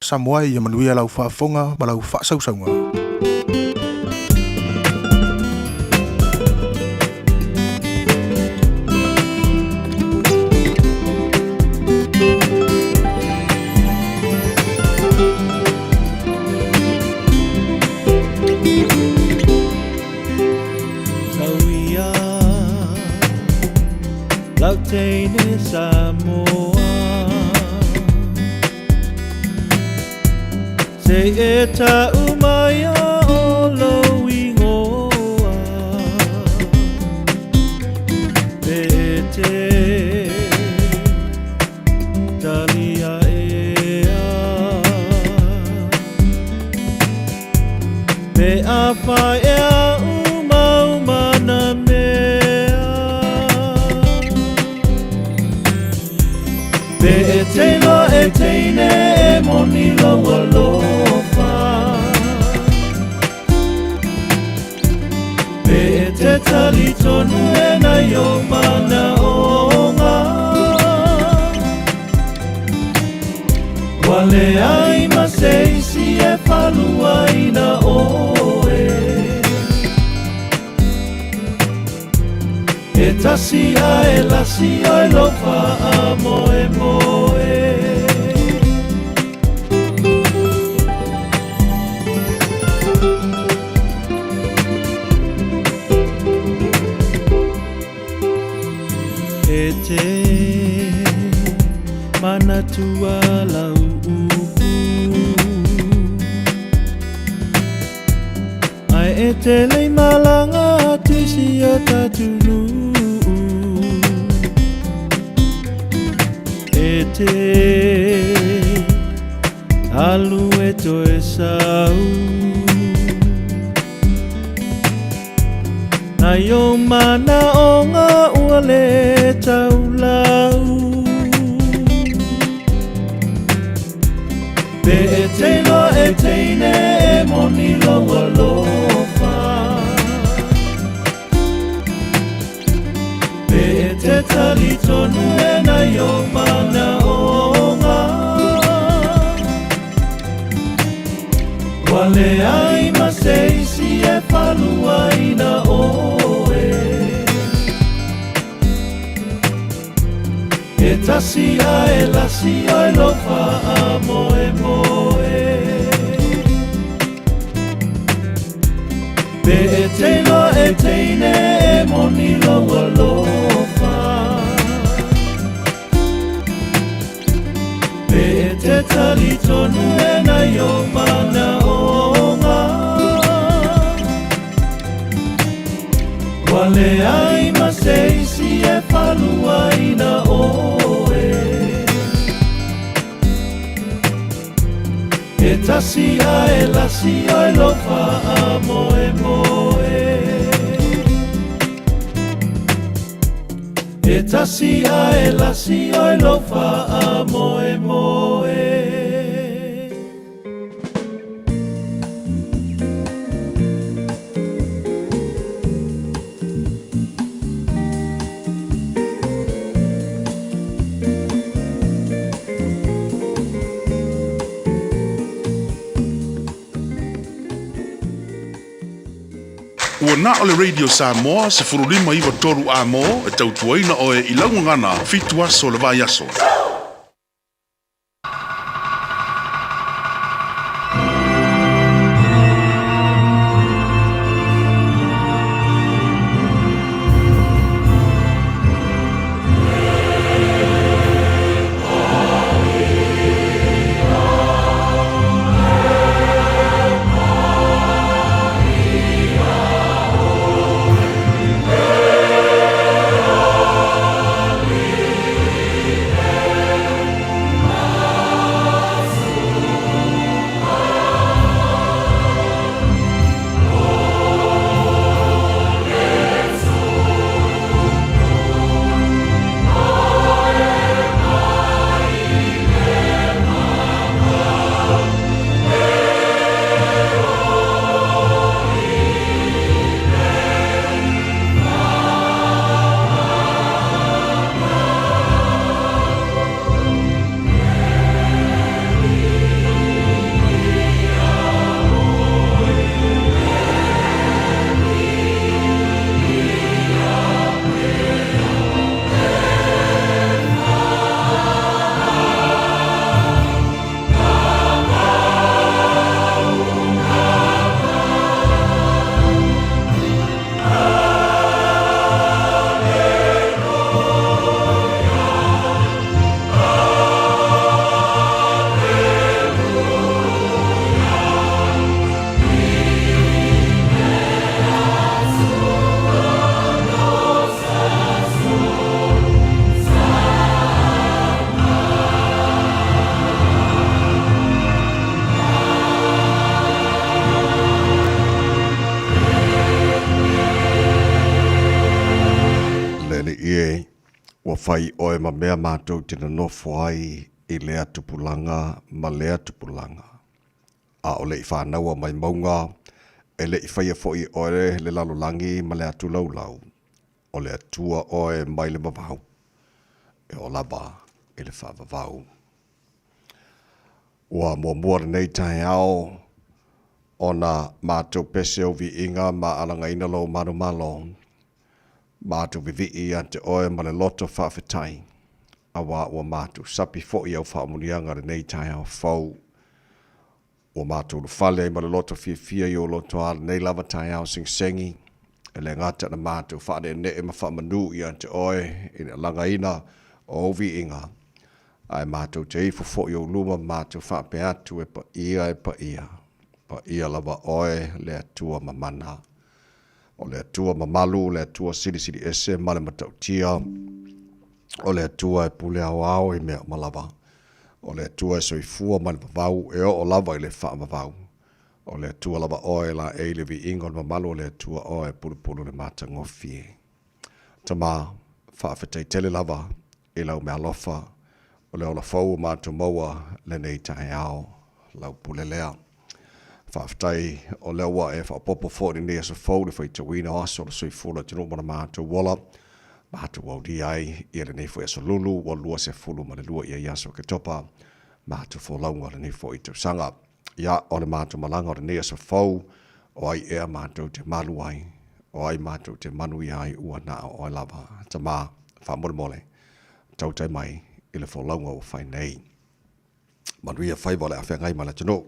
Samoa ia manuia lau whaafonga ma lau whaasausaunga. Lautene Samoa Se eta umaya o lo ingoa Pete Talia ea Pe apa ea umana mea Pe e teino e teine e moni loa lofa Pe e te tali tonu e na yo mana onga Wale ai ma seisi e palua ina oe E tasi a e lasi o e lofa a moe moe E te mana tua lau upu Ai e te lei malanga tisi o tatunu E te alu e toe sau Na yo mana o ngā ua le tau lau Pe e teino e teine e moni loa lofa Pe e te tali tonu e na yo mana o ngā Wale ai ma seisi e palua ina oe E tasi a e lasi o e lofa a moe moe Pe e teino e teine e moni loa lofa Pe e te tali tonu e na yo mana onga Wale ai ma seisi e palua ina oe E tasi a e lasi o e lofa a moe moe E tasi a e lasi o e lofa a moe moe Ua na ole Radio Samoa se furulima iwa toru a mo e tautuaina o e ilangu ngana fitu aso le vai aso. whai oe ma mea mātou tina nofo ai I lea tupulanga ma lea tupulanga. A o le I whānaua mai maunga, e le I whaia fo I oe le lalolangi ma lea tu laulau. O le atua oe mai le mawau. E o laba I le whawawau. Ua mua nei tae ao, o na mātou pese o vi inga ma alanga ina lo manu malo. Mātou vi I ante oe ma le loto whawhetai. Awa ua mātou sapi fo I au whaamunianga re nei tae ao fau. Ua mātou lu whale ai ma le loto fia I o loto ala nei lava tae ao sing-sengi. E le ngata na mātou whaane ne e ma whaamanu I ante oe I le alanga ina o vi inga. Ai mātou te ifo fo I o luma mātou whaape atu e pa ia. Pa ia lava oe le atua mamana. O le atua mamalu, le atua siri ese, male matau tia. O le atua e pule au I mea malava. O le atua e soifua male mavau, e o lava I le wha mavau. O le atua lava oe la e le vi ingon mamalu, o le atua oe pulu le mata ngofie. Tama, whaafetai tele lava, e lau mea lofa, o le ola fau mātou maua, le nei tae ao, lau pule lea. Whaafetai o lewa e whaapopo fōni nea sa fau le whaitawina aso le soifula tino mana mātou wala. Mātou wau di ai, ia le nei fo e so lulu, wa lua se fulu ma le lua ia yaso ke topa. Mātou fo launga le nei fo I tau sanga. Ia o le mātou malanga o le nea sa fau, o ai ea mātou te malu ai, o ai mātou te manu I ai ua na o ai lava. Ta mā, wha mole, tau tai mai, I le fo launga o whai nei. Manuia whai wale a whengai ma le tino.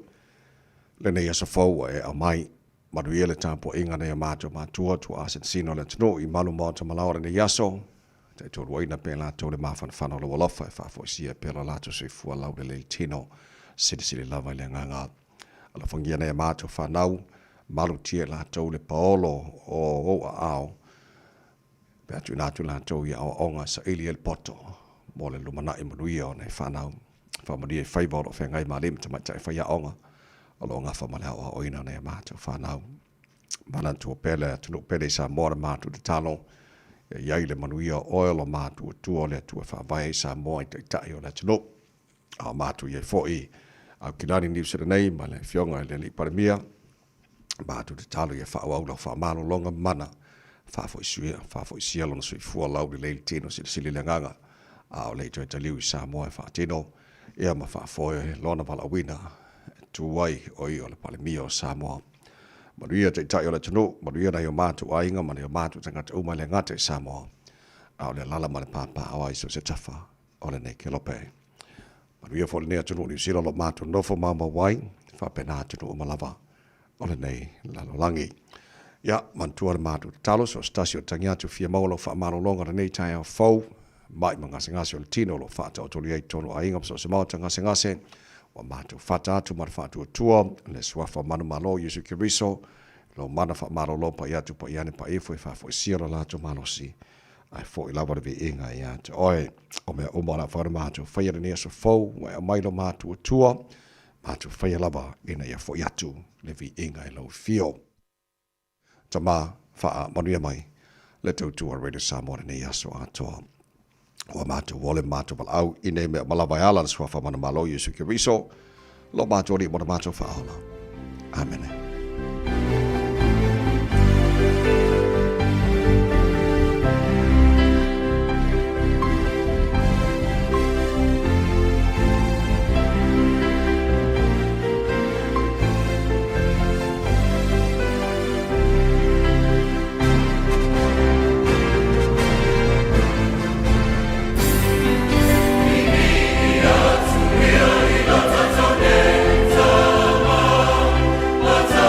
Le nei asa fau e a mai, manuia le tāpua inga nei a mātou mātua, tu asen sino le tino I malu mātou malaora nei aso, te tōru aina pe lātou le mawhana whanau le walofa e whafo isia pe la lātou sui fua lau le lei tino, siri lava le nganga. Ala whangia nei a mātou whanau, malu tia lātou le paolo o a ao, pe atu nātou lātou I a onga sa ili el poto, mo le lumana I manuia o nei whanau, whamaria I whaiboro whengai malim tamai tai whaia onga, alo nga whamalea o oina nei a mātou whanau. Mana tua pele, tunu pele I sa mora mātou te talo, e iai le manuia oilo mātou tua le tua whawai sa moa I tai o le tunu. A mātou iai fōi, au kinani niusere nei, ma le fionga le li paramia, mātou te talo ia whaau la whaamalo longa mana, whafo I sia lona sui fua lau le leili tino sili le nganga, a o leito e taliu I sa moa e whaatino, ea ma whaafoe lona palawina, tuai oi o le palemia o Samoa. Manuia te tai o le tunu, manuia na I o mātou ainga, ma o mātou tangata uma le ngata I Samoa. A o le lala ma le pāpā awa iso se tafa, o le nei ke lope. Manuia fo le nea tunu ni sila lo mātou nofo mama wai, whapena tunu uma lava, o le nei lalolangi. Ia, mantua le mātou talo, so stasio tangiatu fia maolo wha amaro longa le nei tai au fau, mai ma ngase o le tino lo whata o toli ei tono ainga, so se mauta ngase, wa mātou whata atu mara whatu atua, le suafa manu malo Yesu Kiriso, lo mana wha maro lo pa iatu pa iane pa ifo I whafo I sira lato malosi, ai fo I lawa vi inga I ate oe, o mea umara whara mātou whaia nea so fau, wa e mailo mātou atua, mātou whaia lawa ina ia fo iatu, le vi inga I lau fio. Ta mā, wha manuia mai, le tautua Radio Samoa nei aso atoa. O mātou wole mātou palau I nei mea malawai ala na suafa mana malo Yesu Kiriso, lo mātou ori mona mātou whaala. Amen. What's up?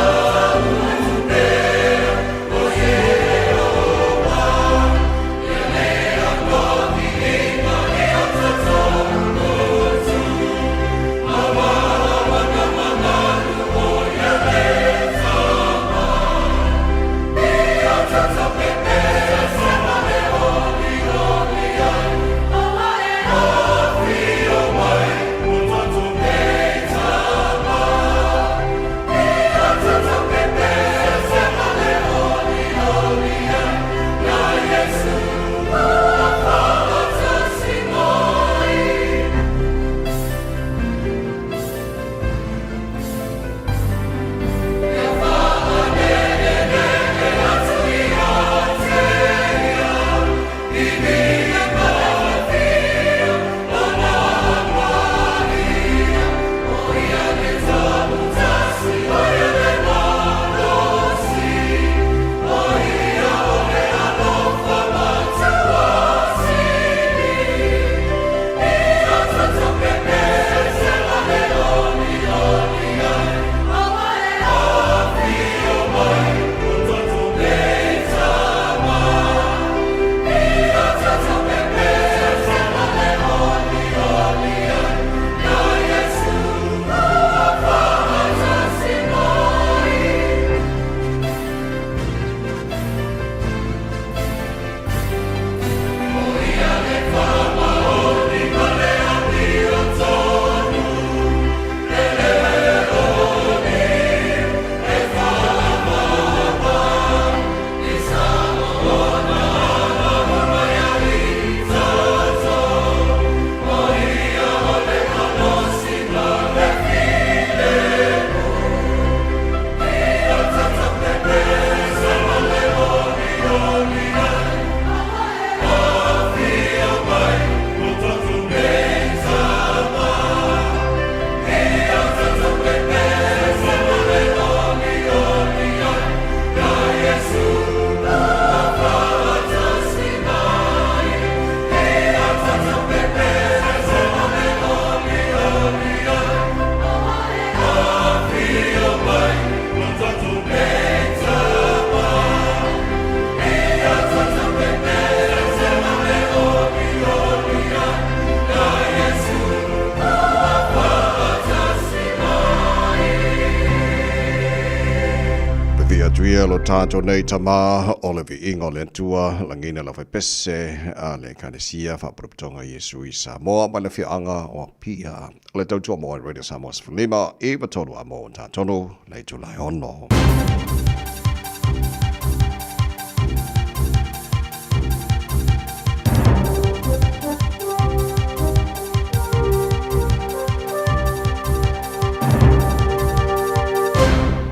tuia lo tātou nei tama o le viinga le tua langina la pese a le kanesia whaparuputonga Yesu i Samoa ma le whianga o pia le tautua mo Radio Samoa Sfalima e watonu a mo tātono nei Julai ono.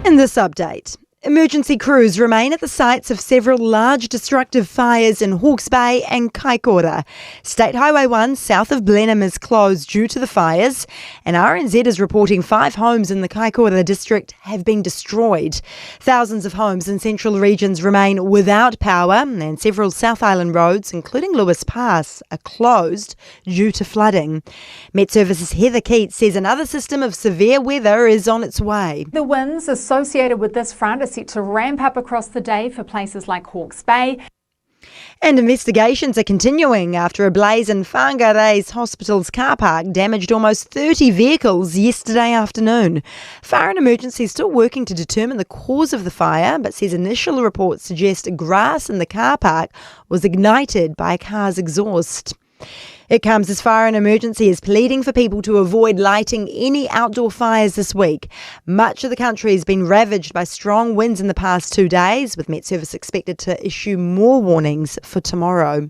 In this update, emergency crews remain at the sites of several large destructive fires in Hawke's Bay and Kaikoura. State Highway 1 south of Blenheim is closed due to the fires, and RNZ is reporting 5 homes in the Kaikoura district have been destroyed. Thousands of homes in central regions remain without power, and several South Island roads, including Lewis Pass, are closed due to flooding. Met Services' Heather Keats says another system of severe weather is on its way. The winds associated with this front are set to ramp up across the day for places like Hawke's Bay. And investigations are continuing after a blaze in Whangarei's hospital's car park damaged almost 30 vehicles yesterday afternoon. Fire and Emergency is still working to determine the cause of the fire, but says initial reports suggest grass in the car park was ignited by a car's exhaust. It comes as Fire and Emergency is pleading for people to avoid lighting any outdoor fires this week. Much of the country has been ravaged by strong winds in the past 2 days, with Met Service expected to issue more warnings for tomorrow.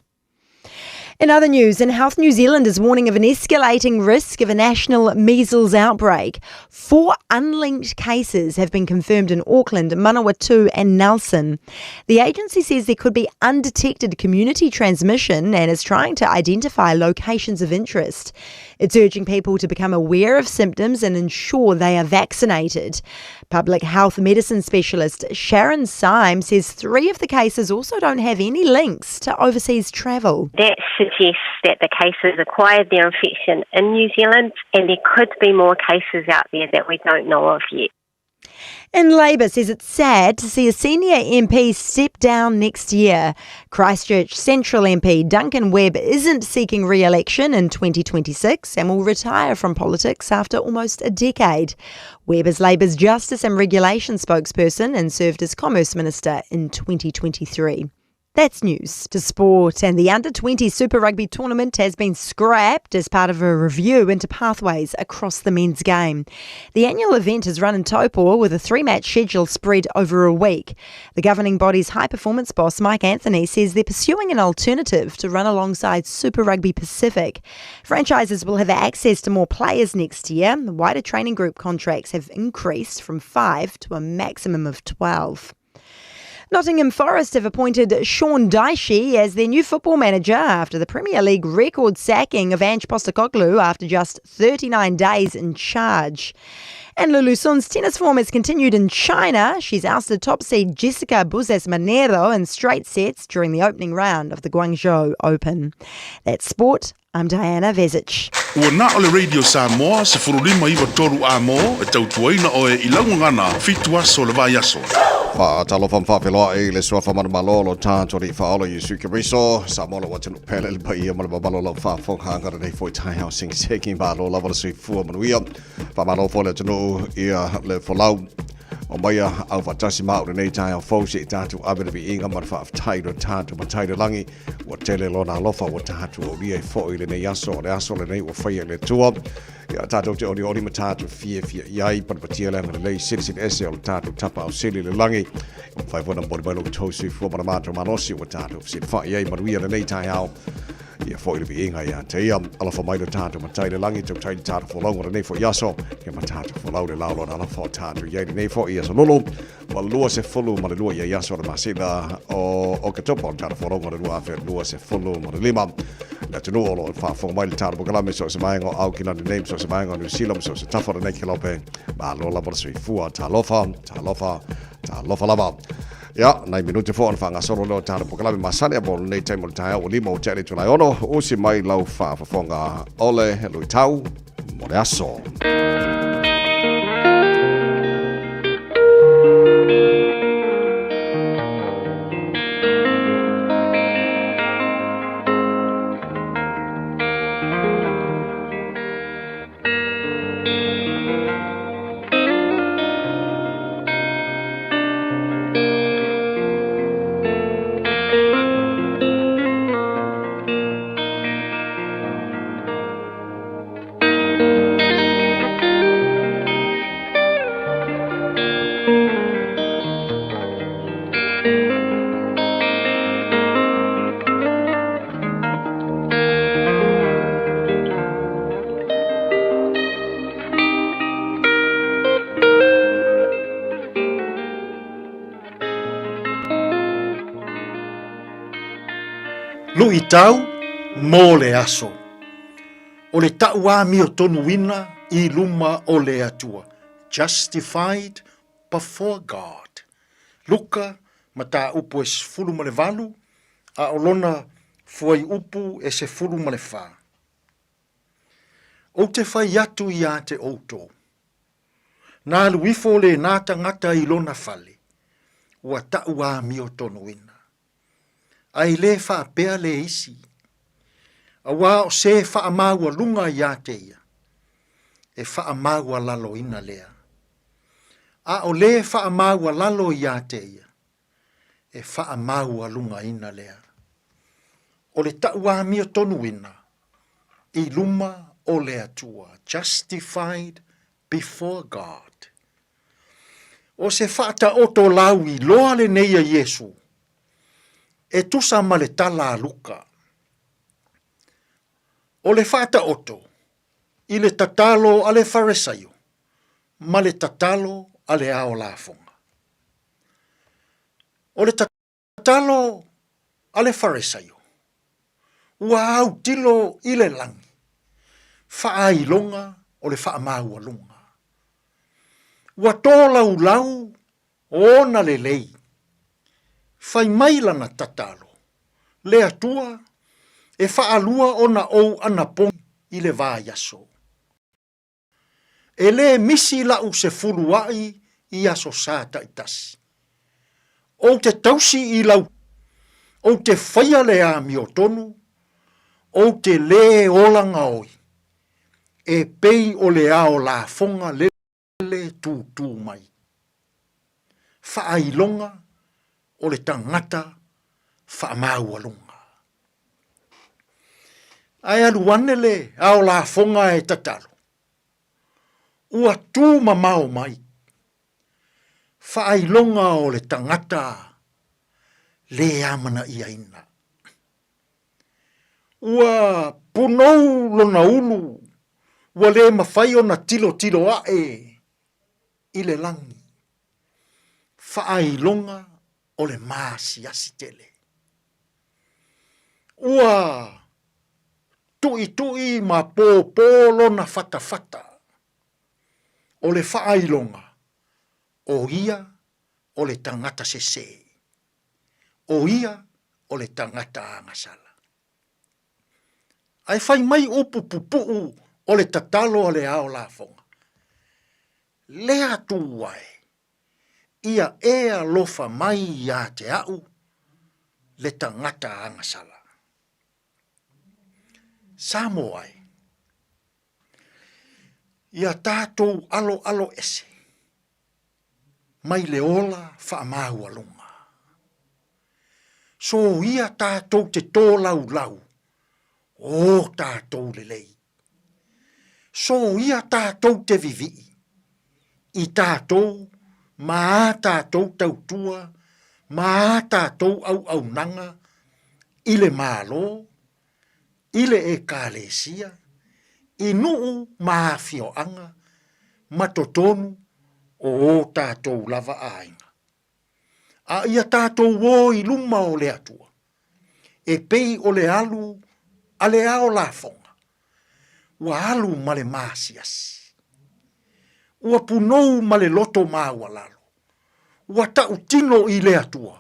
In other news, Health New Zealand is warning of an escalating risk of a national measles outbreak. 4 unlinked cases have been confirmed in Auckland, Manawatu and Nelson. The agency says there could be undetected community transmission and is trying to identify locations of interest. It's urging people to become aware of symptoms and ensure they are vaccinated. Public health medicine specialist Sharon Syme says 3 of the cases also don't have any links to overseas travel. That suggests that the cases acquired their infection in New Zealand, and there could be more cases out there that we don't know of yet. And Labour says it's sad to see a senior MP step down next year. Christchurch Central MP Duncan Webb isn't seeking re-election in 2026 and will retire from politics after almost a decade. Webb is Labour's Justice and Regulation spokesperson and served as Commerce Minister in 2023. That's news to sport, and the Under-20 Super Rugby tournament has been scrapped as part of a review into pathways across the men's game. The annual event is run in Taupō with a 3-match schedule spread over a week. The governing body's high-performance boss, Mike Anthony, says they're pursuing an alternative to run alongside Super Rugby Pacific. Franchises will have access to more players next year. Wider training group contracts have increased from 5 to a maximum of 12. Nottingham Forest have appointed Sean Dyche as their new football manager after the Premier League record sacking of Ange Postecoglou after just 39 days in charge. And Lulu Sun's tennis form has continued in China. She's ousted top seed Jessica Buses-Monero in straight sets during the opening round of the Guangzhou Open. That's sport. I'm Diana Vezic. Ua na o le Radio Samoa se furulima iwa toru a mo e tautuaina o e ilaungangana fitu aso le vai aso. Talo from Fafilo, le Swafa Malolo, Tantori, Falo, Yusuke Riso, Samola, what to Pelel by Malabalo, Fafo, Hanga, they for time housing, taking Balo, Level Sweet Fu, Manuia, Famalo for to know, le for loud. O mai au fatasi mau nei tai au fausi tatu abere inga mar fa tairo tatu ma tairo langi o tele lona lofa o tatu o ria fo ile nei aso le nei o fai le tua ya tatu te oni ori matatu fie yai par patiela na lei citizen SL tatu tapa o sili le langi o fai fo na bodi balo to si fo ma matro manosi o tatu si fa yai mar ria nei tai au ia fo ile inga ya te ala fo mai tatu ma tairo langi to tairo tatu fo longo nei fo yaso ke ma tatu fo laude laulo ala fo tatu yai nei fo ia so lolo ma lua se fulu ma lua ia yaso ma sila o ke topo tatu fo longo lua afe lua se fulu ma lima na tunu olo fa fo mai tatu bogala me so se mai ngo au kina name so se mai ngo New Zealand so se tafa nei kilope ma lola por sui fua talofa lava ya nai minute fo fa nga solo lo tatu bogala me masale bo nei time mo tai o limo o tele tulai ono o si mai lau fa fonga ole lui tau mo le aso. tau mō le aso. O le ta'ua mi o tonu wina I luma o le atua. Justified before God. Luka ma tā upu e sefulu ma le valu, a olona fuai upu e sefulu ma le whā. O te whai atu I a te outou. Nā luifo le nāta ngata I lona whale, ua ta'ua mi o tonu wina. Ai le wha pea le isi, a wā o se wha maua lunga I a te ia, e wha maua lalo ina lea. A o le wha maua lalo I a te ia, e wha maua lunga ina lea. O le ta'ua mi o tonu wina, I luma o le atua, justified before God. O se whaata oto lau I loa le neia Yesu, e tusa ma le tala luka. O le whaata oto, I le tatalo a le farisaio, ma le tatalo a le ao lafonga. O le tatalo a le farisaio, ua au tilo I le langi, wha ilonga o le wha maua lunga. Ua tō lau lau o na le lei, whai mailana tatalo, le atua, e wha alua o na ou ana pong I le vā yaso. E le misi lau se fulu ai I aso sāta I tasi. O te tausi I lau, o te whaia le a mi o tonu, o te le olanga oi, e pei o le ao la fonga le tūtū mai. Whailonga o le tangata whaamaua lunga. Ai aluane le ao la fonga e tatalo. Ua tū mamao mai. Whailonga o le tangata le amana I aina. Ua punou lona ulu, ua le mawhai o na tilo ae I le langi. Whailonga o le māsi asitele. Ua tui ma pōpōlo na whatawhata. O le whailonga, o ia o le tangata sese. O ia o le tangata angasala. Ai whai mai upu pupuu o le tatalo o le ao la fonga. Lea tuai, ia ea lofa mai ia te au, le tangata angasala. Samoai, ia tātou alo ese, mai le ola whaamaua lunga. So ia tātou te tō lau, o tātou le lei. So ia tātou te vivii, I tātou, ma tātou tautua, ma tātou au nanga, I le mālo, I le ekalesia, I nuu maafioanga, matotonu o tātou lava ainga. A ia tātou wō I luma o le atua, e pei o le alu, a le ao lafonga, ua alu ma le māsiasi. Ua punou ma le loto māua lalo. Ua tau tino I le atua.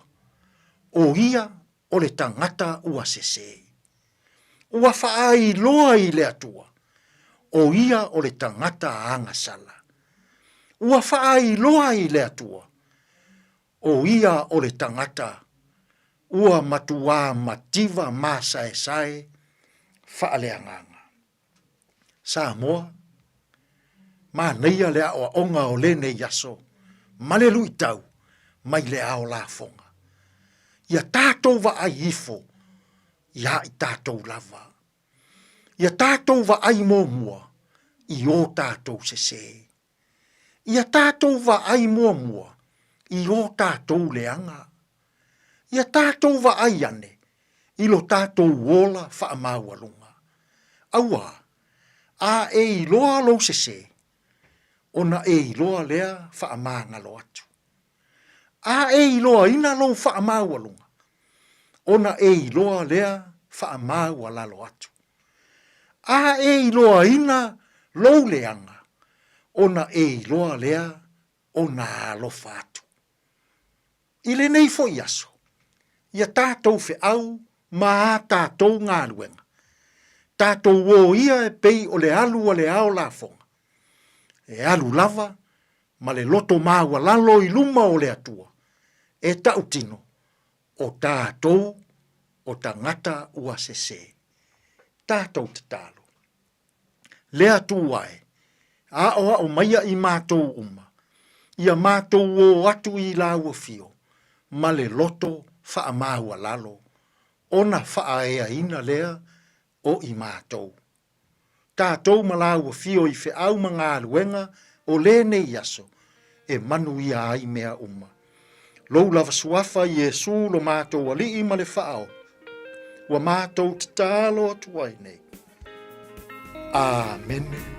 O ia o le tangata ua sese. Ua whaai loa I le atua. O ia o le tangata angasala. Ua whaai loa I le atua. O ia o le tangata. Ua matua mativa masae whaaleanganga. Samoa. Ma neia le o onga o le ne yaso, ma le lui tau, mai le ao la fonga. Ia tātou wa ai ifo, ia I tātou lava. Ia tātou wa ai mua, I o tātou sese. Ia tātou wa ai mua, I o tātou leanga. Ia tātou wa ai ane, I lo tātou wola whaamaua lunga. Aua, a e loa lo sese, ona e iloa lea whaamanga lo atu. A e iloa ina lo whaamaua lunga. Ona e iloa lea whaamau a lalo atu. A e iloa ina lou leanga, ona e iloa lea o nā alofa atu. Ile nei fo iaso, ia tātou fe au ma tātou ngā luenga. Tātou o ia e pei o le alu o le ao la fonga. E alu lava, ma le loto maua lalo i luma o le atua. E tau tino, o tātou, o tangata ua sese. Tātou te talo. Le atua e, a o maia i mātou uma. Ia mātou o atu i la ua fio, ma le loto wha maua lalo. Ona wha ea ina lea, o i mātou. Tātou malau fio i fe au mga aluenga o le nei aso e manu ia ai mea uma. Lou lava suafa i Yesu lo mātou ali i male whaao. Wa mātou te tālo atuai nei. Amen.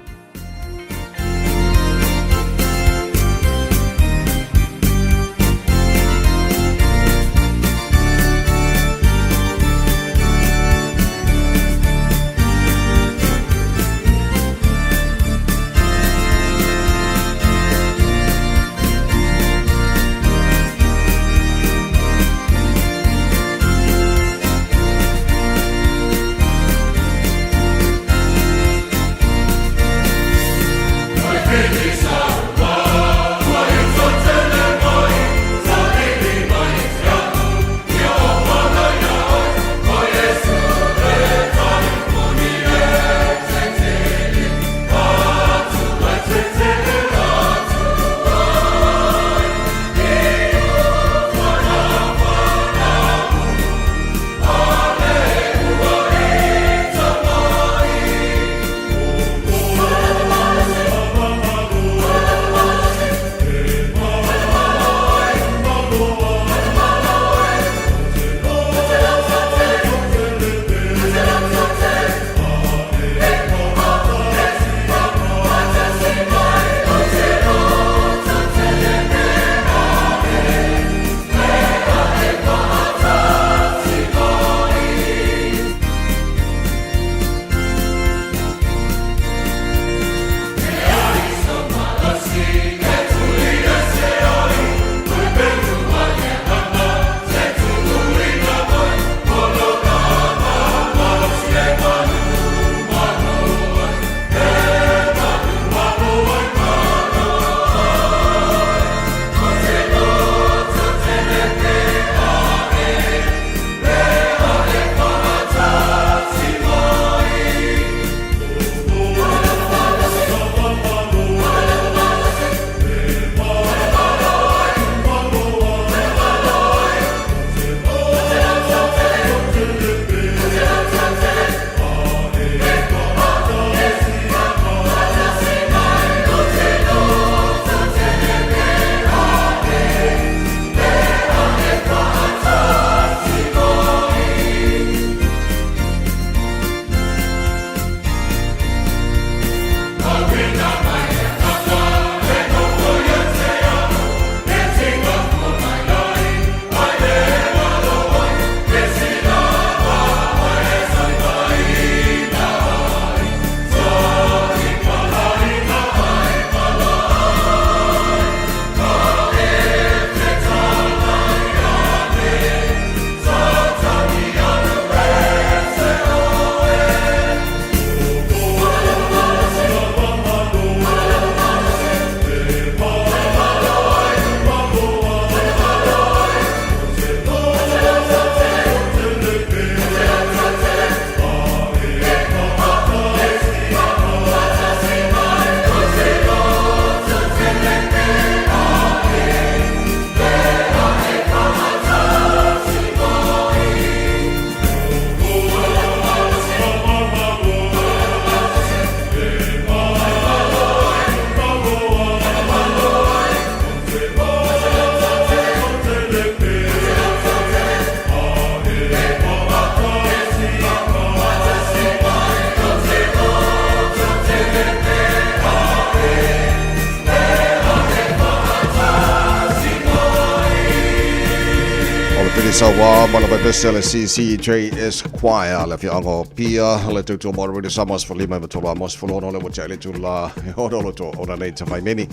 Sawa, Malaba Bestseller CCJ Esquire, Left Yango Pia, let to moderate Summers for Lima Tola, most for Lord, which I let to La Hodolo or later by many.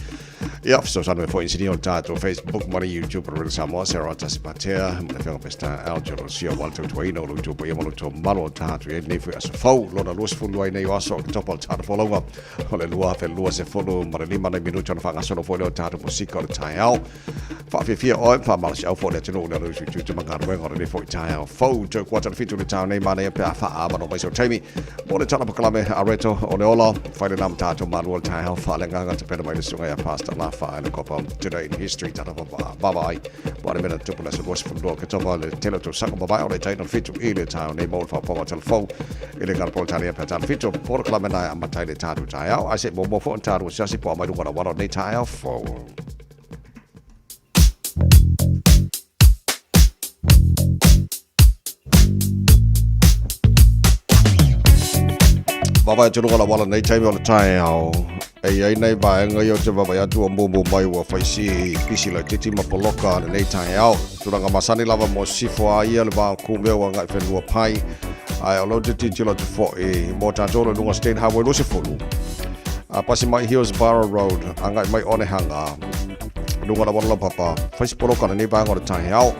Yep, so some for incident to Facebook, Money, YouTube, or Samoa, Sarah Tassipatea, the Pesta, Algero, Sia, Walter Twaino, to Payamo to Malo Tatu, and if as a foe, Lord, a loose full way, they also top of Tata follow up, Hallelujah, and Luas a follow, Marilima, Minuto, and Fangasono for Tatu Posico, tie out. 5 oil for Marsh out for the General to Magan on the 40 tile. Foe to quarter feet to the town, name money, Pafa, but no Tammy. More the Tanapa Calame, Areto, Oneola, Fighting Nam Tato, Manuel Tile, falling out to Pedamay, Sunga, past and Lafa, and Copa today in history, Tata Bye. 1 minute to Pulas was from Dorkatova, the Taylor to Sakaba, the title fit to Ely Town, name all for Povertal Foe, illegal Portalia Patan fit to Port Clamena and Matai Tatu Tile. I said, Bobo for Tatu was just for my one on the tile for. Baba tu ngala wala nei time all time au ai nei ba ngai yo te baba ya tu mo mai wa faisi pisi la titi ma poloka nei time au tu nga masani lava mo sifo ai le ba ku me wa ngai fenua pai ai alo te titi lo te fo e mo ta tolo lunga state highway lo se folu a pasi mai Hillsborough Road angai mai one hanga lunga wala papa faisi poloka nei ba ngora time au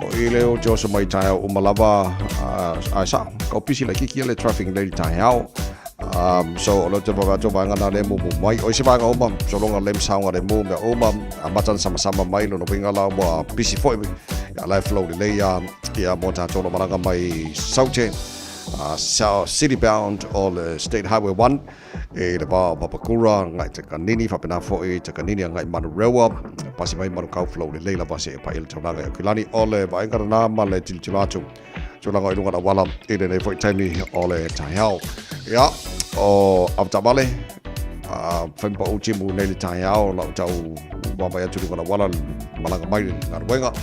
o ile o Jose mai tai o malava a sa ko pisi la kiki le traffic le tai au so lo te baba to banga na le mo mai o se banga o mam so longa lem saunga le mo me o mam a matan sama mai no winga la mo pisi foi ya life flow le ya mota to lo malanga mai saute South City bound all State Highway 1 e le ba Papakura ngai te kanini fa pena fo e te kanini ngai Manurewa pasi mai manu kau flow le la base pa il taunaga e kilani ole ba ingara na male tiltilatu tulanga ilunga na wala e le fo tani ole taiao ya o abtamale fempa uchimu le taiao la tau baba ya tulunga na wala malanga mai na wenga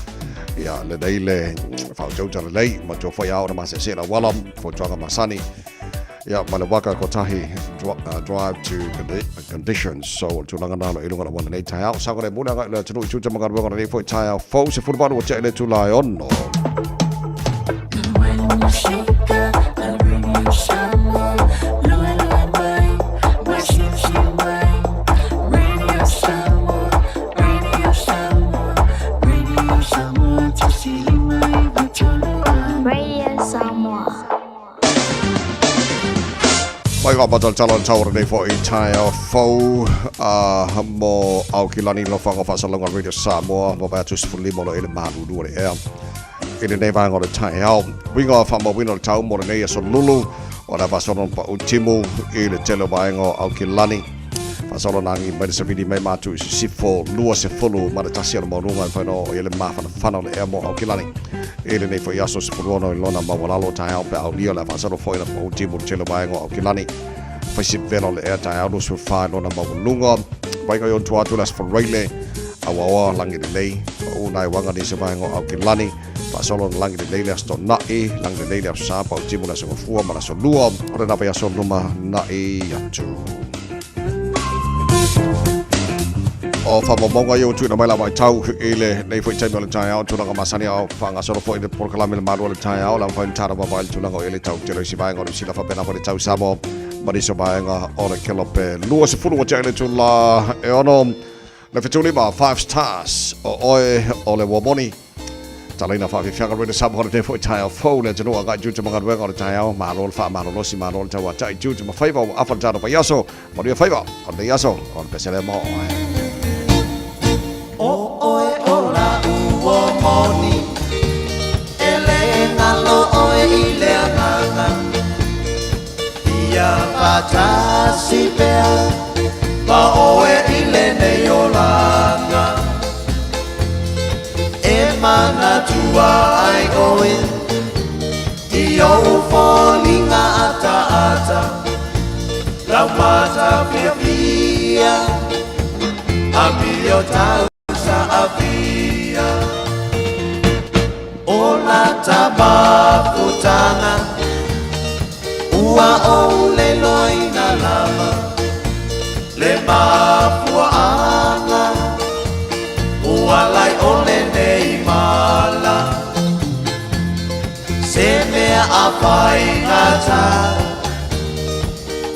ya le daile fa jota le lei ma to foi out ma se la wala fo tonga masani ya malawaka kotahi drive to conditions so tulanga na ilunga na wana nei tai out sa ko le muna le tunu chuta magar bo na foi tai out fo se football wo chele tu la on no Mai ka batal talon tower nei fo entire fo mo au kilani lo fanga fa salonga radio Samoa mo ba tu fully mo ele malu du le ele nei va ngora tai au winga fa mo wino tau mo nei so lulu ora va sono pa ultimo ele telo ba ngo au kilani fa solo nangi ba se vidi mai matu si fo lua se folo ma ta sia mo runga fa no ele ma fa no le mo au kilani ele nei fo yaso se folo no lona ma wala lo tai au pa au lia la fa solo fo ele pa ultimo telo ba ngo au kilani fa si velo le e tai au so fa no na ma lunga ba ngo yon tua tu las for raile awa langi de lei o nai wanga ni se ba ngo au kilani fa solo langi de lei sto na e langi de lei sa pa ultimo la so fu ma la so lua ora na pa yaso numa na e atu o fa mo monga yo tu na mai la mai tau ele nei foi time le tai au tu na masani au fa nga solo foi de por kala mil maru le tai au la foi tara ba ba tu na ele tau te si ba ngor si la fa pena fa tau samo mari so ba nga o le kelo pe lu se fulu wa ele tu la e ono le fetuli ba 5 stars o le womoni talina fa fianga re sab holiday foi tai au fo le tu nga ju tu ma ga ngor tai au maru fa maru lo si maru ta wa tai ju tu ma favor afa tara ba yaso mari favor on de yaso on pesele mo Moni Elena lo oe ileana Ia patasi pea Pa oe ilene yolanga E mana tua ai oe Ia ufolinga ata La mata pia pia Amilio tau sa avia Ola tabafutana Ua o le loina lava Le mafua ana Ua lai o le nei mala whai ngata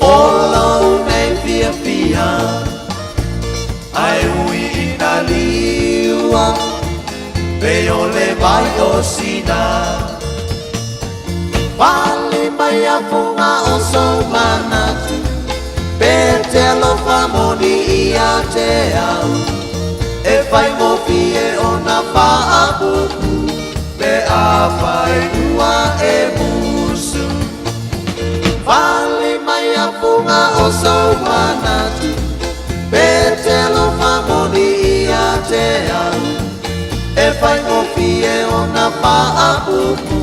o lau nei fia fia ai ui ina liua pe o le vai o sina Pali mai a funga o so manatu pe te alofa moni ia te au e fai mo fie o na whaapuku pe a whai ua e musu Pali mai a funga o so manatu pe te alofa moni ia te au e fai mo fie o na whaapuku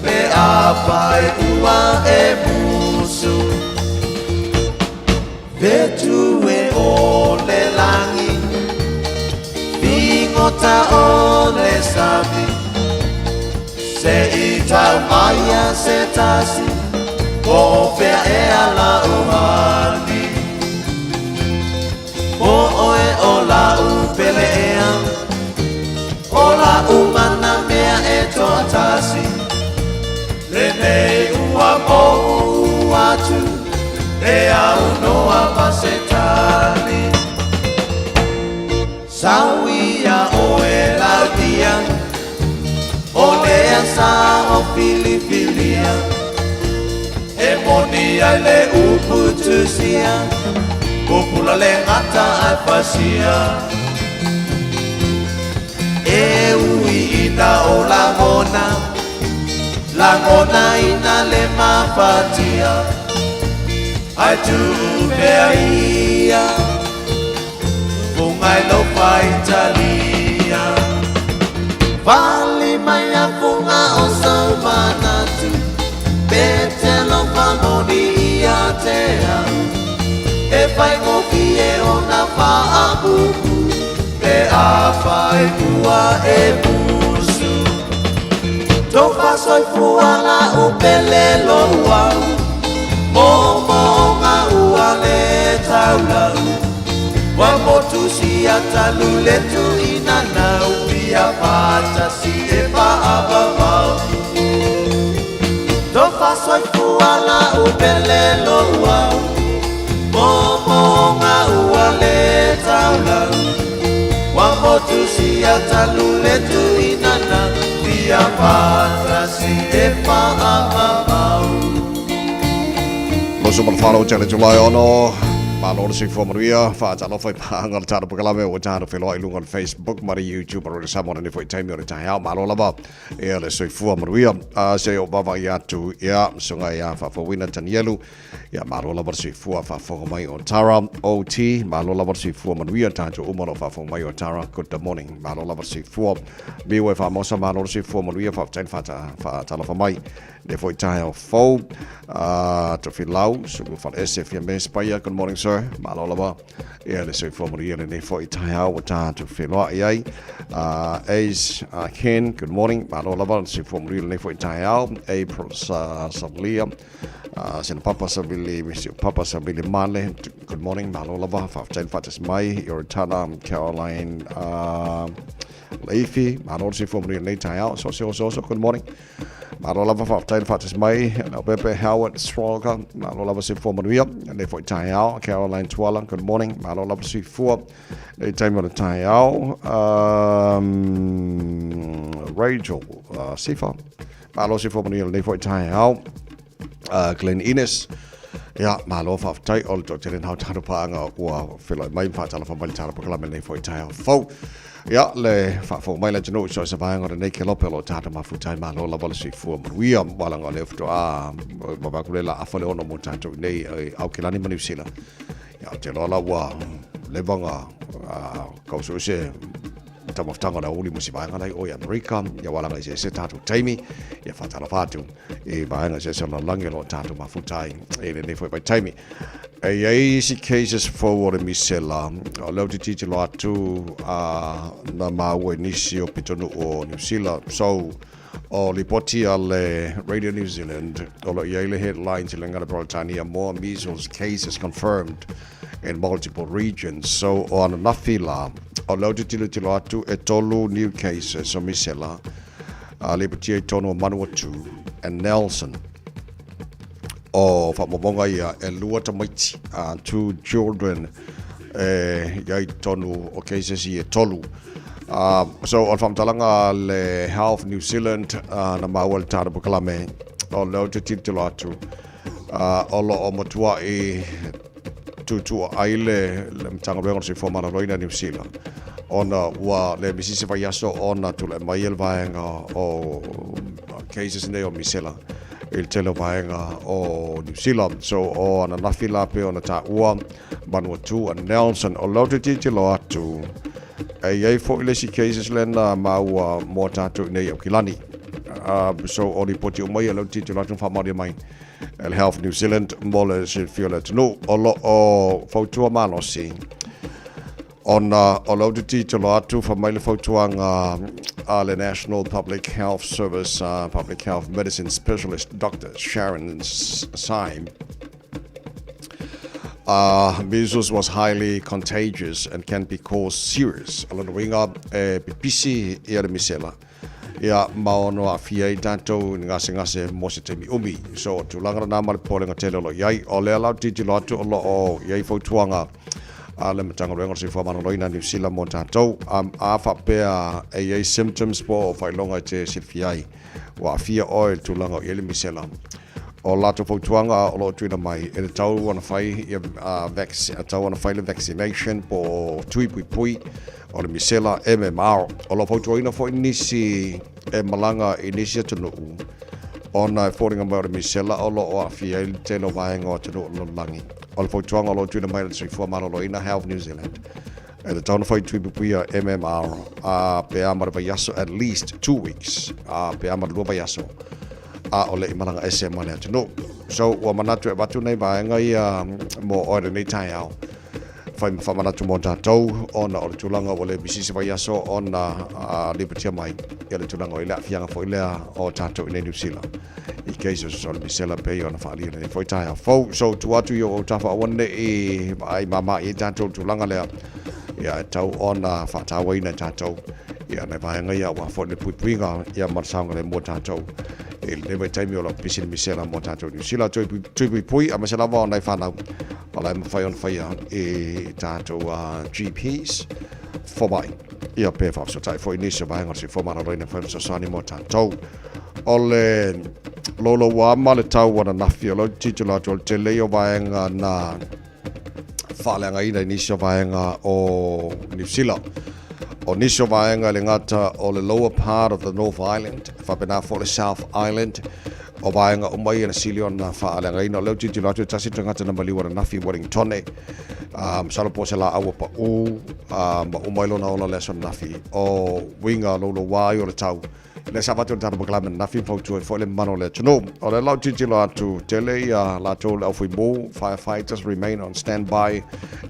pe a whai ua e musu Vetu e o le langi Pingota o le sabi Se i tau maia se tasi Ko fea e ala uhani O oe o la upele ea O la umana mea e toa tasi Le nei ua mo atu E au noa pasetani Sauia o e laudia O lea sa o filifilia E monia le uputusia Popula le ngata ai pasia E ui ina o la ngona ina le mafatia Ai tu mea ia Fungai lo pa Italia Vali mai a funga o so manatu Pete lo pa moni ia te au E fai ngofi e o na wha abuku Pe a fai ua e musu Tofa soi fuala upele lo wau Momo ngā ua le taulau Wa motu si atalu le tu ina nau Pia pata si e paababau Tofa soi fuala upele lo wau Momo ngā ua le taulau Wa motu si atalu le tu ina nau Pia pata si e paababau Losu malwhānau tele July ono, Malona si Fomaria, Whātalo whai pāanga le tāra pukalame o tāra wheloa I lunga on Facebook, mari YouTube, arore samona ni whai taimi o le tahi au, Malona ba, ea le soi Fomaria, se o wawa I atu, ea, sunga ea whawhawina tanielu, ea Malona ba si Fua whawhonga mai o Tara, OT, Malona ba si Fomaria, tātou umano whawhonga mai o Tara, good morning, Malona ba si Fua, miwe whamosa, Malona si Fomaria, whawtain whatala whamai, ne foi tahe o fau, to whilau, suku whal SFMS paia, good morning sir, malola ba, ea le soi whamoria ne foi tahe au, o tā to whiloa iai, Ace Ken, good morning, malola ba, soi whamoria ne foi tahe au, April Sablia, Sina Papa Sabili, Papa Sabili Male, good morning, malola ba, whawtain whatas mai, Yoritana, Caroline, Leifi, malola soi whamoria ne tahe au, so, good morning, Malola va whaftain whatas mai, Nau Pepe Howard Stroga, Malola va si Fomaria, ne foi tae au, Caroline Tuala, good morning, Malola va si Fua, ne taimona tae au, Rachel Sifa, Malola si Fomaria, ne foi tae au, Glenn Innes, ja, malo whaftai o le tōteren hau tāru pāanga ua whelai mai whātala whamali tāra pakalame nei foi tae au fau. Ja, le whafo mai le tino so sa vaanga le nei ke lopelo tāta mafutai malo la wala si fua maruia walanga le fto mabakulela afale ono mo tātou nei au ke lani mani usila. Ja, te lola ua levanga kausu se tamaftanga na uli musi vaanga nei o Amerika ya walanga se tātou taimi ya whatala whātu e vaanga se la langelo tātou mafutai e le nei foi pai taimi. Easy cases forward misela lau te titi lo atu na maua nisi o pitonu o New Zealand so o li poti ale Radio New Zealand o lo iele headlines le ngana Britania more measles cases confirmed in multiple regions so o ana nafila o lau te titi lo atu e tolu new cases o misela li poti e tonu o Manawatu and Nelson o whamabonga ia e lua tamaiti 2 children iai tonu o cases i e tolu. So on whamtalanga le Health New Zealand na mawal tāra bukalame o leo te titilo atu o lo o matua i tutua aile le mtanga rengon si formana loina New Zealand ona ua le misisi vai aso ona tule mai el vaenga o cases nei o misela il tele vaenga o New Zealand so o ana nafila pe ona ta ua Vanuatu a Nelson o lo te titilo atu ai fo ile si cases lena maua mo tatu nei o kilani so o li poti o mai lo titilo atu famari mai el Health New Zealand mole se fiola no o lo o fautua malosi on o lo te titolo atu fa mai le fautuanga le National Public Health Service Public Health Medicine Specialist Dr. Sharon Syme. Measles was highly contagious and can be caused serious. Alona winga pipisi ia le misela. Ia maono a fiai tanto ngase mo se temi umi. So tulanga na male pole ngatele lo iai o le ala titi lo atu o iai fautuanga le matanga rengo se famana loina New Zealand mo tanto a fa pea iai symptoms po fai longa te se fiai wa fia oil tulanga ia le misela. O lato fautuanga o lo tuina mai e tau wana fai tau wana fai le vaccination po tui pui o le misela MMR o lo fautuina fo inisi e malanga inisi tunu ona e fōringa mai o le misela o lo o awhia i te lo vaenga o tunu o lo langi o le fautuanga o lo tuina mai le sui fuamana lo ina Health New Zealand e le tauna fai tui pui a MMR pe amara vai yaso at least 2 weeks pe amara lua vai yaso o le imalanga ese mane atu no so ua manatu e batu nei vaenga ia mo oere nei tai au fai manatu mo tātou ona o le tulanga o le bisisi vai aso ona lipatia mai ia le tulanga o ile afianga fo ilea o tātou i New Zealand i keisa so le bisela pei ona whaalia nei foi tai au fau so tuatu i o tafa awane i ai mama i tātou tulanga lea ia e tau ona whaatawa ina tātou ia nei vaenga ia ua fo le puipuinga ia marsanga le mo tātou il neva taimi o la piscina misela mo tātou New Zealand tui pui a masela wa nei whanau o lai mawhai on whaia e tātou GPs fo mai ia pe whapso tai fo inisio vaenga si fo mara reina whaia sasani mo tātou o le lolo wa ma le tau wana nafi o lo titula o te leo vaenga na whaleanga ina inisio vaenga o New Zealand o niso vaenga le ngata o le lower part of the North Island, whapena fo le South Island, o vaenga o mai na silion na whaalenga ina o leo titi latu tasi tu ngata na maliwa na nafi Wellingtone, salopo se la awa pa ma umailo na ola leso na nafi, o winga lolo wai o le tau, le savatu tata paklame na nafi fautu e fo le mano le tuno, o le lau titi latu tele la tau le aufui mo, firefighters remain on standby,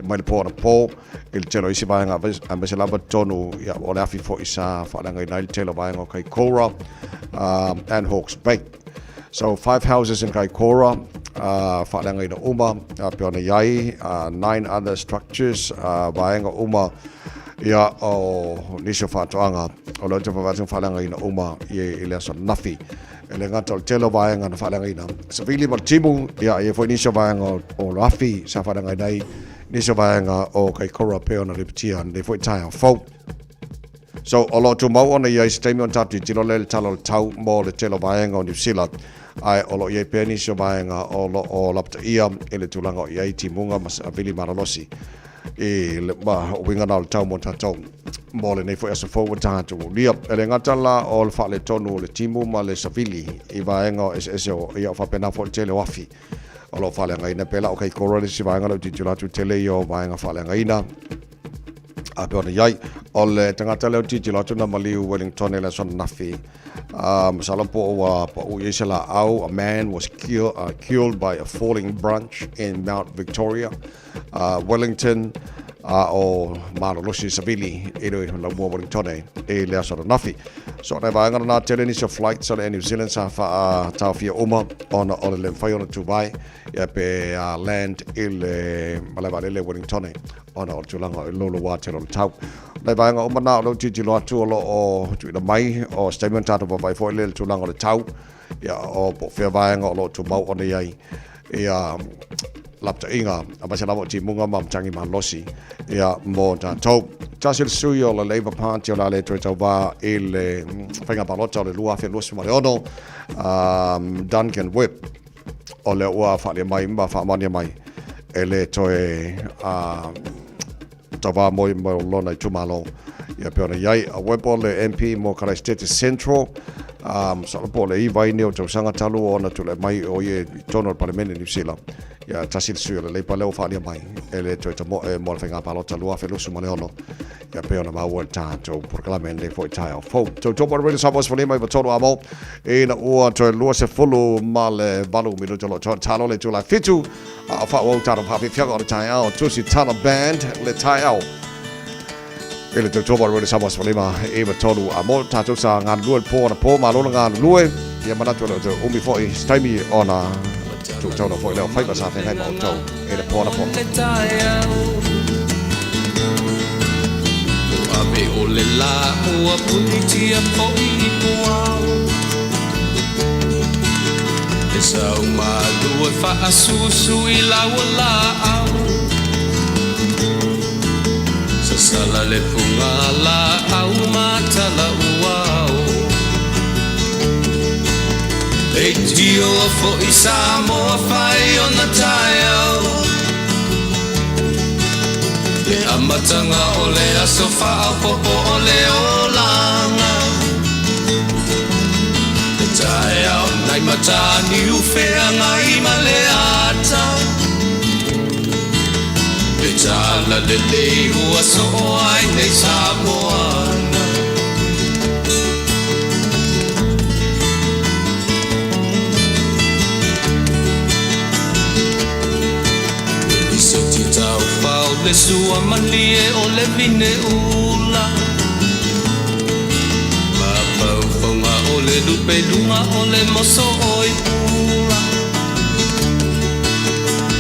mai le po na po, il telo isi vaenga a mese lava tonu ia o le afi fo isa whaanga ina il telo vaenga o Kaikoura and Hawke's Bay. So 5 houses in Kaikoura, whaanga ina uma, peona iai, 9 other structures, vaenga uma ia o nisio whatoanga o lo te whawatu whaanga ina uma i lea son nafi. E le ngata o telo vaenga na whaanga ina. Sa vili martimu ia e fo nisio vaenga o rafi sa whaanga inai niso vaenga o Kaikoura peo na ripitia ne foi tai au fau. So o lo tu mau ona ia istemi on tatu tilo le talo tau mo le telo vaenga o New Zealand. Ai o lo ia pe niso vaenga o lo o lapta ia ele tulanga o ia i timunga mas avili maralosi. E le ma o winga na o tau mo tatu mo le nei foi aso fau tatu. Lia ele ngata la o le fa le tonu le timu ma le savili i vaenga o SSO ia fa pena fo tele wafi. O lo whalenga ina pela o Kaikoura le si vaenga lau titulatu tele i o vaenga whalenga ina. A peona iai, o le tangata leo titulatu na maliu Wellington le son nafi. Salapo o iese la au, a man was killed by a falling branch in Mount Victoria. Wellington o Maralosi Savili e roi la mua Wellington e lea sora nafi. So nei vaenga na tele ni so flights on New Zealand sa tau fia uma ona o le whai ona Dubai ia pe land il maleva le Wellington ona o tulanga i lolo wa te tau. Nei vaenga uma na o titi lo atu o tuina mai o statement tatu pa vai foi le tulanga le tau ia o po fia vaenga o lo tu mau ona iai ia lapta inga abasa lavo ti munga mam changi man losi ia mo ta tau tasil suyo la Labour Party o la le tau va il fenga palota le lua fe losi mo ono Duncan Webb o le ua fa le mai mba fa mania mai ele toe tau va mo lona tumalo ia pe ona yai a Webb o le MP mo Christchurch Central so po le vai neo tau sanga talu ona tu le mai o ye tono parliament New Zealand ya tasil suyo le pa leo fa le mai ele toe mo mo fenga palota lua fe losi mo ono ya pe ona mau ta to proclamation le foi tai fo to por sabos for mai todo amo e na o to lo se folo mal balu mi to lo talo le to la fitu fa o ta pa fi o tai ao to si tana band le tai ao ele to por sabos for mai e todo amo ta to sa ngan lu po ma lo ngan lu ya mana to umi fo stimi ona to no fo le fa pa sa fe ngai mo to e le po Ave o le la ua punitia po I puao E sau malu e wha asusu I lau la au Sa sala le punga la au matala uao E tio fo I Samoa whai o na tai au Le amatanga o le asofa a popo o le olanga Le tae au nai matani ufea ngai ma le ata Le tala le leihu aso o ai nei Samoana Le sua malie o le vine ula Ma pau fonga o le lupe lunga o le moso oi pula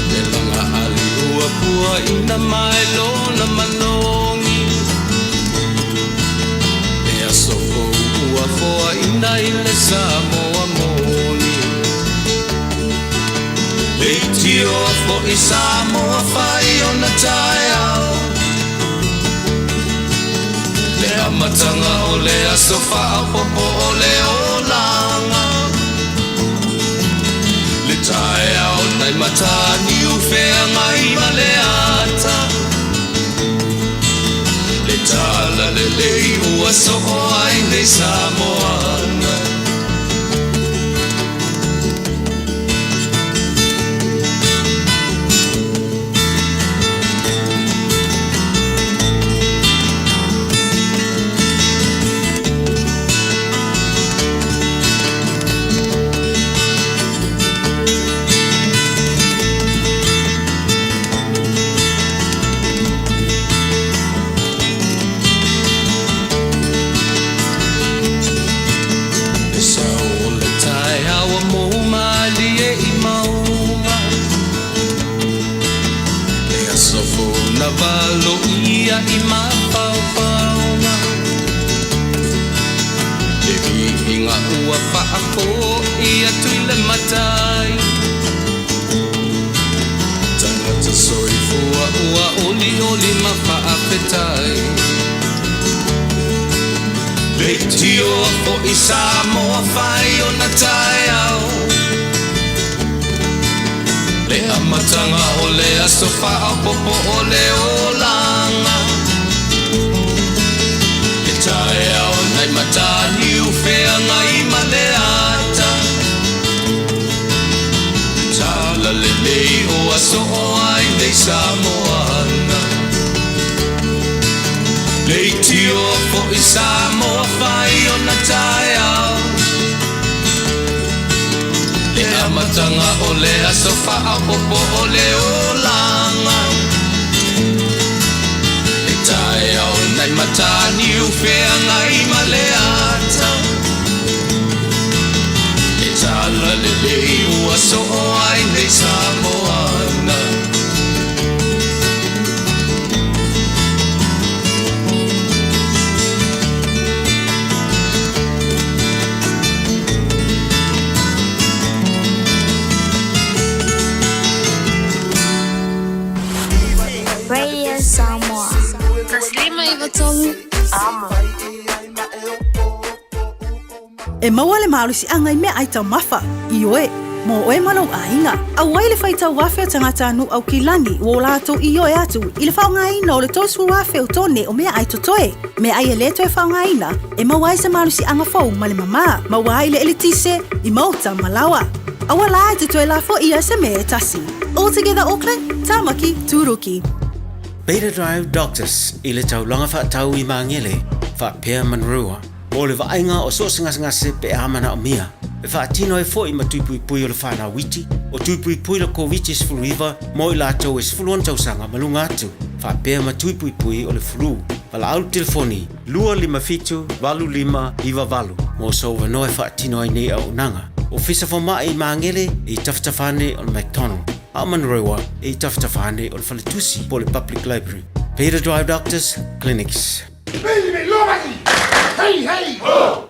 Le langa ali ua pua ina mai lona manongi Le asoko ua foa ina I le Samoa moni Le tio fo I Samoa whai o na tai au Le amatanga o le asofa a popo o le olanga Le tai au nai matani ufea ngai ma le ata Le tala le lei ua so ai nei Samoana Valo ia I mapau paunga E vi inga ua whaako ia tuile matai Tangata soi fua ua oli oli ma whaapetai Le tio o I Samoa whai o na tai au Le amatanga o le asofa a popo o le olanga Le tae au nai matani ufea ngai ma le ata Tala le lei o aso o ai nei Samoana Le tio fo I Samoa whai o na tae au Le amatanga o le asofa a popo o le olanga Le tae au nai matani ufea ngai ma le ata Le tala le lei ua so o ai nei Samoana E maua le malusi anga I mea ai tau mafa, I oe, mo oe malau ainga. A wai le whai tau wafe o tangata anu au kilangi, wo lato I oe atu, I le whaunga ina o le tosu wafe o tone o mea ai totoe. Mea ai e le toe whaunga ina, e mawai sa malusi anga fau ma le mama, mawai le ele tise, I mauta malawa. Awa la te toe la fo ia se mea tasi. All Together Auckland, Tamaki, Turuki. Beta Drive Doctors, I le tau longa wha tau I mangele, wha pia manrua. O le vainga o so ngase pe amana o mia. E wha tino e fo I matupui pui o le whana witi, o tupui pui le COVID sfuluiva, mo I la tau e sfuluan tau sanga malunga atu. Wha pia matupui pui o le flu. Wala au telefoni, 255 iwa valu. Mo so wanoe wha tino e nei au nanga. O fisa fo mai I mangele, I taftafane o le McDonald. A Manrewa, I taftafane o le Faletusi po le Public Library. Beta Drive Doctors, Clinics. Hey, hey! Oh!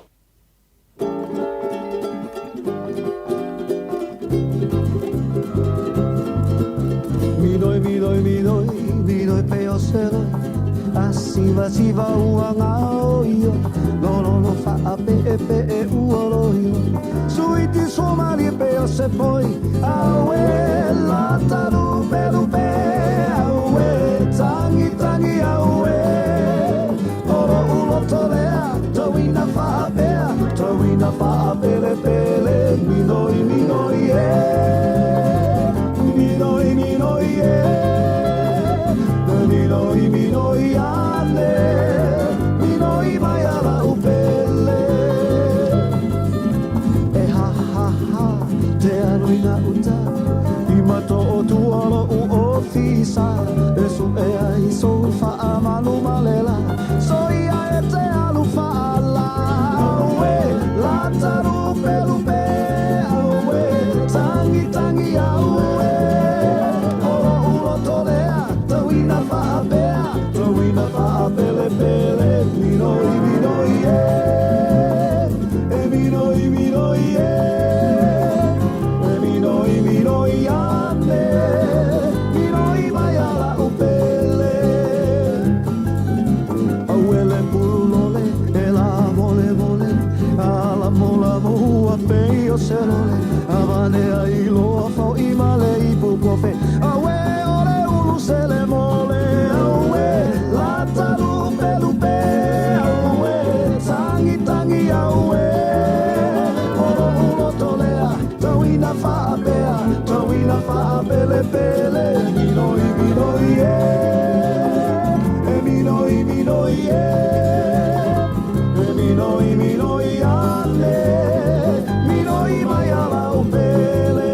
Midoi peo selo. Asiva ua ngao io. No fa pe uolo io. Suiti somali peo se poi. Aue la taru pe. Aue tangi aue. Oro ulo tolea. Tawina fa pele minoi yeah. Minoi yeah. Minoi ane. Minoi mayala upele. E ha te anuina uta. Imato o tuolo u ofisa. Esu e ai so fa amanu malela. So ia e te alu fa Lupe, aue, tangi, aue. Ulo tolea, tawina fa pele, minoi, yeah. Minoi, yeah. Minoi, ane. Minoi, mayala upele. Auele pulole, ela mole. Ala moa pei o serole. Avane a iloa fau I male I pukofe. Awe ore ulu sele mole. Awe lata lupe. Awe tangi awe. Oro ulo tolea. Tawina fa pele. Minoi yeah. Minoi yeah. Minoi ane. Minoi mayala upele.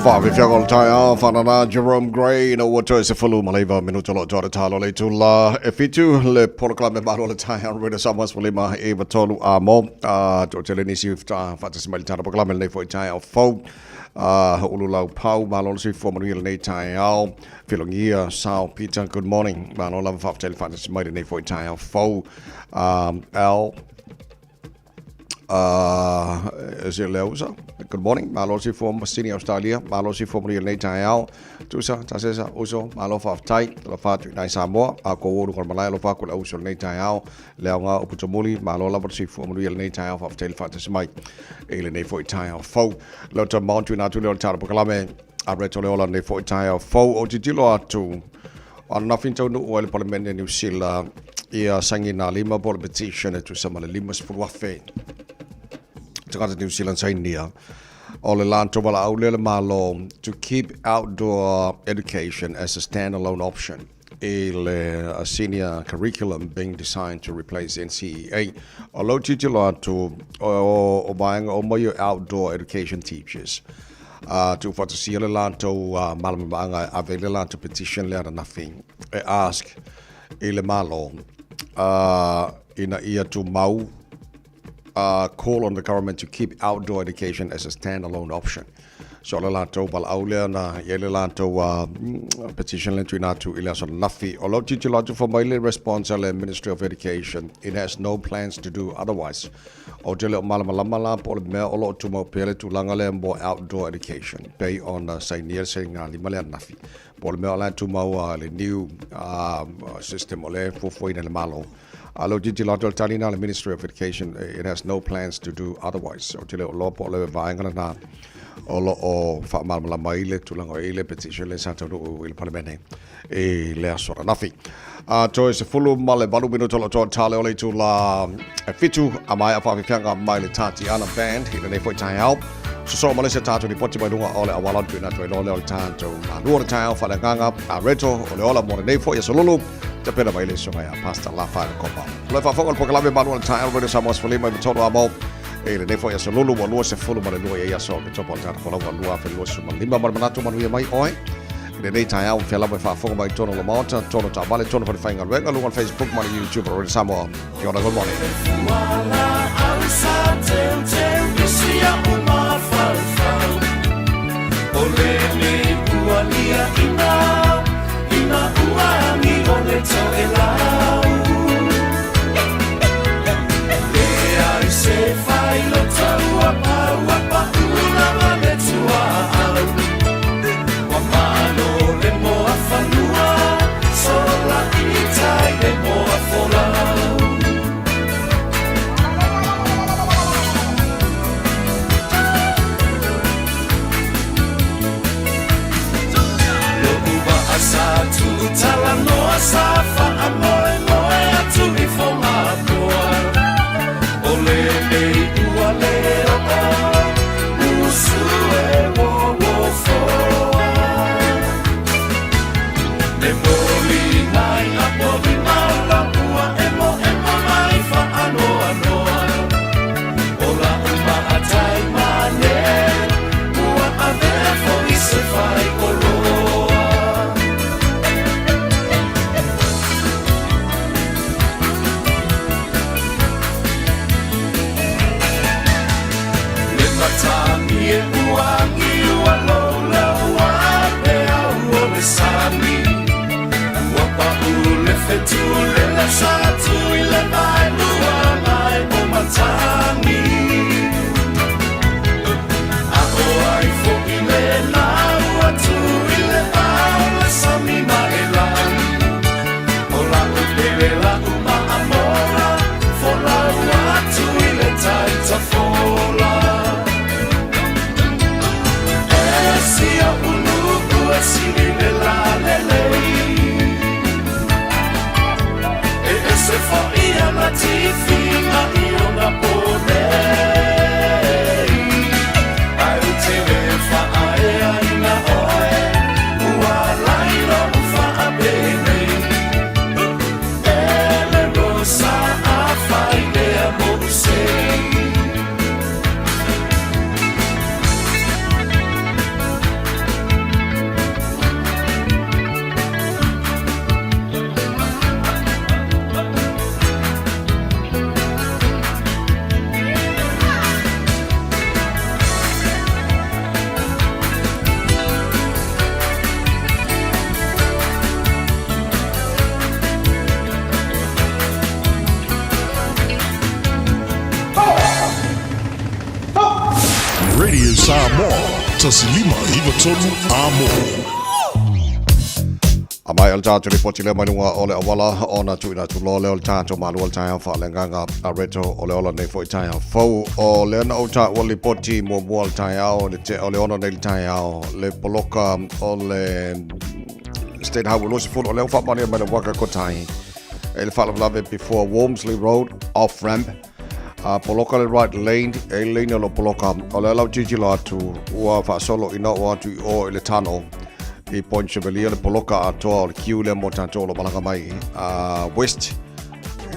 Whawhiwhiago taia, whanana Jerome Gray, no wato e se whulu malaiva minuto lo tōra tālo le tūla e fitu le porokla me maro le taia reda samas walima e watolu a mo tō te le nisi whatasimali tāra pakla me le nei fo i taia o fau ulu lau pau malo le sui formari le nei taia au Philongia, Sao, Peter, good morning malo lava whaftel whatasimali nei fo i taia o fau Al Leusa. Good morning. Malosi from Sydney, Australia. Malosi from Real Natayao. Tusa, Tasesa, Uso, Malofa of Tai, Lafat, Nai Samoa, Ako, Malaya, Lofa, Uso, Natayao, Leonga, Uputamuli, Malola, from Real Natayao of Tailfatas Mike, Elene for Itayao, Fo, Lotta Mountain, Natural Tarapocalame, Abretola, Ne for Itayao, Fo, Ojilo, to on nothing to no oil parliament in New Zealand. Ia sangina lima bol petition to some of the limas for wafe. To New Zealand sainia. All the land to wala malo to keep outdoor education as a standalone option. A senior curriculum being designed to replace NCEA. Although titular to or buying or outdoor education teachers. To for to see a land to malamanga available to petition letter nothing. I ask ile malo. In a year to Mau, call on the government to keep outdoor education as a standalone option. So Lanto Balauliana, Yelelanto petition to Elias Nafi, or Logicological for my responsible Ministry of Education. It has no plans to do otherwise. Or Malamalamala, Polmel, or to Mopele to Langalembo outdoor education. Pay on say near saying Limalan Nafi. Polmel to Mau, the new system for in Malo. Logicological Talina, the Ministry of Education, it has no plans to do otherwise. So Tilo Lopo Vangana. O fa malmala maile tulanga ile petition le santa do il parliament e le asora nafi to se fulu male balu bino tolo to tale ole to la fitu amai afa fianga mai le tati ana band hile ne foi tai help so male se tatu ni poti mai dunga ole awala tu na to ole tanto no tai fa la ganga a reto ole ola mo ne foi so lulu te pena mai le so ya pasta la fa ko pa le fa fo ko la be balu tai ole samos fuli mai to amo ele ne foi so lulu mo se fulu male no ya so to po ta ko la lua fe lo so limba mar manato manu mai oi le nei tai au fela fa fo mai tono lo mota tono ta vale tono for fainga venga lu on Facebook mani YouTube or samo yo good morning se fai lo taua pa una vale tua wa mano le moa fanua sola itai le moa fola tasilima iwa tolu amo. Amai al tātou ripoti lea mainunga o le awala o na tuina tulo leo le tātou malu al tāia whaalenganga a reto o le ola nei fo i tāia fau o le ana o tātou le poti mua al tāia o le te o le ona nei le tāia o le poloka o le State Highway losi full o leo whaamani mai le waka kotai e le whaalawalawe before Wormsley Road off ramp poloka le right lane e lane lo poloka o le alau titi la atu ua whaasolo ina o atu o le tano I Point Chevalier le poloka atoa o le kiu le mo tātou lo malanga mai west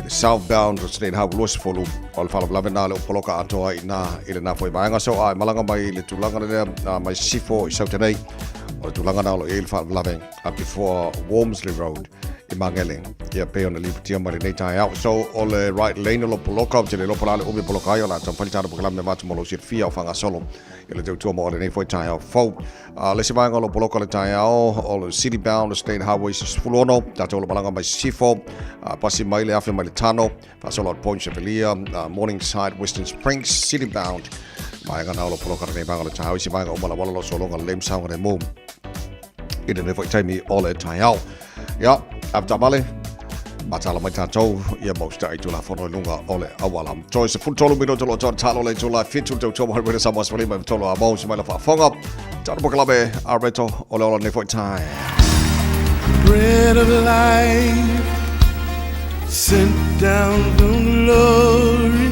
the southbound State Highway losi full o le whalawalawe nā le poloka atoa ina I le nā fwoi maenga so ai malanga mai le tulanga le mai sifo I sautanei o le tulanga nā lo e le whalawalawe before Wormsley Road I Mangele ia pe ona liputia mai nei tai au so o le right lane lo poloka o te le lopo la le umi poloka ai o la tampalitana po kalame matu mo lo sirfia o whanga solo I le teutua mo o le nei foi tai au fau le se vanga lo poloka le tai au o le city bound le state highways fulono tatou lo malanga mai sifo pasi mai le afe mai le tano pasolo at Point Chevalier Morningside Western Springs city bound mai ngana lo poloka le nei vanga le tai au se vanga o mala wala lo solonga le msanga le mo I le nei foi tai mi o le tai au ia Abdamale Matala mai tātou ia mausta I tula whanoi lunga o le awalam. Toi se funtolo mino tolo tōna talo le tula fitu tau tōma haruere sa mas wali mai tolo a mau si mai la whafonga. Tāna pokalabe a reto o le ola nei foi tai. Bread of life sent down from glory.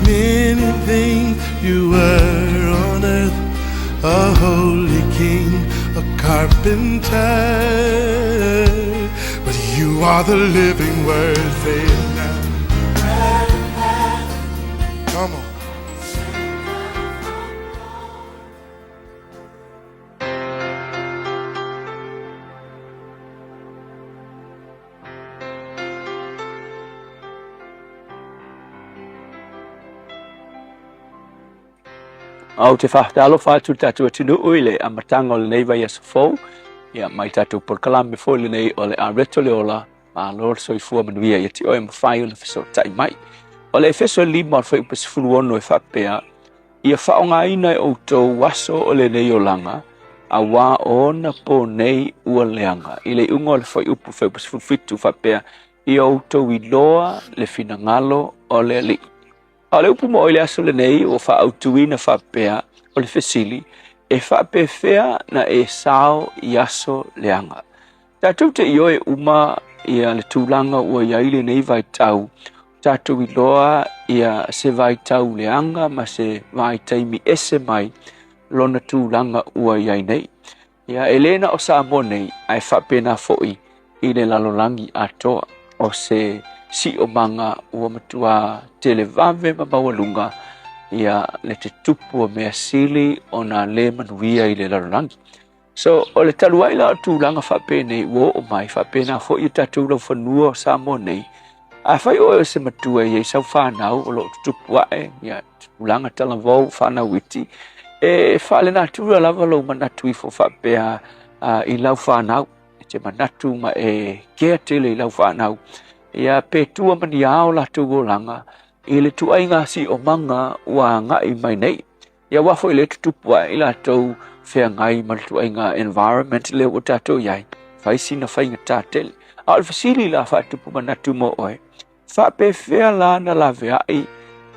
Many things you were on earth, a holy king, a carpenter, but you are the living word. Say it now. Come on. Au te whahtalo whātu tātua tunu uile a matanga o le nei vai asafou. Ia mai tātou por kalame fo le nei o le a reto le ola ma lor soifua manuia ia ti oe mawhai o le wheso tai mai. O le wheso lima o whai upasifuru ono e whapea. Ia whaonga ina e outou waso o le nei o langa. A wā ona po nei ua leanga. I le unga o le whai upu whai upasifuru fitu whapea. Ia outou I loa le finangalo o le li. O le upu mo o le aso le nei o wha autuina whapea o le whesili e whape whea na e sao I aso leanga. Tātou te ioe uma ia le tūlanga ua iaile nei vai tau. Tātou I loa ia se vai tau leanga ma se vai taimi ese mai lona tūlanga ua iai nei. Ia elena o Samoa nei ai whape na foi I le lalolangi atoa o se si o manga ua matua televave ma mawalunga ia le te tupu o mea sili o na le manuia I le larangi. So o le taluai la tūlanga whape nei ua o mai whape na fo I tātou lau whanua o Samoa nei. A whai o se matua I sau whanau o lo tupu ae ia tūlanga talavau whanau iti. E whale na tūra lava lau manatu I fo whapea I lau whanau. E te manatu ma e kea tele I lau whanau. Ia petua mani ao la tūgolanga I le tuainga si o manga ua ngai mai nei. Ia wafo I le tutupua I la tau whea ngai ma le tuainga environment le o tātou iai. Whaisi na whainga tātele. A le fasili la whatupu manatu mo oe. Whape whea la na la veai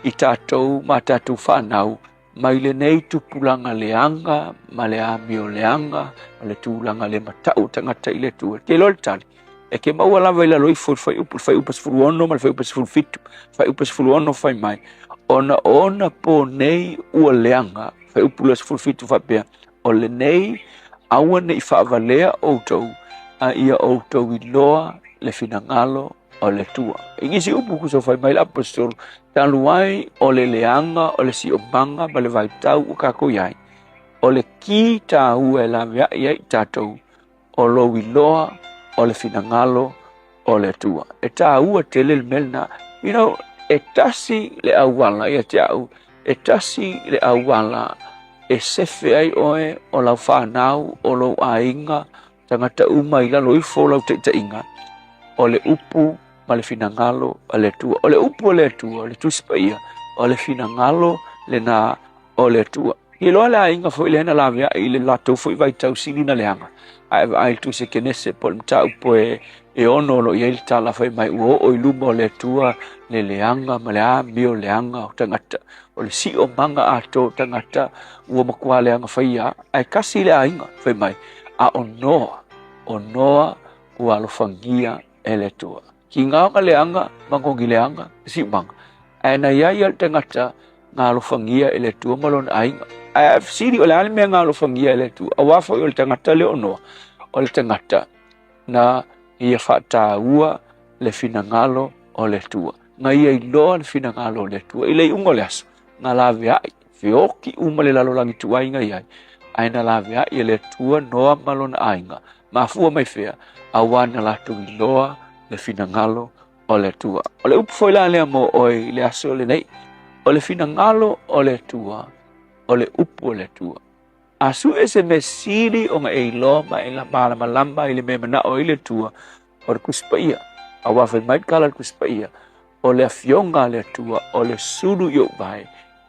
I tātou ma tātou whanau. Mai le nei tupulanga leanga, ma le amio leanga, ma le tūlanga le matau tangata I le tua. Ke lor tali. E ke maua lava I la loi fai upas furu ono, ma fai upas furu fitu, fai upas furu ono fai mai. Ona po nei ua leanga, fai upulas furu fitu whapea. O le nei, aua nei whaavalea outou, a ia outou I loa le finangalo o le tua. Ingisi upu kuso fai mai la apostol, taluai o le leanga, o le si o manga, ma le vaitau o kako iai. O le ki tā ua e la mea iai tātou, o lo I loa, o le finangalo o le tua. E tā ua te le melna, you know, e tasi le awala, ia te au, e tasi le awala, e sefe ai oe o lau whanau, o lau ainga, tangata uma I lalo I fo lau te inga, o le upu, ma le finangalo o le tua. O le upu o le tua, o le tuspaia, o le finangalo le na o le tua. I loa le ainga fo ile na la via i le lato fo i vai tau sili na leanga. Ai tu se kenese pol mtau po e ono lo i ele tala fai mai uo o i luma o le tua le leanga ma le a mio leanga o tangata. O le si o manga ato tangata ua makua leanga fai a. Ai kasi le ainga fai mai a o noa ua alofangia e le tua. Ki ngā leanga mangongi leanga si manga. Ai na ia i tangata ngā alofangia e le tua malon ainga. Ai siri o le ale mea ngā alofangia e le tua. A wafo i o le tangata le ono. O le tangata na ia whata ua le finangalo o le tua. Nga ia i loa le finangalo o le tua. I le ungo le aso. Nga lawe ai. Whioki uma le lalolangi tuai ngai ai. Ai na lawe ai le tua noa malona ainga. Mafua mai whea. Awana latu i loa le finangalo o le tua. O le upu foila lea mo oi le aso le nei. O le finangalo o le tua. O le upu o le tua. Asu ese me siri o nga e loma e la malama i le me mana o i le tua. O le kuspaia. A wafai mai kala le kuspaia. O le afionga le tua. O le suru i o vai.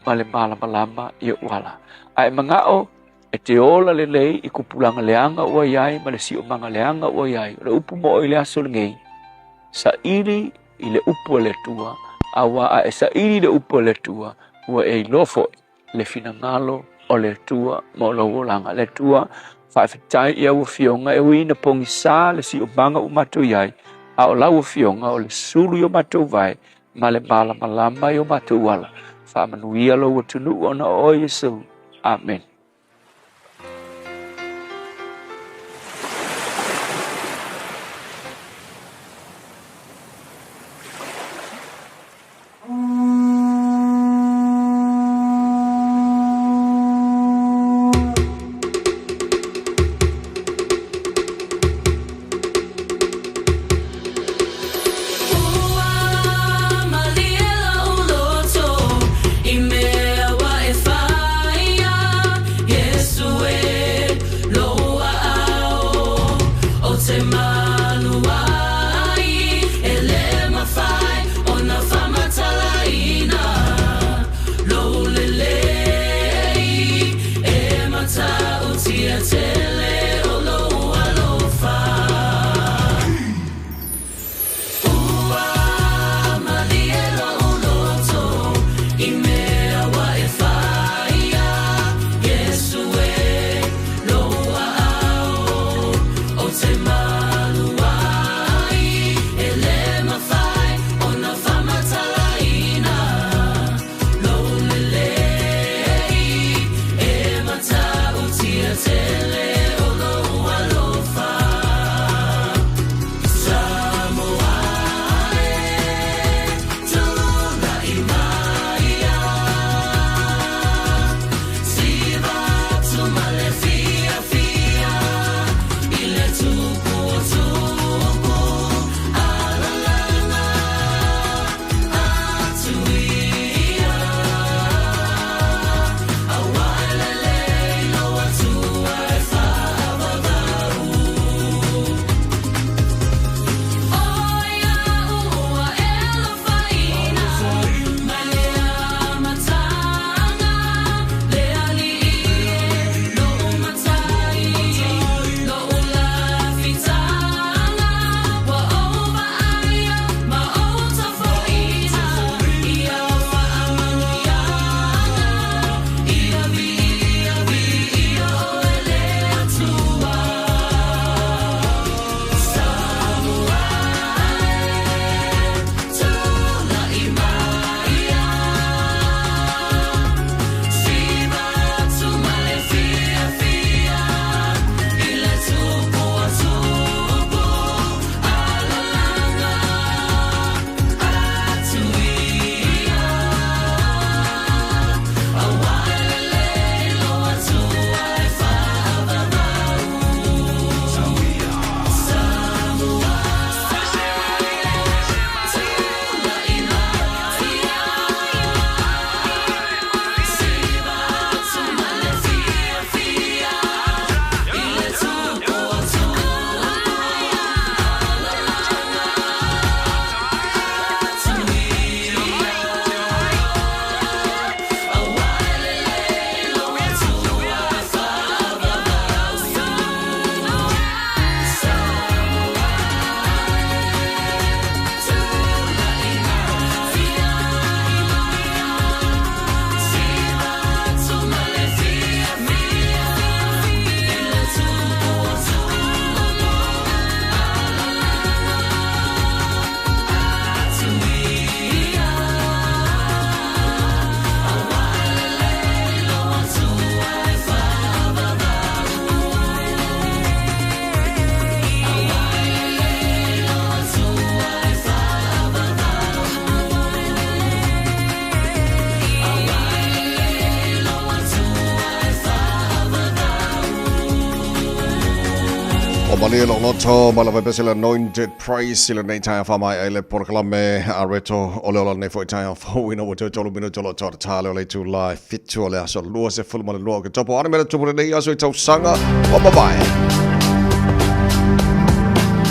Ma le malama i o wala. Ai mga o e te ola le lei i kupulanga leanga ua iai. Ma le si o manga leanga ua iai. O le upu mo o i le aso le ngei. Sa iri i le upu o le tua. Awa a e sa iri le upu o le tua. Ua e lofo le finangalo o le tua mo lo wolanga le tua whaiwhitai ia ua fionga e wina pongi sā le si o manga o matou iai a o lau fionga o le sulu i o matou vai ma le malama i o matou wala whamanuia lo ua tunu ona o Yesu. Amen. Fire. Mani lo loto malava besela anointed praise sila nei tai fa mai ele porklame areto ole ole nei foi tai fa wina wo tolo mino tolo tor tale ole tu live fit to ole so lo se full mal lo ke topo ana mera topo nei aso tau sanga o bye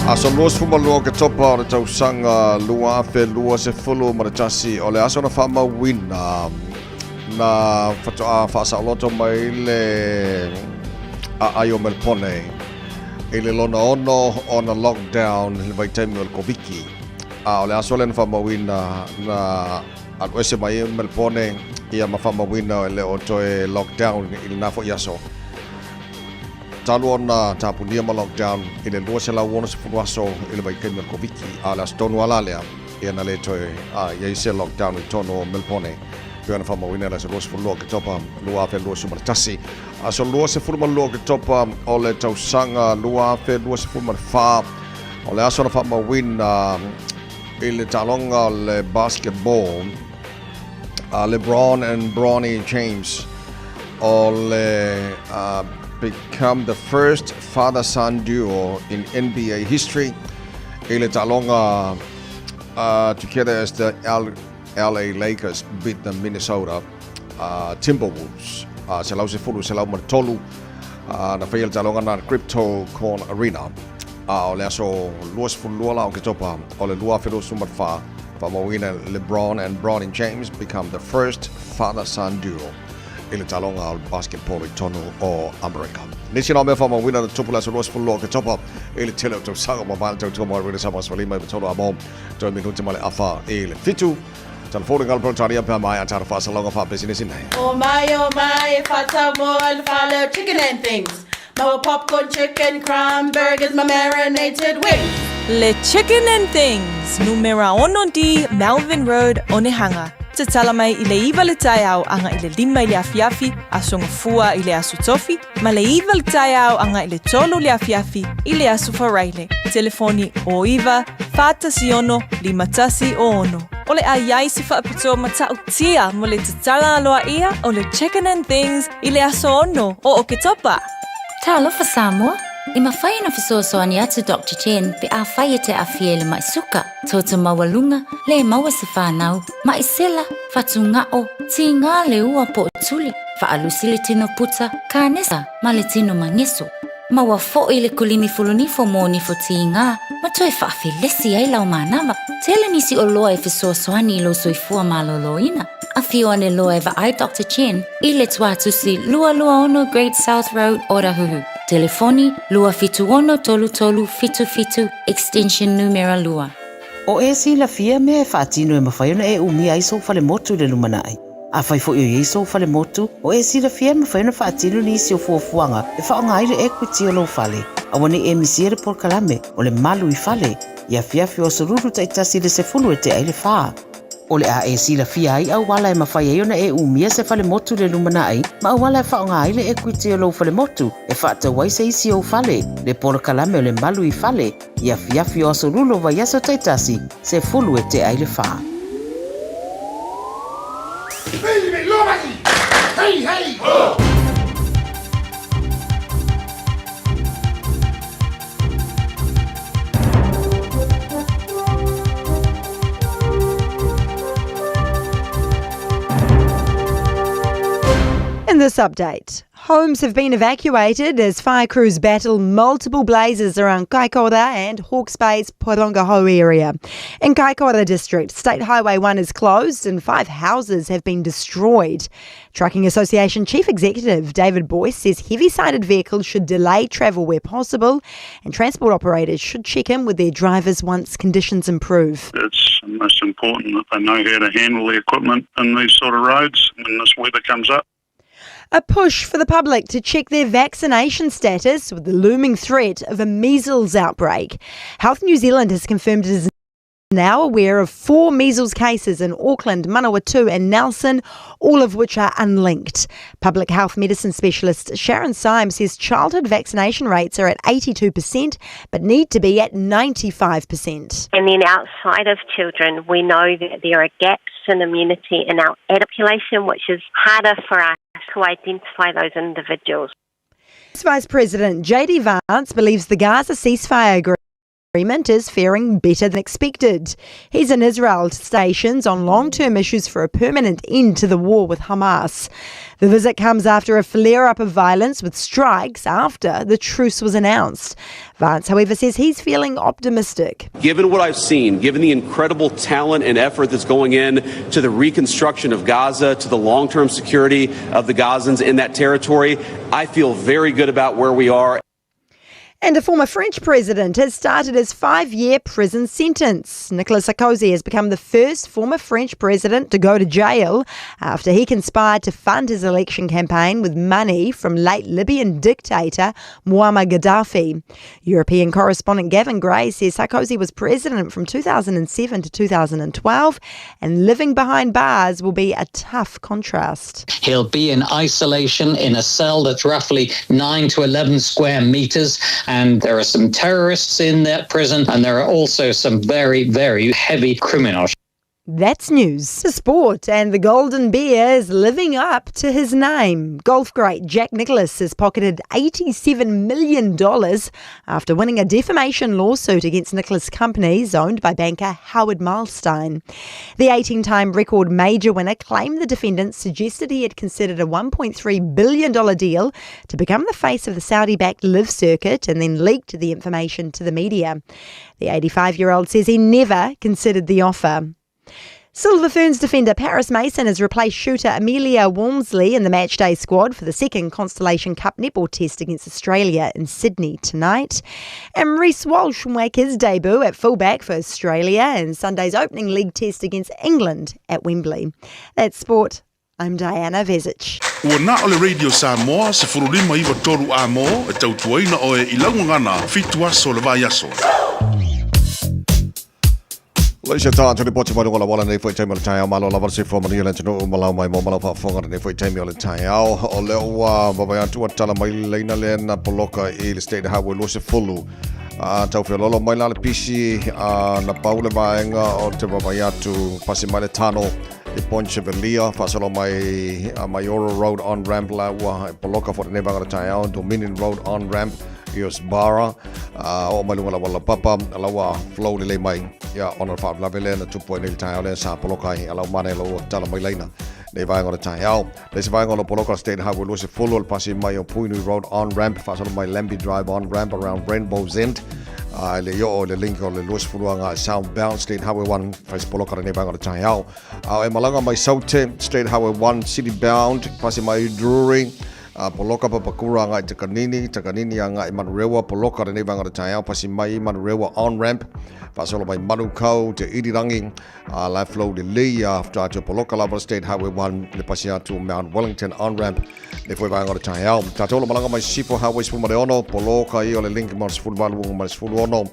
aso lo se full mal lo ke topo tau sanga lua fe lua se full mal tasi ole aso na fa ma wina na fa sa loto mai le ayo melpone ele lona ono on a lockdown le vai time el koviki ole asolen fa mawina na ese mai melpone ia ma fa mawina ele oto e lockdown il na fo yaso talu ona tapunia ma lockdown ele lo se la wona se fuaso ele vai time el koviki ala stonu alalea ia na le to ia se lockdown tono melpone Pyönä famma winellä se luosi fullo ke topa lua fe luosi mal tassi aso luosi fulma luo ke topa ole tau sanga lua fe luosi fulma fa ole aso na famma win ile talonga le basketball LeBron and Bronny James ole become the first father-son duo in NBA history ile talonga together as the LA Lakers beat the Minnesota Timberwolves. Se lausi fulu se lau tolu na fail talonga na Crypto Corn Arena. Ole aso luos fulu la ke topa ole lua felu sumat fa mawina LeBron and Bronny James become the first father-son duo ile talonga al basketball tono o America. Nisi na me fa mawina na tupula so luos fulu ke topa ile tele to saga mabal to mo rede sama swalima tono amo to minuti male afa ile fitu Telefonen galpon taria pa mai atar fa salonga fa business in. Oh my, fata mo al follow chicken and things. My popcorn chicken, crumb burgers, my marinated wings. Le Chicken and Things, numera ono di Melvin Road, Onehanga. Te tala mai i le iwa le tai au anga i le lima i le afiafi, a songa fua i le asu tofi, ma le iwa le tai au anga i le tolo le afiafi, i le asu wharaile. Telefoni o iwa, whātasi ono, limatasi o ono. O le a iai si whaaputoa matau tia mo le te tala aloa ia o le Chicken and Things i le aso ono o ke topa. Ta alofa Samoa. I mawhai na fisoasoani atu Dr. Chen pe a whai te awhiele mai suka. Tauta mawalunga, le maua se whanau, mai sela, whatu ngao, ti ngā le ua po tuli, whaalusi le tino puta, ka nesa, ma le tino mangeso. Maua fo i le kulini fulunifo mo nifo ti ngā, ma toi whaafilesi ai lau manama. Tele nisi o loa e fisoasoani lo soifua maloloina. A fio ane loa e ai Dr. Chen, i le tuatusi lua ono Great South Road, Orahuhu. Telefoni lua fitu ono tolu tolu fitu fitu extension numero lua. O e si la fia me fatino e mawhaiona e umia i so fale motu le lumanai. A fai fo i so fale motu, o e si la fia mawhaiona fatino ni si o fuafuanga e whaonga aire equity o lo fale. A wane e misiere por kalame o le malu I fale, ia fia fio soruru taitasi le se fulu e te aile faa. O le a e si la fia ai au wala e mawhaiona e umia se fale motu le lumanai, ma au wala e whaonga aile equity o lo fale motu, e whaata waise isi o fale, le por kalame o le malu I fale, ia fia fio soruru wa yaso taitasi, se fulu e te aile faa. Baby, lobby! Hey, hey! Oh! In this update, homes have been evacuated as fire crews battle multiple blazes around Kaikoura and Hawke's Bay's Porongaho area. In Kaikoura district, State Highway 1 is closed and 5 houses have been destroyed. Trucking Association Chief Executive David Boyce says heavy-sided vehicles should delay travel where possible and transport operators should check in with their drivers once conditions improve. It's most important that they know how to handle the equipment in these sort of roads when this weather comes up. A push for the public to check their vaccination status with the looming threat of a measles outbreak. Health New Zealand has confirmed it is now aware of 4 measles cases in Auckland, Manawatu and Nelson, all of which are unlinked. Public health medicine specialist Sharon Symes says childhood vaccination rates are at 82% but need to be at 95%. And then outside of children, we know that there are gaps in immunity in our adult population, which is harder for us to identify those individuals. Vice President J.D. Vance believes the Gaza ceasefire agreement is faring better than expected. He's in Israel stations on long-term issues for a permanent end to the war with Hamas. The visit comes after a flare-up of violence with strikes after the truce was announced. Vance, however, says he's feeling optimistic. Given what I've seen, given the incredible talent and effort that's going in to the reconstruction of Gaza, to the long-term security of the Gazans in that territory, I feel very good about where we are. And a former French president has started his 5-year prison sentence. Nicolas Sarkozy has become the first former French president to go to jail after he conspired to fund his election campaign with money from late Libyan dictator Muammar Gaddafi. European correspondent Gavin Gray says Sarkozy was president from 2007 to 2012, and living behind bars will be a tough contrast. He'll be in isolation in a cell that's roughly 9 to 11 square meters. And there are some terrorists in that prison, and there are also some very, very heavy criminals. That's news. Sport, and the Golden Bear is living up to his name. Golf great Jack Nicklaus has pocketed $87 million after winning a defamation lawsuit against Nicklaus companies owned by banker Howard Milestein. The 18-time record major winner claimed the defendants suggested he had considered a $1.3 billion deal to become the face of the Saudi-backed Live circuit and then leaked the information to the media. The 85-year-old says he never considered the offer. Silver Ferns defender Paris Mason has replaced shooter Amelia Walmsley in the matchday squad for the second Constellation Cup netball test against Australia in Sydney tonight. And Reece Walsh will make his debut at fullback for Australia in Sunday's opening league test against England at Wembley. That's sport. I'm Diana Vezic. Ua na ole Radio Samoa se furulima iwa toru a mo e tautuaina o e ilaungangana fitu aso le vai aso. Leisha tātou ni poti mai wala nei foi taimi o le tai au malo lava se fo mani le tino malau mai mo malau whafonga nei foi taimi o le tai au o le ua mawai atu tala mai leina le na poloka I le state highway lo se fulu tau whia lolo mai la le pisi na paule vaenga o te mawai atu pasi mai le tano I Ponche Velia whasalo mai Mayora Road on ramp la ua poloka fo te nevanga le tai au Dominion Road on ramp Ios Bara o mai lunga la wala papa alawa flow le mai ya ona fa la vele na 2.0 tai ole sa poloka I ala mane lo tala mai leina nei vai ngona tai au le se vai ngona poloka state highway lo se full pasi mai o Puinu Road on ramp fasalo mai Lambi Drive on ramp around Rainbow's End le yo le link o le lo se furuanga southbound state highway 1 fas poloka nei vai ngona tai au e malanga mai saute state highway 1 city bound pasi mai Drury poloka papakura nga takanini nga Manurewa poloka nei vanga le tai au pasi mai Manurewa on ramp pasolo mai Manukau te Irirangi la flow de Lee after to poloka lava state highway 1 le pasi to Mount Wellington on ramp le foi vanga le tai au tatolo malanga mai Sipo highway Spumareono poloka I ole link mas football mas fulono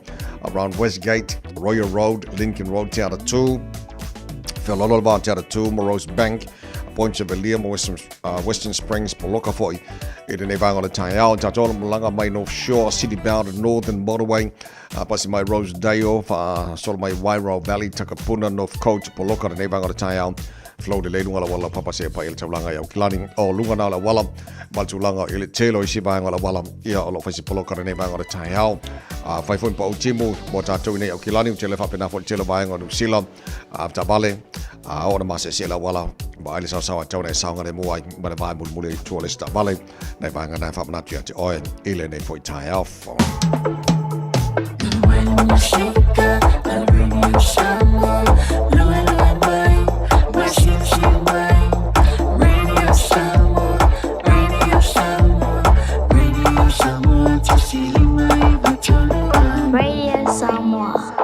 around Westgate Royal Road Lincoln Road Tiara 2 Felolo ba Tiara 2 Morose Bank Ponche Velia Western Springs poloka foi I le nevanga le tai au tatolo malanga mai North Shore city bound northern motorway pasi mai Rosedale fa solo mai Wairau Valley Takapuna North Coast poloka le nevanga le tai au flow de le lunga la wala papa se pa il taulanga ya kilani o lunga na la wala baltulanga il telo I sibanga la wala ia o lo fasi poloka le nevanga le tai au fai foi pa utimu mo tatou nei o kilani tele fa pena fo tele vaenga no sila after vale o na mase se la wala ba ile sa tau nei saunga le mo ai ba vai mulmuli tuole sta vale nei vaenga na fa na tia te oe ile nei foi tai au When you shake up, I bring you some more. Lower my wash you Radio Samoa, Radio Samoa, Radio Samoa, to see my battle. Radio Samoa.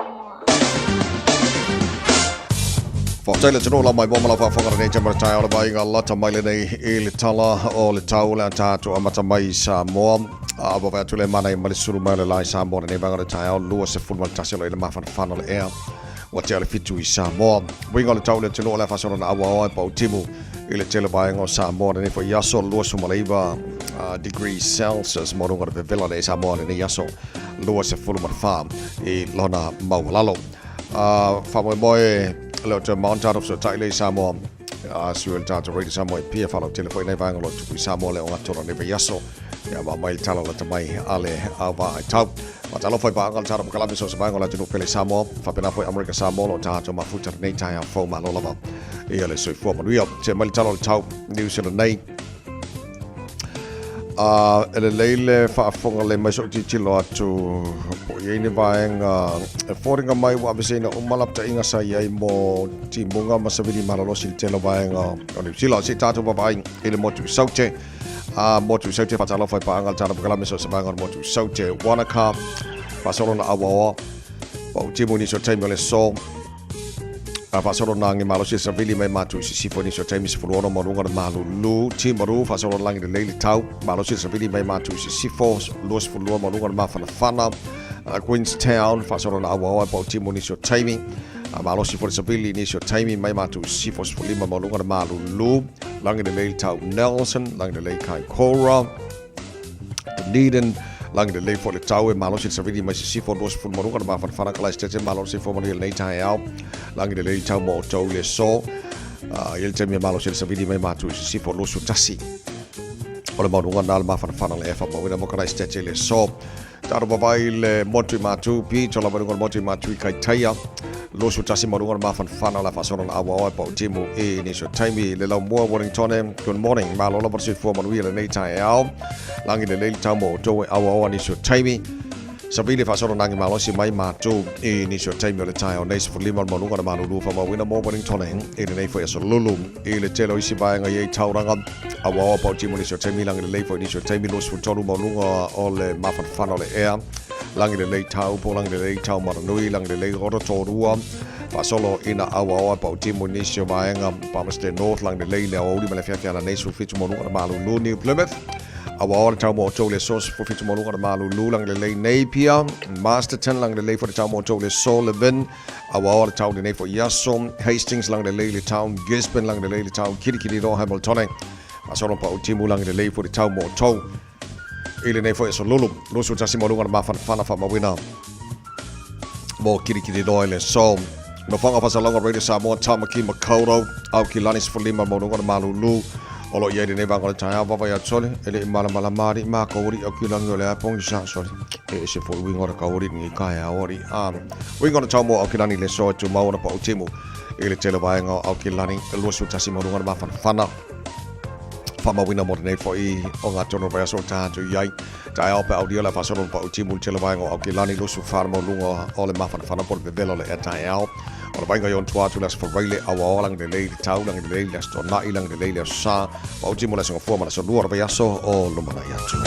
Taile tino la mai bomala fa fanga nei jamar tai ala bai nga lata mai le nei I tala o le taula tatu amata mai Samoa abo va tule mana mai suru mai le lai Samoa nei banga tai o lua se full mal taselo le mafan fana le air wa te ala fitu I Samoa winga le taula tino la fa sona na awa pa utimu I le tele bai nga Samoa nei fa yaso lua su malaiva degrees Celsius mo runga de villa nei Samoa nei yaso lua se full mal fa I lona maulalo fa moi Hello to Mount out of so tightly Samoa suel tato radio Samoa pia follow telephone nei vanga lo tu Samoa le onga toro nei yaso Ya ma mai tala la tamai ale awa ai tau. Ma tala foi pa ngal tara kala miso sa ngal tunu pele Samoa, fa pena foi America Samoa lo ta to ma futa nei tai a fo ma lo lava. E ale soi fo ma rio, che mai tala tau New Zealand nei. Ele leile fa fonga le mai so tilo atu po ye ni vaenga foringa mai wa besena o malapta inga sa ye mo timbunga masavidi malalo sil telo vaenga o ni sila si tatu ba vai ele motu saute motu saute fa tala fa pa angal tara kala miso sa bangal motu saute wanaka fa solo na awa pa timuni so time le so fa solo na ngi malo si savili mai matu si sifoni so time si fulono mo lunga malu lu timaru fa solo langi de leili tau malo si savili mai matu si sifo los fulono mo lunga ma fana Queenstown fa solo na awa pa timuni so time malo si for savili ni so time mai matu sifo fulima mo lunga malu lu langi de leili tau Nelson langi de leili kai Cora Dunedin langi de lei for le tau e malo si savidi mai si for dos ful moruga ma fana kala stete malo si for mo nei tai au langi de lei tau mo tau le so il temi malo si savidi mai matu si for lo su tasi ole moruga dal ma fana le fa mo mo kala stete le so taro vai le motu matu pi to la moruga motu matu kai taia lo su tasi moruga ma fana la fa so na awa pa timu e ni so time le la mo Wellington good morning malo la si for mo le nei tai au langi le leili tau mo to awa ni so taimi sabili fa solo nangi malo si mai matu e ni so taimi le tai o nei so lima mo lunga ma lu fa ma wina mo Wellington e nei fo so lulu e le telo isi ba nga ye tau ranga awa pa timo ni so taimi langi le leili fo ni so taimi lo so tolu mo lunga o le ma fa le air langi le leili tau po langi le leili tau ma nui langi le leili ro to rua fa solo ina awa pa timo ni so ba nga pa Mr North langi le leili o li ma le fia na nei so fitu mo lunga ma lu ni Plymouth awa tau mo to le sos for fitu mo lunga malu lulang le lei Napier Masterton lang le lei for tau mo to le Sullivan awa tau le nei for Yasom Hastings lang le lei le town Gisborne lang le lei le town Kirikiri do Hamilton asoro pa utimu lang le lei for tau mo to ile nei for so lulu lo su tasi mo lunga ma fana fa ma wina mo Kirikiri do le so no fanga fa salonga radio Samoa Tamaki Makauro au kilanis for lima mo lunga malu lu olo ye ne ba ko ta ba ya sole ele mala mari ma ko ri o kilango le pong sa sole e se fo wi ngora ka ori ni ka ya ori wi ngora ta mo o kilani le so tu ma ona pa utimu ele tele ba nga o kilani lo su tasi mo ngora ba fana fa ma wina mo ne fo i o nga tono ba so ta tu yai ta au pa audio la fa so pa utimu tele ba nga o kilani lo su farmo lungo o le ma fana por be velo le ta au o vai nga yon tua tu las for vele awa lang de lei tau lang de lei las to na ilang de lei sa pa utimo la so forma so duor ba so o lo mana ya tu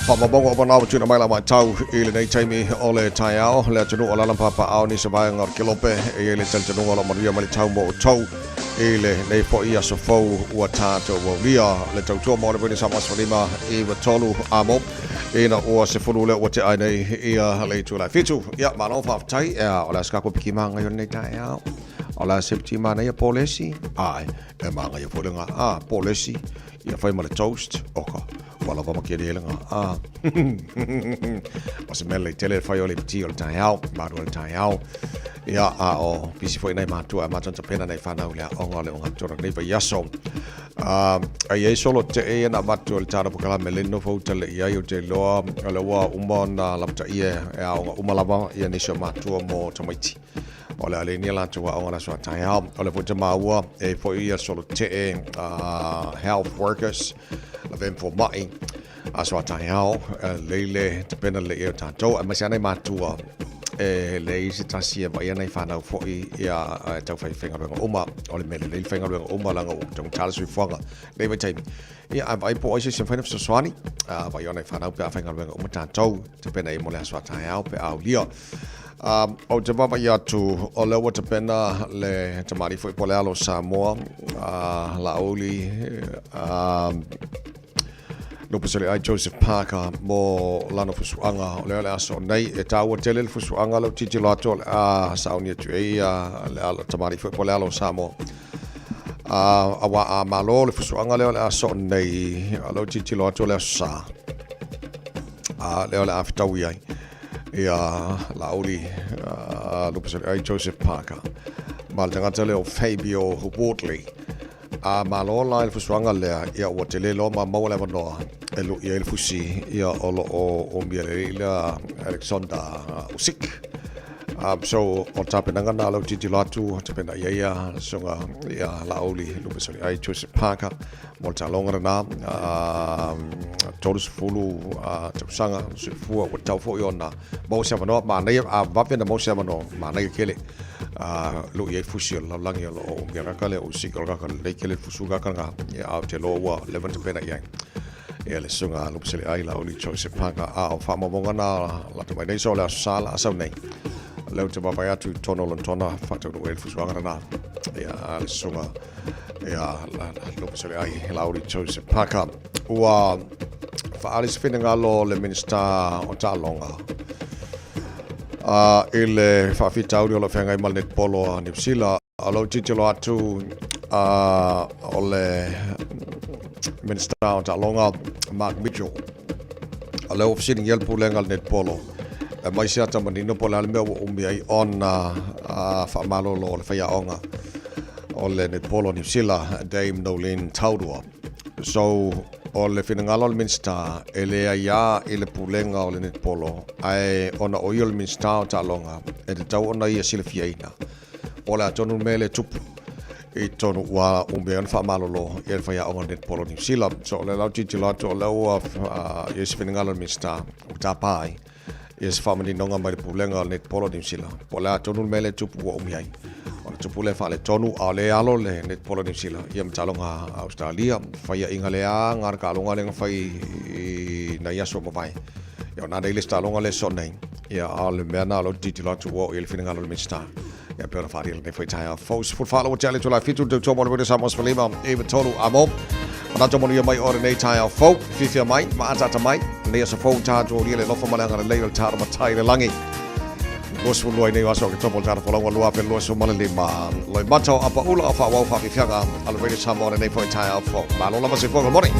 fa ma bongo ba na tu na mai la ma tau ile nei taimi o le tai ao le tu o la lampa pa ao ni so ba nga kilope e le tel tu o la maria ma le tau mo tau ile nei po ia so fo ua tato wo ria le tau tu mo le bini sa mas lima e wa tolu amo ina o se fulu le o te ai nei ia le tu la fitu ia ma no fa tai o la ska ko pikima nga yo nei tai ao o la septima nei polisi ai e ma nga yo polenga polisi ia fai ma le toast oka wala va ma ke le nga o se mele tele fai o le piti o le tai ao ma do le tai ao ia o pisi foi nei ma tu ma tanta pena nei fa na ule o ngale o ngatura nei va yaso ai solo te e na matu le tara po kala meleno fo tele ia yo te loa ala wa umona lapta ia o umalava ia ni so matu mo tomaiti ole ale ni la tu wa ona so tai ao ole po te maua e fo ia solo te health workers la vem for mai aso tai ao leile te pena le ia tato ma siana matu e le isi tasia ba ia nei whanau fo ia tau whai whengaruenga oma o le mele le whengaruenga oma langa o tong tala sui whanga nei vai taimi ia ai po oise sem whainaf sa swani ba ia nei whanau pe a whengaruenga oma tātou te pena i mole aswa tai au pe au lia o te baba ia tu o lewa te pena le te mari fo i pole alo Samoa la oli no pasale ai Joseph Parker mo lana fusuanga o le aso nei e taua tele fusuanga lo titi lo ato sauni tu e le tamari fo pole alo Samoa awa malo le fusuanga le aso nei lo titi lo ato le sa le aftawi ai ia la oli no pasale ai Joseph Parker mal tanga tele o Fabio Wardley Malola il fuswanga le ia o te le lo ma mo le no elu ia il fusi ia o miele ila Alexander Usik so o tapena na lo titi latu tapena ia songa ia lauli lu besoli ai Joseph Parker mo talonga na todos fulu tsanga su fu o tau fo yona mo se no ma nei va pena mo se no ma nei kele lu ia fusi la langi lo o mira kale o sikol ka le kele fusuga ka ia te lo wa leven tapena ia e le sunga lu besoli ai lauli Joseph Parker o fa mo ngana la te mai so la sala so nei leu te papai atu tono lontona whātau no elfu suanga na ia le sunga ia lupa sole ai Lauri Joseph Parker ua whaalis whenenga lo le minista o Tālonga i le whawhitauri o le whengai malnet polo a New Zealand a lau titilo atu o le minista o Tālonga Mark Mitchell a leu ofisining yelpu lenga le net polo mai sia ta manino pola le meu umi ai ona fa malolo le faya onga o le net polo New Zealand Dame Nolene Taurua so o le finangalo le minsta ele ia ele pulenga o le net polo ai ona o il minsta o Tālonga e te tau ona ia sile fiaina o le atonu mele tupu i tonu wa umi an fa malolo e le faya onga net polo New Zealand so le lau titi lato le ua yes finangalo le minsta utapai Yes, family nonga mai pulenga net polo New Zealand. Pola tonu mele tupu o umiai. Ona tupu le fale tonu a le alo le net polo New Zealand. Ia mtalonga Australia. Faya inga le a ngar ka longa le fai na yaso mavai. Ia na dele stalonga le sonai. Ia ale mena lo titila tu o il finanga lo minsta. Ia pera fari le fai taia. Fos for follow what challenge la fitu de tomo le samos falima. Eva tolu amo. Ana tomo ia mai ore nei taia fo. Fifia mai ma atata mai. Nei sa fo ta jo le lofa malanga le le ta ma tai le langi. Bos fu loi nei waso ke tomo ta fo longa lua pe lo so malali ma. Loi mato apa ula fa wa fa fianga. Ala vedi sa mo nei fo taia fo. Ma lo la ma se fo morning.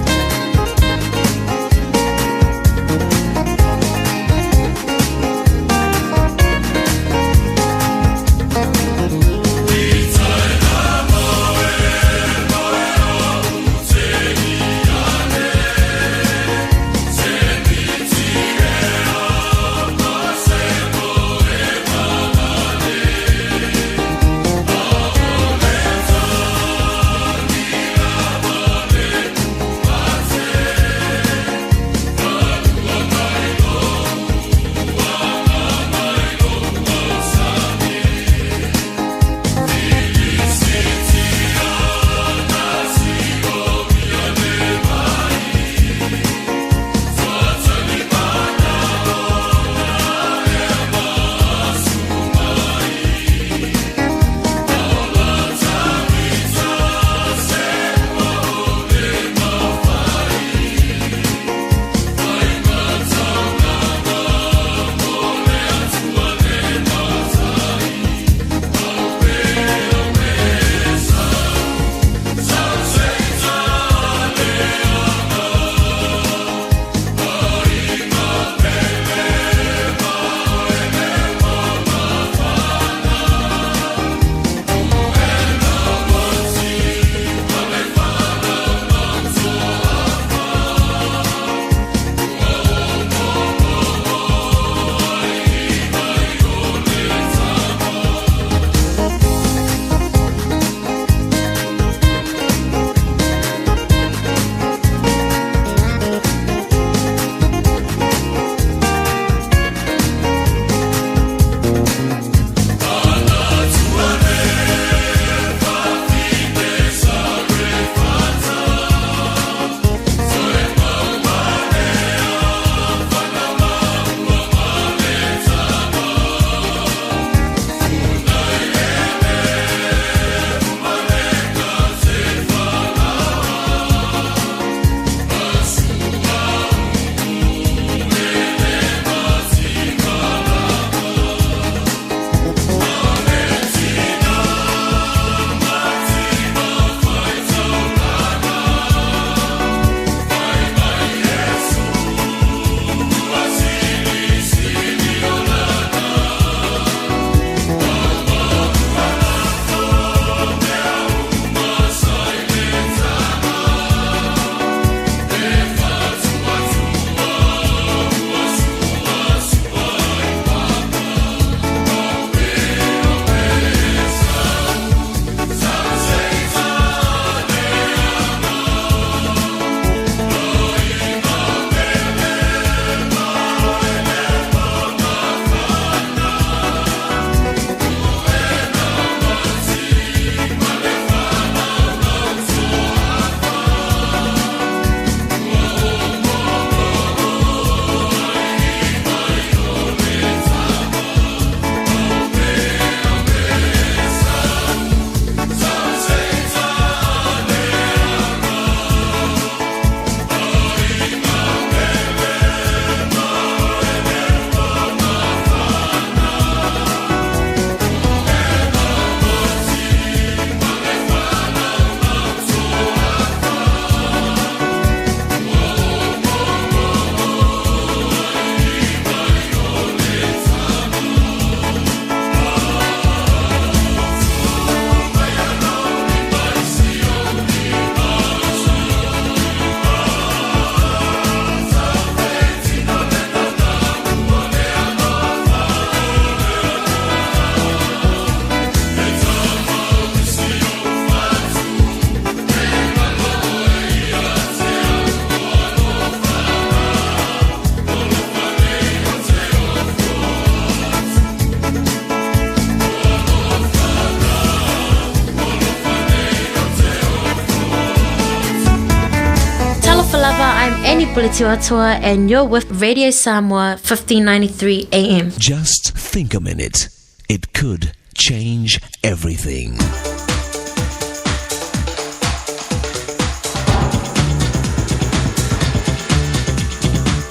lava, I'm Annie Bulituatua, and you're with Radio Samoa 1593 AM. Just think a minute. It could change everything.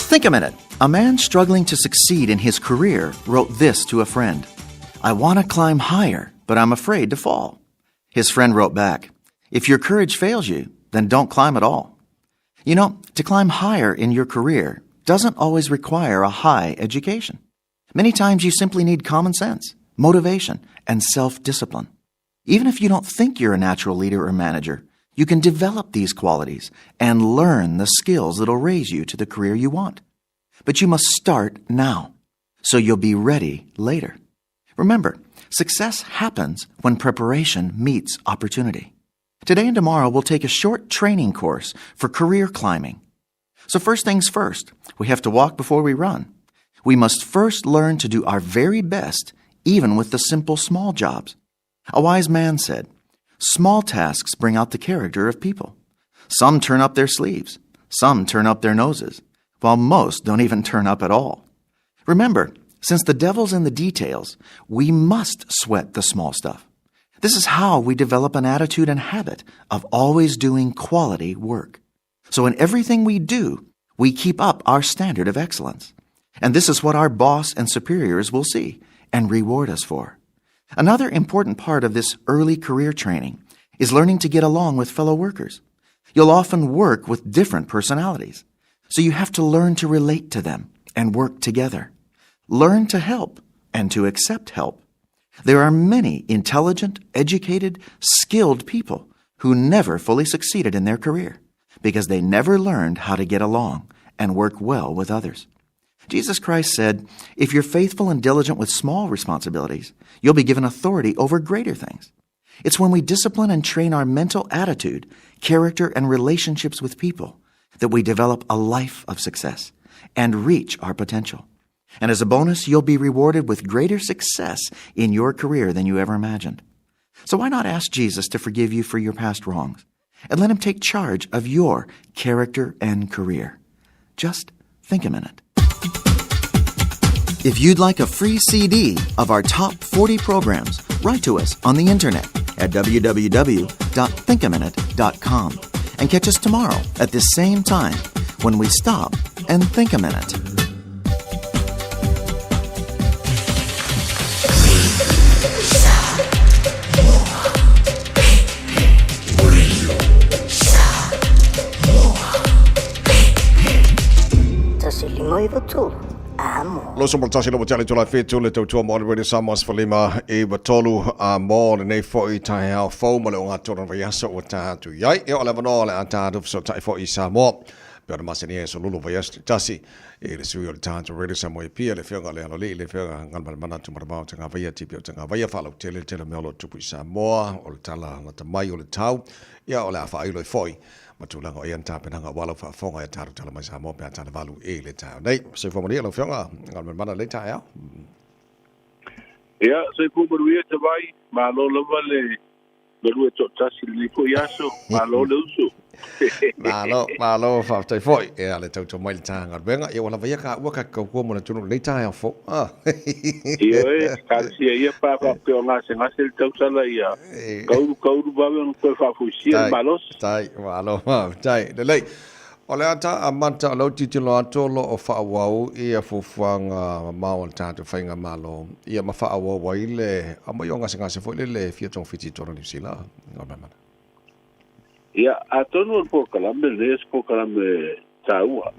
Think a minute. A man struggling to succeed in his career wrote this to a friend. I want to climb higher, but I'm afraid to fall. His friend wrote back, if your courage fails you, then don't climb at all. You know, to climb higher in your career doesn't always require a high education. Many times you simply need common sense, motivation, and self-discipline. Even if you don't think you're a natural leader or manager, you can develop these qualities and learn the skills that'll raise you to the career you want. But you must start now, so you'll be ready later. Remember, success happens when preparation meets opportunity. Today and tomorrow we'll take a short training course for career climbing. So first things first, we have to walk before we run. We must first learn to do our very best, even with the simple small jobs. A wise man said, small tasks bring out the character of people. Some turn up their sleeves, some turn up their noses, while most don't even turn up at all. Remember, since the devil's in the details, we must sweat the small stuff. This is how we develop an attitude and habit of always doing quality work. So in everything we do, we keep up our standard of excellence. And this is what our boss and superiors will see and reward us for. Another important part of this early career training is learning to get along with fellow workers. You'll often work with different personalities, so you have to learn to relate to them and work together. Learn to help and to accept help. There are many intelligent, educated, skilled people who never fully succeeded in their career because they never learned how to get along and work well with others. Jesus Christ said, if you're faithful and diligent with small responsibilities, you'll be given authority over greater things. It's when we discipline and train our mental attitude, character, and relationships with people that we develop a life of success and reach our potential. And as a bonus, you'll be rewarded with greater success in your career than you ever imagined. So why not ask Jesus to forgive you for your past wrongs and let him take charge of your character and career? Just think a minute. If you'd like a free CD of our top 40 programs, write to us on the internet at www.thinkaminute.com and catch us tomorrow at this same time when we stop and think a minute. Lo so multasi lo mutali tula fitu le tautua mo le Samoa falima e batolu a mo le nei fo I tai hao fo mo le onga tona vai aso o tātu iai e o le vano le atadu so tai fo I Samoa pero masini e so lulu vai aso tasi e le sui o le tātu radio Samoa I pia le whianga le alo le whianga ngal mana tu marama tanga vai tipi o tanga vai falo tele me olo tupu I Samoa o le tala na tamai o le tau ia o le afa ai lo foi matulanga o ianta penanga wala fa fonga e taru tala mai Samoa pe tala valu e le tau nei se fo mo le whianga ngal mana le tai hao ia se ko mo ia te vai ma lo lava le lu to tasi li ko yaso ma lo le uso ma lo fa tai foi e ale tau mai tanga benga e wala vai ka ka ko mo na tunu le tai fo ia e ka si ia pa pe ona se nga se tau sala ia kau ba no ko fa fusia malos tai malo tai le lei o le ata amanta lo titilo atolo o whaawau ia fufuanga mao tātu whainga malo ia ma whaawau waile a mai o ngase fo le fia tong fiti toro ni sila ngama ia atonu po kalambe les po kalambe taua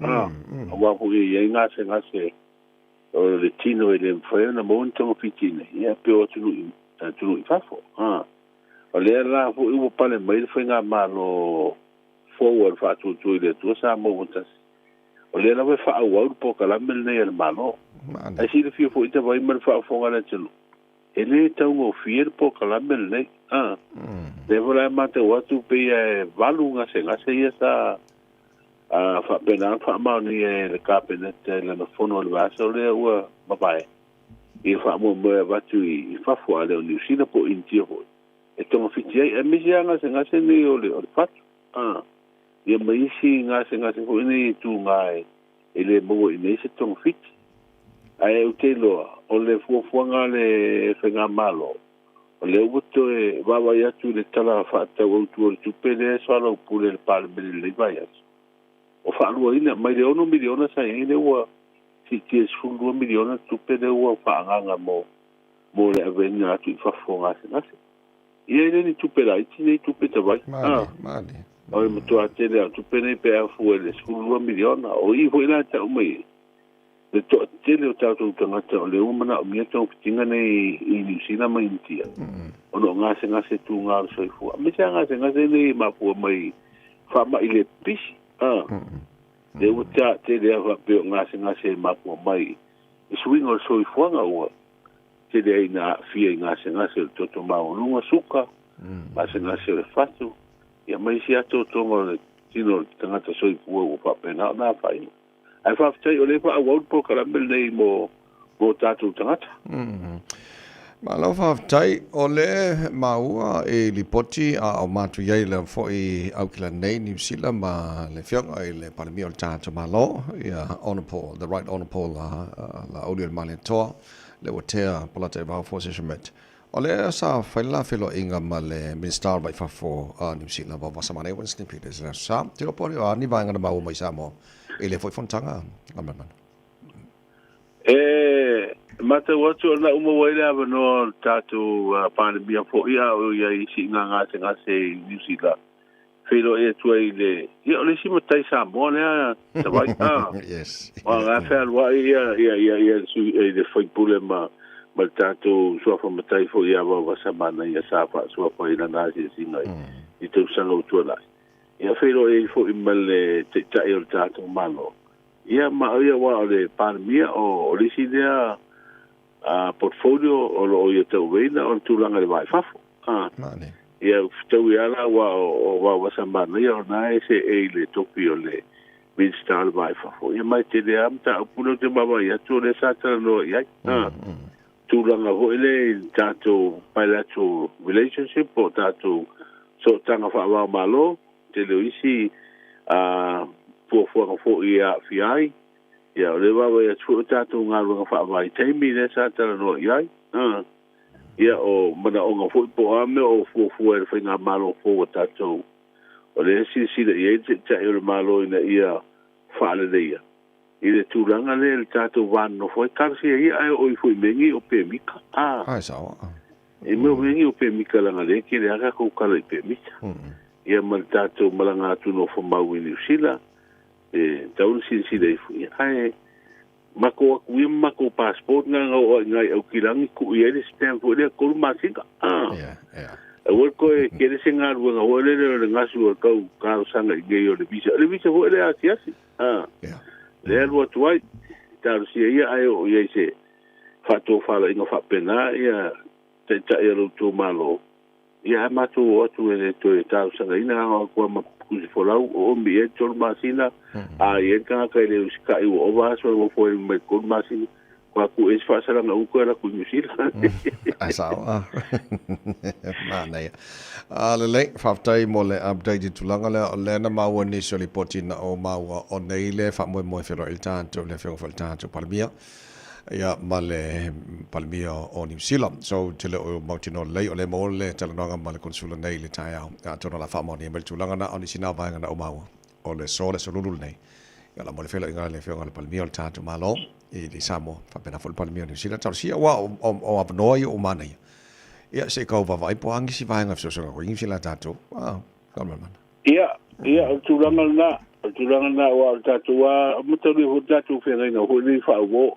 wa po ia ngase o le tino e le whaina mo tong fiti ne ia pe o tunu I fafo o le la po I pale mai whainga malo forward fa tu le tu sa mo mutas o le na we fa au po kala mel ne el malo ai si le fio fo ita vai mer fa fo ngala telu ele tau o fier po kala mel ne de vola mate watu pe valunga se ia sa fa pena fa ma ni le cabinet le no fono le vaso le o babai I fa mo watu I fa fo ale ni sina po intio e tomo fitia e mi anga se ngase ni o le fat ia maisi ngase fo ini tu ngai ele mo ini se tong fit ai o te loa o le fuafuanga le whenga malo o le uto e wawa i atu le tala whaata o tu o le tupele so ala upule le pale mele le vai atu o whaalua ina mai le ono miliona sa ine ua si tia sulua miliona tupele ua whaanganga mo le awenga atu i whafonga ngase ia ine ni tupela iti nei tupeta vai mali o i matua tele a tupele pe a fuele sulua miliona o i ho ina ta umai le to tele o tātou tangata o le umana o mia tau pitinga nei i New Zealand mai intia. O no ngase tu ngā soifua. Me sea ngase nei mapua mai whama i le pisi. Le uta tele a whapeo ngase mapua mai. I suinga o soifuanga ua. Tele ai nga fia i ngase o toto mao lunga suka. Ngase o le fatu. Ia mai si ato tonga le tino tangata soifua ua whapena o nā whainga. Ai whaftai o le wha awau po karamel nei mo tātou tangata. Ma lau whaftai o le maua e lipoti a au mātu iei le fo i aukila nei New Zealand ma le whionga i le paramia o le tātou malo ia the right honourable la audio le mali toa le watea polata e vau for session o le sa whaila whilo inga ma le minister vai whafo New Zealand wa wasamane Winston Peters le sa tiro pori o ni vaenga na mau mai sa mo ele foi fontanga amen mata watu na umawele ava no tatu pandemia fo ia o ia isi ngase New Zealand filo e tuai le ia ole si matai sa mo ne tabai yes wa nga fer wa ia su e foi problema ma tatu so fa matai fo ia wa samana ia sa fa so fa ina na si singa i tu sanga utuala ia filo e fo imale te tai o tatu malo ia ma ia wa le pandemia o lisi dia portfolio o ia te uweina o tūlanga le vai fafo ia tau iala wa sambana ia o nae se e le topi o le minister le vai fafo ia mai te le amta upuno te mawa ia tu le satara no ia tūlanga ho ele tātou bilateral relationship o tātou so tanga whawa malo te leo isi fuafuanga fo ia fiai ia le wawa ia tu tātou ngā runga whaawai teimi le sātara no iai ia o mana o ngā fo po ame o fuafua e whainga malo fo wa tātou o le si da ia ta e le malo ina ia whaale le ia i le tūranga le tātou wāno fo e karsi ia ai o i fo i mengi o pe mika ai sawa e meo mengi o pe mika langa le ke le aka kou kala i pe mika ia man tātou malanga atu no whamau i New Zealand taun si dai fu ai mako aku mako passport nga ngai au kilangi ku ia le stamp fo le ko masinga o ko ke le singa ru nga o le ngasu ka ka sanga ngai o le visa fo le asiasi le ru tuai tar si ia ai o ia se fato fala inga fa pena ia te ta ia lu tu malo ia matu o tu le to tar sanga ina ko ma kusi folau o mi e tol masina a ye ka ka le uska i o va so o foi me kon masina kwa ku es fa sala na u ko la ku misila ai sawa mana le faftai mo le update tu langa le na ma woni so le potina o ma o nei le fa mo fero il tanto le fero il tanto palmia ia male palmia o New Zealand so tele o mautino le o le mo le tele no male consula nei le tai a tona la famo ni mel tulanga na oni sina va ngana o mawa o le sole so lulul nei ia la mole felo ngale feo ngale palmia o tanto malo e di samo fa pena fol palmia New Zealand tar sia wa o abnoi o manai ia se ka va vai po angi si va nga so so ko New Zealand tanto calma man ia tulanga na wa tatua mutali ho tatu fenga ho ni fa wo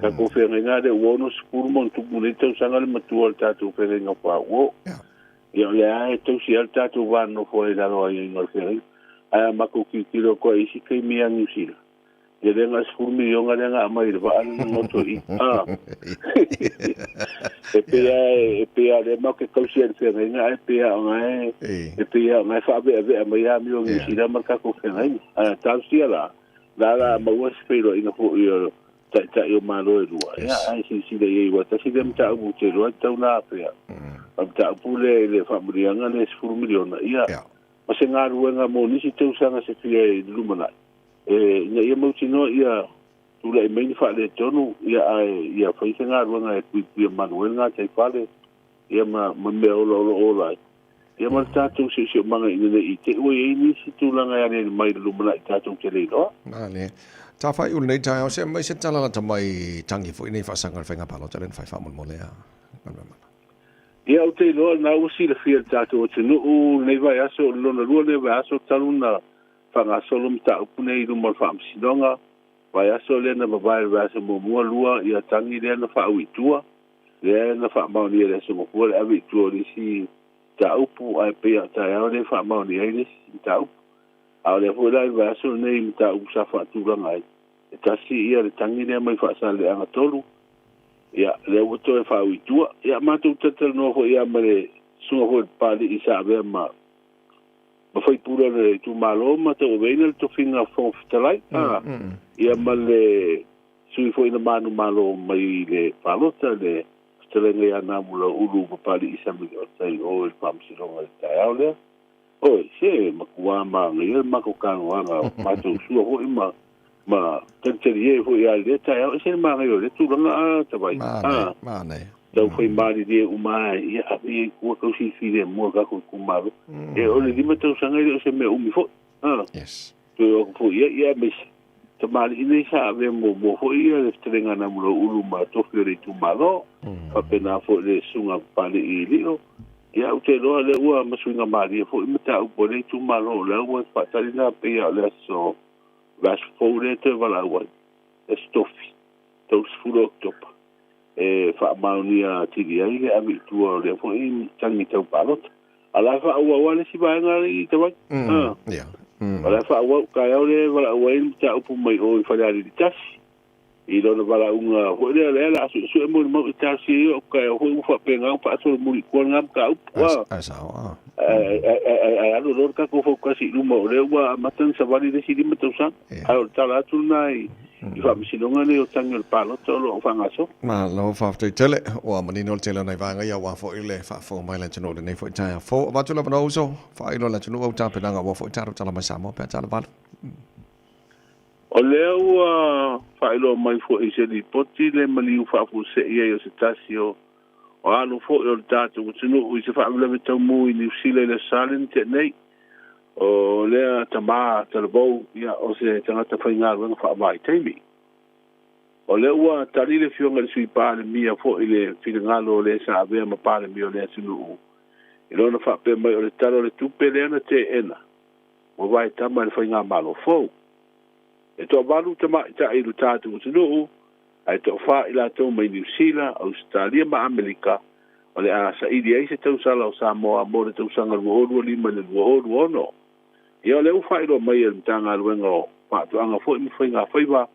ka ko fenga de wo no skuru mon tu bonito sanga le matua tatu fenga fa wo ia le ai tu si al tatu va no fo da lo ai no fenga ai ma ko ki tiro ko isi ke mi an usila ye de ngas skuru mi yo ngale nga mai va an no to i e pia le ma ke ko si al fenga ai pia ngai fa be mai ya mi o si da marka ko fenga ta si la ma was fero ina fo yo ta yo ma lo lua ya ai si de ye wa ta si dem ta u te ro ta na pia ta pule le familia nga le skuru miliona ia ma se ngā ruenga mo nisi tausanga se fia e lumana. Nga ia mautino ia tula e meini whaale tonu ia whaise ngā ruenga e kui Manuel ngā tai whaale ia ma mea ola. Ia ma tātou se manga ina i te ue e nisi tūlanga ane mai lumana i tātou te leinoa. Nāne. Tā whai ulu nei tai au se mai se talala ta mai tangi fo inei whasanga le whainga palo talen whai whamon mo lea. Ia o te loa na usi le fia tātou o te nuu nei vai aso lona rua nei vai aso talu na whanga solo mta upune i rumor whaamsinonga vai aso le na babae vai aso mua lua ia tangi le na wha ui tua le na wha mauni e le so mokua le awi tua risi ta upu ai pia ta eo le wha mauni e risi ta upu au le fuelai vai aso nei mta upu sa wha tūranga ai e tasi ia le tangi le mai wha sa le anga tolu ia le woto e fa uitua ia matu tatal no ho ia mare so ho pali isa ave ma foi pura le tu malo ma to venel to finga fo ftalai ia male sui foi na manu malo mai le palota le ftalenga ia na mula ulu pali isa mi o sai o el pam si lo ta aule o se makua ma ngai ma ko kan wa ma to su ho ma tenterie ho ia le ta e se ma ngai le tu langa ta vai ma nei tau foi mari de uma ia abi ku ko si fi de mo ka ku ma e o le dima tau sanga le se me umi fo yes to ko ia me te mari nei sa ave mo ho ia le strenga na mo ulu ma to fiore tu ma do pa pena fo le sunga pali i lio ia o te lo le ua ma sunga mari fo i mata u pole tu ma lo le ua pa talina pe ia le so vas fore te vala ua stofi tos fulo top fa maunia tigi ai le abi tu le fo i tangi tau palot ala fa ua le si ba ngai te vai ia ala fa ua ka le vala ua i ta upu mai o fa le di tas i lo vala unga ho le la su mo mo ta si o ka ho fa penga pa so mo ko ngam ka upa ai lo ka ko fo ka si mo le wa matan sa vali de si di matosa ai tala tu nai i fa mi si longa le o tangel palo to lo fa ngaso ma lo fa te tele o mani no tele nei va ngai wa fo ile fa fo mai la tino de nei fo ta fo va tu la no so fa ilo la tino o ta penanga wa fo ta tala ma samo pe tala val o leo failo mai fo i se di poti le mali u fa fu se ia o se tasio o alo fo o data o tino u se fa le veto mu i New Zealand le salen te nei o le tama telbo ia o se tanga ta fainga ro fa mai temi o le ua tali le fionga le sui pa le mia fo i le finangalo le sa ave ma pa le mio le sinu i lo na fa pe mai o le talo le tupe le na te ena o vai tama le fainga malo fo e to balu te mai ta i lutatu o tunu ai to fa ila to mai New Zealand Australia ma Amerika o le a sa idi ai se tau sala o Samoa mo le tau sanga o lima le o no ia le ufa ilo mai el tanga luengo pa to anga fo mi fainga faiva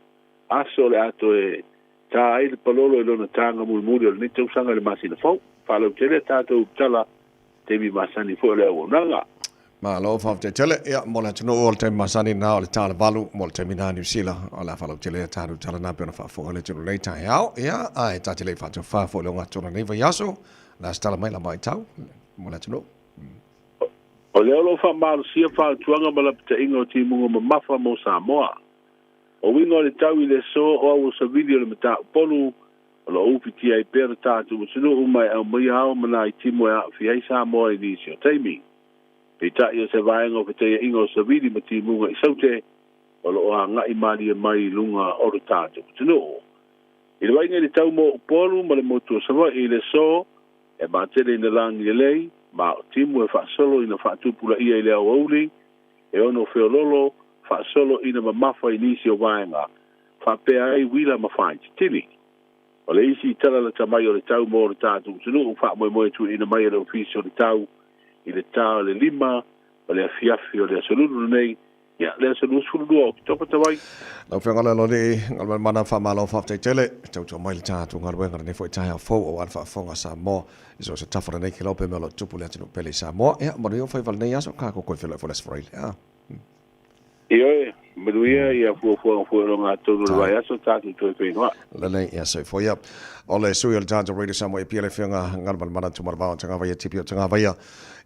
aso le ato e ta ai le palolo e lona tanga mulmuri o le tau sanga le masina fo fa lo tele tato tala te mi masani fo le o nanga ma lo fa te tele ia mo la tino o te masani na o le tala valu mo te mina New Zealand o la fa lo tele taru tala na pe na fa fo le tino le tai au ia ai ta tele fa to fa fo le nga tona nei va yaso la stala mai la mai tau mo la tino o le olo fa malu sia fa tuanga mala te ingo ti mungo mafa mo Samoa o wingo le tau i le so o sa video le mata polu o lo upiti ai per tatu sino mai au mai hao mana i timo ya fi ai Samoa i disio taimi pe ta ia se vaenga o te ingo sa video mati mungo i saute o lo anga i mali mai lunga o le tatu sino i le vainga le tau mo polu ma le motu sa va i le so e ba tele in lang i lei ma timu e fa solo ina fa tupula ia ile au auli e ono feololo fa solo ina mafa inisio vaenga fa pe ai wila mafa tili o le isi tala la tamai o le tau mo le tatu tunu fa mo tu ina mai le ofisio le tau i le tau le lima o le afiafi o le asolulu nei ya le asolulu sulu o topa tawai la fenga le lodi ngal mana fa malo fa te tele tau mai le tatu ngal wenga ne fo tai fo o alfa fonga sa mo iso se tafora nei kilo pe melo tupu le tinu pele sa mo ya mo yo fa val nei aso ka ko fele fo les frail ya io Maluia ia fuafua lo ngā tonu rai aso tātou toi whenua. Lele, ia so for ya. Ole sui al tātou radio Samoa pia le whianga ngal mana tu marvao tanga vai tipi o tanga vai.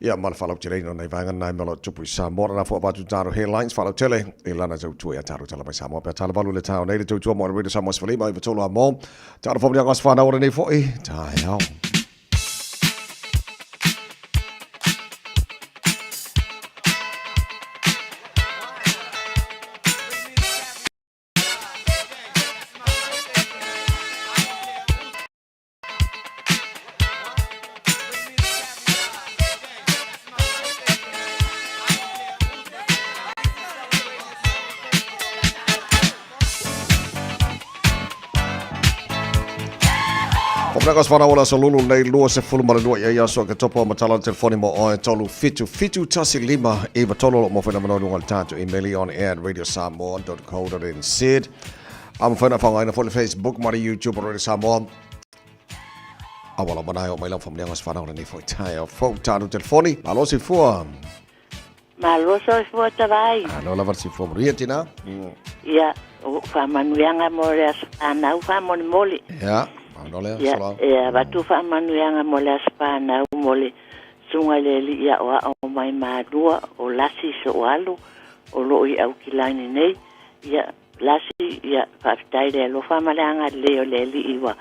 Ia mal follow tele no nei vanga nai melo tupu Samoa na fo about tātou headlines follow tele. E lana tau tu ia tātou tala mai Samoa pe tala balu le tāu nei tu tu mo radio Samoa sfalima i tolo mo. Tātou fo mia ngas whana ora nei fo i. Tai au. Nakas whana ola so lulu nei lua se fulumare lua ia so ke topo matala telefoni mo o tolu fitu tasi lima iwa tolo mo whena manoa nunga tātu emaili on air at radiosamoa.co.nz am whena whangaina fo le Facebook mari YouTube Radio Samoa awala manai o maila whamnia ngas whana ola ni fo itai o fo tātu telefoni malo si fua malo so fua tawai ano lavar si fua maria tina ia whamanuianga mo rea anau whamoni moli ia ia batu whaamanuianga mo le aspana mo le sunga le li ia o mai maadua o lasi so alu o lo i au kilani nei ia lasi ia whaftai le lo whaamaleanga le o le li iwa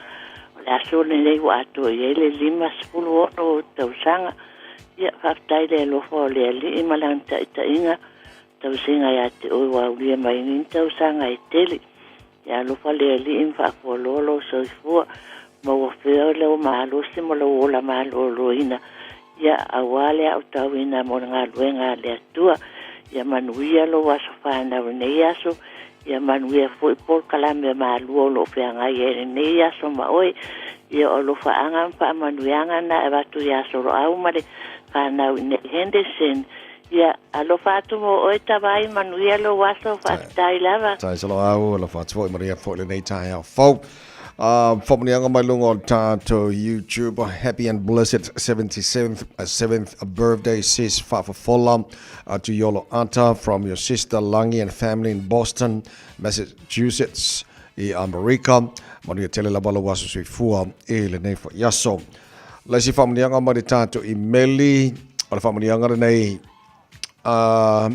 o le aso le nei wa ato i le lima sepulu o tausanga ia whaftai le lo fo le li i malanta i tainga tausinga ia te o wa ulia mai nin tausanga i teli ia lo fa le li in whaapololo so i fua ma wa feo le o malo se mo lo ola malo loina ia awale au tawina mo nga luenga le atua ia manuia lo wasofana nei aso ia manuia foi por kalame malo lo feanga ia nei aso ma oi ia o lo faanga pa manuianga na batu ia so au mare fa na ne Henderson ia alo fatu mo oi tawai manuia lo waso fa tailava tai solo au lo fatu maria fo le nei tai au fo Whamanianga mai lunga o tātou YouTube, happy and blessed 7th birthday, sis Fafafola to Yolo Anta from your sister Langi and family in Boston, Massachusetts, i America. Mani tele la bala wasu sui fua e le nei fo yaso. Laisi whamanianga mai tātou i Meli, o le whamanianga nei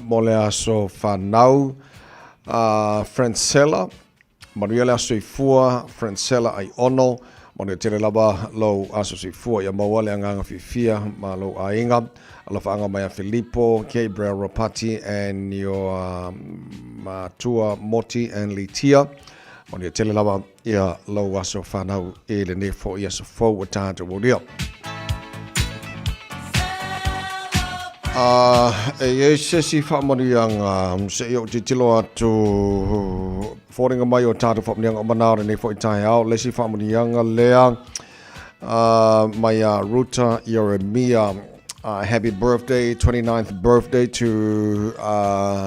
mole aso whanau, Francella, Manuia le aso i fua, Francella ai ono, Manuia tele laba lo aso i fua, ia maua le anganga fifia, ma lo ainga, ala whaanga mai a Filippo, Gabriel Rapati, and your Matua Moti and Litia. Manuia tele laba ia lo aso whanau e le nefo ia so fau a tātou wodia. E sesi whamanianga, se o te tilo atu whoringa mai o tātou whamanianga o manaore nei fo i tae au, lesi whamanianga lea, mai a Ruta Yeremia, happy birthday, 29th birthday to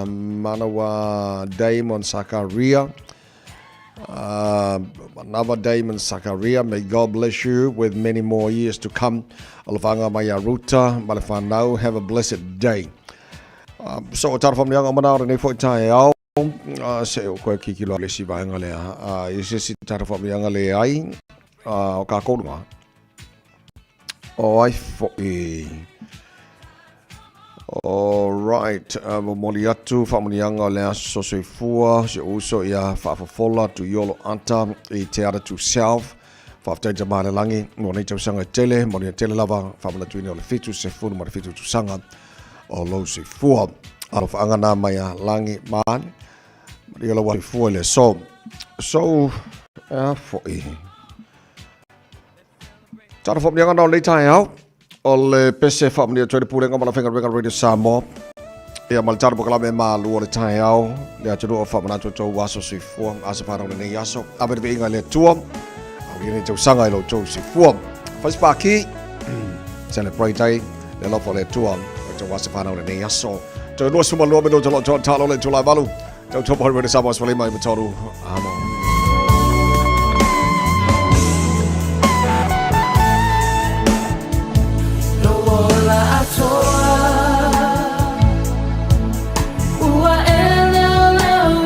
Manawa Damon Sakaria. Another Damon Sakaria, may God bless you with many more years to come. Alafanga Maya Ruta, Malafanau, have a blessed day. So, Tar from Young Amana, and if I tell say, okay, Kikilo, Lesi Bangalea, is this Tar from Young Alei, Kakonga? Oh, I for all right, Moliatu, Famanianga, Lea Sosefua, she also ya Fafafola to Yolo Anta, a theatre to South, Fafta Jamala Langi, Monito Sanga Tele, Monia Telelava, Famana Twin, Fitu Sefun, Marfitu to Sanga, or Lo Sefua, out of Angana Maya Langi Man, Yellow Wally Foile. So, for a Tata from the Angana later out. Ole pese family try to put on my finger radio Samoa. Ya maltar bokala me malu ole tai au. Le atu o famana to waso si fo as para ne yaso. Aber be inga le tua. Au ni to sanga lo to si fo. Fas pa ki. Celebrate ai le lo fo le tua. To waso para ne yaso. To no suma lo me lo to talo le to la balu. To po radio Samoa fo le mai toru. Amo. Ua ele o leo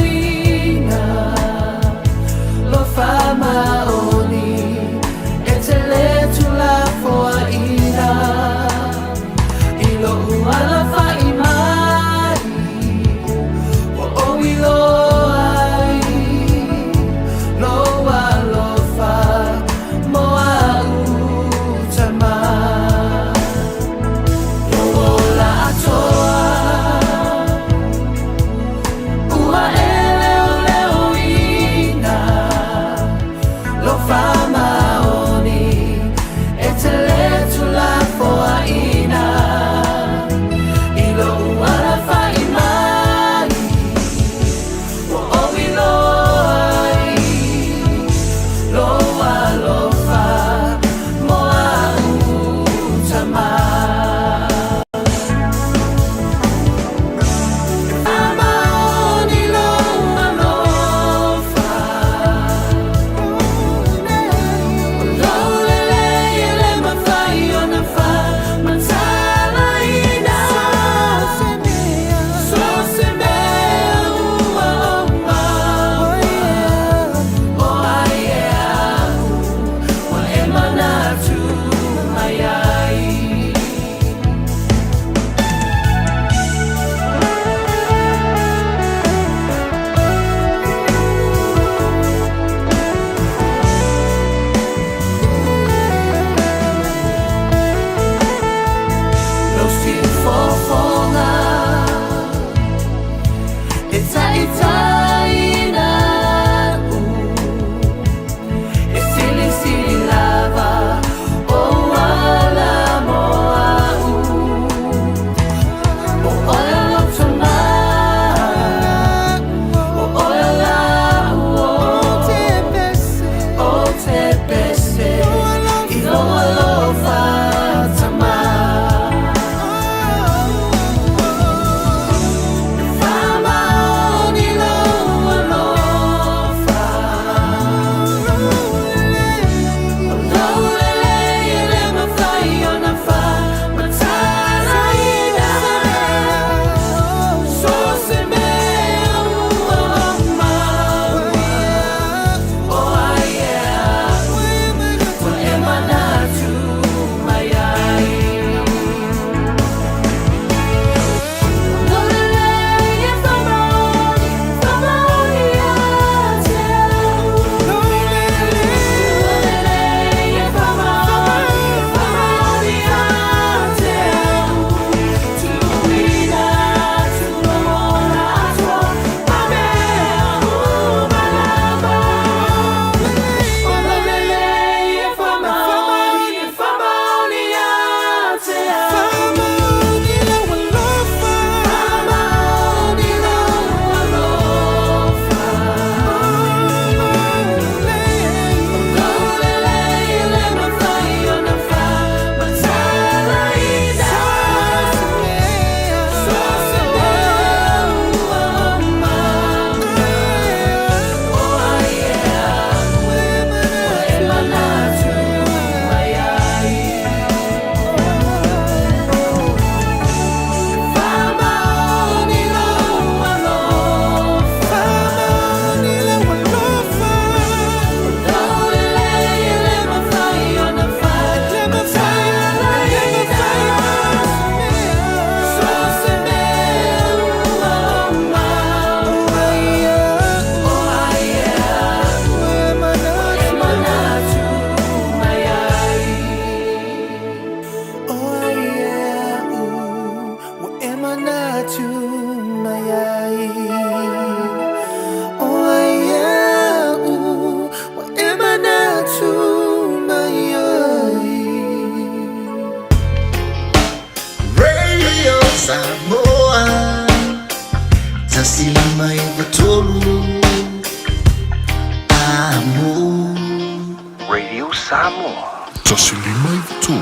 Samoa. Tasi lima i tu.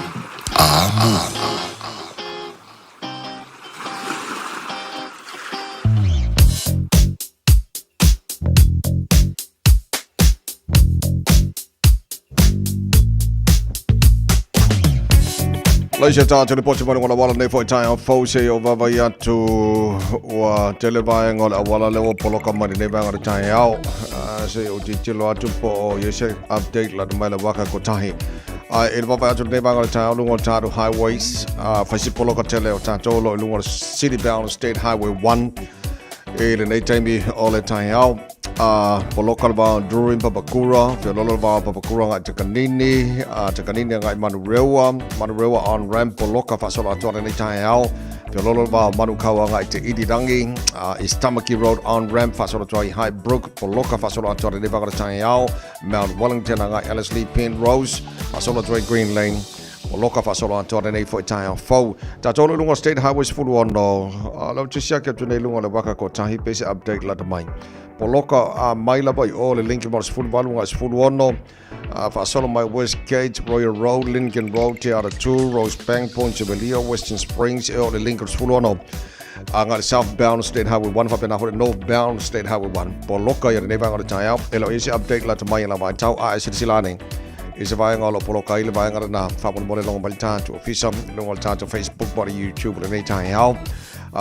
Amo. Laisia tātou le pote mani wala wala nei fo i tai au fause o vavai atu wa televai ngole a wala leo poloka mani nei vanga tai au se o titilo atu po o yese update la mai la waka ko tahi e le vavai atu nei vanga tai au lungo tātou highways faisi poloka tele o tātou lo lungo city bound state highway 1 e le nei taimi o le tai au poloka ba during Papakura, Fiololo ba Papakura ngai Takanini, Takanini ngai Manurewa on ramp poloka fasola atoa nei tai au. Fiololo ba Manukawa ngai Te Idirangi, Istamaki Road on ramp fasola atoa i High Brook poloka fasola atoa nei vaga tai au. Mount Wellington ngai Ellerslie Penrose fasola atoa i Green Lane. Poloka fasola atoa nei fo i tai au fau. Tātou lunga State Highways fulu ono, lau tisia ke tu nei lunga le waka ko tahi pese update la mai. Poloka mai lava i o le Lincoln Mars Football nga sfulu ono fasola mai West Gate, Royal Road, Lincoln Road, Tiara 2, Rose Bank, Point Jubilee, Western Springs e o le Lincoln sfulu ono nga le Southbound State Highway 1 whapena hore Northbound State Highway 1 Poloka i le nevanga le tai au e lau isi update la mai la vai tau a isi silane i se vai ngalo Poloka i le vai ngara na whapun mole longa bali tātu ofisa longa tātu Facebook bari YouTube le nei tai au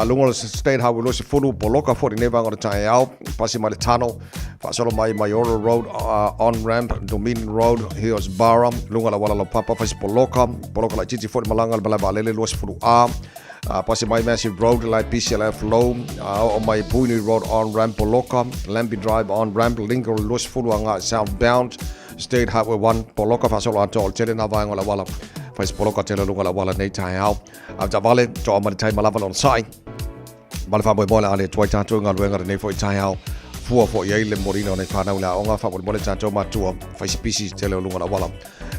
lungo State Highway losi fulu Poloka for the nevanga tai au pasi mai le tunnel fasolo mai Mayoro Road on ramp Dominion Road Hills Barra lunga la wala lo papa fasi Poloka la titi for malanga le balava lele losi fulu pasi mai Massive Road like PCLF low on my Puni Road on ramp Poloka Lampi Drive on ramp Lincoln losi fulu anga southbound State Highway 1 Poloka fasolo atol tele na vanga la wala fasi Poloka tele lunga la wala nei tai au vale to amari tai malava on sai Mala fa bola ale toi tātou ngā luenga nei fo i tai au fua fo i le morino nei whanau la o ngā fa bola tātou matua faisi pisi tele o lunga la wala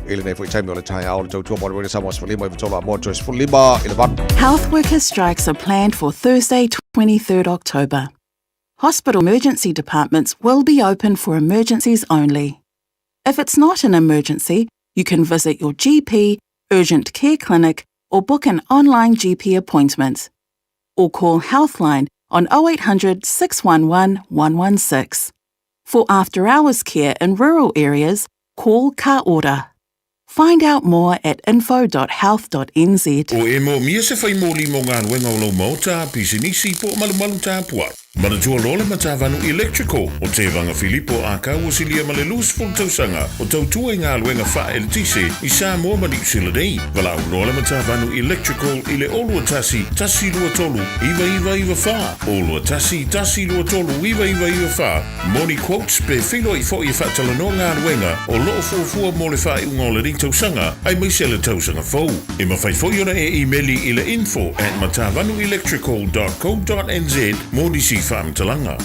ele nei fo i tai o le tai au le tautua mo le Samoa Sfalima i vitola mo to Sfalima i le van. Health workers' strikes are planned for Thursday 23rd October. Hospital emergency departments will be open for emergencies only. If it's not an emergency, you can visit your GP, urgent care clinic or book an online GP appointment. Or call Healthline on 0800 611 116. For after-hours care in rural areas, call Ka Ora. Find out more at info.health.nz. O e mo mia se fai mo limo ngā wenga o lo mo tā pisinisi po malumalu tā pua. Mana tua lole ma tāwanu electrical o te vanga Filipo a kau o silia ma le lus full tausanga o tau tua i ngā luenga wha e le tise i sā mua mani usila dei. Wala au lole ma tāwanu electrical i le olua tasi lua tolu, iwa wha. Olua tasi lua tolu, iwa wha. Moni quotes pe whilo i fo i whatala no ngā luenga o loo fuafua mo le wha i unga o le ring tausanga ai mai se le tausanga fau. I ma whai foiona e emaili i le info@matawanuelectrical.co.nz moni si whaamtalanga.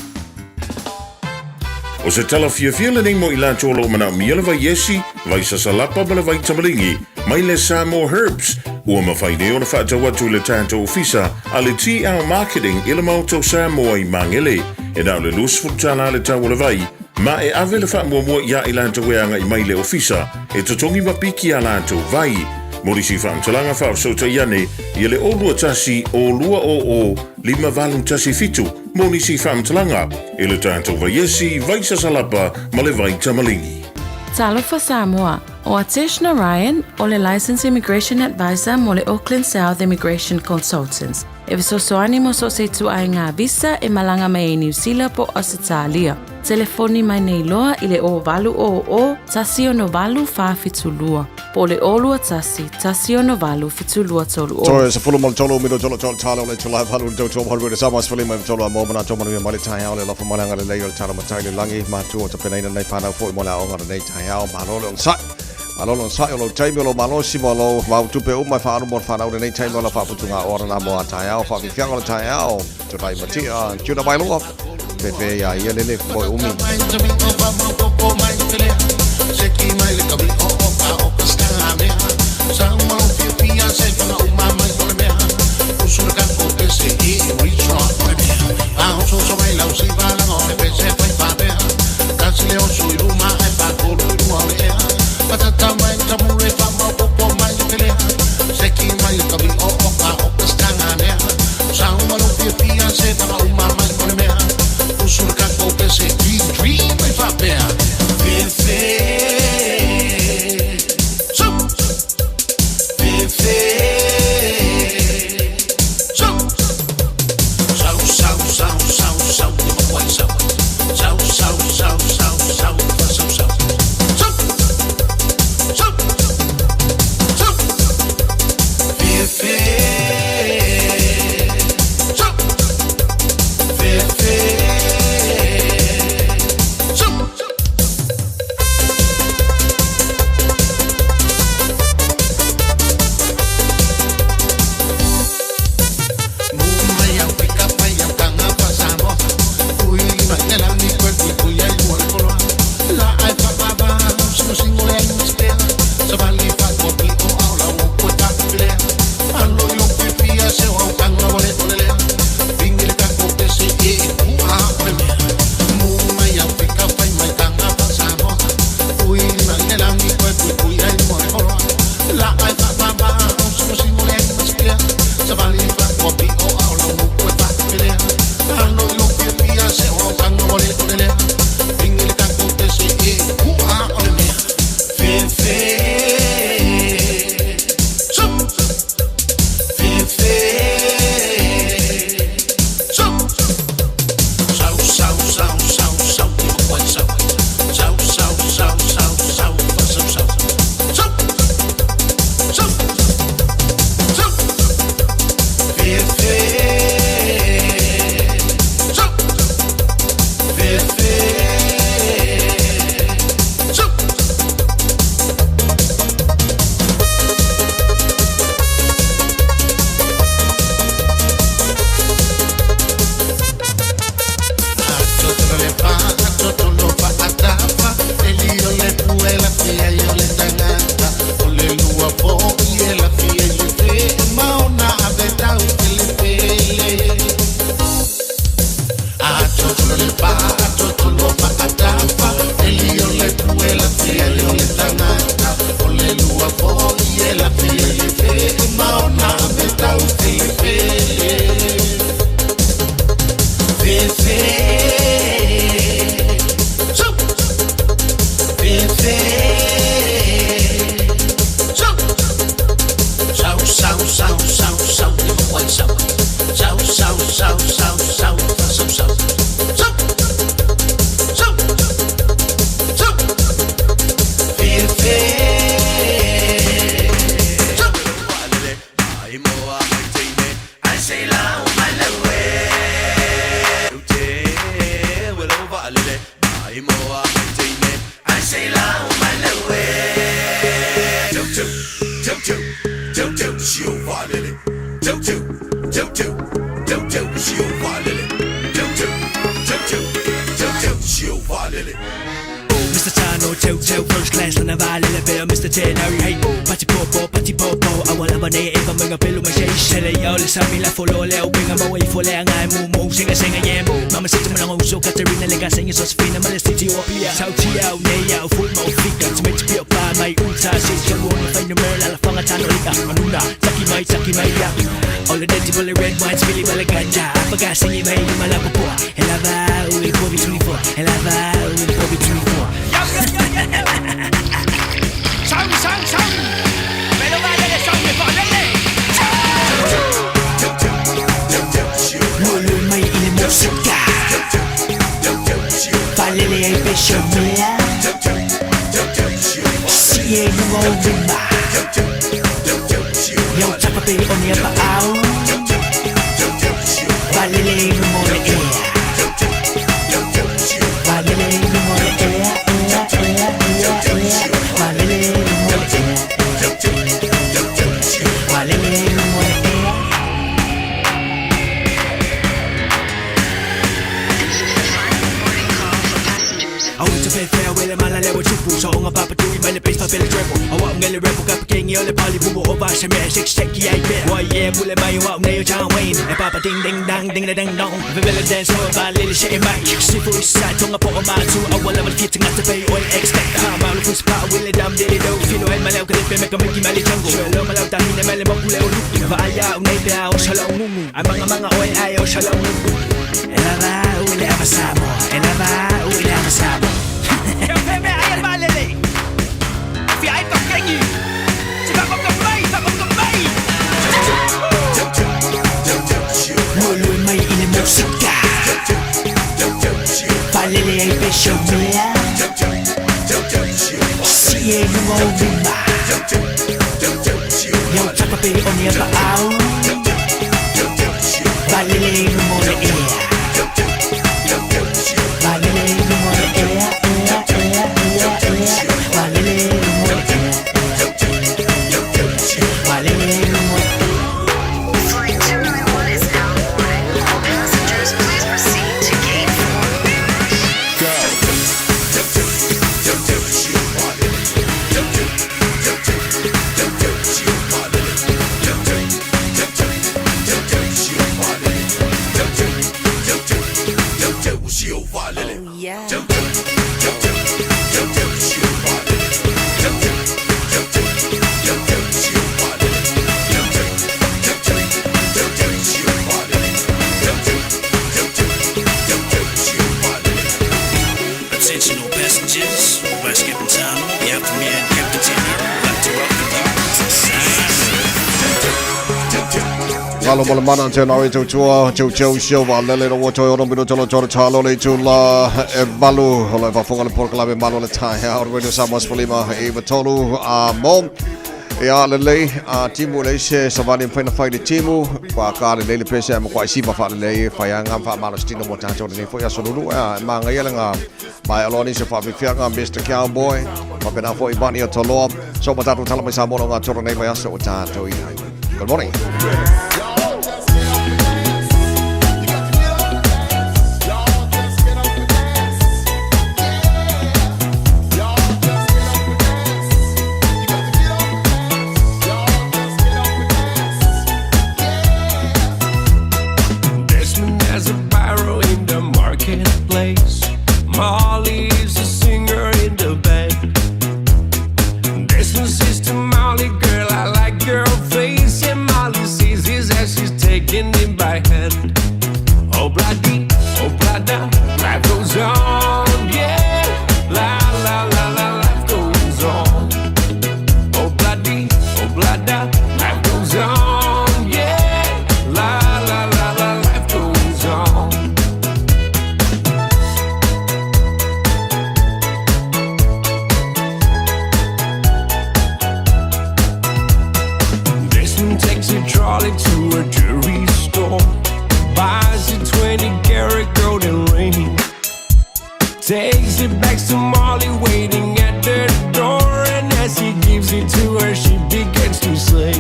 O se tala fia le nei mo i la tolo o mana miele vai yesi, vai sasalapa ma le vai tamalingi, mai le Samoa Herbs, ua mawhai ne o na whaatau atu le tātou ofisa, a le TR Marketing i le mautou Samoa i mangele, e nao le lusful tala le tau le vai, ma e ave le wha mua ia i la weanga i mai le ofisa, e totongi mapiki a la vai, Morisi whaamtalanga whao sota iane, i le olua tasi o lua o 5 valu tasi fitu, Morisi whaamtalanga, i le tātou vaiesi, vai sasalapa, ma le vai tamalingi. Talofa Samoa, o Atish Narayan, o le Licensed Immigration Advisor mo le Auckland South Immigration Consultants. E visosoani mo so se tu ai ngā visa e malanga mai New Zealand po Australia. Telefoni mai nei loa i le o valu o tasi o no valu whawhitulua. Po le olua tasi o no valu fitulua tolu o. Toi se fulu mal tolu mino tolo talo le tula valu do to haru le Samoa Sfalima i tolo mo mana to manu mai tai au le lofa malanga le leo talo matai le langi ma tu o te penaina nei pana fo mo la o ngara nei tai au ma lo sa. Alolo sa lo taimi lo malosi mo lo mau tupe uma fa mo fa na nei taimi lo fa putunga ora na mo tai au fa fianga lo tai au to dai matia tuna mai lo pepe ya ile le mo umi seki mai le kabi o paska me sa mo pia se fa uma mai ko me usura ka ko ese e reach on me so mai la usi va la no me se fa fa casi le o su luma e pa ko lu le patata mai Imoa Tine, I say la Malawe. Don't you fall in it. Don't you fall in it. Don't you fall in it. Mr. Tano, Toto, first class na navalala pero Mr. Tenary, hey, pati popo, awal ba na iba mga pilo masay sila yaw sa mila follow leo pinga maway fole ang ay mo singa yemo mama sa mo lang uso Katerina legasin yung Sosfina malas Ethiopia South Chiao Nea full mo fika to make you pa may ulta sis yung mo find the merla la fanga Tano ika manuna saki may ya all the dirty bully red wines Billy Balaganja pagasin yung may malapo po elava uli po between 4 elava uli po between 4 Sang Pero vaya de sang me ponele Lulu may ili musika Palele ay besyo mea Siye yung ovima Yung tapapi o niya paaw Palele yung mole ea Palele yung mole ea Farewell malalewa chupu so nga papatuloy malapis papel treble awa ng rebel kapag yung pali bubo o ba sa music check ay bet why yeah bule may wow na yung John Wayne ay papating ding dang dong vivela dance mo balili siya ay mic sifu isa to nga po o matu awala man fit nga tapay o expect ha malu fus pa wile dam dili do fino ay malaw kalit pe mekamiki mali chango swelo malaw tahin na mali mabule o lupi vaya unay daw sa laong ngumu ay mga oy ayaw sa laong ngumu elava wile abasamo elava wile abasamo Kaya peme ayan malili Fi ay pakengi Siba kong kamay Lulu'y may inimusika Palili ay besyo mea Siye yung ovima Yung tapapi o niya paaw Palili yung mole ea Palili yung mole ea Alo mole mana te nari tu tua tu show va lele no to ro bino tolo tolo chalo le tu la valu hola va fonga le por clave malo le tai ha ro no samos polima e tolu a mom ya lele a timu le se savani fina fai de timu kwa ka le pese mo kwa si ba fa le fa ya ngam fa malo stino mo ta to ne fo ya so lu a ma nga yela nga mai aloni se fa bi fia nga Mr Cowboy fa pena fo ibani to lo so mo ta tu tala mai sa mo nga to ne fa ya so ta to i good morning Molly's a singer in the band. This one sister Molly, girl, I like your face. And Molly says he's it back to Molly waiting at the door. And as he gives it to her, she begins to say,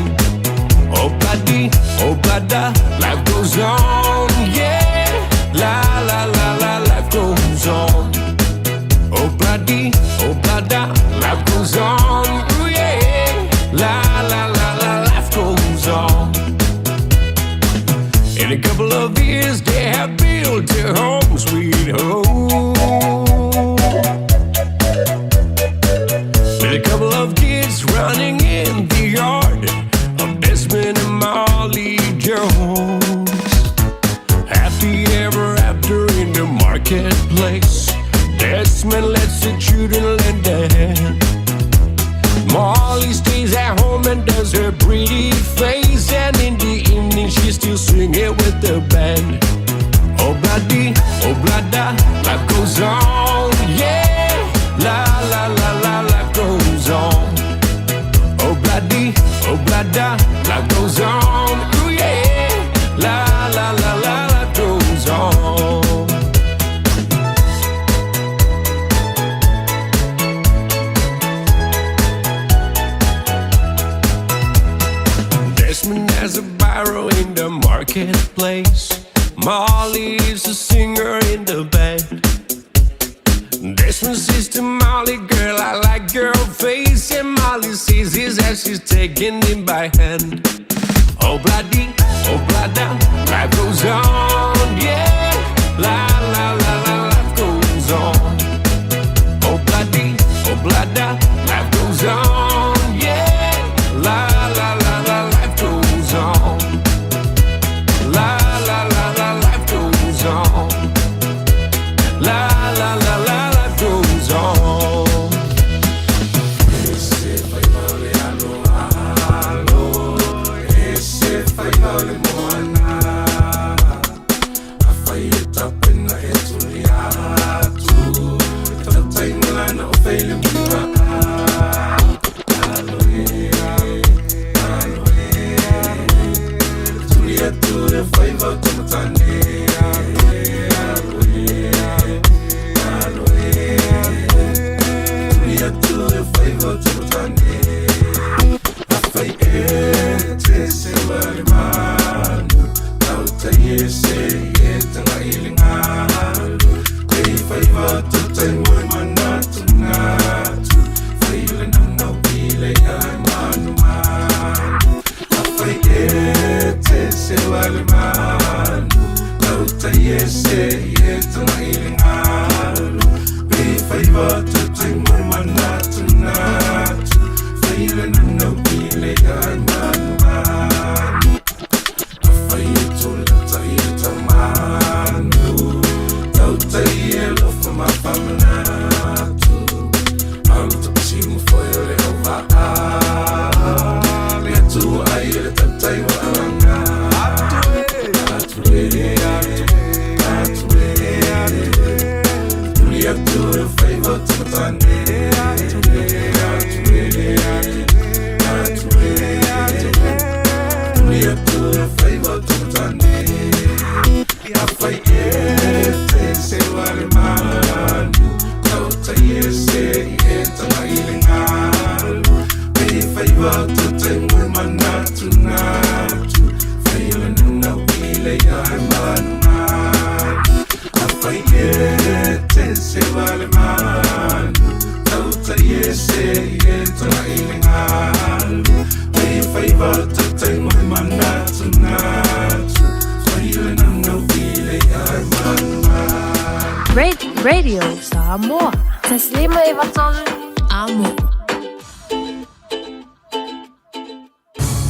oh bloody, oh blada, life goes on, yeah. La la la la, life goes on. Oh bloody, oh blada, life goes on, ooh, yeah. La la la la, life goes on. In a couple of years, they have built their home, sweet home. With a couple of kids running in the yard of Desmond and Molly Jones. Happy ever after in the marketplace. Desmond lets the children lend a hand. Molly stays at home and does her pretty face. And in the evening she's still swinging with the band. Oh bloody, oh blada, life goes on, yeah. La la la la, life goes on. Oh bloody, oh blada, life goes on, ooh yeah. La la la la, life goes on. Desmond has a barrow in the marketplace. Molly is a singer in the band. Desmond says to Molly, girl, I like your face. And Molly says this as she's taking him by hand. Oh bloody, oh blada, life goes on, yeah. La la la la, life goes on. Oh bloody, oh blada, life goes on, yeah. La la la la, life goes on. La la la la, life goes on. La la la la, life goes on. Ese faibale alo alo, ese faibale moana. Afaita pena etuliatu, tatai ngalana ofele mwa. Tulia faiva tumatane. Radio Samoa. Taslima Ivaton Amo.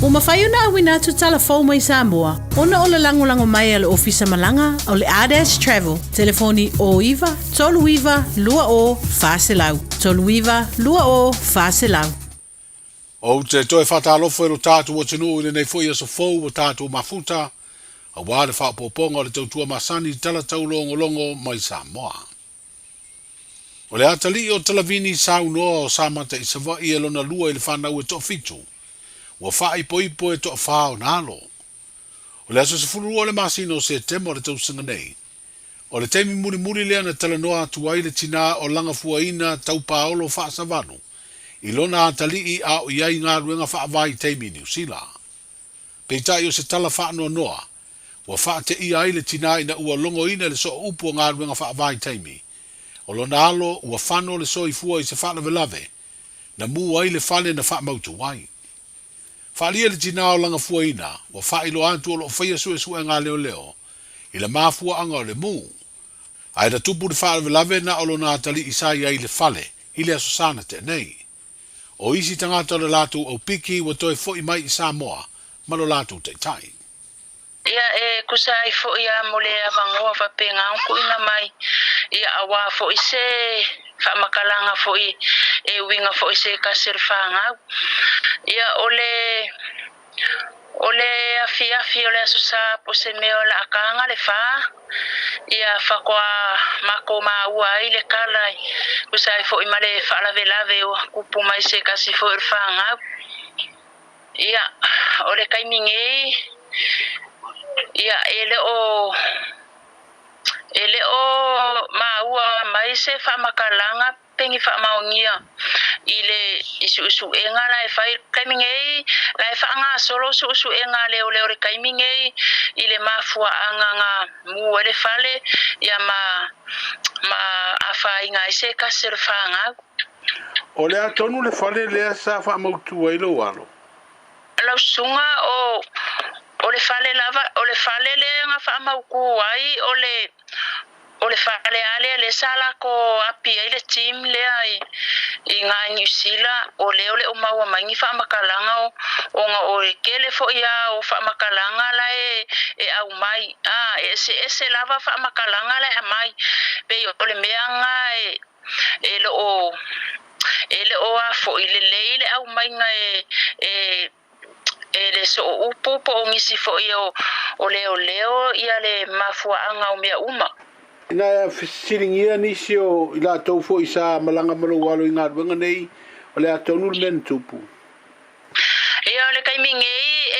O mawhai na awi natu telefon mai Samoa. Ona o le lango mai ale ofisa malanga o le Ades Travel. Telefoni o iwa, tolu iwa, lua o, whaselau. Tolu iwa, lua o, whaselau. O te toi whatalofo e ro tātu o tenu i nei fwoi aso fau o tātu mafuta. A wāre whapoponga o le tautua masani tala taulongo longo mai Samoa. O le atali o talavini saunoa o samata i savai e lona lua i le whanau e toa fitu. Ua whai poipo e toa whao nalo. O le aso se furu o le masino se temo le tausanga nei. O le teimi muri lea na talanoa atu ai le tina o langa fuaina tau paolo whaasavanu. I lona atali a o iai ngā ruenga whaavai teimi New Zealand. Peitai o se tala whaanoa noa, wa whaate i ai le tina ina ua longo ina le so upo ngā ruenga whaavai teimi. O lona alo ua whano le so i fua i se whaalavelave, na mu ai le whale na whaamautu wai. Whaalia le tina o langa fuaina, wa whailo antu o lo whaia sue ngā leo leo, i le mafua anga o le mu. Ai da tupu le whaalavelave na o lona atali i sai ai le whale, i le asosana te nei. O isi tangata le lātou au piki wa toi fo i mai i Samoa, ma lo lātou te tai. Ia kusai fo ia mole avangoa fa penga ku ina mai ia awa fo ise fa makalanga fo i winga fo ise ka serfanga ia ole afia ole susa pose meola akanga le fa ia fa kwa makoma ua ile kala kusai fo i male fa la velave o kupu mai se ka si fo irfanga ia ole kaimingi ia ele o maua mai se fa makalanga pengi fa maungia ile isu enga la fa kaimingei la fa nga solo su enga le ole kaimingei ile mafua anga mu ele fale ya ma afa inga se ka serfanga ole atonu le fale le sa fa mautu ai lo walo la sunga o le fale lava o le fale le nga fa mauku ai o le fale ale le sala ko api ile team le ai inga New Zealand o maua mangi fa makalanga o nga o kele fo ia o fa makalanga la au mai ese lava fa makalanga la mai pe o le meanga ele o fo ile le au mai nga ele so upo po ngisi fo io o leo ia le mafua anga o mea uma ina siringia nisio ila tau fo isa malanga malo walo inga wenga nei o le atonu men tupu ia le kaimingei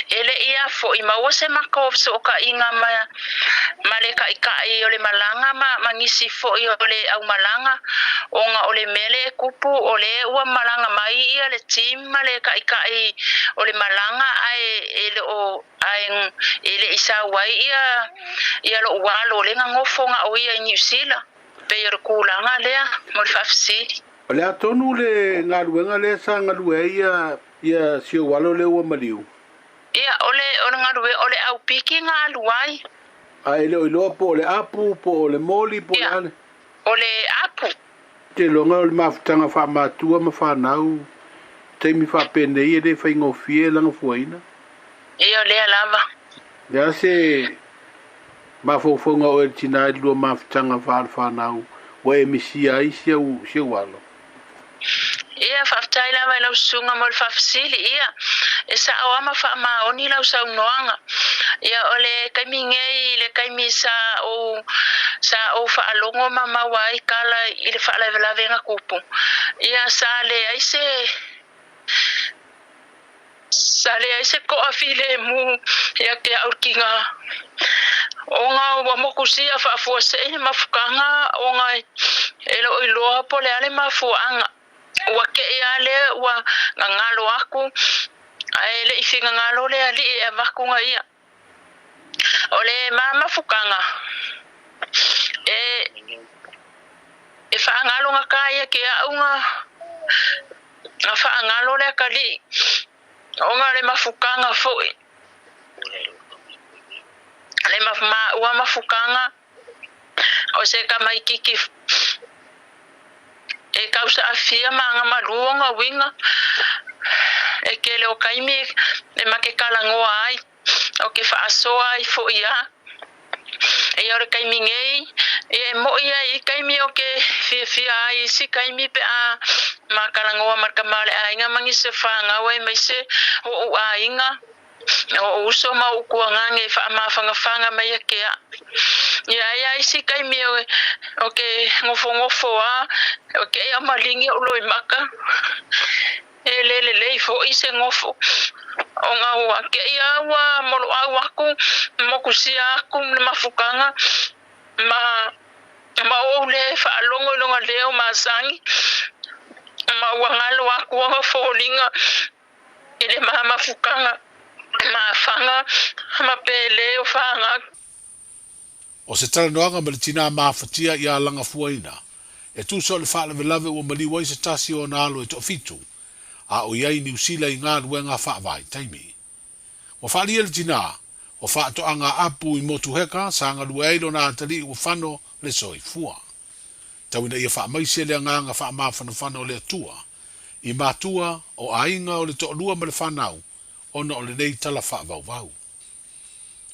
ele ia fo i mawose makov so ka inga maleka ikai ole malanga mangisi fo i ole au malanga onga ole mele kupu ole ua malanga mai ia le team maleka ikai ole malanga ele isa wai ia lo walo le ngofonga o ia New Zealand pe yer kulanga lea mo fafsi ole atonu le ngaluenga le sa ngalue ia sio walo le ua maliu ia ole ngalue ole au piki ngaluai ele o po le apu po le moli po le ole apu te longa o le mafutanga fa matua ma fa nau te mi fa pende ia de fa ingofie langa fuaina ia le lava ya se ma fo nga o el tina lo mafutanga fa nau wa emisia isia u se walo ia faftai lava la sunga mo fafsili ia esa awama fa ma oni la usa noanga ia ole kaimingei le kaimisa o fa alongo mama wai kala ile fa la venga kupu ia sale aise ko afile mu ia ke urkinga onga wa mokusia fa fuase mafukanga onga ilo pole ale mafuanga wa ke ale wa ngalo aku ele ifinga ngalo le ali e vakunga ia ole mama fukanga e fa ngalo ngakaya ke unga fa ngalo le kali onga le mafukanga foi le wa mafukanga o se ka mai kiki e causa afia manga maluonga winga e kele o kaimi e make kalangoa ai o ke fa asoa ai fo ia e ora kaimi ngei e mo ia i kaimi o ke fia ai si kaimi pe a makalangoa markamale ainga mangi se fanga we mai se o ainga o uso ma u kuangange fa fanga mai ke ya isi kaimi o ke ngofo a o ke amalingi o loi maka le fo ise ngofo o ngā ua ke ia ua molo au aku moku sia aku le mafukanga ma o le whaalongo longa leo masangi ma ua ngalo aku anga fōlinga i le mafukanga ma whanga ma pele o whanga. O se tala noanga ma le tina mawhatia i a langa fuaina e tu so le whaalawe lawe ua maliwai se tasi o nalo e to fitu a o iai New Zealand i ngā ruenga whaavai taimi. O whaalia le tina, o whaato anga apu i motu heka, sa anga lua eilo na atali o whano le soi fua. Tawina ia whaamaise le anga whaamawhana whano le atua, i mātua o ainga o le to lua ma le whanau, ona o le nei tala whaavau vau.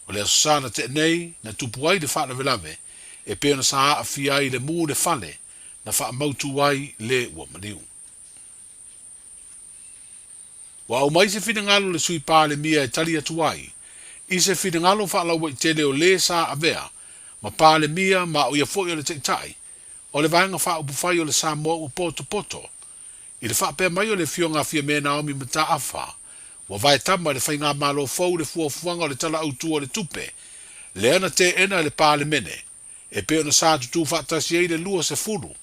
O le asosana te nei, na tupuai le whaalawe lawe, e pēna sa a fiai le mū le whale, na whaamautu wai le ua maniu. Wa o mai se finangalo le sui pā le mia e tali atu ai, i se finangalo whaalawa i tele o le sa avea, ma pā le mia ma o ia fōi o le teitai, o le vaenga wha upufai o le Samoa u poto poto, i le whaapea mai o le fionga fia mea Naomi mata awha, wa vai tama le whainga malo fau le fuafuanga o le tala autu o le tupe, le ana te ena le pā le mene, e peo na sa tutu whaatasi e le lua se furu,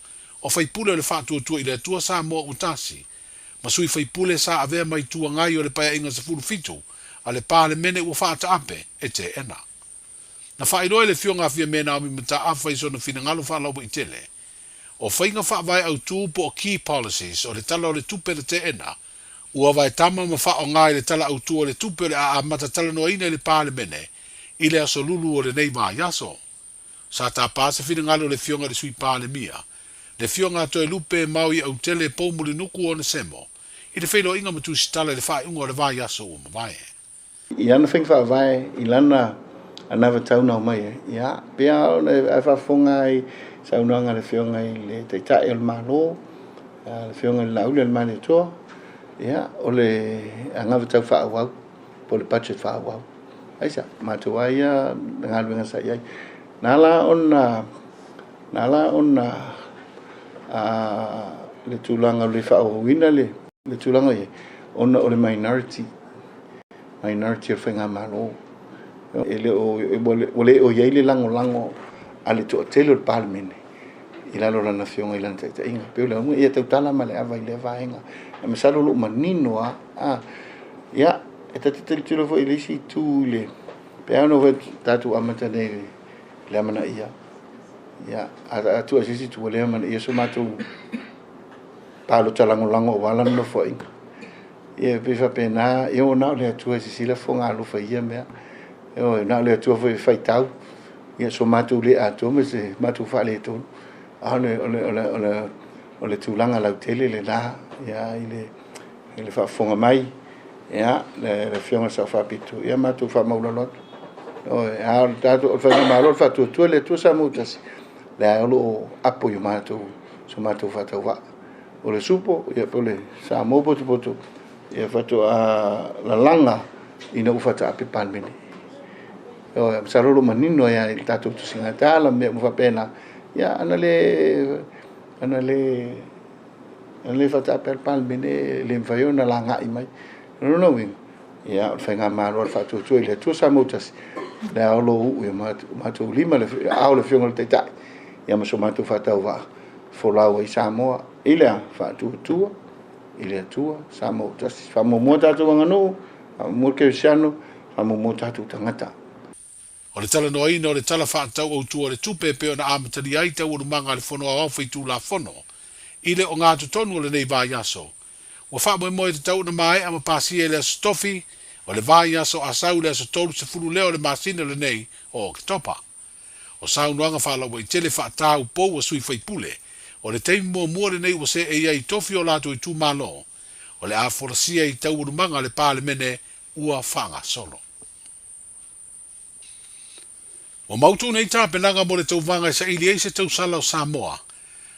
o whaipule o le whaatuatua i le atua Samoa utasi, ma sui whaipule sa avea mai tua ngai o le paia inga se furu fitu, a le pā le mene ua whaata ape e te ena. Na whairoe le fionga fia mea Naomi mata awha i sona fina ngalo whaalawa i tele, o whainga whaavai au tū po o key policies o le tala o le tupe le te ena, ua vai tama ma wha o ngai le tala au tū o le tupe le a mata tala noa ina le pā le mene, i le aso lulu o le nei maa yaso. Sa tā pāse fina ngalo le fionga le sui pā le mia, le fionga to e lupe mau i au tele pōmuli nuku o ne semo, i le whailo inga matu sitala le whae unga o le vai yaso o mawai. I ana whaing whaavai i lana anawa tauna o mai ia, pia o le whaafonga i saunoanga le fionga i le teitai o le malo, le fionga i laule le mani toa, ia, o le angawa tau whaawau, po le budget whaawau. Aisa, matua ia, ngāruenga sa iai. Nala ona le tūlanga le whaawawina le tūlanga i, ona o le minority o whainga malo. Ele o le o iei le lango a le toa tele o le palemene. I lalo lana fionga i lana taita inga. Peo le onga ia tautala ma le awa i le vaenga. E masalo lo manino ia, e tatitari tula fo i le isi tū le. Pea ano ve tatu amata ne le amana ia. Ia, atu asisi tu le amana ia so matu palo talango wala no fo inga. Ia pefa pena, ia o nao le atua asisi la fo ngā lufa ia mea. Ia nao le atua fo i whaitau. Ia so matu le atua me se matu whale tonu. O le tūlanga lau tele le la, ia i le whaafonga mai, ia le fionga sa whaapitu, ia matu whaamaulalot. Ia o tātu o whainga marol whaatuatua le tua sa mautasi. Le aolo o apo i matu, so matu whaatau wa. O le supo, ia po le sa mo potu, ia whatu a la langa ina ufata api panmene. Ia sarolo manino ia i tātu tusinga tāla me mwhapena, ia ana le fata per palmene le mfaiona la ngai mai no wing ia whainga maro fatu tu ile tu sa motas le alo u matu lima le au le fionga te tai ia ma so matu fata wa folau i Samoa ile fatu tu ile tu sa motas famo mota tu ngano mo ke siano famo mota tu tangata. O le tala noa ina o le tala whaatau au tua le tupe pe o na amatari ai tau uru manga le whono a whai tū la whono. I le o ngā tutonu o le nei vā yaso. Wa wha moe moe te tau na mai ama pāsi e le aso tofi o le vā yaso a sau le aso tolu se furu leo le māsina le nei o ke topa. O sau noanga whaalawa i tele whaatau pou a sui whaipule o le teimi mua le nei o se e iai tofi o lato i tū malo o le a whorasia i tau uru manga le pāle mene ua whanga solo. O mautu nei tāpenanga mo le tauvanga i sa ili eise tausala o Samoa,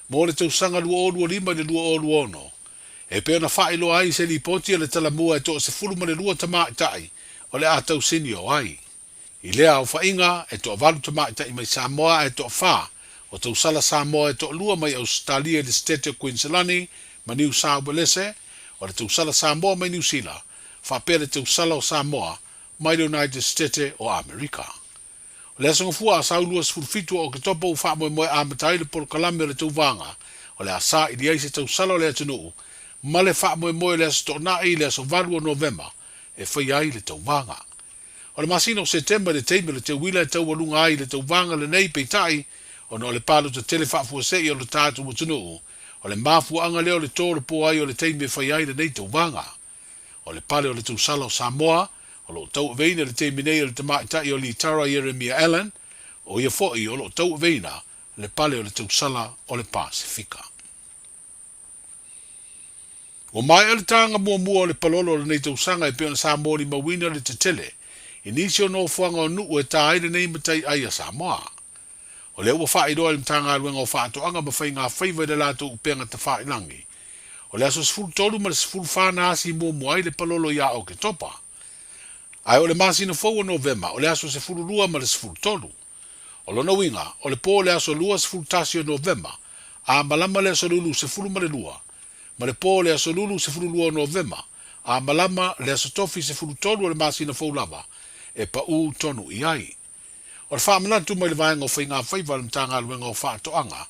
mo le tausanga lua o lima le lua o ono. E peo na whaelo ai se li poti le talamua e toa se fulu ma le lua tama i tai, o le a tausini o ai. I lea o whainga e toa valu tama i tai mai Samoa e toa wha, o tausala Samoa e toa lua mai Australia le stete o Queensland, ma New South Wales, o le tausala Samoa mai New Zealand, whapere te usala o Samoa, mai le United States o Amerika. O le asanga fua a saulua sfulfitu o ke topo u wha moe a matai le polo kalame le tauvanga, o le asa i diai se tau sala o le atunu, ma le wha moe le aso tona i le aso valu o November, e whai ai le tauvanga. O le masina o September le teime le te wila e tau walunga ai le tauvanga le nei peitai, o no le palo te tele wha fuasei o le tātu watunu, o le mafu anga leo le tōre po ai o le teime whai ai le nei tauvanga. O le pale o le tausala o Samoa, o lo tau veina le teime nei o le tamaitai o li Tara Jeremiah Allen, o ia fo'i o lo tau veina le pale o le tausala o le Pasifika. O mai o le tanga mua o le palolo o le nei tausanga e peona Samoa ni mawina le te tele, inisi o no fuanga o nuu e tā aile nei matai ai a Samoa. O le ua whae doa le mtanga aluenga o whaatoanga ma whai ngā whaiva le lato upenga te whae langi. O le aso sifuru tolu ma le sifuru whana asi mua ai le palolo ia o ke topa. Ai o le masina fau o November, o le aso sifuru lua ma le sifuru tolu. O lona winga, o le po le aso lua sifuru tasi o November, a malama le aso lulu sifuru ma le lua. Ma le po le aso lulu sifuru lua o November, a malama le aso tofi sifuru tolu o le masina fau lava, e pa u tonu i ai. O le whaamanatu mai le vaenga o whai ngā whaiva le mtanga aluenga o whaatoanga,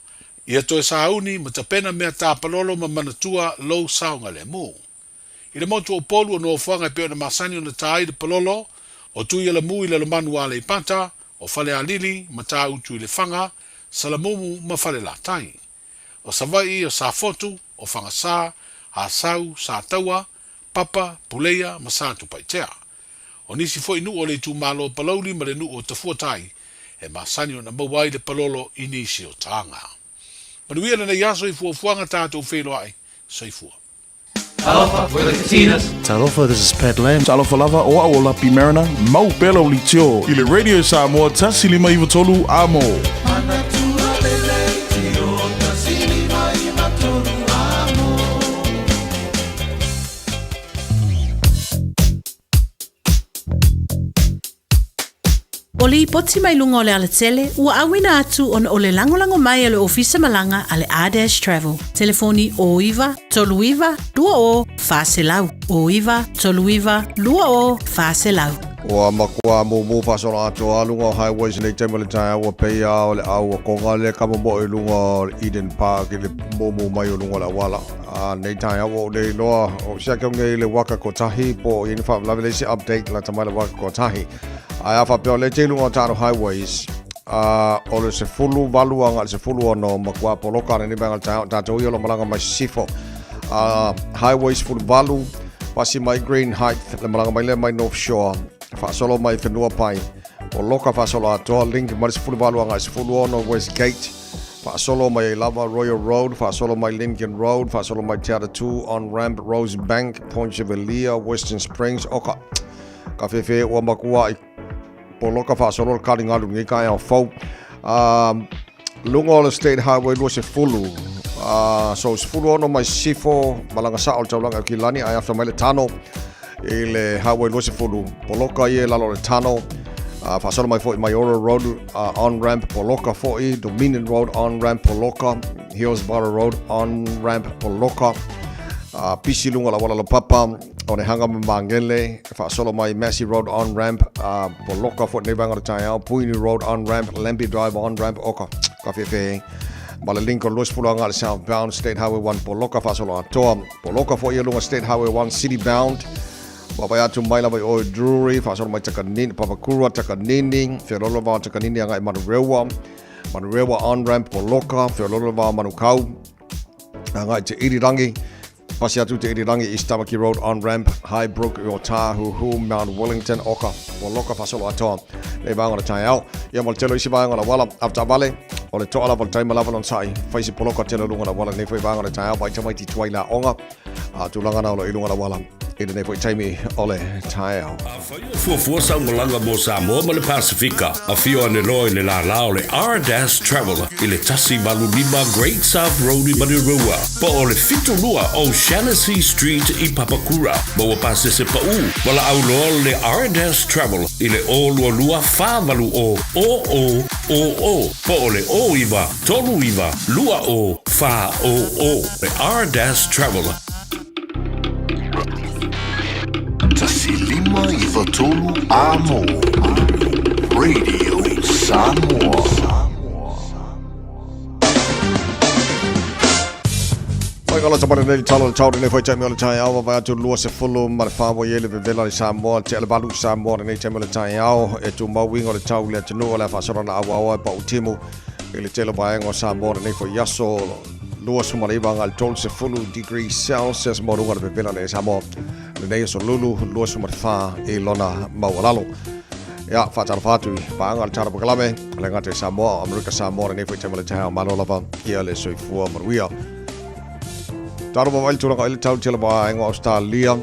ia toe sauni ma tapena mea tāpalolo ma manatua lau saunga le mū. I le motu o polu o no whanga peo na masani o na tāi le palolo, o tui le mū i le manu a le panta, o whale a lili, ma tā utu i le whanga, salamumu ma whale la tai. O savai o sa fotu, o whanga sā, a sau, sa taua, papa, puleia, ma sa tupaitea. O nisi fo inu o le tu malo palauli ma le nu o tafuatai, e masani o na mawai le palolo i nisi o tanga. Manuia le na yaso i fuafuanga tātou whelo ai, saifua. Talofa, we're the Katinas. Talofa, this is Pat Lam. Talofa lava o a o lapi marina. Mau pela o litio. I le Radio Samoa tasi lima iwa tolu amo. O li poti mai lunga o le ala tele, ua awina atu on o le langolango mai le ofisa malanga a le A-Dash Travel. Telefoni o iwa, tolu iwa, lua o, whaselau. O iwa, tolu iwa, lua o, whaselau. Ua makua mumu whasola ato a lunga o highways nei te mele tai aua peia o le au a konga le kamamo i lunga o Eden Park i le mumu mai o lunga la wala. Nei tai aua o nei loa o siake ngai le waka kotahi po i ni whaamlavelesi update la tamai le waka kotahi. Ai afa peo le te lunga o taro highways o le se fulu valuanga le se fulu ono makua poloka ni bengal tato i o lo malanga mai sifo. Highways fulu valu pasi mai Green Height le malanga mai le mai North Shore. Whaasolo mai whenua pai. O loka whaasolo atoa link mai se fulu valuanga se fulu ono West Gate. Whaasolo mai Lava Royal Road. Whaasolo mai Lincoln Road. Whaasolo mai Teata 2 on Ramp Rose Bank. Point Chevelia, Western Springs. Oka. Ka whewhe ua makua i po loka whaasolo kari ngaru ngi kai au fau. Lunga o le State Highway lua se fulu. So se fulu ono mai sifo. Malanga sa o taulanga ki lani. Ai after mai le tano. I le highway lua se fulu. Poloka i e lalo le tano. Whaasolo mai fo i Mayora Road on-ramp Poloka fo i. Dominion Road on-ramp Poloka. Hillsborough Road on-ramp Poloka. Pisi lunga la wala la papa. O ne hanga mangele. Whaasolo mai Massey Road on-ramp Poloka fo ne vanga le tai. Puini Road on-ramp. Lampi Drive on-ramp Oka. Ka whewhe. Ma le Lincoln Lewis Pulanga le southbound State Highway 1 Poloka whaasolo atoa. Poloka fo i lunga State Highway 1 city-bound. Papai atu mai lava i Oil Drury, whaasolo mai Takanini, Papakura, Takanini, Whiololo wā Takanini anga i Manurewa, Manurewa on-ramp Poloka, Whiololo wā Manukau, anga i te Irirangi, pasi atu te Irirangi, East Tamaki Road on-ramp, Highbrook, i o Tāhuhu, Mount Wellington, Oka, Poloka whaasolo atoa, le vāngana tai au. Ia mo le telo isi vāngana wala, afta vale, o le toa lava le taima lava non sai, whaisi Poloka telo lunga na wala, nei whai vāngana tai au, vai tamai ti tuai la onga, tūlanga na o le ilunga na wala. I nei fo taimi ole taeo. Fuafua saungalanga mo Samoa ma le Pasifika. A fio ane loe le la lao le R-Dash Travel. I le tasi malulima Great South Road i Manurewa. Pa o le fito lua o Shaughnessy Street i Papakura. Ma wa pase se pa u. Wala au loa le R-Dash Travel. I le o lua whāwalu o. Pa o le o iwa, tolu iwa, lua o, whā o. Le R-Dash Travel. Tasilima i Fotolu Amo. Radio Samoa. Paikalla samoin neljä talouden ne voi teemme olla tai auva vai tu luosse fullu mar faavo jelle ve vela Samoa tele balu Samoa ne teemme olla tai au e tu mau wingo le tau le tu no la fa sorona awa pa utimu ele tele vai ngo Samoa ne foi yaso luosse mar iba ngal tolse fullu degrees Celsius mo runga ve vela le Samoa ne so lulu luosse mar fa e lona mau lalo ya fa tar fatu pa ngal tar proklame le ngate Samoa Amerika Samoa ne foi teemme olla tai malo lava ia le soi fu mar wia Taro mawal turang ile tau tila ba ngo Australia.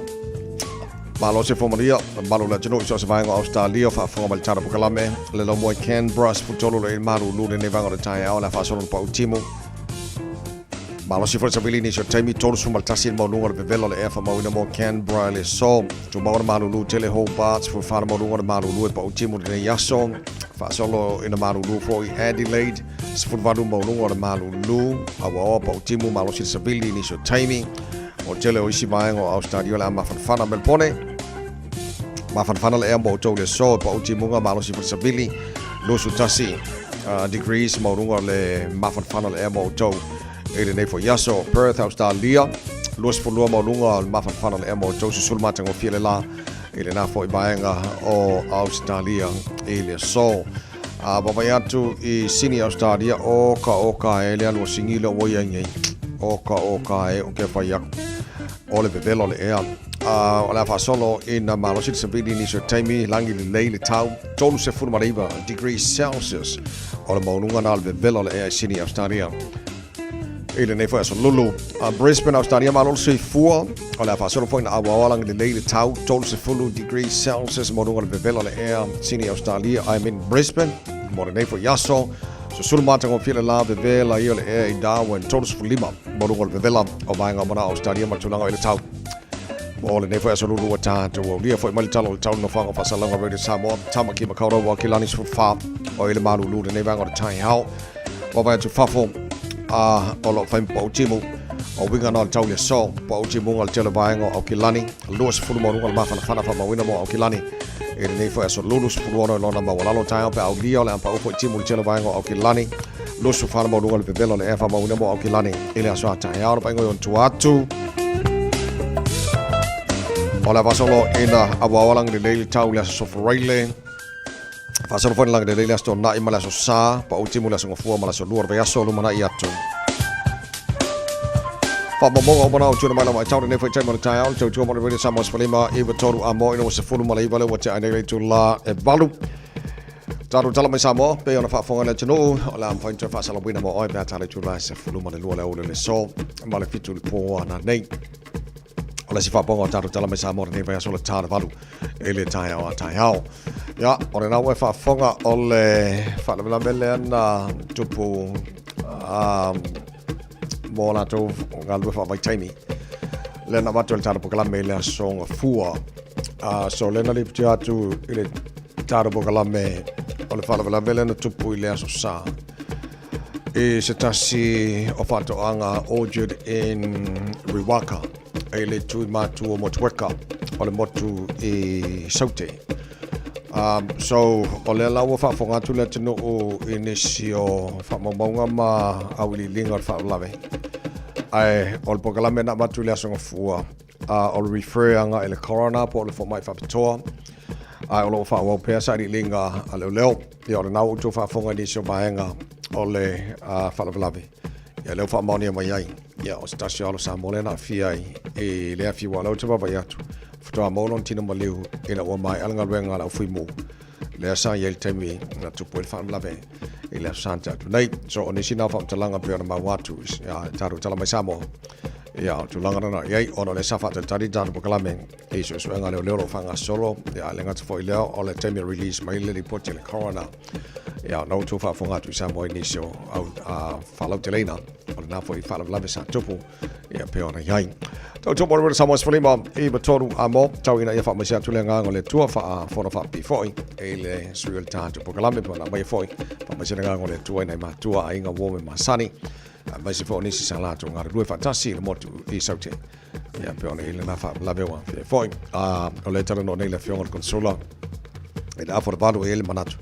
Malo se fomaria, malo la jeno so se va ngo Australia fa formal taro kalame. Le lo mo Canberra futolo le maru lu ne va ngo tai ala fa solo pa utimo. Malo se for sabili ni so taimi toro sumal tasil mo lunga be velo le fa mo mo Canberra le so. Tu mo maru lu tele Hobart for fa mo lunga maru lu pa utimo ne yaso. Fa solo in maru lu for Adelaide. Sifur vadu mo lunga malu lu awa pa utimu malo si sabili ni so timing o tele o isi mai ngo Australia la ma fanfana Melbourne ma fanfana le mo to le so pa utimu nga malo si sabili lo su tasi degrees mo lunga le ma fanfana le mo to ele ne fo yaso Perth Australia lo sifur mo lunga ma fanfana le mo to su sulma tango fiele la ele na fo ibaenga o Australia ele so Baba yatu I sini Australia oka ele alu singilo wo yangi oka e o ke fa yak ole bevelo le ea ola fa solo in malo sit sabidi ni so taimi langi le leile tau tolu se fu mariba degrees Celsius ola monunga na bevelo le ea sini Australia ele ne fa so lulu Brisbane Australia malo se fu ola fa solo point awa langi le leile tau tolu se fu degrees Celsius monunga le bevelo le ea sini Australia I'm in Brisbane Morene for yaso so sulmata ngo fila la bevela ile e Darwin todos for lima morungol bevela o bainga mona Australia matulanga ile tau ole ne for so lulu wata to lia for mal talo tau no fanga fa salanga radio Samoa tama ki makaro wa kilani so fa o ile malu lu ne banga o tai hao o ba to fa fo olo fa po timu o winga no tau le so po timu ngal tele bainga o kilani los fu morungol ma fa fa wina mo o kilani ele nei foi so lulus pulono lona ma wala lo tai pe au lia le pa o foi timu tele vai ngo okilani lo so fala mo lunga le pelo le fa ma una mo okilani ele aso tai ora pa ngo on tuatu ola va solo ina awawalang de leili tau le so forile fa solo foi lang de leili sto na imala so sa pa o timu le so fu mala so luor ve solo mana iatu Pamomongo bona o tuna mala mai tau ne foi tamo tai al tau mo le Samoa Spalima I toru amo ino se fulu mala ibale wate ane tu la e balu taru tala mai Samoa pe ona fa fonga le tunu ola am point fa sala buina mo oi pe tala tu la se fulu mala lo le so mala fitu po ana nei ola si fa pongo taru tala mai Samoa ne vai solo tala balu ele tai o tai hao ya ora na we fa fonga ole fa la belle na tupu Mola to galwe fa vai taimi lena bato el tarpo kala mele song fua so lena lip tu ile tarpo kala me ole fa la vela no tupu ile so sa e se tasi o fato anga orchard in Riwaka ile tu matu o motweka ole motu e saute so ole la wo fa fonga tu le tino o inisio fa monga ma awili linga fa lave ai ol pokalame na matu le songa fua ol refer anga ele corona po le fo mai fa petoa ai ol fa wo pesa di linga ale leo e ol na uto fa fonga di so baenga ole fa lave ya le fa moni mai ai ya o stasio lo sa molena fia e le afi wa lo te ba ya tu Fto amolon tino maleu ina o mai alanga wenga la fuimu le sa yel temi na tu poel fam lave ile santa nei so onisina fam talanga pe na watu ya taru tala mai Samoa ya tu langa na yai ono le safa tel tari dan bokalame e so wenga le loro fanga solo ya lenga tu foi le o le temi release mai le report le corona ya no tu fa fonga tu Samoa inisio au follow telena o na foi follow lave sa tupu ya pe ona yai Tau tō mōra Samoa Spalima I toru amo tau ina ia wha masia tulenga ngole tua wha whona wha pi foi e le suil tātu pokalame pona mai foi wha masia ngole tua ina ma tua a inga wome ma sani maisi fo nisi sa lato ngara lue wha tasi le motu I saute Ja, pe ona ile na fa la bewa. Foi o le tara no nei le fiona consola. E da for valu ele manatu.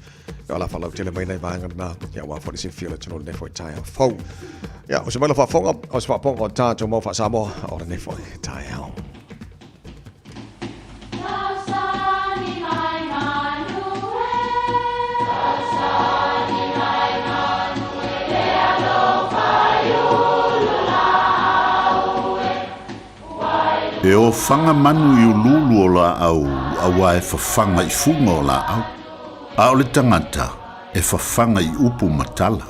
Ya la fa la tele mai nei vanga na ya wa for si fiona tino nei foi tai. Fo. Ja, o se mai fa fonga o se fa ponga ta to mo fa samo o nei foi tai. E o whanga manu i ululu o la au, awa e whawhanga I funga o la au. A o le tangata, e whawhanga I upu matala.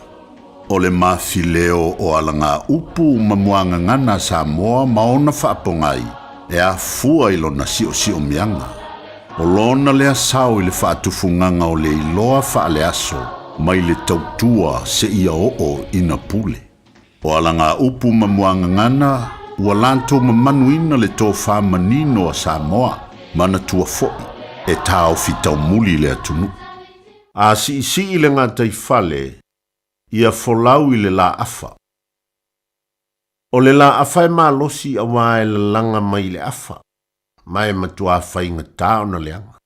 O le mawhileo o alanga upu mamuanga ngana Samoa maona whaapongai, e a fua ilo na sio mianga. O lona lea sao I le whaatufunganga o le iloa whaale aso, mai le tautua se ia o ina pule. O alanga upu mamuanga ngana, ua lanto mamanuina le tō whamanino a Samoa, mana tua fo'i, e tāo fitau muli le atunu. A si le ngata I fale, ia folau I le la afa. O le la afa e malosi a wae le langa mai le afa, mai matua afa inga tāo na leanga.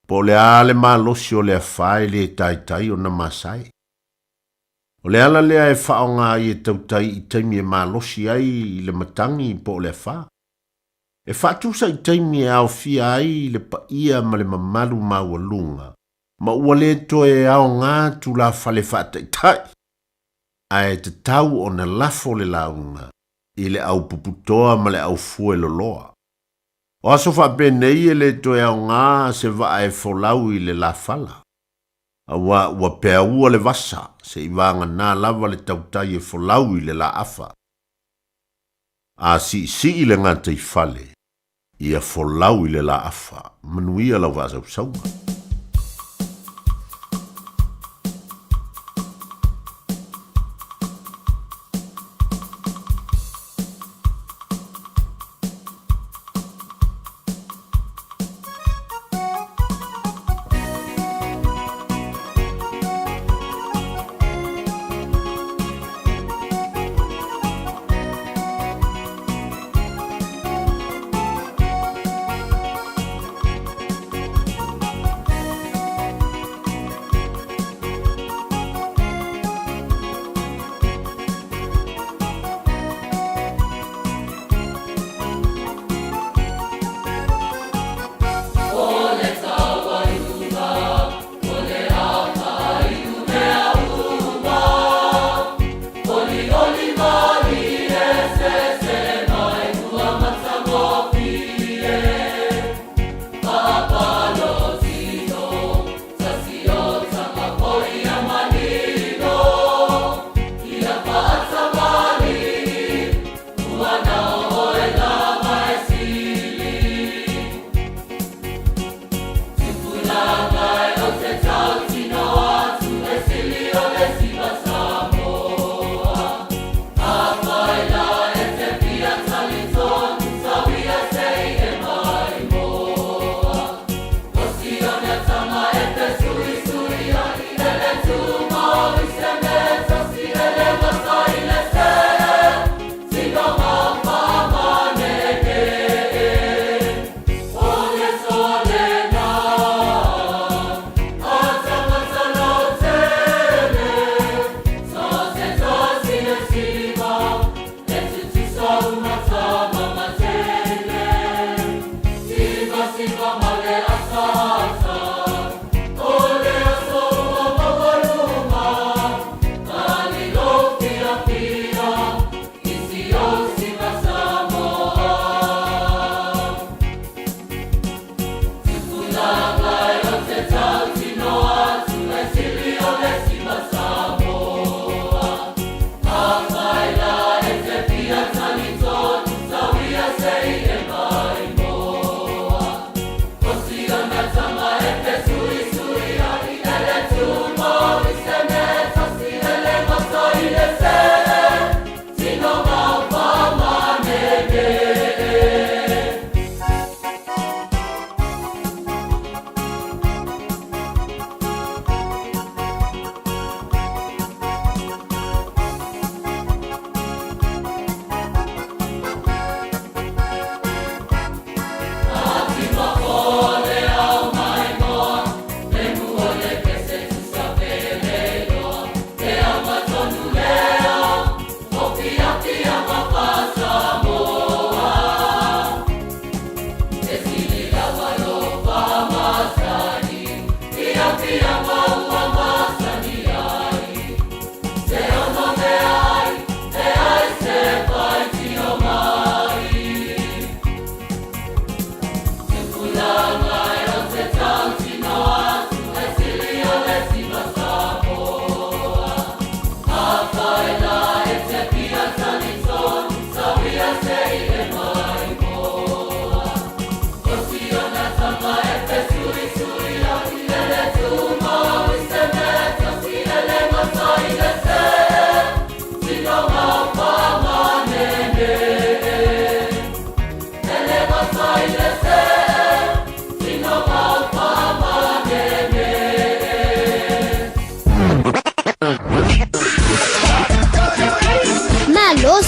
Po le ale malosi o le afa e le tai o na masai. O le ala lea e whaonga I e tautai I taimi e malosi ai I le matangi po le wha. E whatusa I taimi e au fia ai le pa ia ma le mamalu mawalunga. Ma ua le to e au ngā tu la whale whataitai. A e te tau o na lafo le launga. I le au puputoa ma le au fue loloa. O aso whapenei e le to e au ngā se wa e folau I le la fala. Awa ua pea ua le vasa, se I wanga nā lava le tautai e folau I le la afa. A si I le ngata I fale, ia folau I le la afa, manuia lau vasa usaunga.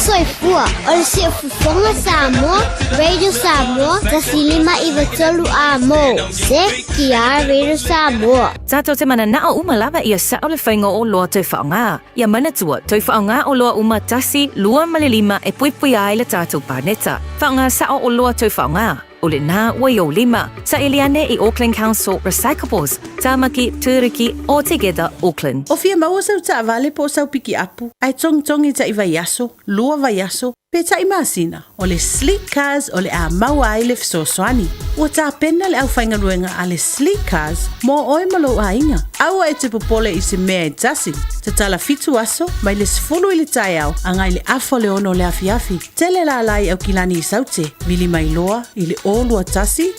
soifua o le siafufonga Samoa, Radio Samoa, tasilima iwa tolu a mo. Se kia Radio Samoa. Tato te mana na o umalava ia sa o le whainga o loa tau whaonga. Ia mana tua, tau whaonga o loa uma tasi, lua malilima e puipui ai le tatou paneta. Whaonga sa o loa tau whaonga. O le nā wai lima, sa Eliane I Auckland Council Recyclables, Tamaki, Turiki, all together Auckland. O fia maua sau ta avale po sau piki apu, ai tongi ta iwa yaso, lua vai yaso, pe ta imasina, o le sleek cars o le a maua ai le fisosoani. Ua ta pena le au whainga ruenga a le sleek cars, mo oe malo a inga. Aua e te popole I se mea e tasi, te tala fitu aso, mai le sifulu I le tai au, angai le afo le ono le afi. Tele la alai au kilani I saute, vili mai loa, I le o lua tasi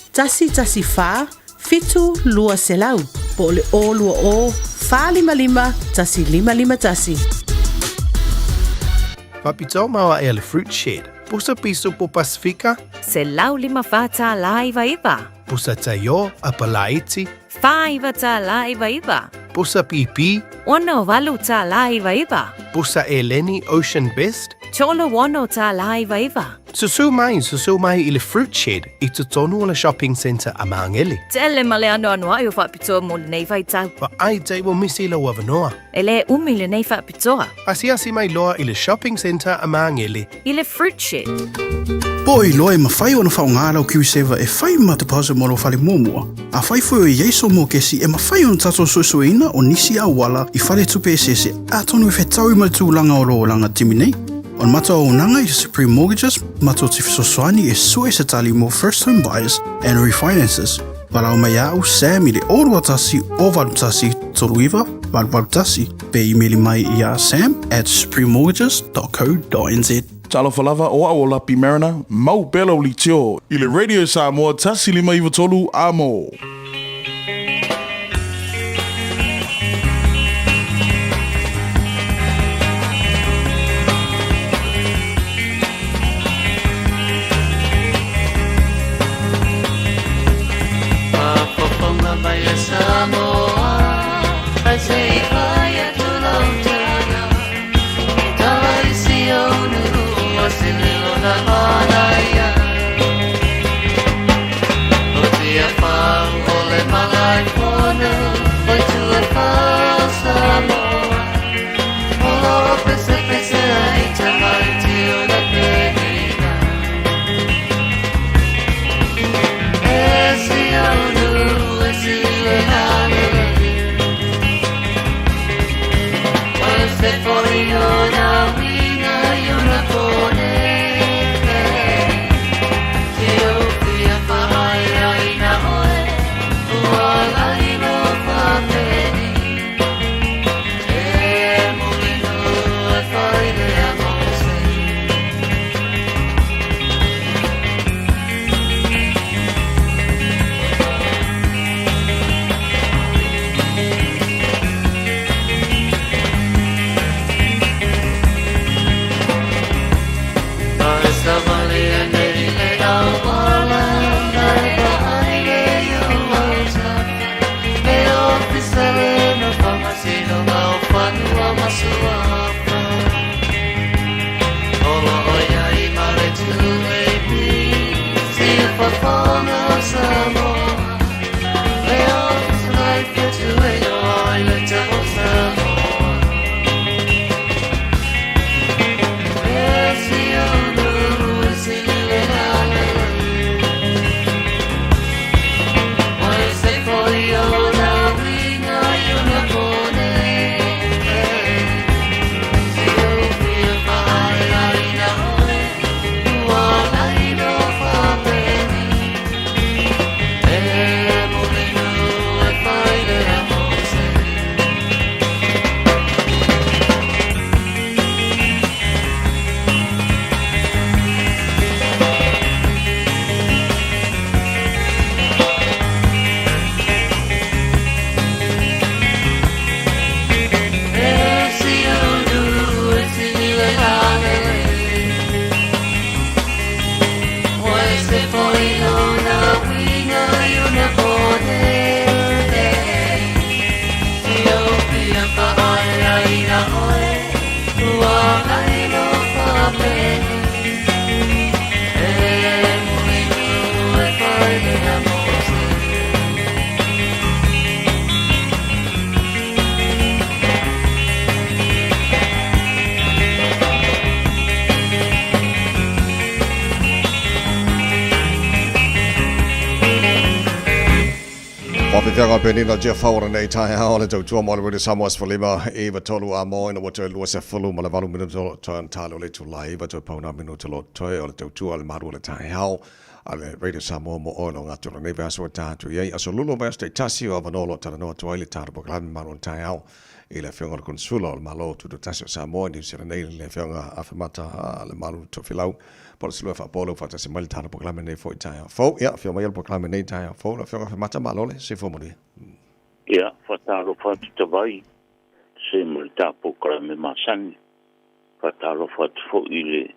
fa, fitu lua selau, po le o lua o, fa lima, tasi lima tasi. Papito maua e le fruit shed. Pusa piso po Pasifika. Selau lima fata la iva. Pusa tayo a Palaiti. Fa iva ta la iva. Pusa pipi. Ono walu ta la iva. Pusa Eleni Ocean Best. Cholo wano ta la iva. Susu mai I le fruit shed I tutonu o le shopping centre a Maangeli. Tele male ano anua I o whapitoa mo le nei vai tau. Pa ai te wo misi la wavanoa. Ele umi le nei whapitoa. Asi mai loa I le shopping centre a Maangeli. I le fruit shed. Poi loa e mawhai o na whaongara o Q7 e whai matapasa mo lo whale mōmua. A whai fwoi o Yeso mō kesi e mawhai o na tato sosoina o nisi a wala I whale tupe sese a tonu e whetau I matulanga o roo langa timinei. On mata o nanga I Supreme Mortgages, mata o te fisosoani e sue se tali mo first home buyers and refinances. Wala o mai au Sam I le orua tasi o valutasi toluiva valutasi. Pe emaili mai I a sam@suprememortgages.co.nz. Talo falava o a Lapi Mariner, mau pelo li tio. I le Radio Samoa tasi lima iwa tolu amo. Se foi una winga y una conega Fianga penina Jeff Fowler nei tai ha le tau tua mo le Samoas Falima Eva tolu a mo ina wato lua se fulu ma le valu minuto tan talo le tu live to pauna minuto lo toi o le tau tua le maru le tai ha ale Radio Samoa mo o nga tu nei va so ta tu ye aso lulu ba ste tasi o vanolo tala no to ile tar program ma ron tai ha ile fianga consulo al malo tu tasi Samoa ni sera nei le fianga afamata le maru to filau por se lo fa polo fa se mal tar program nei foi tai fo ya fio mai el program nei tai fo la fianga afamata malole se fo mo ia fatalo fatu tawai se multa pokra me masani fatalo fatu fo ile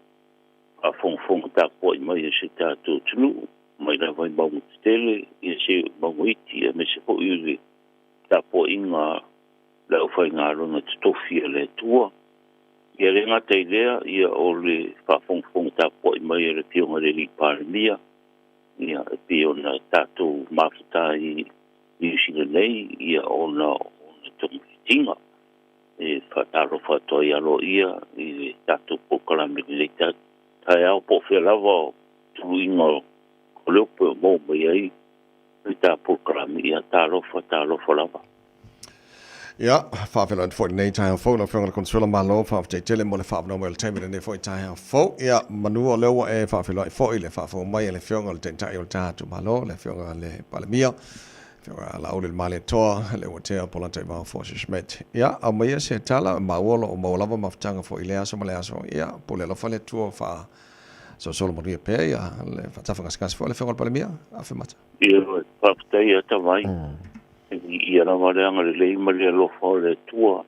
a fong ta po mai se ta tu tunu mai la vai ba mutele ia se ba muiti me se fo ile ta po inga la fa inga ro na stofia le tua ia le ngata idea ia o le fa fong ta po mai le pionga le parmia ia piona ta tu mafta i New nei ia ona tinga e fataro fato ia lo ia i tatu pokala milita tai au po felava tuingo kolopo mo mai ta pokala ia talo fatalo falava Ja, farvel en for nei tai fo no finger consuela malo fa te tele mo le fa no wel time nei for tai fo ja manu o lewa e farvel fo ile fa fo mai le finger le tai o tatu malo le finger le palemia Fiora la ole male toa le hotel polante va for schmet ja a mai se tala ma wolo o mo lava maftanga fo ile aso male aso ja pole la fale tuo fa so solo mo pe ja le fatafanga skas fo le fiora palemia afemata ia fa ia tawai ia la vale anga le male lo fo le tua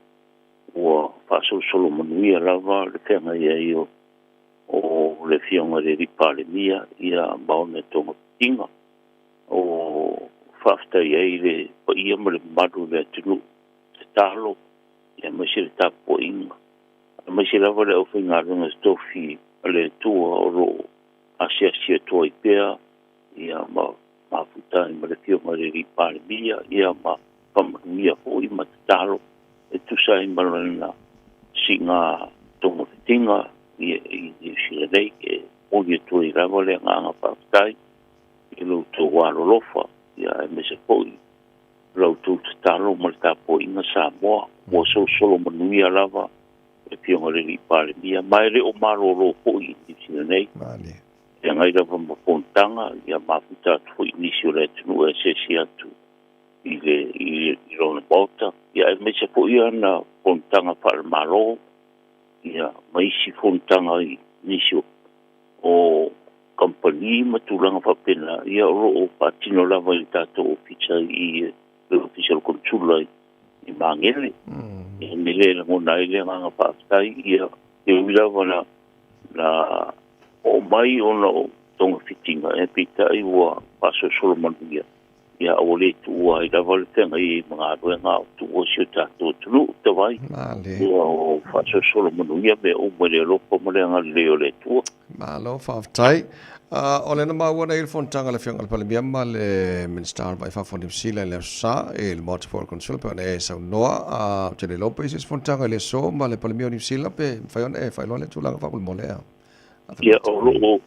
o fa solo mo ia lava le tenga ia io o le fiora de palemia ia baone to tinga o fafta ile po ia mo le madu le tulu talo ia mo se ta po inga mo se lava le ofinga no stofi le tua o asia to ipea ia ma futa mo le tio mo le palmia ia ma pamia po i ma talo e tu sai mo na singa to tinga ia i se le ke o ye to i lava le nga faftai i lo to walo lofa ia me se poi lau tu talo mo ta po inga Samoa o solo manuia lava e pionga le pale mia mai le o malo lo po i nei mali e ngai lava mo pontanga ia mafuta tu inisio le tu e se sia tu i lo bota ia me se poi na pontanga pa malo ia mai si pontanga inisio o company matulanga fa pena ia o patino la vai tato pizza i official control i mangele e mele la mona ile nga pa stai ia e wila wana la o mai ono tonga fitinga e pita i wa paso solo manuia ia o le tu ai da voltenga i mga ruenga tu o si tato tu te vai male o paso solo manuia be o mele lo po mele nga le le tu malo faftai ole na mawana il fontanga le fianga pale biama le minister vai fa fondi sila le sa il mot for consul pe ne sa noa te le lopes is fontanga le so ma le pale bioni sila pe fa on e fa lo le tu la fa pul molea ia o lo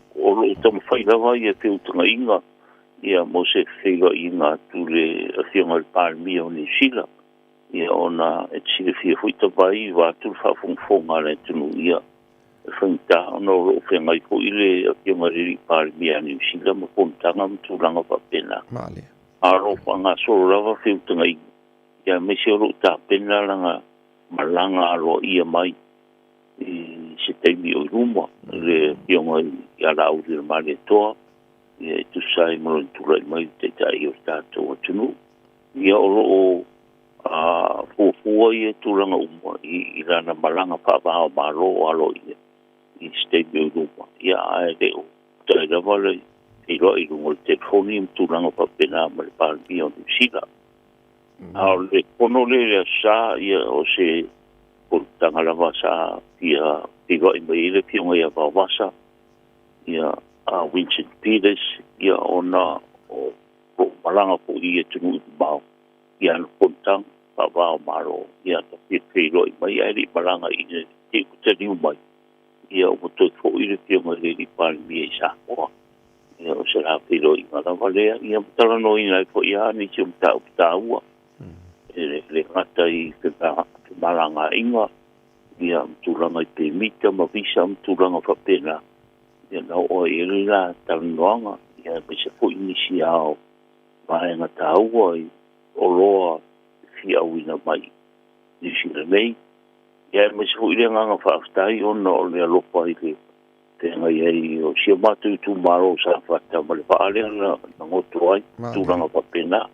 tam fa la vai e te utunga inga ia mo se fega inga tu le fianga pale bioni sila ia ona e si fi fuita vai va tu fa fonga le tu ia fanta no lo fe mai ko ile ke mari par bia ni sila mo pontanga tu langa pa pena mali aro panga so lava fe tungai ya me se ro ta pena langa malanga ro ia mai se te mi o rumo le pionga ya la u de mali to e tu sai mo tu le mai te tai o sta to tunu ia o fu ia tu langa i lana malanga pa ba malo alo i state Europa ia de o te da vale i lo i lo telefoni tu langa pa pena mal pa bio di sila au le kono le sa ia o se por tanga la vasa ia i lo i mai le pionga ia va vasa ia a Vincent Peters ia ona o malanga po ia tu ba ia no pontang pa va malo ia te lo i mai ai malanga i te ni mai ia o to fo ile pionga le pal mi sa o ia o se la pilo i ngā wale ia tala no i nai po ia ni si umtau pitaua le ngata i ke maranga inga ia mtulanga i pe mita ma visa mtulanga whapena ia nau o i rila tala noanga ia me se po inisi ao maenga taua i o loa fi au ina mai ni si le mei ia me se po i le nganga whaaftai ona o le alopa i le te ngai ai o sia matu tu maro sa fata ma le paale na ngoto ai tu langa papena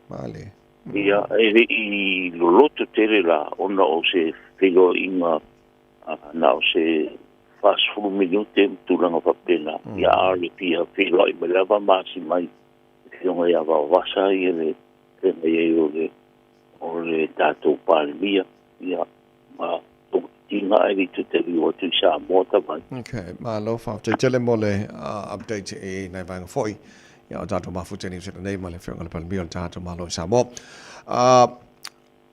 ia ele i loloto tere la ona o se filo inga na o se fast full minute tu langa papena ia ale pia filo i melava masi mai fionga ia va vasa i le te ngai ai o le tato palmia ia ma tinga ai tu te ri o tu sa mota mai. Okay, ma lo fa te tele mole update e nai vanga foi. Ya o tato ma futeni se nei male fionga le palmi o tato ma lo sa mo.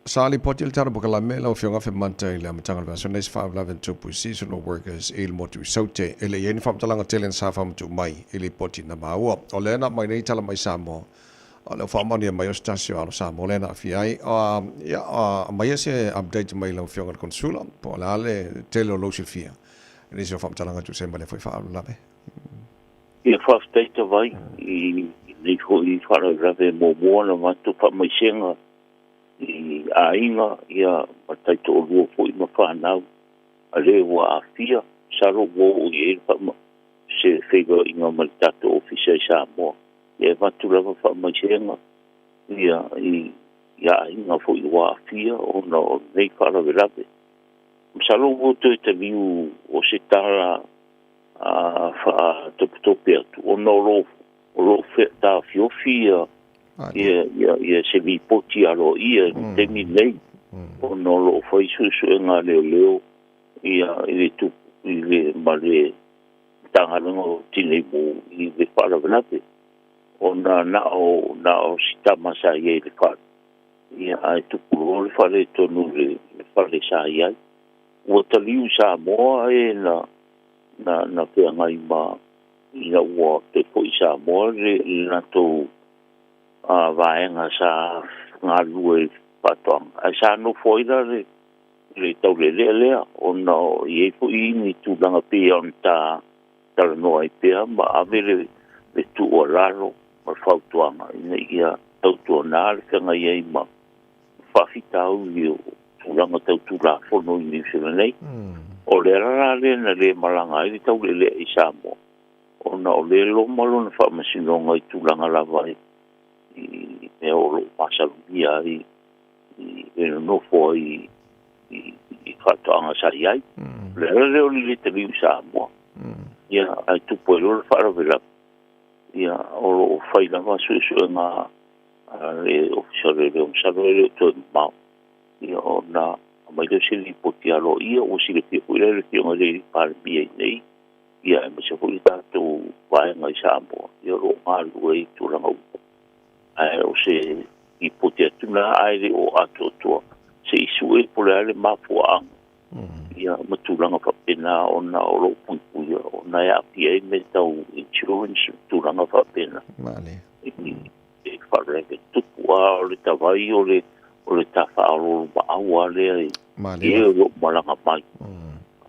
Sali potil tato bukala me lo fionga fe manta i le matanga le so nei 511 seasonal workers il motu saute ele yeni fa talanga telen sa fa mtu mai ili poti na maua. O le na mai nei tala mai sa mo. O fa mani mai o stasio alo sa mo le na fi ai mai se update mai lo fionga consula po la le tele lo se fia ni se fa talanga tu semba le foi fa la be e fa state vai i ni ko i fara grave mo na ma tu fa mai senga i ainga ia patai to lo foi ma fa na ale wa fia sa ro wo i fa se fego inga mal tato office sa mo e vatu lava fa machenga ia inga fo i wa fia o no nei fala velave msalo voto te viu o se tala fa topia o no lo fe ta fia ia se vi poti alo ia temi nei o no lo foi su nga leo ia tu ile male tanga no tine mo i ve fala velave ona na o sita masa ye le fa ia ai tu pulo le fa le tonu le fa le sa ia o taliu sa mo e na pe ngai ma ia o te po sa mo le na to vaenga sa nga lue patong a sa no foi da le tau le ona ye po i ni tu langa pe on ta no ai pe ma avere le tu o laro ma fautuanga ina ia tautuana le kanga iei ma whawhitau i o tūranga tautula whono i New Zealand nei. O le rara na le malanga i tau le i Samoa. O na o le lo malo na whamasinonga i tūranga lava i me o lo pasarumia i nofo i whatuanga sa iai. Le rara le o le te liu Samoa. Ia ai tupo e lo le wharavela ia o faila va su nga le officiale le umsalo to ma ia na mai le sili potialo ia o sili pe ko le nga le par bi nei ia me se ko ta to va nga Samoa ia ro mal we tu la ngo ai o se i potiatu na ai o ato to se sue po le ma fo ang ia matulanga pa pena ona o lo punpuia ona ia pia me tau insurance tulanga pa pena vale e fare que tu o le tavai o le tafa o ba le e o malanga mai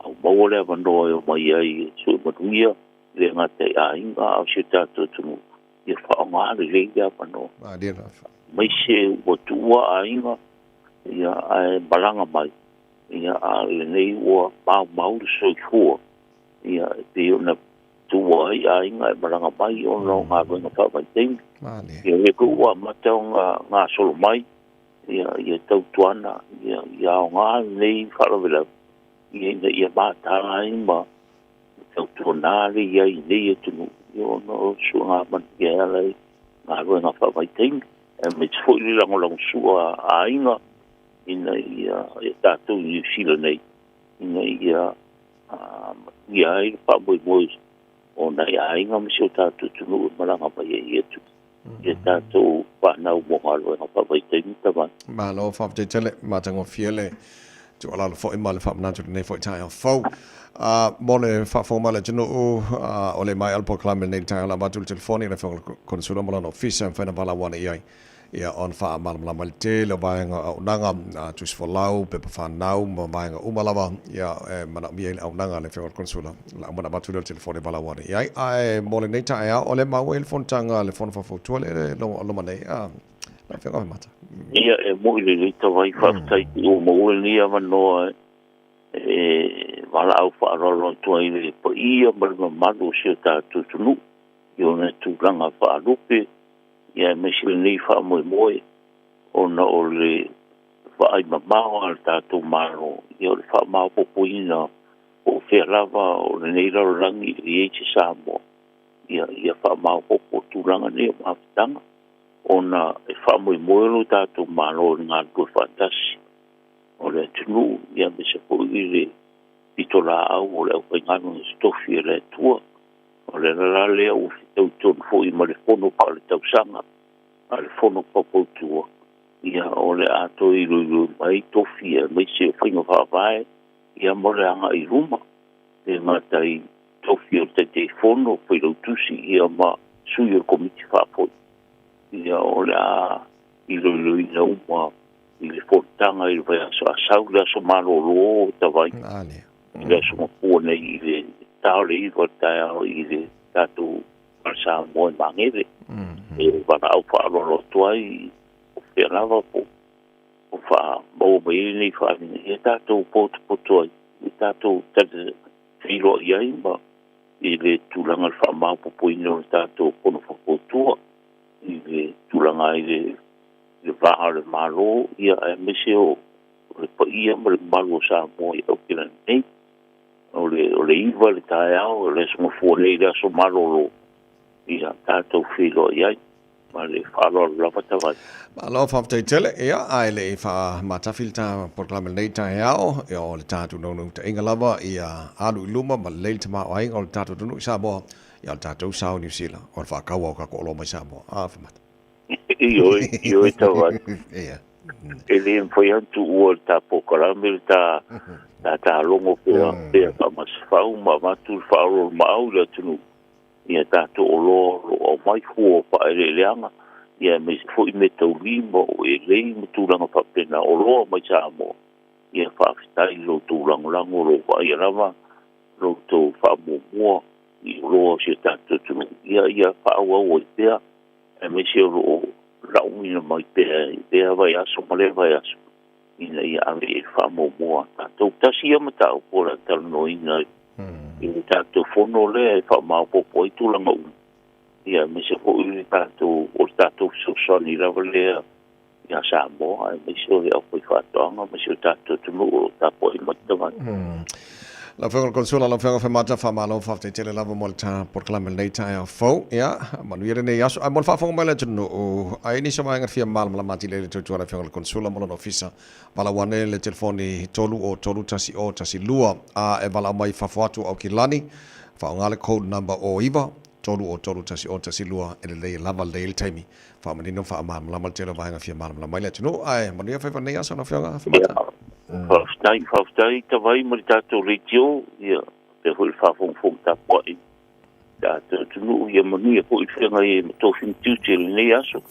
au ba le vando o mai ai su matuia le ngate a inga o se tato tu e fa ma le ya pano mai se o tua a inga ia ai balanga mai ia a le nei o mau so ko ia te na tu ai a inga maranga mai o no nga venga pa vai ting ia e ko wa matonga nga solo mai ia tau tuana ia nga nei fala vela ia ba ta ai ma tau tuana ia nei tu no no so nga man ia le nga venga pa vai ting e me foi la ngolong sua a inga ina ia tatu New Zealand nei ina ia i pa boi o na ia inga msio tatu tunu malanga pa ia tu ia tatu pa na mo halo na pa vai te ta ba ma lo fa te tele ma tango fiele tu ala fo ima le fa mana tu nei fo tai fo mo le fa fo ma le tino o le mai al proclame nei tai la batu telefoni le fo konsula mo la office en fa na bala wana ia ia on fa mal mal te le bainga au nanga tu for lau pe fa nau mo bainga umalava ia mana mi au nanga le fo konsula la mo na batu le telefoni bala wana ia ai mo le nei tai o le ma wel fon tanga le fon fa fo tu le lo ma nei la fo ka mata ia mo le to vai fa tai o mo le ia manoa wala au fa rolo to ile po ia ma do se ta tu nu yo ne tu langa fa lupe ia me se ni fa mo ona o le fa ai ma al ta tu maro yo le fa ma po puina o fe lava o le nei ro rangi i che samo ia fa ma po tu langa ne ma tanga ona fa mo lo ta tu maro nga tu fantasi o le tunu ia me se po ile titola au o le ngano stofi le tua o le la le o tu fo i ma le fono pa le tau sanga al fono pa po tua ia o le ato i lu mai tofi me se fingo fa vai ia mo le anga i ruma e matai tofi o te fono po lo tusi ia ma su i komiti fa po ia o le i lu i no ma i le fortanga i vai a saula so malo lo ta vai le so po ne i le tale i volta i le tatu sa mo mangere e va au fa lo tuai o fe lava po o fa mo ni fa ni tatu po tuai tatu tatu filo ia ba i le tulanga fa ma po ino tatu po no fa tua i le tulanga i le va le malo ia me se o le pa ia mo le malo sa mo o kila nei o le iva le taeao le so fo le so malo lo ia tato filo ia ma le falo la patava ma lo fa tele ia ai le fa mata filta proclame nei taeao e o le tato no te ingalava ia alu luma ma le tama ai o le tato no sa bo ia tato sa New Zealand o fa ka wa ka ko lo ma sa bo fa mata io tava ia ele foi antu o tapo proclame ta longo pe ma fa ma tu fa lo ma o le tunu ia tato o lo mai fu pa ele leanga ia me foi meto limbo e lei tu langa pa pena o lo mai chamo ia fa stai lo tu langa lo pa ia lava lo to fa mo i lo se tato tu ia fa o te e me se lo la umina mai te vai aso male vai aso ina ia ave fa mo tato tasi ia mata o por tal no ina i tato fono le fa ma po i tu langa ia me se po i tato o tato so soni la vole ia sa mo ai me se o po fa tonga me se tato tu mo tapo i mata la fenga consola la fenga mata fa malo fa te tele la molta proclame nei tai fo ia manuire nei aso ai mo fa fo mele no ai ni sama ngar fia mal la mati le tu la fenga consola mo no ofisa bala wane le telefoni tolu tasi lua a e bala mai fa foatu au kilani fa ngale code number o iva tolu tasi lua ele le lava le taimi fa manino fa mal la mal tele va fia mal la mai le no ai manuire fa nei aso na fenga fa mata Faftai te vai mo tato ritio ia te hul fa fong ta poi da tu no ia manu po i fenga e to fin tuti le aso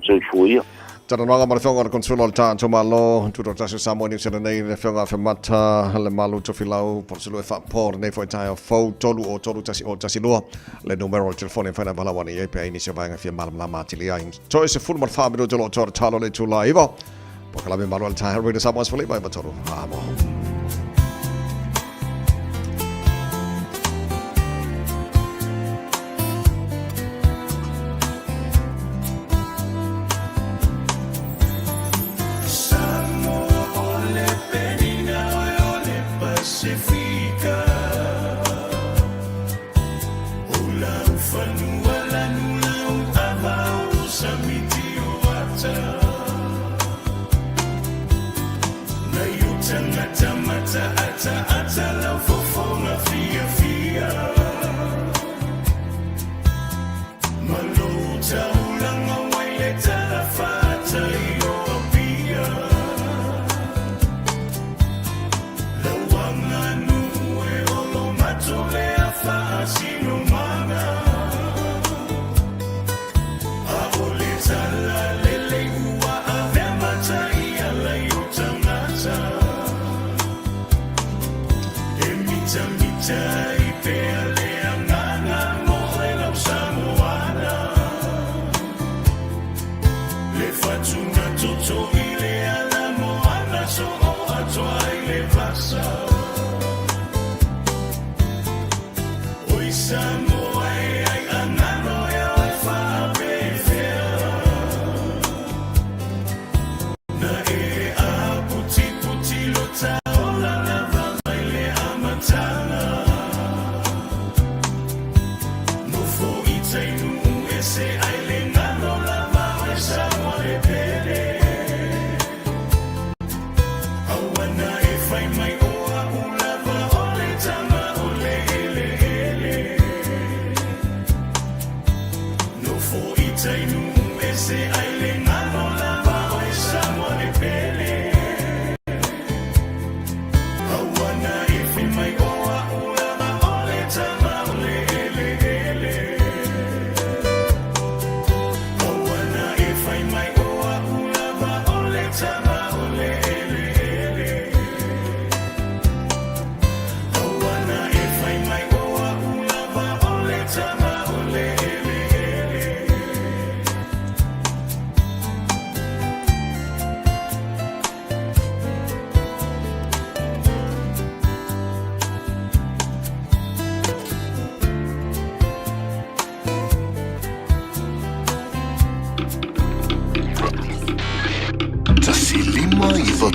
so fuia tana nga ma fenga consulo ta to malo tu to taso samo ni sena nei le fenga fa mata le malo to filau por solo fa por nei foi tai fo tolu tasi lo le numero telefone fa na bala wani e pe ni se va nga fi mal la matili ai to se full mar fa mi do to talo le tu live porque la misma al time radio Samoa fue by Matoro vamos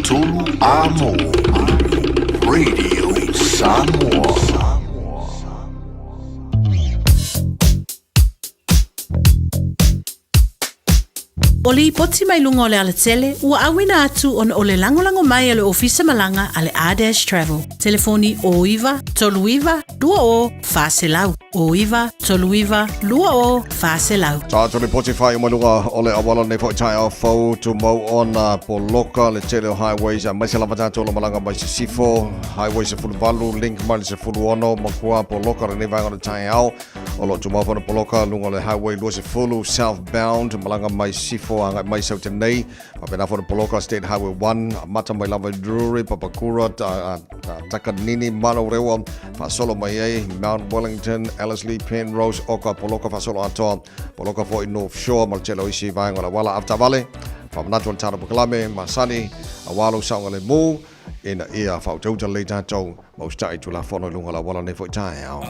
Tolu Amo Radio Samoa. O li poti mai lunga o le ala tele, ua awina atu on o le langolango mai ale ofisa malanga ale A-Dash Travel. Telefoni o iwa, tolu iwa, lua o, whaselau. O iwa, tolu iwa, lua o, whaselau. Tātou le poti whai umalunga o le awala nei fo itai au fau tu mau ona po loka le tele o highways a maise lava tātou lo malanga mai se sifo, highways se fulu valu, link mai se fulu ono, makua po loka le nei vanga le tai au, o lo tu mau fana po loka, lunga le highway lua se fulu, southbound, malanga mai sifo, anga mai sau te nei, a pena fana po loka, State Highway 1, mata mai lava Drury, Papakura, Takanini, Mano Rewa, Fasolo mai ei, Mount Wellington, Ellerslie, Penrose, Oka, Poloka, Fasolo atoa, Poloka fo i North Shore, Marcello isi vaenga la wala after valley, Pamanatu al Tara Pukalame, Masani, Awalo Saunga le Mu, ina ia fautauta le tātou, maustai tu la fono lunga la wala nei fo itai au.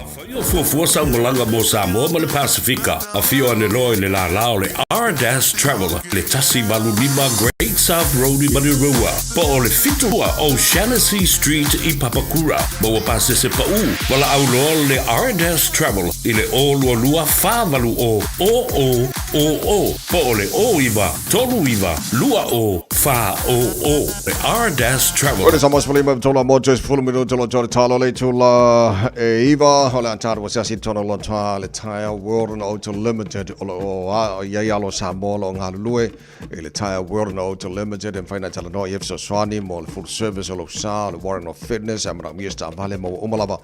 Fio fua saungalanga mo Samoa ma le Pasifika, a fio ane loe le la lao le R-Dash Travel, le tasi malu lima Great South Road i Manirua, po o le fitua o Shaughnessy Street i Papakura, mo wa pase se pa u, wala au loa le R-Dash Travel, i le o lua lua whāwalu o, po o le o iwa, tolu iwa, lua o, wha o, le R-Dash Travel. Ore sa mos malima tola motos full minuto lo jore talo le tula iva hola antaro was asi tono lo ta le Tire World Auto Limited o ya lo Samoa lo ngalue le Tire World Auto Limited and find tala no if so swani mo full service lo sa le Warren of Fitness amra miesta vale mo umalava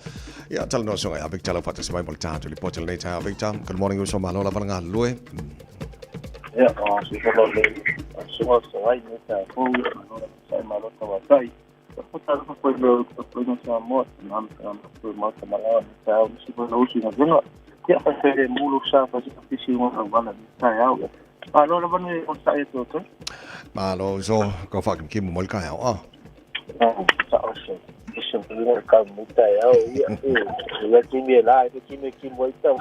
ya tala no so ya big tala fatas mai mo tanto le potel le ta big time good morning so malo la ngalue ya si solo le so ai no ta fu sai malo ta vai Puta no pueblo no Samoa, no pueblo más camarada, está un tipo de uso y no ya hace de mulu sa pa si mo ang bala ta ya. Ano na ba ni o sa ito to? Malo so ko fa kim mo ka ya sa oso. Isang pili ka mo ta ya. Ya kimi la, kimi mo ito.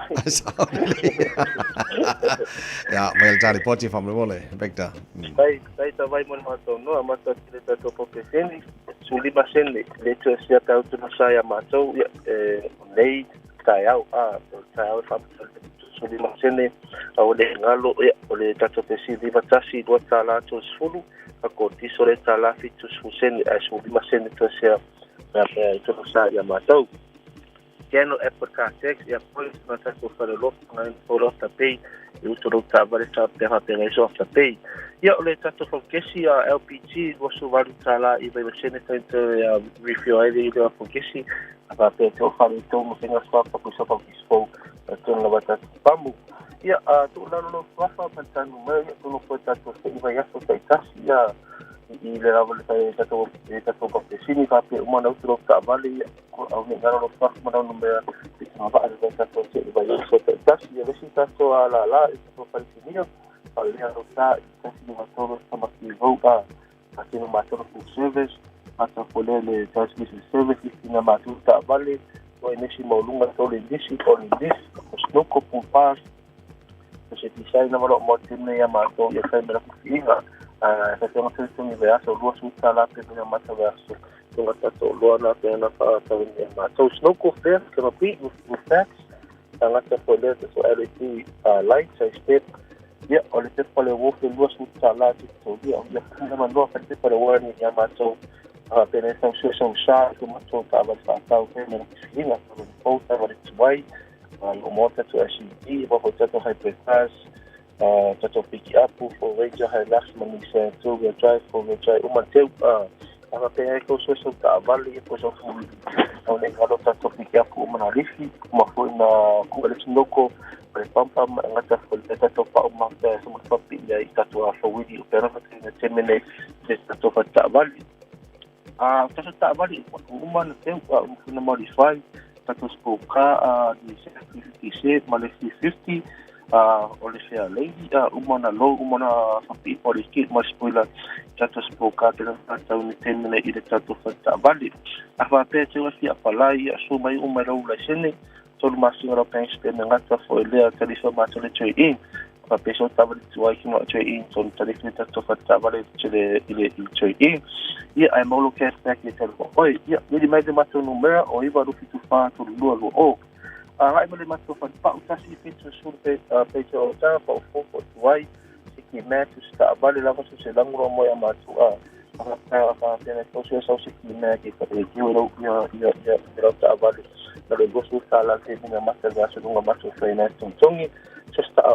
Ya, may tari poti family mole, Victor. Sai vai mo to no, amata ta to po peseni. Suli basende le to sia ta to saya mato nei taiau taiau fa suli basende au le ngalo o le tato pesi di batasi do tala to sulu ko ti sole tala fi to suseni as suli basende to sia to saya mato keno epoca tex ya polis na tato fa le lot na for of the pay you to look at very top the happiness of the pay ya le tato fa kesi LPG was so valu tala I vai sene tanto refuel ai do fa kesi apa pe to fa to mo tenga swap pa so pa kispo to na bata pamu ya to la no fa pa tanu mai to no fa tato se vai ya so tai ya I le rava le tai tato kapesini ka pe umana utro ka vali ko au ne ngaro fa mana no mea ma va le tato se va yo so tas ye le tato ala la to palestinio al le rota tato ma todo sama ki voga ati no ma todo service ata pole le transmission service ina ma tuta vali o nesi maulunga to le disi ko le dis ko snoko pumpas se tisai na mo tine ya ma to ya sai mera kuinga se tengo que me vea solo su sala que me mata verso tengo que solo na pena para saber ma so snoko fair que no pi with facts tanga te pole so LED lights I step ya o le te pole wo fe lo su sala que to ya ya ma no fa te pole wo ni ya ma so pena so sha que ma so ta va fa que me singa so o ta va it's white o mota to SUV o to high press tato pick up for Ranger High Lachman is two-wheel drive, four-wheel drive. Umateu, ang kaya ko sa Tavali po sa full. Ang nagkalo tato pick up umanalifi, umafo na kuwalis noko, pampam ang tato tato pa umangta sa magpapi niya tato afawidi pero pati na terminate tato pa Tavali. Tato Tavali, uman teu na modify tato spoka di 50 Malaysia 50. Ole sea lady umana low umana fapi ori kit mas spoiler tato spoka tena tato ni temene ile tato fata bali afa pe te wasi apalai asumai umara ula sene tolu masinga pensi tena ngata fo ile tarifa matole choi in fa pe so tabali tuai kimo choi in tolu tarifa tato fata bali chele ile choi in ia ai molo cash back ni telo oi ia ni mai de mato numera o iba ru fitu fa to lu o ai mole mato fa pa utasi fitu surpe pe o ta pa fo tuai siki matu sta vale la cosa se langro mo ya matu fa tene to se so siki me ki pa e ki ro ya ta vale na le gosu sta la te ni mata ga se lunga matu fe na tongi so sta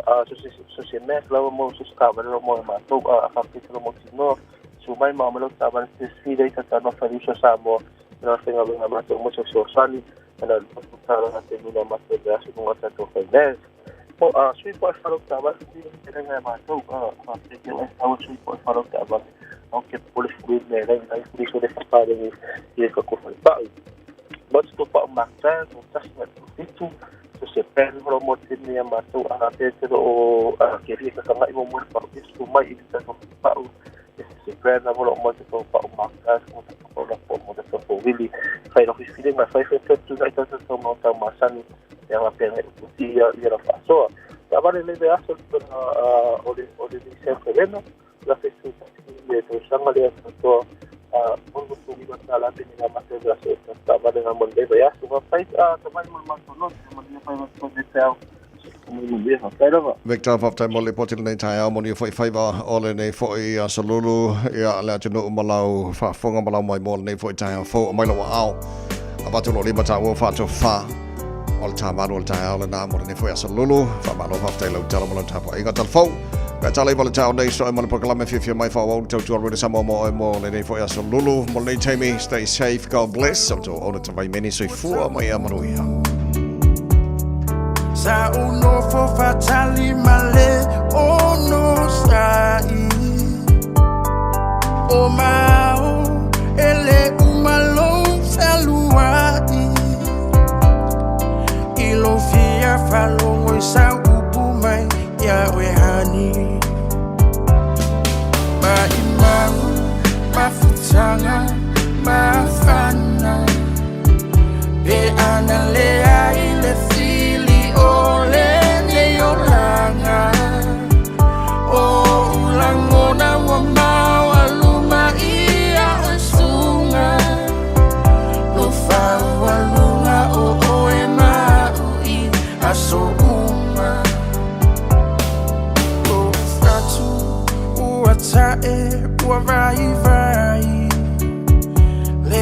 so se me la mo so sta vale mo matu fa fitu mo no su mai ma mo ta vale se si dei ta no fa riso samo na se nga matu mo so sani ana hospital na te nuna mate da su nunga tato finance po sui po faro tava ti nga ma to te ke au sui po faro tava anche police grid ne na iso de fare ni ko ko fa but to pa martin to tasma tu se pen pro motin ma to te o ke ri ka nga mo mo pa isu mai ita to pa se pen na mo to pa martin ko mo to po really fai no fisile ma fai fe tu dai tanto to mo ta masani ya va per ia la fa so la vale le de aso o de sempre veno la festa de to sanga le to por tu viva la tenía más de la sesta estaba de la monde ya su va fai to mai mo ma no mo ni fai ma to de tel Victor of time mole potil nei tai au moni foi faiva ole nei foi asolulu ya la tunu malau fa fonga malau mai mole nei foi tai fo mai lo au abatu lo lima ta wo fa to fa ol ta ma ol tai au na mole nei foi asolulu fa ma lo fa tai lo talo malau ta fa inga tal fo ka tala mole ta nei so mole proclame fi mai fa wo to to re samo mo mole nei foi asolulu mole nei taimi stay safe God bless so to ona ta vai meni so fu mai amanuia Sa uno fo fatali male ono sai o mao ele umalo saluai ilo fia falongo sa upu mai ya wehani ba imau ba futanga ba fana be anale ai le ole ne olanga o langona wa mawa luma ia osunga no fa wa lunga o e ma i aso uma o fatu o atae o vai le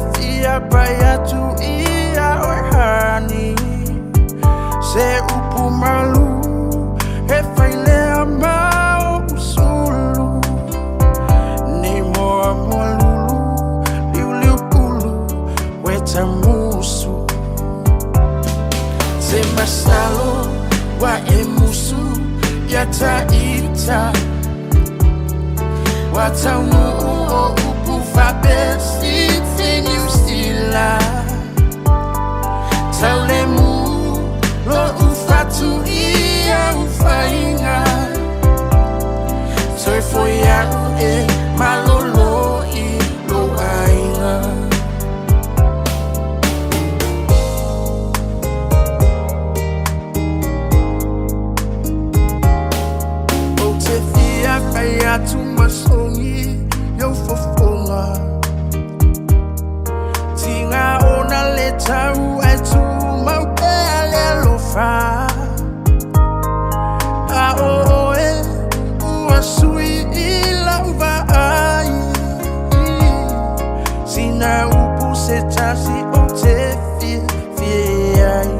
fia bayatu ia o hani se upu malu e faile amau sulu ni moa molulu liu pulu weta musu se masalo wa emusu yata ita Watau nu o upu whapesi Tinu stila Tau le mu Lo ufatu ia ufainga Toi foi au e malolo I lo ainga O te fia kai atu masongi Yo fofonga Tinga ona le tau ai tu mau pe ale alofa A o e ua sui I lauva ai Sina upu se tasi o te fia ai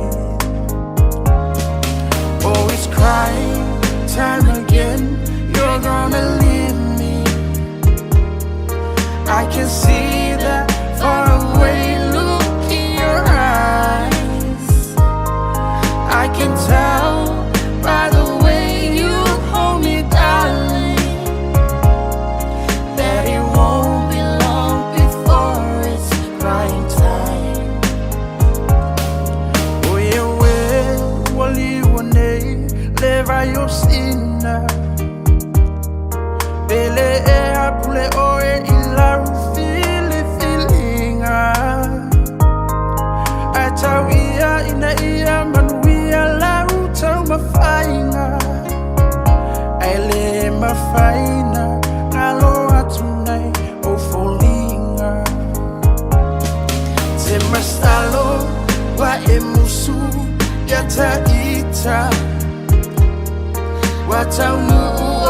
Always crying time again You're gonna leave me I can see that far away look in your eyes I can tell by the way you hold me, darling That it won't be long before it's crying time Oye we, wali wane, leva yo sina Bele e apule oe ilau feelinga Atau ia ina ia manuia lau tau mafainga Aile mafaina ngalo atunai o folinga Te masalo wa e musu ya taita Wa tau nu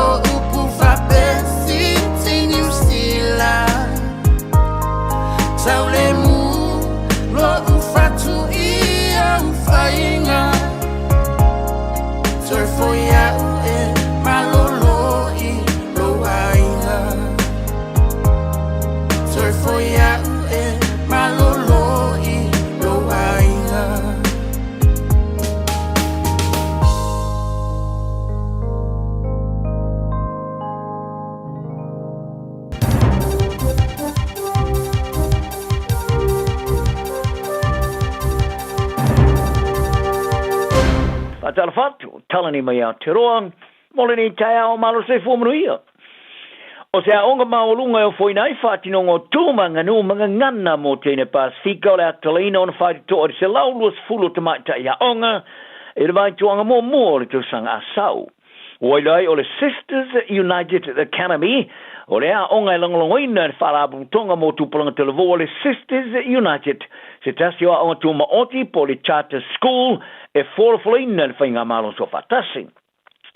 o upu whapesi Tinu stila Tau le mu Lo ufatu ia ufainga Toi foi au e malolo I lo ainga Toi foi au e malolo I lo ainga Atalfatu, talani mai a te roa, moleni tai ao malo se fōmanuia. O se aonga maolunga o foi nai whātinongo tūmanga nu mga ngana mo tēne Pasifika o le atalina o na whāti toa se lauluas fulu te mai tai aonga, e le vai tuanga mō mō le tūsanga asau. Wailai o le Sisters United Academy, o le aonga e langolongoina le wharabu tonga mō tūpulanga te levo o le Sisters United, se tasi o aonga tūma oti po le charter school, e fōrafolaina le whainga malo so whatasi.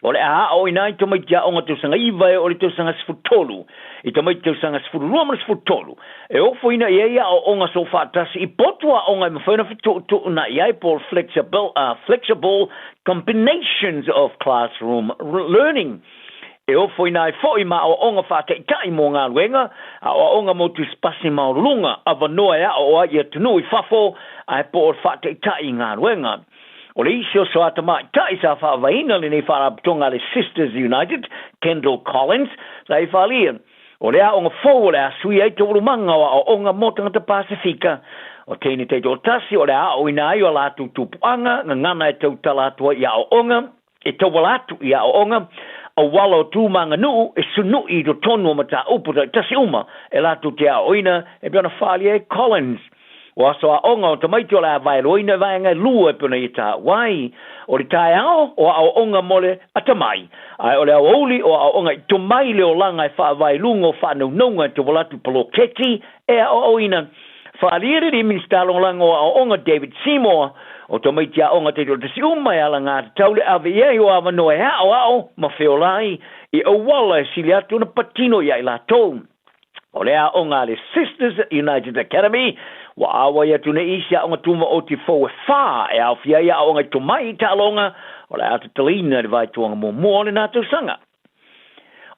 O le a o inai to mai tia onga tūsanga iwa e o le tūsanga sifutolu. I to mai tūsanga sifuruama sifutolu. E o fōina i eia o onga so whatasi. I potua onga i mawhaina fitu na i ai por flexible combinations of classroom learning. E o fōina i fōi ma o onga whātai tai mō ngā luenga, a o onga mo tu spasi maurunga, a wanoa ea o a ia tunu i whafo, a e por whātai tai ngā luenga. O le isio so atama tai sa whaavaina le nei wharaputonga le Sisters United, Kendall Collins, la i whalia. O lea o ngā fōu le a sui ai te urumanga o onga motanga te Pasifika. O teini te o tasi o lea o ina ai o lātu tupuanga, ngana e tau talatua i a o onga, e tau walatu i a o onga, o walo tūmanga nuu e sunu i do tonu o mata uputa tasi uma, e lātu te a oina e biona whalia e Collins. O aso a onga o tamaiti o la vai roina vai ngai lua e puna i ta wai. O li tae ao o a onga mole a tamai. Ai o le au oli o a onga i tomai le o langa i wha vai lunga o wha naunga te walatu palo keti e a o ina. Whaaliere di ministalo langa o a onga David Seymour o tamaiti a onga te te si umai ala ngā te taule a vei o a wanoe hao ao ma whiolai i o wala e sili atu na patino i ai la tōu. O lea o ngā le Sisters United Academy, wa awa ia tune isia o ngā tuma o te fōu e whā, e au fia ia o ngā tumai ta alonga, o lea atu talina le vai tuanga mō mō le nā tūsanga.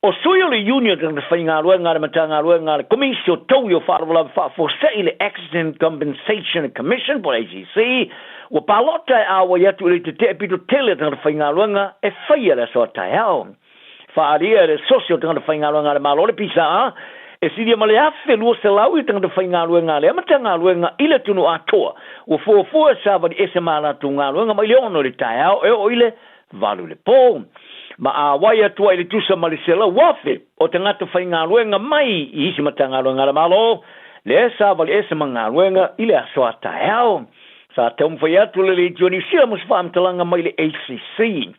O sui o le union tanga whai ngā rua, ngā le mata ngā rua, ngā le komisio tau i o whārawala wha fōsei le Accident Compensation Commission, por ACC, wa palota e awa ia tu le te te pito tele tanga whai ngā rua, e whai ala soa tai hao. whaaria le sosio tanga whainga luenga le malo le pisa e siria male afe lua se lau i tanga whainga luenga le amatanga luenga ile tunu atoa o fua sava di ese mala tunga luenga mai leono le tai au e o ile valu le pō ma a waia tua ile tusa malisela wafe o tangata whainga luenga mai i isi matanga luenga le malo le sava di ese manga luenga ile asoa tai au sa te umwhai atu le Johnny Sia mus whaamtalanga mai le ACC.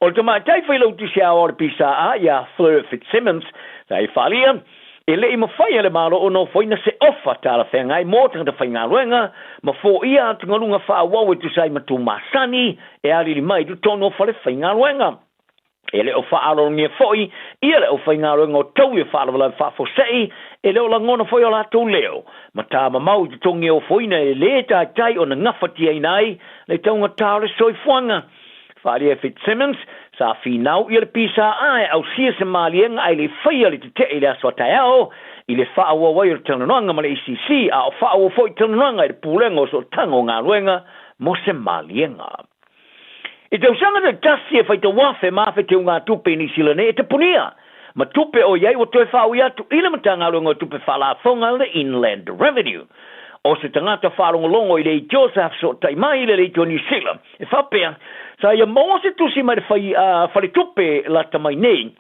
O le tama tai whai lau tu sia ora pisa a ia Fleur Fitzsimmons sa i whalia e le i mawhai le malo o no whaina se ofa tala whengai mō tanga te whainga luenga ma fō ia tunga lunga wha wau e tu sai matu masani e ari li mai tu tono whale whainga luenga. E le o whaaro ngia whoi, ia le o whainga luenga o tau e whaarewala whaafosei, e le o la ngona whoi o la tau leo. Ma tā mamau te tongi o whoina e le tai o na ngawhati ai nai, le taunga tāre soi fuanga. Whaaria Fitzsimmons, sa whinau ia le pisa ai au sia se malienga ai le whaia le te i le aswa tai ao, i le whaaua wai o tananoanga ma le ECC, a o whaaua whoi tananoanga i le pūlenga o so tango ngā luenga, mo se malienga. E te usanga te tasi e whai te wafe mawhe te unga tupe ni silane e te punia. Ma tupe o iei o toi whau iatu ila matanga lunga o tupe whala whonga le Inland Revenue. O se tangata whalongo longo i le Joseph so taimai le to New Zealand. E whapea, sa ia mo se tusi mai whale tupe la tamai nei.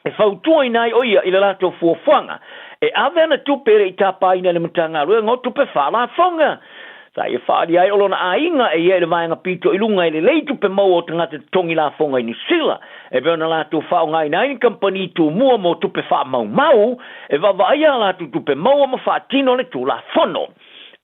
E whau tuai nai o ia i le lato fuafanga. E avena tupe le i tapaina le matanga lunga o tupe whala whonga. Sa ia whaari ai olona a inga e ia le vaenga pito i lunga i le leitu pe mau o tangata tongi la whonga i New Zealand. E veona la tu whao ngai nai company tu mua mo tupe wha mau mau, e wawaia la tu tupe mau o ma wha tino le tu la whono.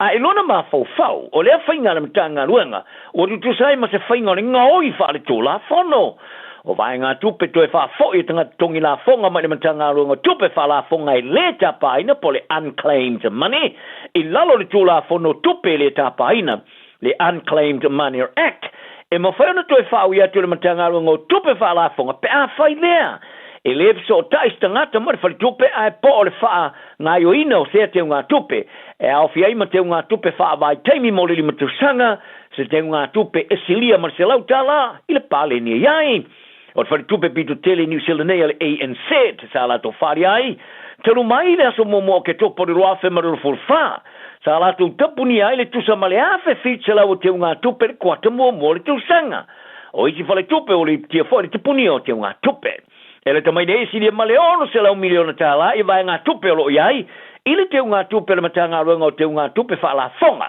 A e lona ma whau, o lea whainga na matanga luenga, o tu sai ma se whainga le ngoi wha le tu la whono. O vaenga tupe toe wha fo i tangata tongi la whonga mai le matanga luenga, tupe wha la whonga i le tapaina po le unclaimed money, i lalo le tu la whono tupe le tapaina, le Unclaimed Money Act, e mo whaona toi whau i atu le matanga luenga o tupe wha la whonga, pe a whai lea. E le episo o tais tangata mo le whali tupe a e po o le wha ngai o ina o sea te unga tupe, e au fiai ma te unga tupe wha vai teimi mo le lima tusanga, se te unga tupe e silia ma se lau tala, i le pale ni iai. O whare tupe pito tele New Zealand le ANC, te sa la to whare ai, te rumai le aso momo ke topo le roafe maru fulfa, sa la to tapuni ai le tusa male afe fitse la o te unga tupe le kuata momo le tusanga. O isi whale tupe o le tia fware te puni o te unga tupe. E le tamai ne esi le male ono se lau miliona tala, i vai ngā tupe o lo iai, i le te unga tupe le matanga ruenga o te unga tupe wha la fonga.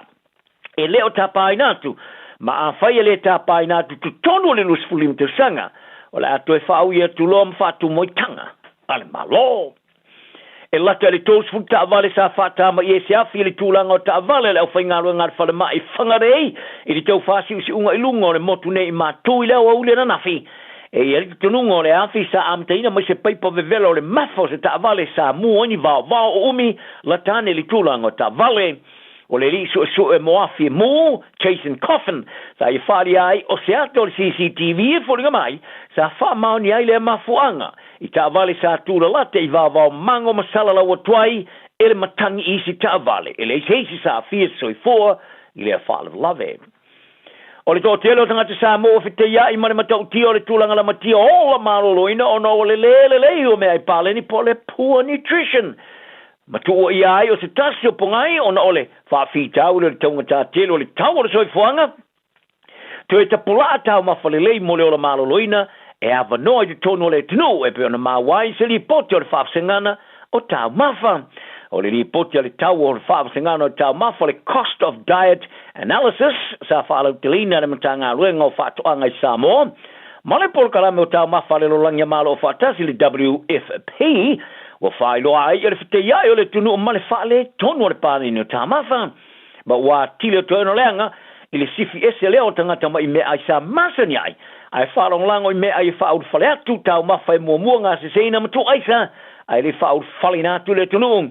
E leo tapai natu, ma a whai le tapai natu tu tonu le lusfulim te sanga, o le atu e whau ia tu lom whatu moitanga, ale malo. E lata le tos fu ta vale sa fata ma ye se afi le tulanga o ta vale le au whainga ruenga ar whale mai whangarei, i le tau whasi usi unga ilunga o le motu nei ma tui leo au le na nafi. E ia ki tununga o le afi sa amtaina mai se paipa vevela o le mafo se ta vale sa mua ni vao o umi la tane li tulanga o ta vale. O le li su e moafi mu, Jason Coffin, sa i whari ai o se ato le CCTV e whoringa mai, sa wha mauni ai le mafuanga. I ta vale sa tūra late i vao mango masala la watuai, e le matangi isi ta vale. E le isi sa fia soi fua, i le whala lave. O le tō telo tangata sa mo fite ia i mare matau tio le tūlanga la matia o la maroloina o no le o mea i pāleni po le poor nutrition. Matua i ai o se tasi o pongai o na ole whawhitau le taunga tā telo le tau o le soi fuanga. Te e tapula tau mawhalelei mo le o la maroloina e awa noa i te tono le tinu e pe ona mawai se li poti o le whawsengana o tau mafa. O le li poti le tau o le whaafasengana o tau mafa le cost of diet analysis sa whaalau te lina le matanga ruenga o whaatoanga i Samoa. Ma le polkarame o tau mafa le lolangia malo o whaatasi le WFP o whaailoa ai le white iai o le tunu o male whaale tonu o le pānini o tau mafa. Ma wā tile o toeno leanga i le sifi ese leo tangata mai mea ai sa masani ai. Ai whaalong lango i mea ai whaud whale atu tau mafa e mua ngā se seina matu aisa ai le whaud whale nātu le tunu.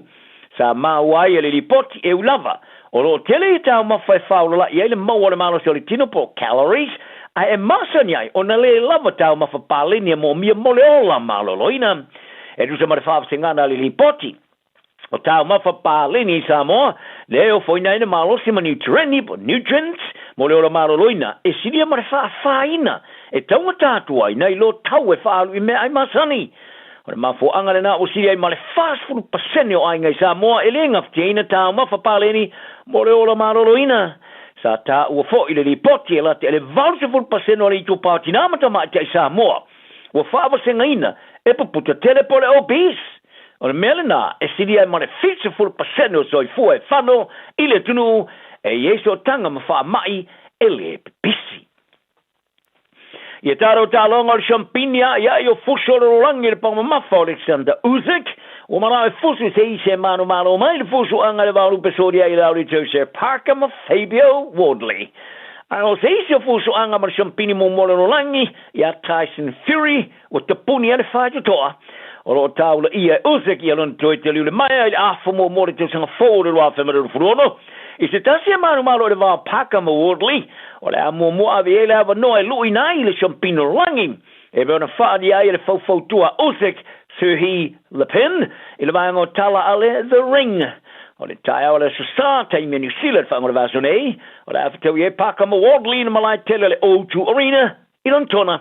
Sa mawai le lipoti e ulava. O lo tele i tau mawhai whaulala i ele maua le malo se o le tino po calories, a e masani ai o na le lava tau mawha pālenia mo mia mole ola malo loina. E dusa mare whaafsengana le lipoti. O tau mawha pālenia i Samoa, leo foina ina malo se ma nutrients, mo le ola malo loina, e siria mare whaafaina, e taunga tātua i nei lo tau e whaalu i mea ai masani. O le mafo anga lena o si ai ma le fast food pasene o ai ngai Samoa e le ngaftiaina tā mawhapaleni mo le ola maroloina. Sa tā ua fo i le ripoti e late e le valse food pasene o le itu pātinamata ma i Samoa. Ua whaawasengaina e paputa tele po le obese. O le melena e siri ai ma le 50% o soi fua e whano i le tunu e yeso tanga ma wha mai e le pisi. Ia tāro tālonga o le Champinia ia i o fuso le rorangi le pangmamafa o Alexander Usyk o mana e fuso se i se mano mai le fuso anga le valu pesoria i lauri Joseph Parker ma Fabio Wardley. Ano se i se fuso anga ma le Champinia mo le rorangi ia Tyson Fury o te puni ane whaitotoa. O lo taula ia Usyk ia lona toi te liu le mai ai afa mo le te sanga fōre roa whamara furono. I se tasi e manu le vā Parker ma Wardley o le amo mo ave ele ava noa e lui nai le Champino rangi. E beona whaadi ai le fau Usyk Suhi Lepin i le vaenga o tala ale The Ring. O le tai au le sasa taimi New Zealand whaenga le vaso nei. O le awhatau e Parker ma Wardley na malai tele le O2 Arena i Lantona.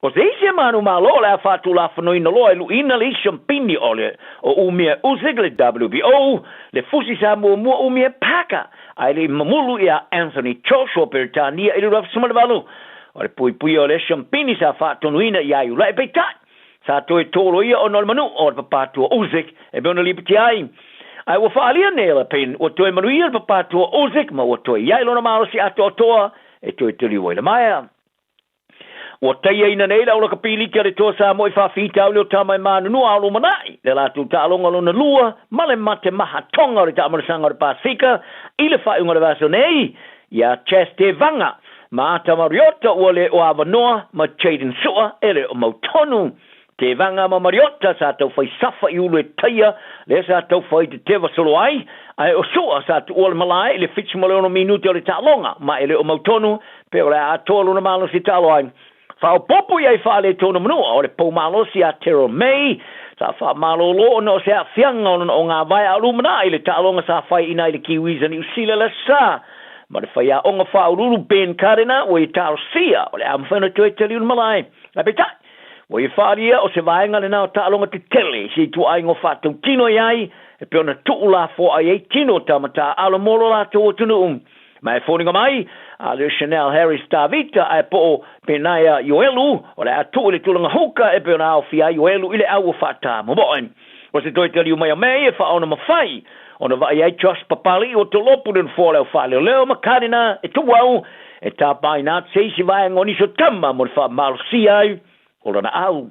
O se isi manu malo le awhatu la whanoi na loa e luina le Champini o le o umia Usyk le WBO le fusi sa mua umia Parker ai le mamulu ia Anthony Joshua Peritania i le rafu samalevalu. O le pui o le Champini sa whatonuina ia i ulai peitai. Sa toi tolo ia o nol manu o le papatua Usyk e beona lipiti ai. Ai ua whaalia nela pen o toi manu ia le papatua Usyk ma o toi iai lona malo si ato atoa e toi tuli wai le maia. O taia ina nei la ola kapili kia le toa sa mo i whawhita au leo tamai manu nua alo manai. Le latu ta alonga lona lua, male mate maha tonga o le tamarisanga o le Pasifika, i le whaiunga le vaso nei, ia Cheste Vanga, ma ata Mariota ua le o Avanoa, ma Jaden Sua, ele o Mautonu. Te Vanga ma Mariota sa tau whai safa i ulu e taia, le sa tau whai te tewa solo ai, ai o Sua sa tu ua le malai, le fitsi ma leono minuti o le ta alonga, ma ele o Mautonu, pe o le atoa luna malo si ta aloai. Whao popo iai whaale tōna manua o le pou malo si a Tero May, sa wha malo lo no se a whianga o ngā vai a lumana i le tālonga sa whai ina i le Kiwis ani usila la sa. Ma le whai a onga wha ururu Ben Karena o i tāro sia o le amwhana toi te liun malai. La petai, o i whaaria o se vaenga le nao tālonga te tele si tu ai ngō whātau tino iai e peona tuu la fo ai ei tino tamata ala molo la tō tunu Ma e whoninga mai, a le Chanel Harris Davita e po penaia Ioelu, o le atu le tulanga huka e peona au fia Ioelu ile au whata moboen. O se toi tali umai a mei e whaona mawhai, o na vai ai Josh Papali o te lopu den fōleo whaleo leo makarina e tuwau, e tā pai nā tseisi vai ngoni so tama mo le wha malusi ai, o lana au.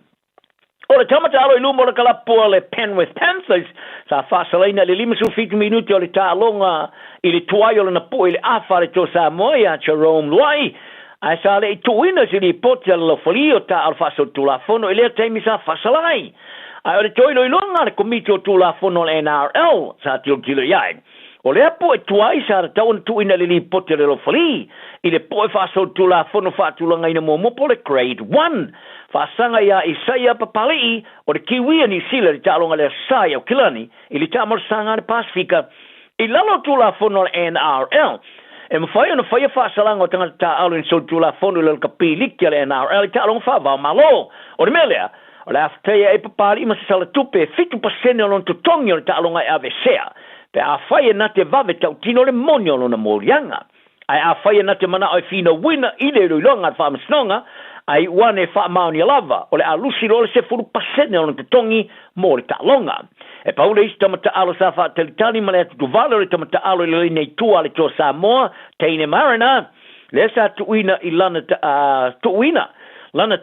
O le tamata alo i lumo le kalapua le Penrith Panthers, sa whasalaina le 5 minuti o le tālonga i le tuai o le napu i le awhare tō Samoa a Jerome Luai. Ai sa le i tuina si li poti ala lofali o tā al whaso tūlafono i lea teimi sa whasalai. Ai o le toilo i longa le komiti o tūlafono le NRL sa tilo iai. O le apu e tuai sa re tau tuina le li poti le lofali i le po e whaso tūlafono whatulanga ina momopo le grade 1. Whasanga ia Isaiah Papali o le kiwia ni sila li tālonga le sai au kilani i li tāmarsanga le Pasifika i lalo tūlafono le NRL. E mawhai ona whaia whasalanga o tangata tā alo in so tūlafono le kapiliki le NRL i tālonga whawao malo. O le melea, o le afteia e Papali ima se sala tupe 50% o lon tutongi o le tālonga e avesea. Pe a whaia na te vave tau tino le monio lona morianga. Ai a whaia na te mana o fina wina i le ruilonga at whamasnonga, ai wane wha maoni lava, o le alusi lo le se 40% o te tongi mo le tālonga. E paule isi tamata alo sa wha telitani ma le atu tuvale o le tamata alo i le nei tua le tō Samoa, teine marina, le sa tuina i lana ta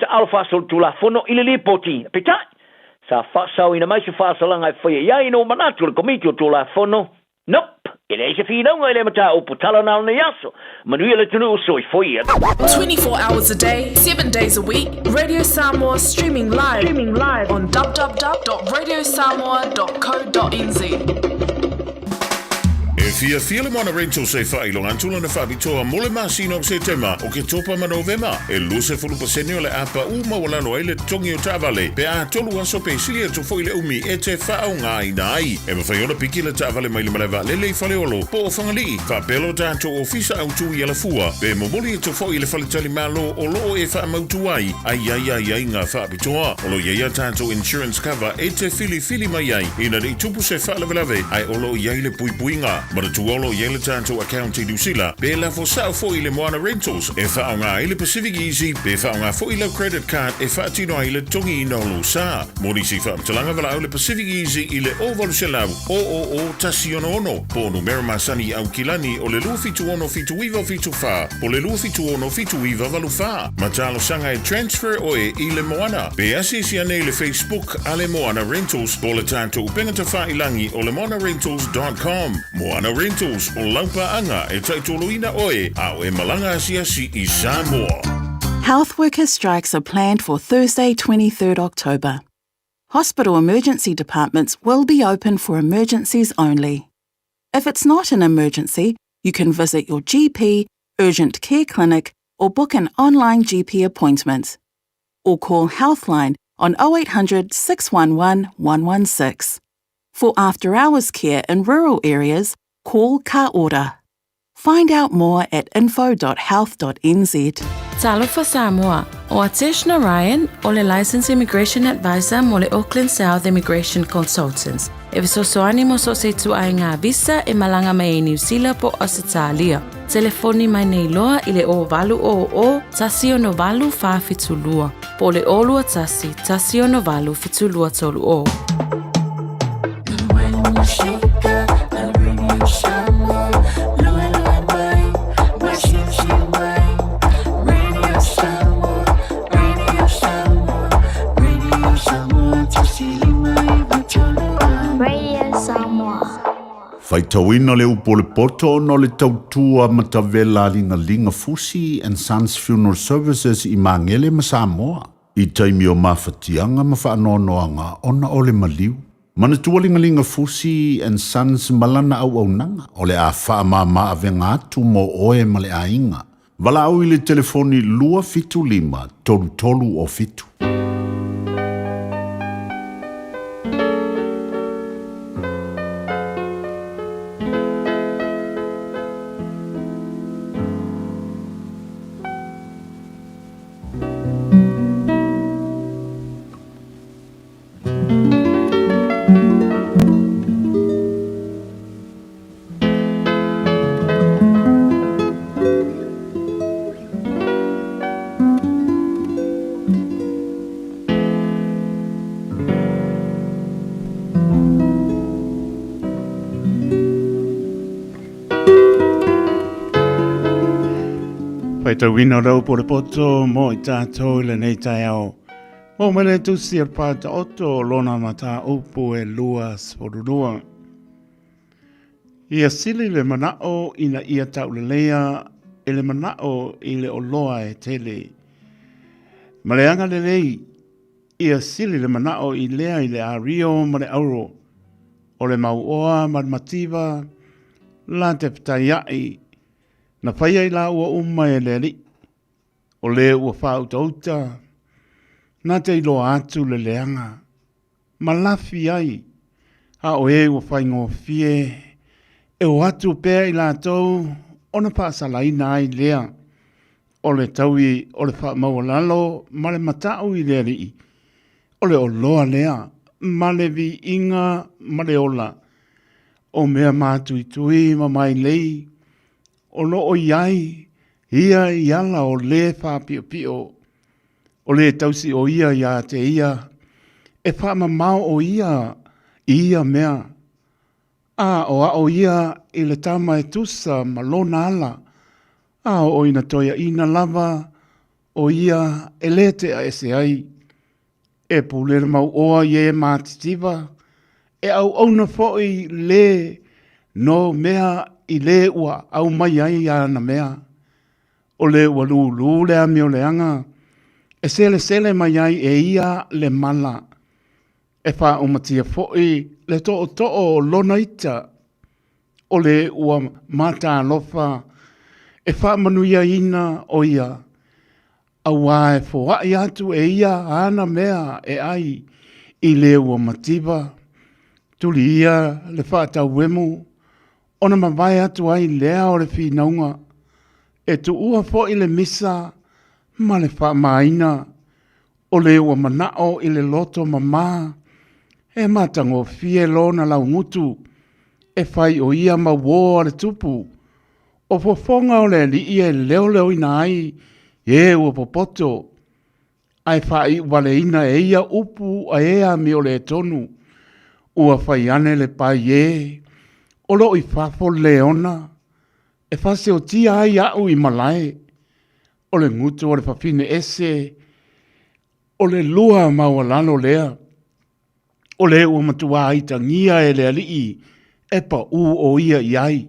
alo whasol tu la fono i le lipoti. Petai, sa whasau ina mai se whasalanga e whaia iai no manatu le komiti o tu la fono. Nope. It is if you don't go to Oputala now in the Yasso. Manuela Tunu so for you. 24 hours a day, 7 days a week. Radio Samoa streaming live on www.radiosamoa.co.nz. fia le Moana Rentals se whailonga antula na whabitoa mole masino se tema o ke topa ma Novema. Luse fulu pasene o le apa uma walano ele tongi o tavale. Pe a tolu aso pe silia to foile umi e te whaonga i nai. E mawhaiona piki le tavale mai le malewa lele i whaleolo. Po o whangali, whapelo tātou ofisa au tui ala fua. Pe momoli e to foile whaletali malo o loo e whaamautu ai. Ai ngā whaapitoa. Olo ia tātou insurance cover e te fili mai ai. Ina rei tupu se whaalawelawe ai olo iai le puipuinga. Mara tuolo iai le tātou account i Dusila. Pe la fo sao fo i le Moana Rentals. E whaonga i le Pacific Easy. Pe whaonga fo i le credit card e whaatino ai le tongi i nolu sa. Mori si whaamtalanga wala au le Pacific Easy i le ovalu se lau. O tasi ono. Po numero masani au kilani o le lua fitu ono fitu iwa fitu wha. Po le lua fitu ono fitu iwa valu wha. Matalo sanga e transfer o e i le Moana. Pe asisi ane le Facebook a le Moana Rentals. Po le tātou pengata whailangi o le moanarentals.com. Moana Rentals o laupa anga e taitoloina oe au e malanga asiasi i Samoa. Health worker strikes are planned for Thursday, 23rd October. Hospital emergency departments will be open for emergencies only. If it's not an emergency, you can visit your GP, urgent care clinic, or book an online GP appointment. Or call Healthline on 0800 611 116. For after-hours care in rural areas, call Ka Ora. Find out more at info.health.nz. Talofa Samoa, o Atish Narayan, o le Licensed Immigration Advisor mo le Auckland South Immigration Consultants. E visosoani mo so se tuai ngā visa e malanga mai e New Zealand po Australia. Telefoni mai nei loa i le o valu o tasi o no valu wha fitulua. Po le olua tasi o no valu fitulua tolu o. Faitauina le upo le poto no le tautua matavela linga Fusi and Sons Funeral Services i Mangele ma Samoa. I taimi o mawhatianga ma whaanoanoanga ona o le maliu. Mana tua linga Fusi and Sons malana au nanga o le a whaamama avenga atu mo oe ma le ainga. Wala au i le telefoni lua fitu lima tolu o fitu. Wino rau po le poto mo I tātou le nei tai au. Mo mele tusi ar pāta oto lona mata upu e lua sporurua. Ia sili le manao ina ia tau le lea e le manao I le oloa e tele. Maleanga le lei ia sili le manao I lea I le ario ma le auro. O le mauoa ma le mativa la te ptaiai na whaia I la ua e le li. O le ua whautauta. Na te iloa atu le leanga. Ma lafi ai. A o ua whaingo fie. E o atu pēr I la tau. Ona pāsalaina ai lea. O le taui o le whaamaualalo. Ma le matau I le li. O le o loa lea. Ma le vi inga. Ma le ola. O mea mātui tui ma mai lei. O lo o iai, ia I ala o le whapio. O le tausi o ia te ia. E whamamau o ia mea. O ia I le tama e tusa ma lona ala. O ina toia ina lava. O ia e le te a ese ai. E pulere mau oa ie mātitiva. E au na foi le no mea I le ua au mai ai ana mea. O le ua lulu le ami o le anga. E sele mai ai e ia le mala. E wha o matia foi le to'o o lona ita. o le ua mata alofa e whaamanuia ina o ia. A wae fo ai atu e ia ana mea e ai i le ua matiba. Tuli ia le whaatau wemu, ona mawai atu ai lea o le whinaunga, e tu ua fo i le misa, ma le whaamaina, o le ua manao i le loto mama, e matango fie lona lau ngutu, e whai o ia ma wo le tupu, o fofonga o le li ia leo leo ina ai, e ua popoto, ai whai wale ina e ia upu a ea mi o le tonu, ua whai ane le pai e, o lo i whafo leona, e whase o tia ai au i malae, o le ngutu o le whawhine ese, o le lua maua lalo lea, o le ua matua ai tangia e le alii, e pa u o ia i ai.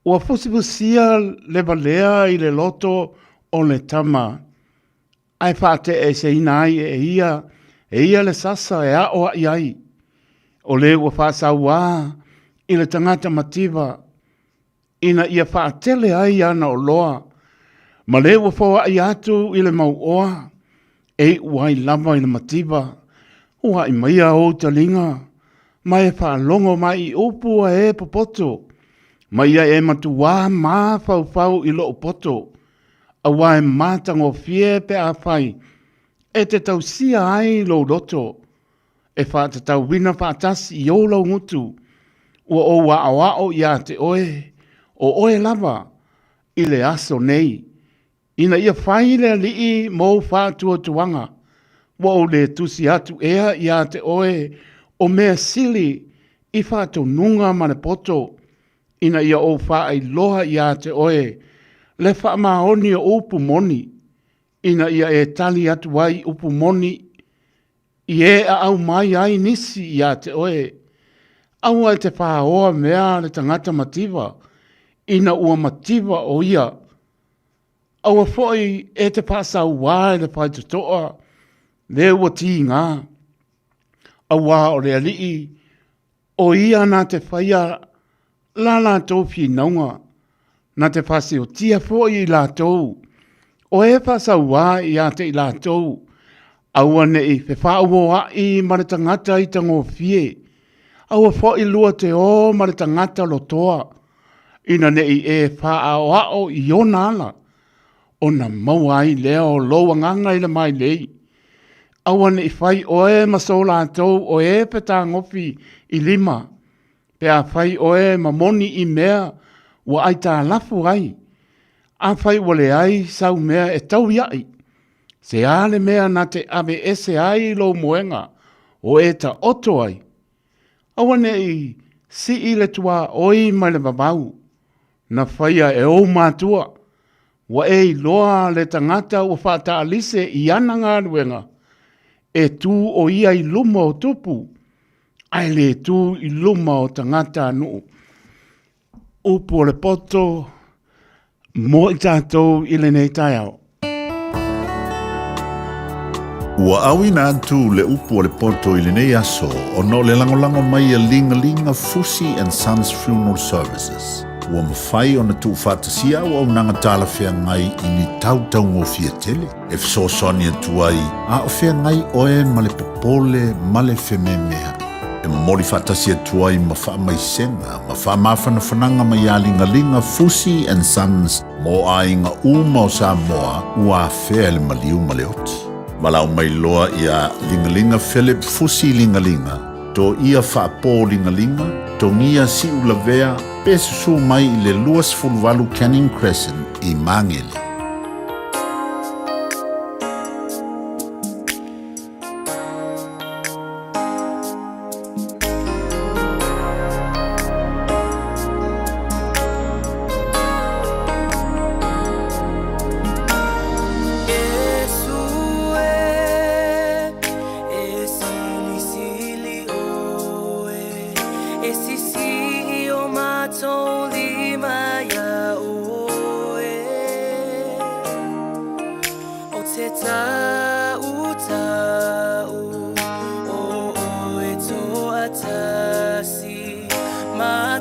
Ua fusifusia le valea i le loto o le tama, ai whaate e se ina ai e ia le sasa e a o i ai, o le ua whaasa ua i le tangata mativa, ina ia whaatele ai ana o loa, ma le ua whaua i atu i le mau oa, e ua i lava i le mativa, ua i maia o talinga, ma e whaalongo mai i upu a e popoto, ma ia e matua ma fau i lo poto, a wa e matango fie pe a whai, e te tausia ai lo roto, e wha te tau wina whaatasi i o lau ngutu, ua o wa awao i a te oe, o oe lava, i le aso nei, ina ia whai le alii mō whātua tuanga, wa o le tusi atu ea i a te oe, o mea sili i whātou nunga mane poto, ina ia o wha ai loha i a te oe, le wha maoni o upu moni, ina ia e tali atu wai upu moni, i e a au mai ai nisi i a te oe, au ai te wha oa mea le tangata mativa, ina ua mativa o ia, au a foi e te pasa wai le pai tutoa, le ua ti ngā, au a o le alii, o ia na te whaia la la tō fi naunga, na te pasi o tia foi i la tōu, o e pasa wā i a te i la tōu, au ane i fe whaawo a i maritangata i tango fie, au a foi lua te o maritangata lotoa, ina ne i e whaao ao i ona ala, o na maua ai leo loa nganga i le mai lei, au ane i whai oe masola tōu o e peta ngofi i lima, pe a whai oe mamoni i mea wa ai tā lafu ai, a whai wale ai sau mea e tau iai, se ale mea na te ave ese ai lo moenga, o e ta oto ai, au ane i si i le tua oi mai le babau, na whaia e o mātua, wa e i loa le tangata o whata alise i ananga ruenga, e tū o ia i luma o tupu, ai le tū i luma o tangata anu. Upo le poto, mo i tātou i le nei tai au. Ua awina atu le upu o le poto i le nei aso, o no le langolango mai a linga Fusi and Sons Funeral Services. Ua mawhai o na tu whātasia o au nanga tāla whea ngai i ni tautau ngō fia tele. E fsosoni atu ai, a o whea ngai oe ma le popole ma le wheme mea. E mori whātasia atu ai ma wha mai senga, ma wha mawhana whananga mai a linga Fusi and Sons mo a inga uma o Samoa ua whea le maliu ma le oti. Malau mai loa i a linga Philip Fusi linga. To ia whaapō linga, to ngia si ulavea, pesusu mai i le luas fulvalu Canning Crescent i Mangele. My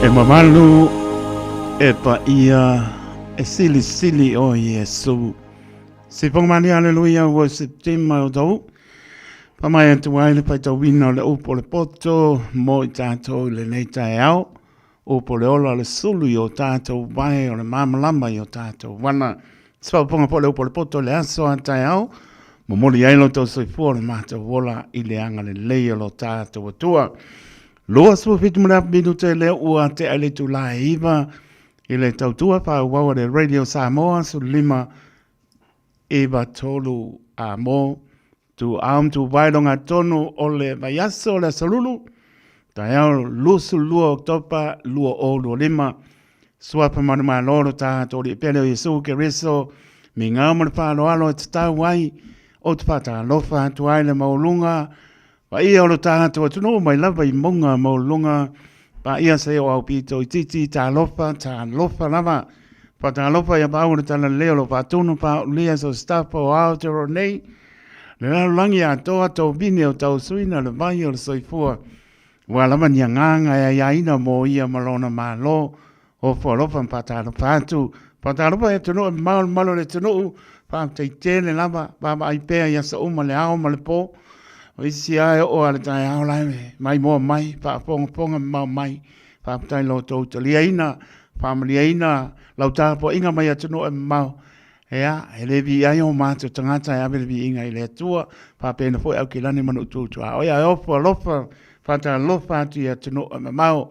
E mamalu e pa ia e sili sili o Yesu. Se pongmani aleluia o septima o tau. Pa mai atu waile pa tau wina o le upo le poto mo i tātou le nei tae au. Upo le ola le sulu i o tātou wae o le mamalama i o tātou wana. Spa ponga po le upo le poto le aso a tae au. Mo moli ailo tau soifua le mātou wola i le anga le leia lo tātou atua. Loa sua fitu muna bidu te leo ua te ale tu la iwa i le tautua pa wawa le Radio Samoa su lima iwa tolu a mo tu aum tu wailonga tonu o le vaiaso le salulu ta eo lusu lua oktopa lua o lua lima sua pa manuma loro ta tori pele o Yesu ke riso mi ngāma le whālo alo e tatau wai o te pata lofa tu ai le maulunga pa ia o lo tātou atu no mai lava I monga maulunga pa ia se o au pito I titi tā lofa lava pa tā lofa ia pa aure tala leo lo pa tunu pa ulia so staff o Aotearoa nei le lalangi a toa tau bine o tau suina le vai o le soifua wa lama ni nganga ia ina mo ia malona malo o fo lofa pa tā lofa atu pa tā lofa e tunu malo le tunu pa te tele lava pa ai pea ia sa uma le ao ma le po o isi ai o ala tai au lai mai mo mai pa ponga mau mai pa tai lo to liaina liaina lau ta po inga mai atu e mau ea ele vi ai o ma tu tangata ia be vi inga ile tua pa pe no foi au ki lani manu tu o ia o po lofa pa ta lofa tu ia tu e mau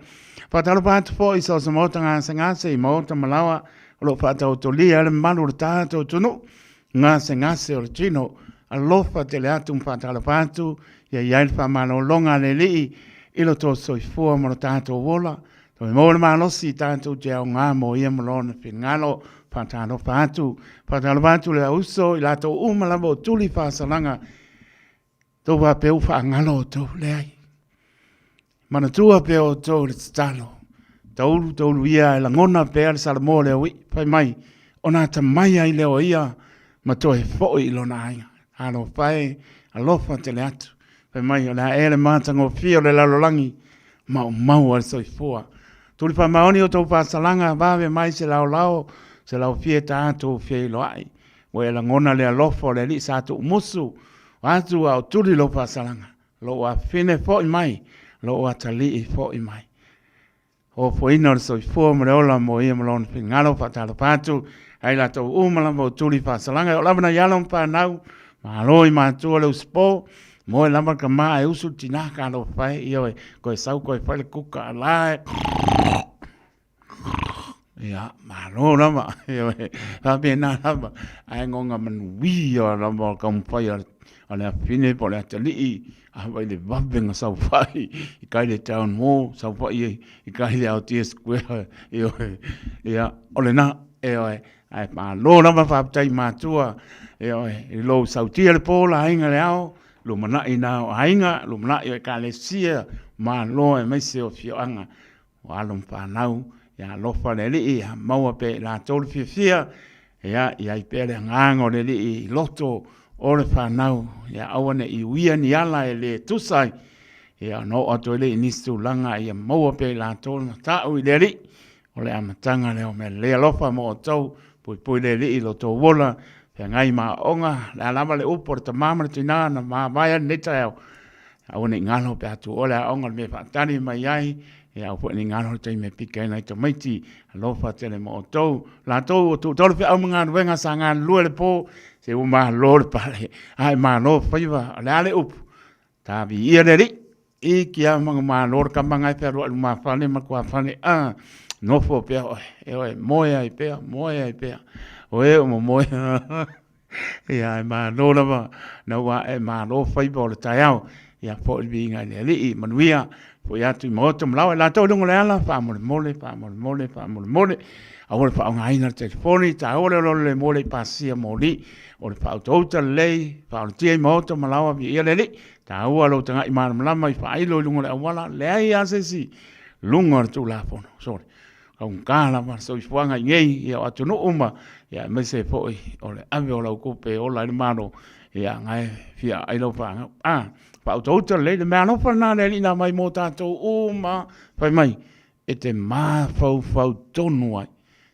pa ta lofa tu foi so mo tanga sanga se mo ta malawa lo pa ta to lia le malu ta to tu no ngase o le tino alofa te le atu mpatala patu ia iai fa malo longa le li ilo to soifua mo tato wola to mo le malosi tato te au ngā mo ia mo lona fingalo patalo patu le uso i lato umalabo tuli fasalanga to wa pe ufa ngalo to le ai mana tua pe o to le stalo tolu ia la ngona pe al salmo le wi pai mai ona ta mai ai le o ia ma to e fo i lona ai alo pai alofa te le atu pai mai ona ele matango fio le lalolangi mau al soifua tuli pa maoni o to fasalanga va mai se lao se lau fie tātou fie lo ai. Wea la ngona lea lofo le li sa tu musu. Atu au tuli lo pasalanga. Lo a fine fo i mai. Lo a tali i fo i mai. O fo ino le soi fua mo le ola mo ia mo lon fingalo patalo patu. Ai la tau umala mo tuli pasalanga. O labana yalon pa nau. Ma aloi ma tua le uspo. Mo e lama ka maa e usu tinaka lo fai. Io e koe sau koe fai le kuka alae. Ya, malo lama. Tapi na lama. Ai ngonga manuwi o lama kam fai ala fine po le atali. Ai le vabenga sau fai. I kai le town mo sau fai i kai le out square. Ya, ole na ai malo lama fa tai matua. I lo sau tia le po la inga le ao. Lo mana ina ainga, lo mana i ka le sia ma lo e mai se o fioanga. Wa lo pa nau. Ya lofa le li maua pe la tolu fia ya i pere ngango le li loto o le whanau ya awane i wia ni ala e le tusai ya no ato le nistu langa ya maua pe la tolu tau i le li o le amatanga le o me le lofa mo o tau pui le li loto wola pe ngai ma onga la lama le upo ta mama tina na ma vaya neta ya awane ngalo pe atu o le onga me fatani mai ai ya o ni ngano te me pika na to maiti lo fa tele mo to la to to fe au nga venga sanga lu le po se u ma lo pale ai ma no fa iba ale up ta bi ia le i kia ma lo ka manga pe ro ma fa le ma kwa fa le no fo pe e moya i pe o e mo moya ya ma no la ma no wa e ma lo fa iba le ta ya po bi nga le i manuia po ya tu moto mlawa la to lungo la fa mole a ora fa nga ina telefoni ta ora le mole pasia moli ora fa auto lei fa ti moto mlawa bi ia le ta ora lo tanga i mar mlama i fa ilo lungo le wala le ai ase si lungo tu la fono sorry un kala ma so i fuanga ngei ia atu no uma ya me se po ora ave ora ko pe ola ni mano ya ngai fia ai lo fa pa auto le me ano fa na le ina mai mo tato uma fai mai e te ma fau tonu ai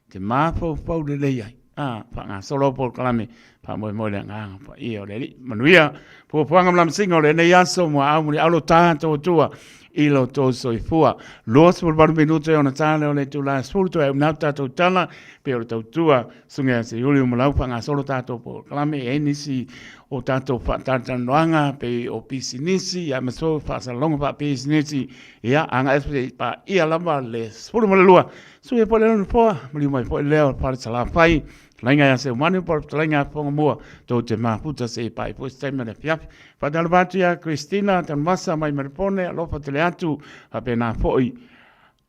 te ma fau le ai fa nga solo por kalame pa mo le nga pa i o le manuia po ngam lam singo le ne yaso mo au ni alo tato tua ilo to soifua los por bar minuto ona tale o le tu la sulto e una tato tala pero to tua sunga se yuli mo lau pa nga solo tato por kalame e nisi o tato fa tata noanga pe o pisinisi ya meso fa salonga pa pisinisi ya anga espe pa ia lama le spuru mo le lua su e pole no po mo mai po le pa sala fai Lainga ya se umani por lainga ponga mua to te maputa se pai po stemma le fiaf fa dal batia Cristina tan masa mai merpone lo fa tele atu apena foi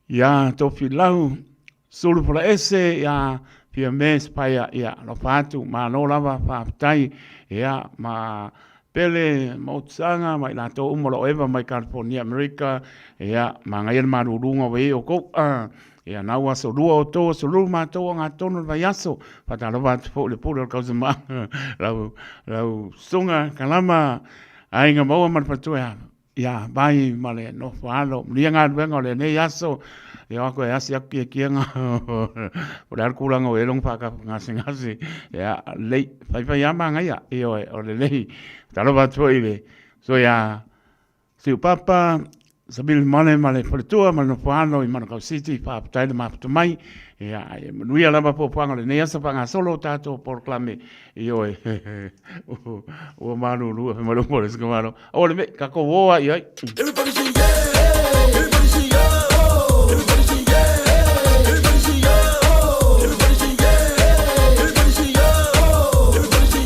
ya to filau sulu por ese ya pia mes paia ya lo fatu ma no lava fa tai ya ma pele motsanga mai la to umolo eva mai California America ya ma ngai ma rurunga we o ko ya na wa so luo to so lu ma to nga tono va yaso pa ta va fo le puro causa ma la sunga kalama ai nga mo man pa to ya bai male no falo lianga vengo le ne yaso ya ko ya sia ki nga por al kulang o elong pa ka ngasi ya le pa ya ma nga ya yo o le ta lo va to ile so ya si papa sabil male fortua mano fano i mano city pa tai ma mai ya nuia lava po panga le nea sa panga solo tato por clame io o mano lu e malo por es mano o le ka ko voa i everybody sing yeah everybody sing yeah everybody sing yeah everybody sing yeah everybody sing yeah everybody sing yeah everybody sing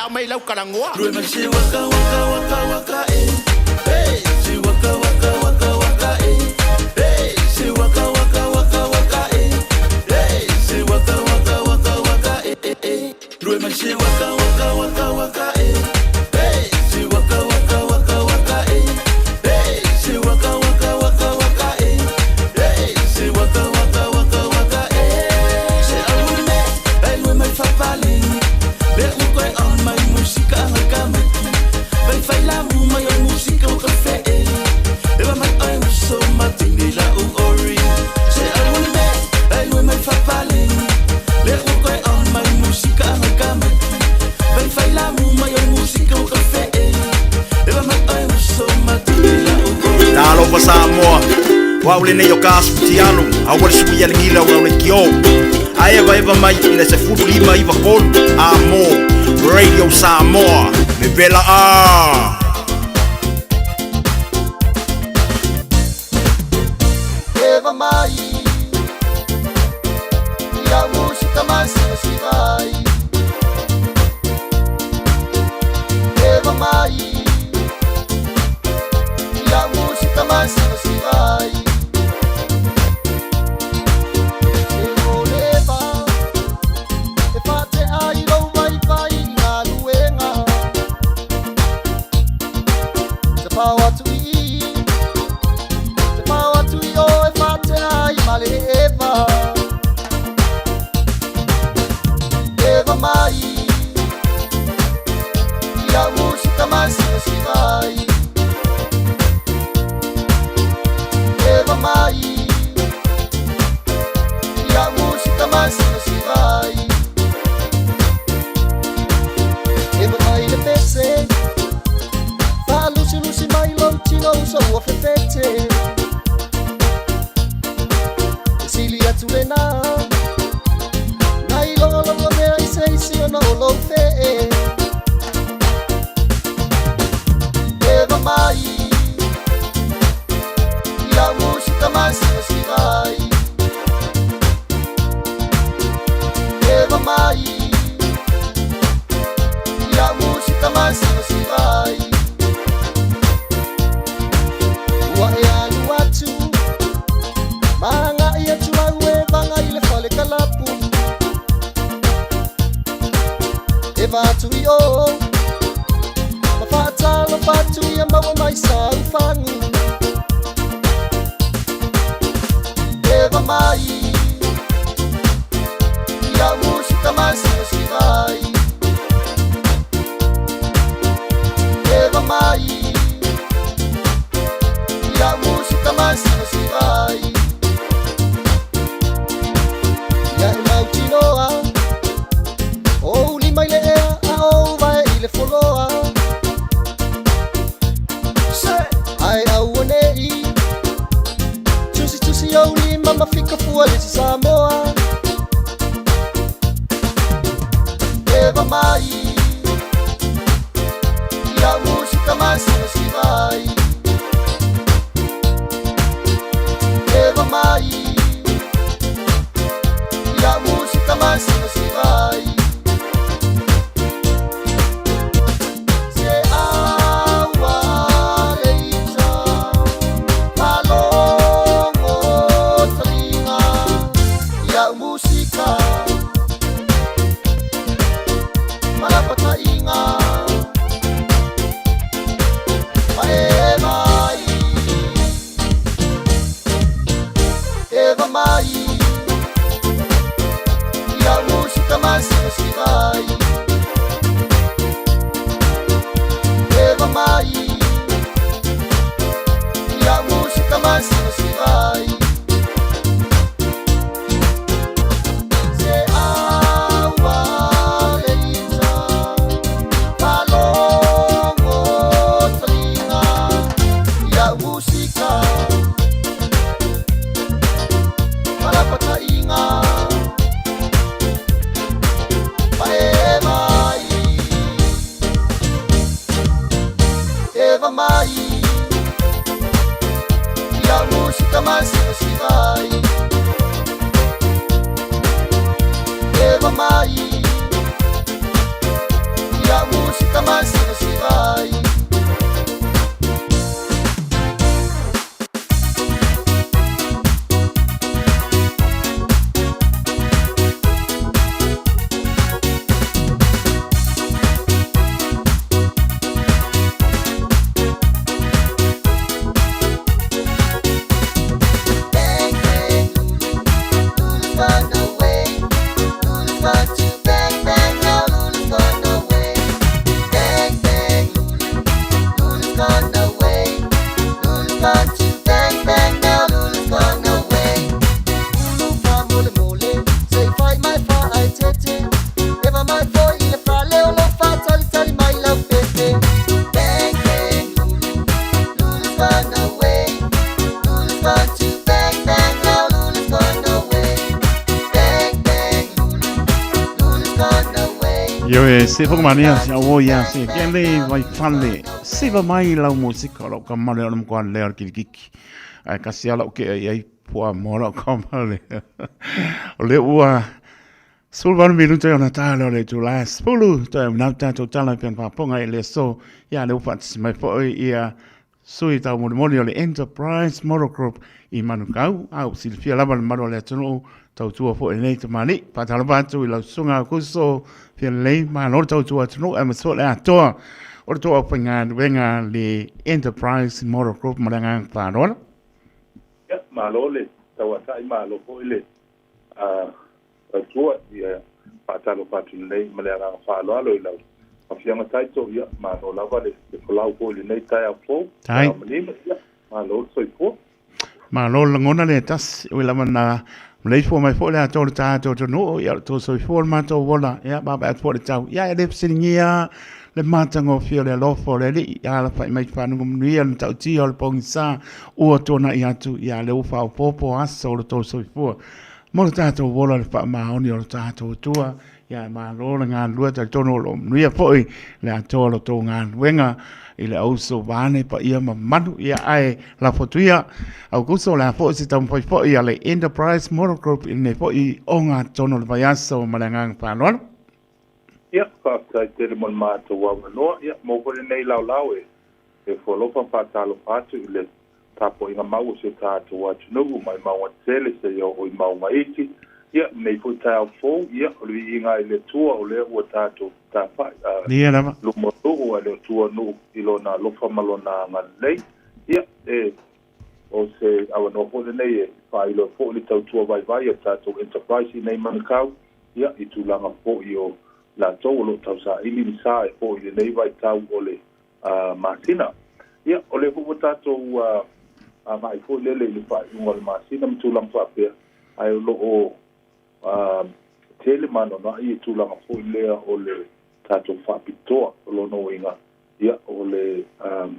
au mai lau karangoa. Rui mai se waka waka waka waka e. Hey, se waka waka waka waka e. Hey, se waka waka waka waka e. Hey, se waka waka waka waka e. Rui mai se waka waka waka waka e. Hey, se waka waka waka waka e. Hey, se waka waka waka waka e. Hey, se waka waka waka waka e. Se alui me, alui mai fapali. Be ukoi on mai musika haka mai. Vai fai la mu mai on musika o cafe e. Eva mai ai so matini la u ori. Se alui me, alui mai fapali. Be ukoi on mai musika haka mai. Vai fai la mu mai on musika o cafe e. Eva mai ai so matini la u ori. Talo pa Samoa. Wa ule nei o kasu tialu. Awal sui ala ngila wa ule kio. Aeva eva mai ina se futu lima iwa kolu. Amo Radio Samoa. Me vela a. Eva mai. Ya música mais se vai. Eva mai. Ya música mais se vai. Eva mai, e a música mais se vai. Eva mai, e a música mais se vai. Eva mai le pese, fa luci mai lontino so a fefete. Silia tulena. No lo fe. Eva mai, e a música mais se vai. Eva mai, e a música mais se vai. Wa ya luatu, manga ia tuawe banga ile fale kalapu. Eva tu yo, mafata lo fatu ya mawa mai sa ufangu. Eva mai, e a música mais se vai. Eva mai, e a música mais se vai. Ya não tinoa. Oh, lima ile ea, ao vai ile foloa. Ai au nei. Tusi au lima mafika fua le Samoa. Eva mai, e a música mais se vai. Eva mai, e a música mais se vai. Yo se fo mania se o ya se kele vai falle se va mai la musica lo kamale on kwa le kiki ai kasi ala ke ai po mora kamale le ua sulvan minuto ona talo le tula spulu to na tanto tala pen pa ponga le so ya le ufat mai fo ia sui ta mo le Enterprise Motor Group I manukau au silfia lava le maro le tonu tau tua fo nei te mani pa tala batu I la sunga kuso fia lei ma no tau tua tonu e maso le atoa o toa penga venga le Enterprise Motor Group maranga pa no ya ma lo le tau sai ma lo fo le tua ia pa tala batu lei maranga pa lo alo ila Afianga taito ia ma no lava le folau fo le nei tai fo ma lo so fo ma lo ngona le tas o la mana le fo mai fo le ato ta to no ya to so fo ma to vola ya ba ba fo le tau ya le singia le matango fio le lo fo le ya la fa mai fa ngum ni an tau ti ol pong sa o to na ya tu ya le fa popo aso to so fo mo ta to vola le fa ma oni o ta to tua ya ma lo nga lua ta to no lo ni fo le ato lo to nga wenga ile auso vane pa ia ma manu ia ai la fotuia au kuso la fo si tam fo ia le Enterprise Motor Group in ne fo I onga tono le payaso malanga pa no ia fa sai te mon ma to wa no ia mo ko nei lau lau e fo lo pa talo patu ile tapo inga mau se ta to wa no mai mau tele se yo o mau mai ki ia nei fo ta fo ia o inga ile tua o le o ta to ta fa ia na lo mo o le tua no ilona lo fa malona ngalei ia o se awa no po nei e fa ilo fo le tau tua vai vai ta to Enterprise nei mankau ia I tu langa fo io la to lo tau sa ili sa e fo I nei vai tau o le masina ia o le fo ta to mai fo le le fa ngol masina tu lang fa pe ai lo o tele mano na I tu langa fo le o le tato fa pitoa o lo no inga ia o le a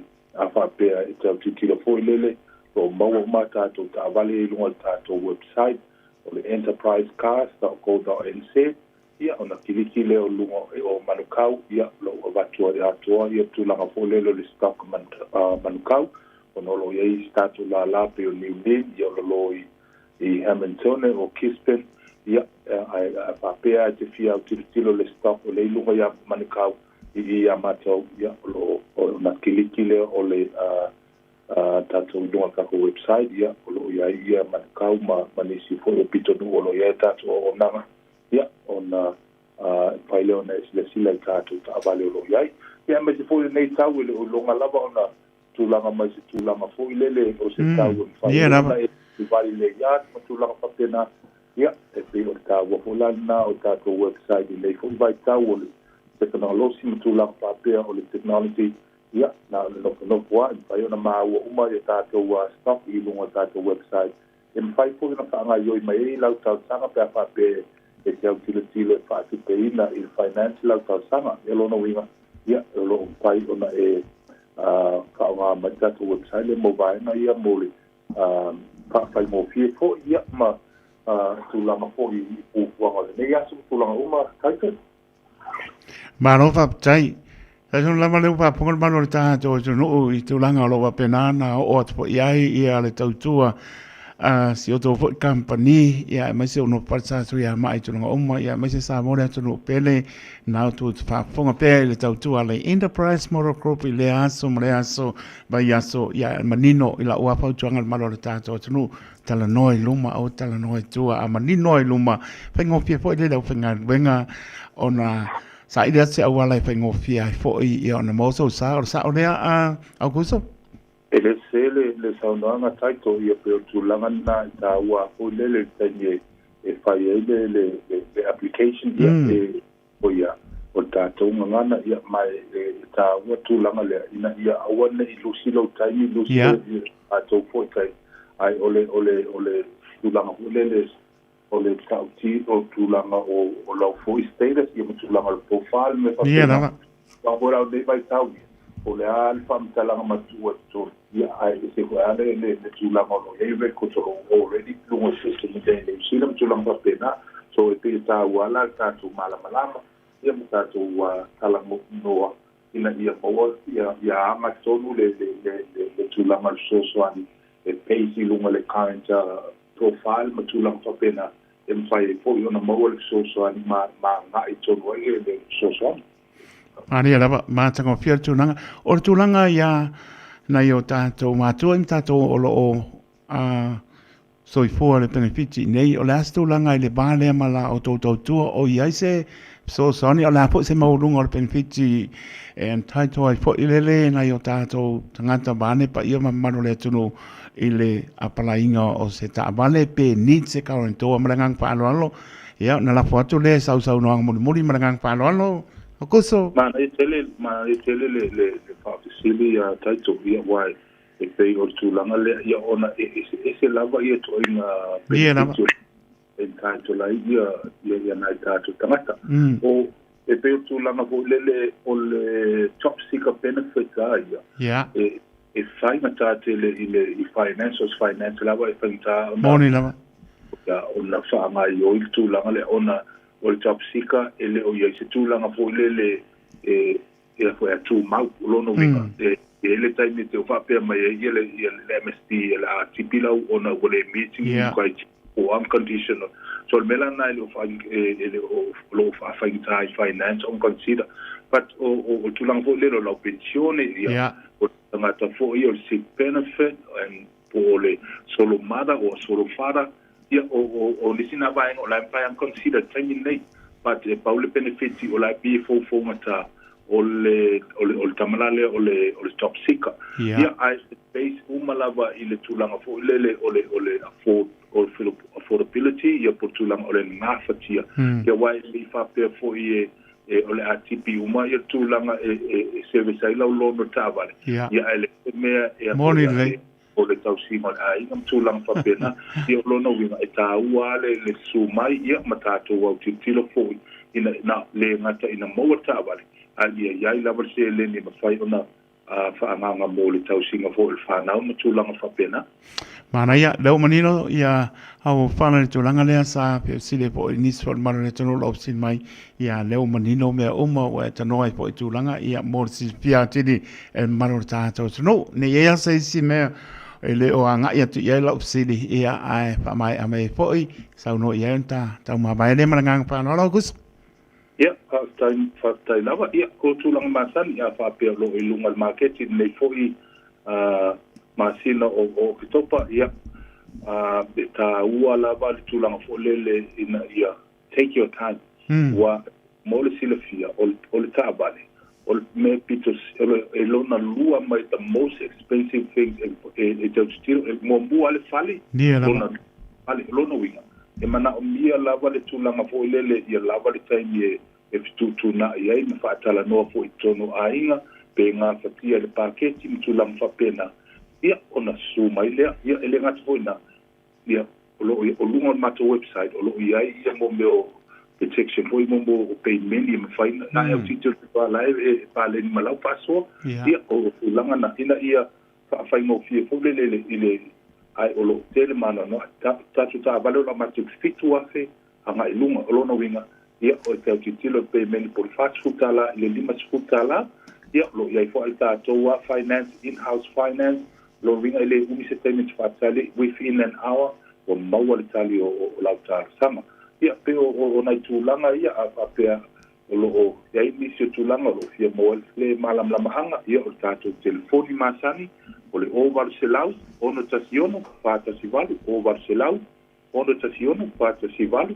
fa pe e tau titila fo lele o mau mata to ta vale lunga tato website o le enterprisecars.co.nz ia ona kilikile o lunga o manukau ia lo vatua de atua ia tu langa fo lele le stock manukau o no lo ia stato la pe o new name ia lo I Hamilton o Kispen ia a papea te fia utilo le stock o le lunga ia manukau I amato ia lo na kilikile o le tato lunga ka website ia lo ia manukau manisi fo o pitonu o lo ia tato o nanga ia ona paile ona le sila tato ta vale lo ia me se fo nei tau le longa lava ona tulanga mai se tulanga fo le o se tau ia na vale le ia tulanga papena ia e pe o tau o lana o tato website le fo vai tau o technology tulanga papea o le technology ia na no poa vai ona ma o uma e tato stock I lunga tato website e fai fo na nga yo mai lau tau sanga pa pe e te utile fa tu pe ina il finance lau tau sanga e lo no winga ia lo fai ona e ka nga ma tato website le mobile na ia mole pa fai mo fie fo ia ma tulanga fo I ufuanga le ia su tulanga uma taito ma no fa tai sa son la male pa pongol mano ta to no I tulanga lo va penana o to ia le tautua si o to company ia mai se no parsa so ia mai to no uma ia mai se sa mo to no pele na to fa fonga pe le tautua le Enterprise Motor Group le aso mo le aso ba yaso ia manino ila o pa tuanga malo ta to no tala noi luma o tala noi tua a manino luma pengo pie fo le fenga venga ona sa ida se awala pengo pie fo I ona mo so sa o le a kuso ele sele le saunanga taito ia pe tu langa na ta wa o le tanye e fai le application ia e o ia o ta to ngana ia mai ta wa tu langa le ina ia awana I lusilo tai lusilo a to fo tai ai ole tu langa ole ta ti o tu langa o la fo status ia tu langa profile me fa ia va ora de vai tau o le alfa mtalanga matua to ia ai se ko ale le tulanga no e ko to already lungo system de le silam tulanga pena so e pe ta wala ta tu mala malama ia tātou tala noa ina ia maua ia anga tonu le tūlanga le sosoani e peisi lunga le current profile ma tūlanga whapena e mwhai e fōi ona maua le sosoani ma ngai tonu ai le sosoani. Maria lava mātanga o whia tūlanga. O le tūlanga ia nei o tātou mātua im tātou o lo o soifua le benefiti nei o le astūlanga i le bālea mala o tōtou tua o iai se sosoani o le apo se maurunga o le benefiti e taito ai fo ilele nei o tātou tangata bāne pa ia mamaro le tunu i le apalainga o se taabale pe need se kaurentoa marangang pāloalo ia na la foto le sau noang muri marangang pāloalo o kuso. Mana e tele le whawhisili a taito ia wai e pei o tūlanga le ia ona e se lava ia to inga benefiti e taito la ia nai tātou tangata. O e pei o tūlanga po le o le top seeker benefit a ia. E whainga tāte i finance lava e whainga Moni lava. O na whaanga i o i tūlanga le ona o le top seeker e le o iai se tūlanga po le e a fwea tū mau ulono winga e le taimi te o whapea mai e le MSD e le RTP lau ona o le meeting kai o unconditional so le mela nai le o whainga finance on consider but o tūlanga po le lo pensione o tangata fo i o sick benefit and po le solo mada o solo fara ia o lisina vai o la pai consider taimi nei but e paule benefit o la bi fo mata o le tamalale o le top seeker ia I base umalava i le tulanga fo le affordability ia po tulanga o le nafatia ia wai li fa pe fo i o le ATP uma ia tulanga e service ai lau lono tavale ia ele mea e o le tausima ai ngam tulang whapena i o lona winga e tā ua le sumai ia matatou au titilo fōi ina le ngata ina maua tāwale a ia iai lava se le ni mawhai ona whaanganga mō le tausinga fōi le whanau ma tulanga whapena. Mana ia, leo manino ia au whana le tulanga lea sa pe sile po i nisfo mara le tano lau sin mai ia leo manino mea uma o e tanoa i po i tulanga ia mō si pia tini e mara le tātou tano ne ia sa isi mea e le o anga ia tu ia lau sili ia ai whamai a mei po i sau no ia enta tau mabai le marangang whanau lau kus. Ia, whaftai lawa, ia, ko tūlanga māsani, ia whapea lo i lunga marketi, nei fo i māsina o kitopa, ia, tā ua lawa li tūlanga fo lele ina ia, take your time, wa mole sila fia, o le tābale, o le me pitos, e lona lua mai the most expensive thing, e tau tiro, e mua le fali, lona winga. E mana o mia lava le tūlanga fo lele ia lava le taimi e fitutuna i ai ma whaatala noa fo i tono ainga pe ngā whatia le paketi mi tūlanga whapena ia ona suma i lea ia ele ngata fo ina ia o lunga mata website o lo i ai ia mo meo protection fo i mo o pay meni ma whaina na e tito pa lai e pa le ni malau pasoa ia o langa na ina ia whaingo fia fo lele ile ai o lo tele mana no tatu ta vale la matu fitu afe anga ilunga o lona winga ia o te titilo pe meni por fast futala le lima futala ia lo ia fo alta toa finance in-house finance lo winga ile umi settlement fatali within an hour o maua tali o lauta sama ia pe o na tulanga ia a pe o lo ia inicio tulanga lo fia mo le malam lama anga ia o tatu telefoni masani o le o Barcelau, ono tasiono, pata sivalu, o Barcelau, ono tasiono, pata sivalu,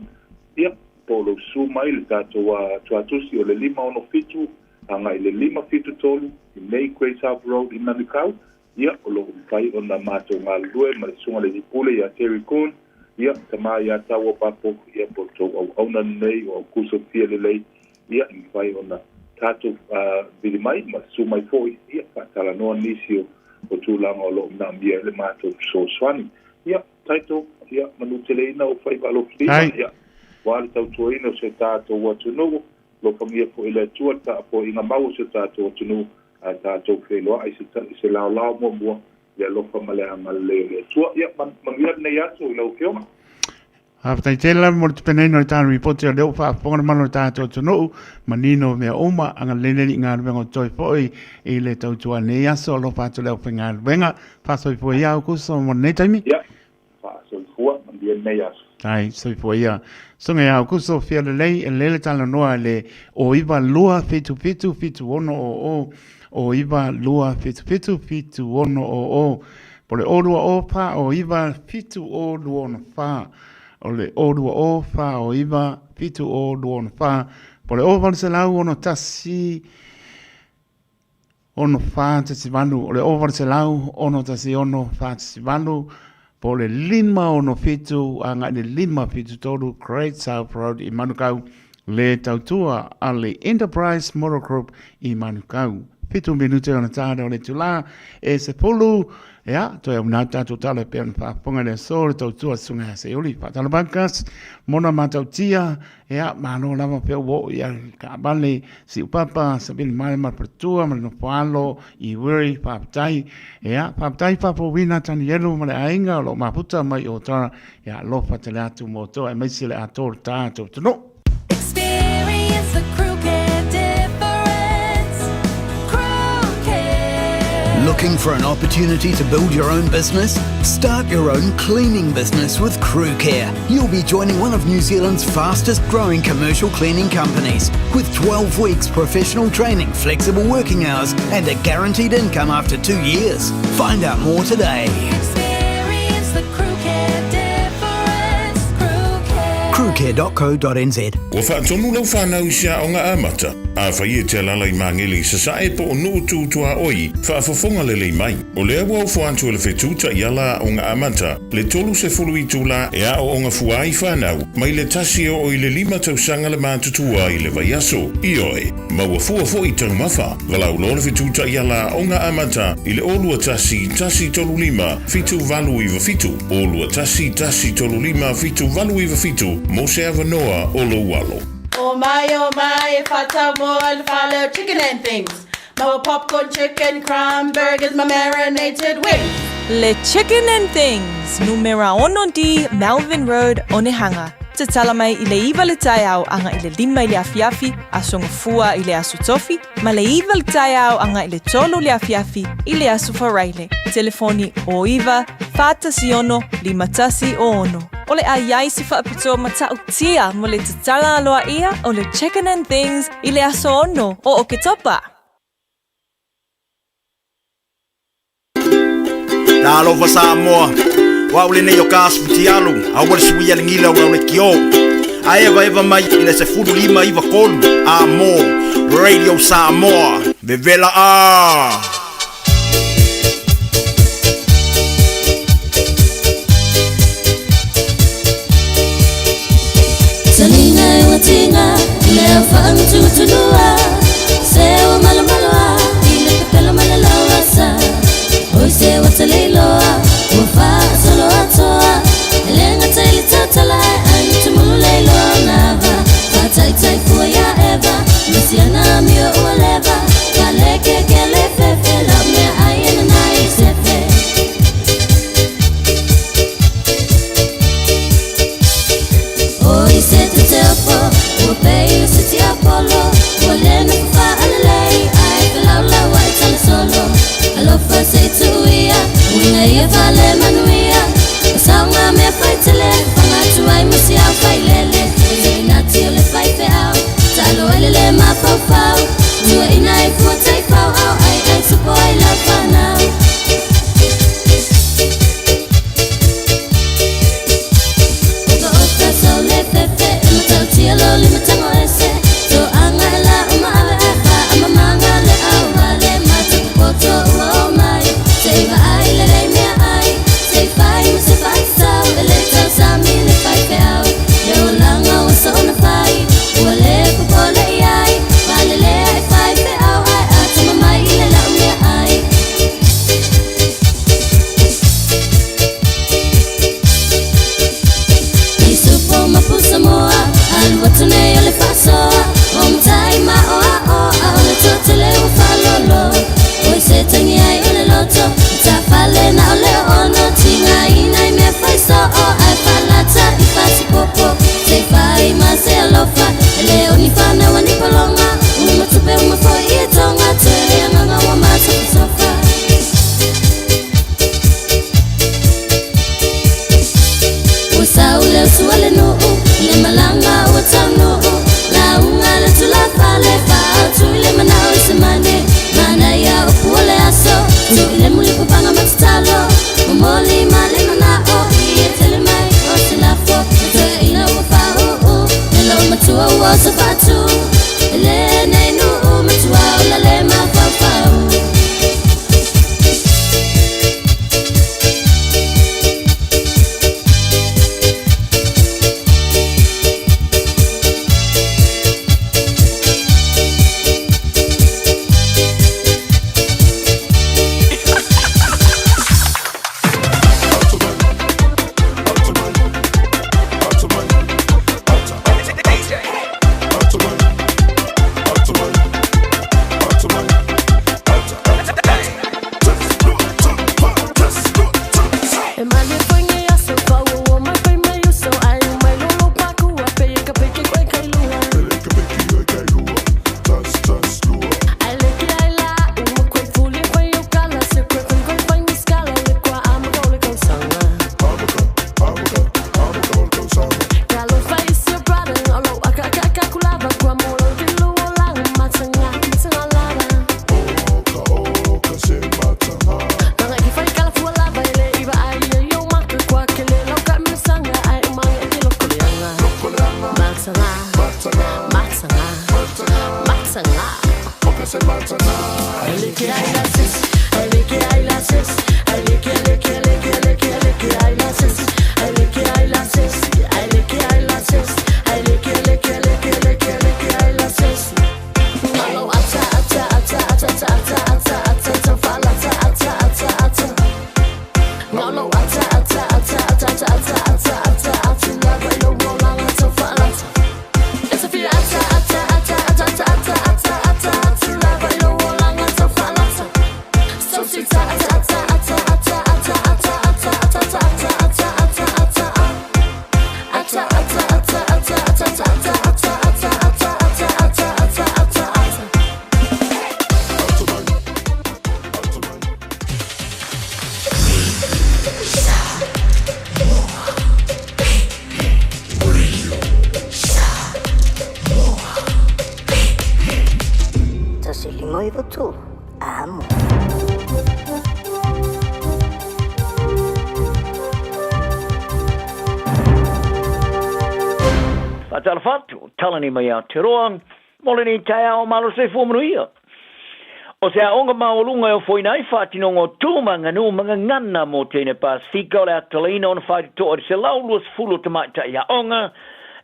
ia, polo suma ile tātua tuatusi o le lima ono fitu, anga ile lima fitu tolu, i May Grace South Road i Manukau, ia, o lo whai o na mātou ngā lue, ma le sunga le hipule ia Terry Coon, ia, tamā ia tawa papo, ia, poto au auna nei, o au kuso fia le lei, ia, i whai o na tātou vili mai, ma sumai foi, ia, patala noa nisio, o tūlanga o lo na mia le mātou so swani. Ia, taito, ia, manu teleina o whai walo whima, ia, wāli tau tuaina o se tātou watunu, lo kamia po ila tua ta po inga mau se tātou watunu, a tātou wheloa, i se lao mua, ia lo whamalea maleo le tua, ia, mangia nei atu i lau keonga. Haftai tela mo te penei no tāna ripoti o leo whaapongana mano tātou tonu manino mea oma anga leleli ngā ruenga toi poi I le tautua ne aso lo whātu leo pe ngā ruenga whāsoi poi iau kuso mo nei taimi? Ia, whāsoi pua mandia nei aso. Tai, soi poi ia. Songa iau kuso fia lelei e lele tala noa le o iwa lua fitu ono o iwa lua fitu ono o pole olua o pa o iwa fitu o luona wha o le olua o wha o iwa fitu o luona wha pole o wale se lau ono tasi ono wha tasi wanu o le o wale se lau ono tasi ono wha tasi wanu pole lima ono fitu anga le lima fitu tolu Great South Road I Manukau le tautua a le Enterprise Motor Group I Manukau fitu minute ona tāre o le tula e se polu Ea, toi au nāta tu tala pe ana whaaponga le so le tautua sunga se uli whaatala bankas mona mātau tia ea māno lama peo wo ia ka abale si upapa sabili mare marpatua mare no poalo I wiri whaapatai ea whaapatai whaapo wina tani yelu mare ainga lo maputa mai o tara ea lo whatale atu mo toa e maisi le ator tātou tano Experience the Crewcare difference. Crewcare. Looking for an opportunity to build your own business? Start your own cleaning business with Crewcare. You'll be joining one of New Zealand's fastest growing commercial cleaning companies with 12 weeks professional training, flexible working hours and a guaranteed income after 2 years. Find out more today. Experience the Crewcare difference. Crewcare. Crewcare.co.nz Ua whaatonu lau whanau sia o ngā amata. A whai e te alalai mangeli sa sae po o nuu tūtua oi, whaafafonga lelei mai. O lea wau whaantu ele whetūta I ala o ngā amata, le tolu se fulu I tūla e a o ngā fuai whanau, mai le tasi o I le 5 tausanga le mātutua I le vai aso. I oe, maua fua I tanu mawha, walau lo le whetūta I ala o ngā amata, I le olua tasi tolu 5, fitu valu iwa fitu, olua tasi tolu 5, fitu valu iwa fitu, mo se avanoa o lo walo. Oh my, fata mo alfalo chicken and things. My popcorn chicken, crumb burgers, my marinated wings. Le Chicken and Things, numera 1 Melvin Road, Onehanga. Te tala mai I le iwa le tai au anga I le 5 I le afiafi, a songa fua I le asu tofi, ma le iwa le tai au anga I le tolo le afiafi, I le asu wharaile. Telefoni o iwa, whātasi ono, 5 ono. O le aiai si whaapitoa matau tia mo le tatala aloa ia o le Chicken and Things I le aso ono o Oketopa. Talofa Samoa, wa ule nei o kasputi alu, a wale suia lingila wa ule kio. A eva mai I le se furu 5 iwa kolu, a mo, Radio Samoa, vevela a. Salina e watinga, lea whaanu tutunua, sewa malamalua, I le pepela malalawa sa. Oi se wataliloa, wafaa solo atoa, elenga taili tatalai, anita mululeiloa nava, fataitai fua ya eva, masiana mio ualeva, kaleke kele fefe, lamea ayena na isefe. Oi se te teopo, wapei usiti apolo, walena kufa alelei, ai filaula waitala solo. Alofa se tuia, wina ia vale manuia, saunga me faitele, fangatu ai musi au failele, inati ole faife au, talo elele ma fau fau, tua ina I fua tai fau au, ai supo ai la fanau. Oka sau le fefe, matau tia lo lima tango ese, to anga ela uma ave efa, ama manga le au vale, mata kupoto ua mai, seiva ai le rei mea ai, seifai musi fai sau, ele tau sami le fai fe au, leo langa ua sauna fai, ua le kupole I ai, vale le ai fai fe au ai, atama mai I le lau mea ai. I supo mapusa moa, alua tune ole fasoa, o mtai ma oa oa, ole totele ua falolo, oi se tangi ai ole loto, ta fale na ole ono, tinga ina I mea fai so o ai falata I fasipo Talani mai Aotearoa, moleni tai ao malo se fumanuia. O se aonga maolunga o foi nai whātinongo tūmanga nu mga ngana mo tēne Pasifika o le atalina o na whaitito o se lauluas fulu te mai tai aonga,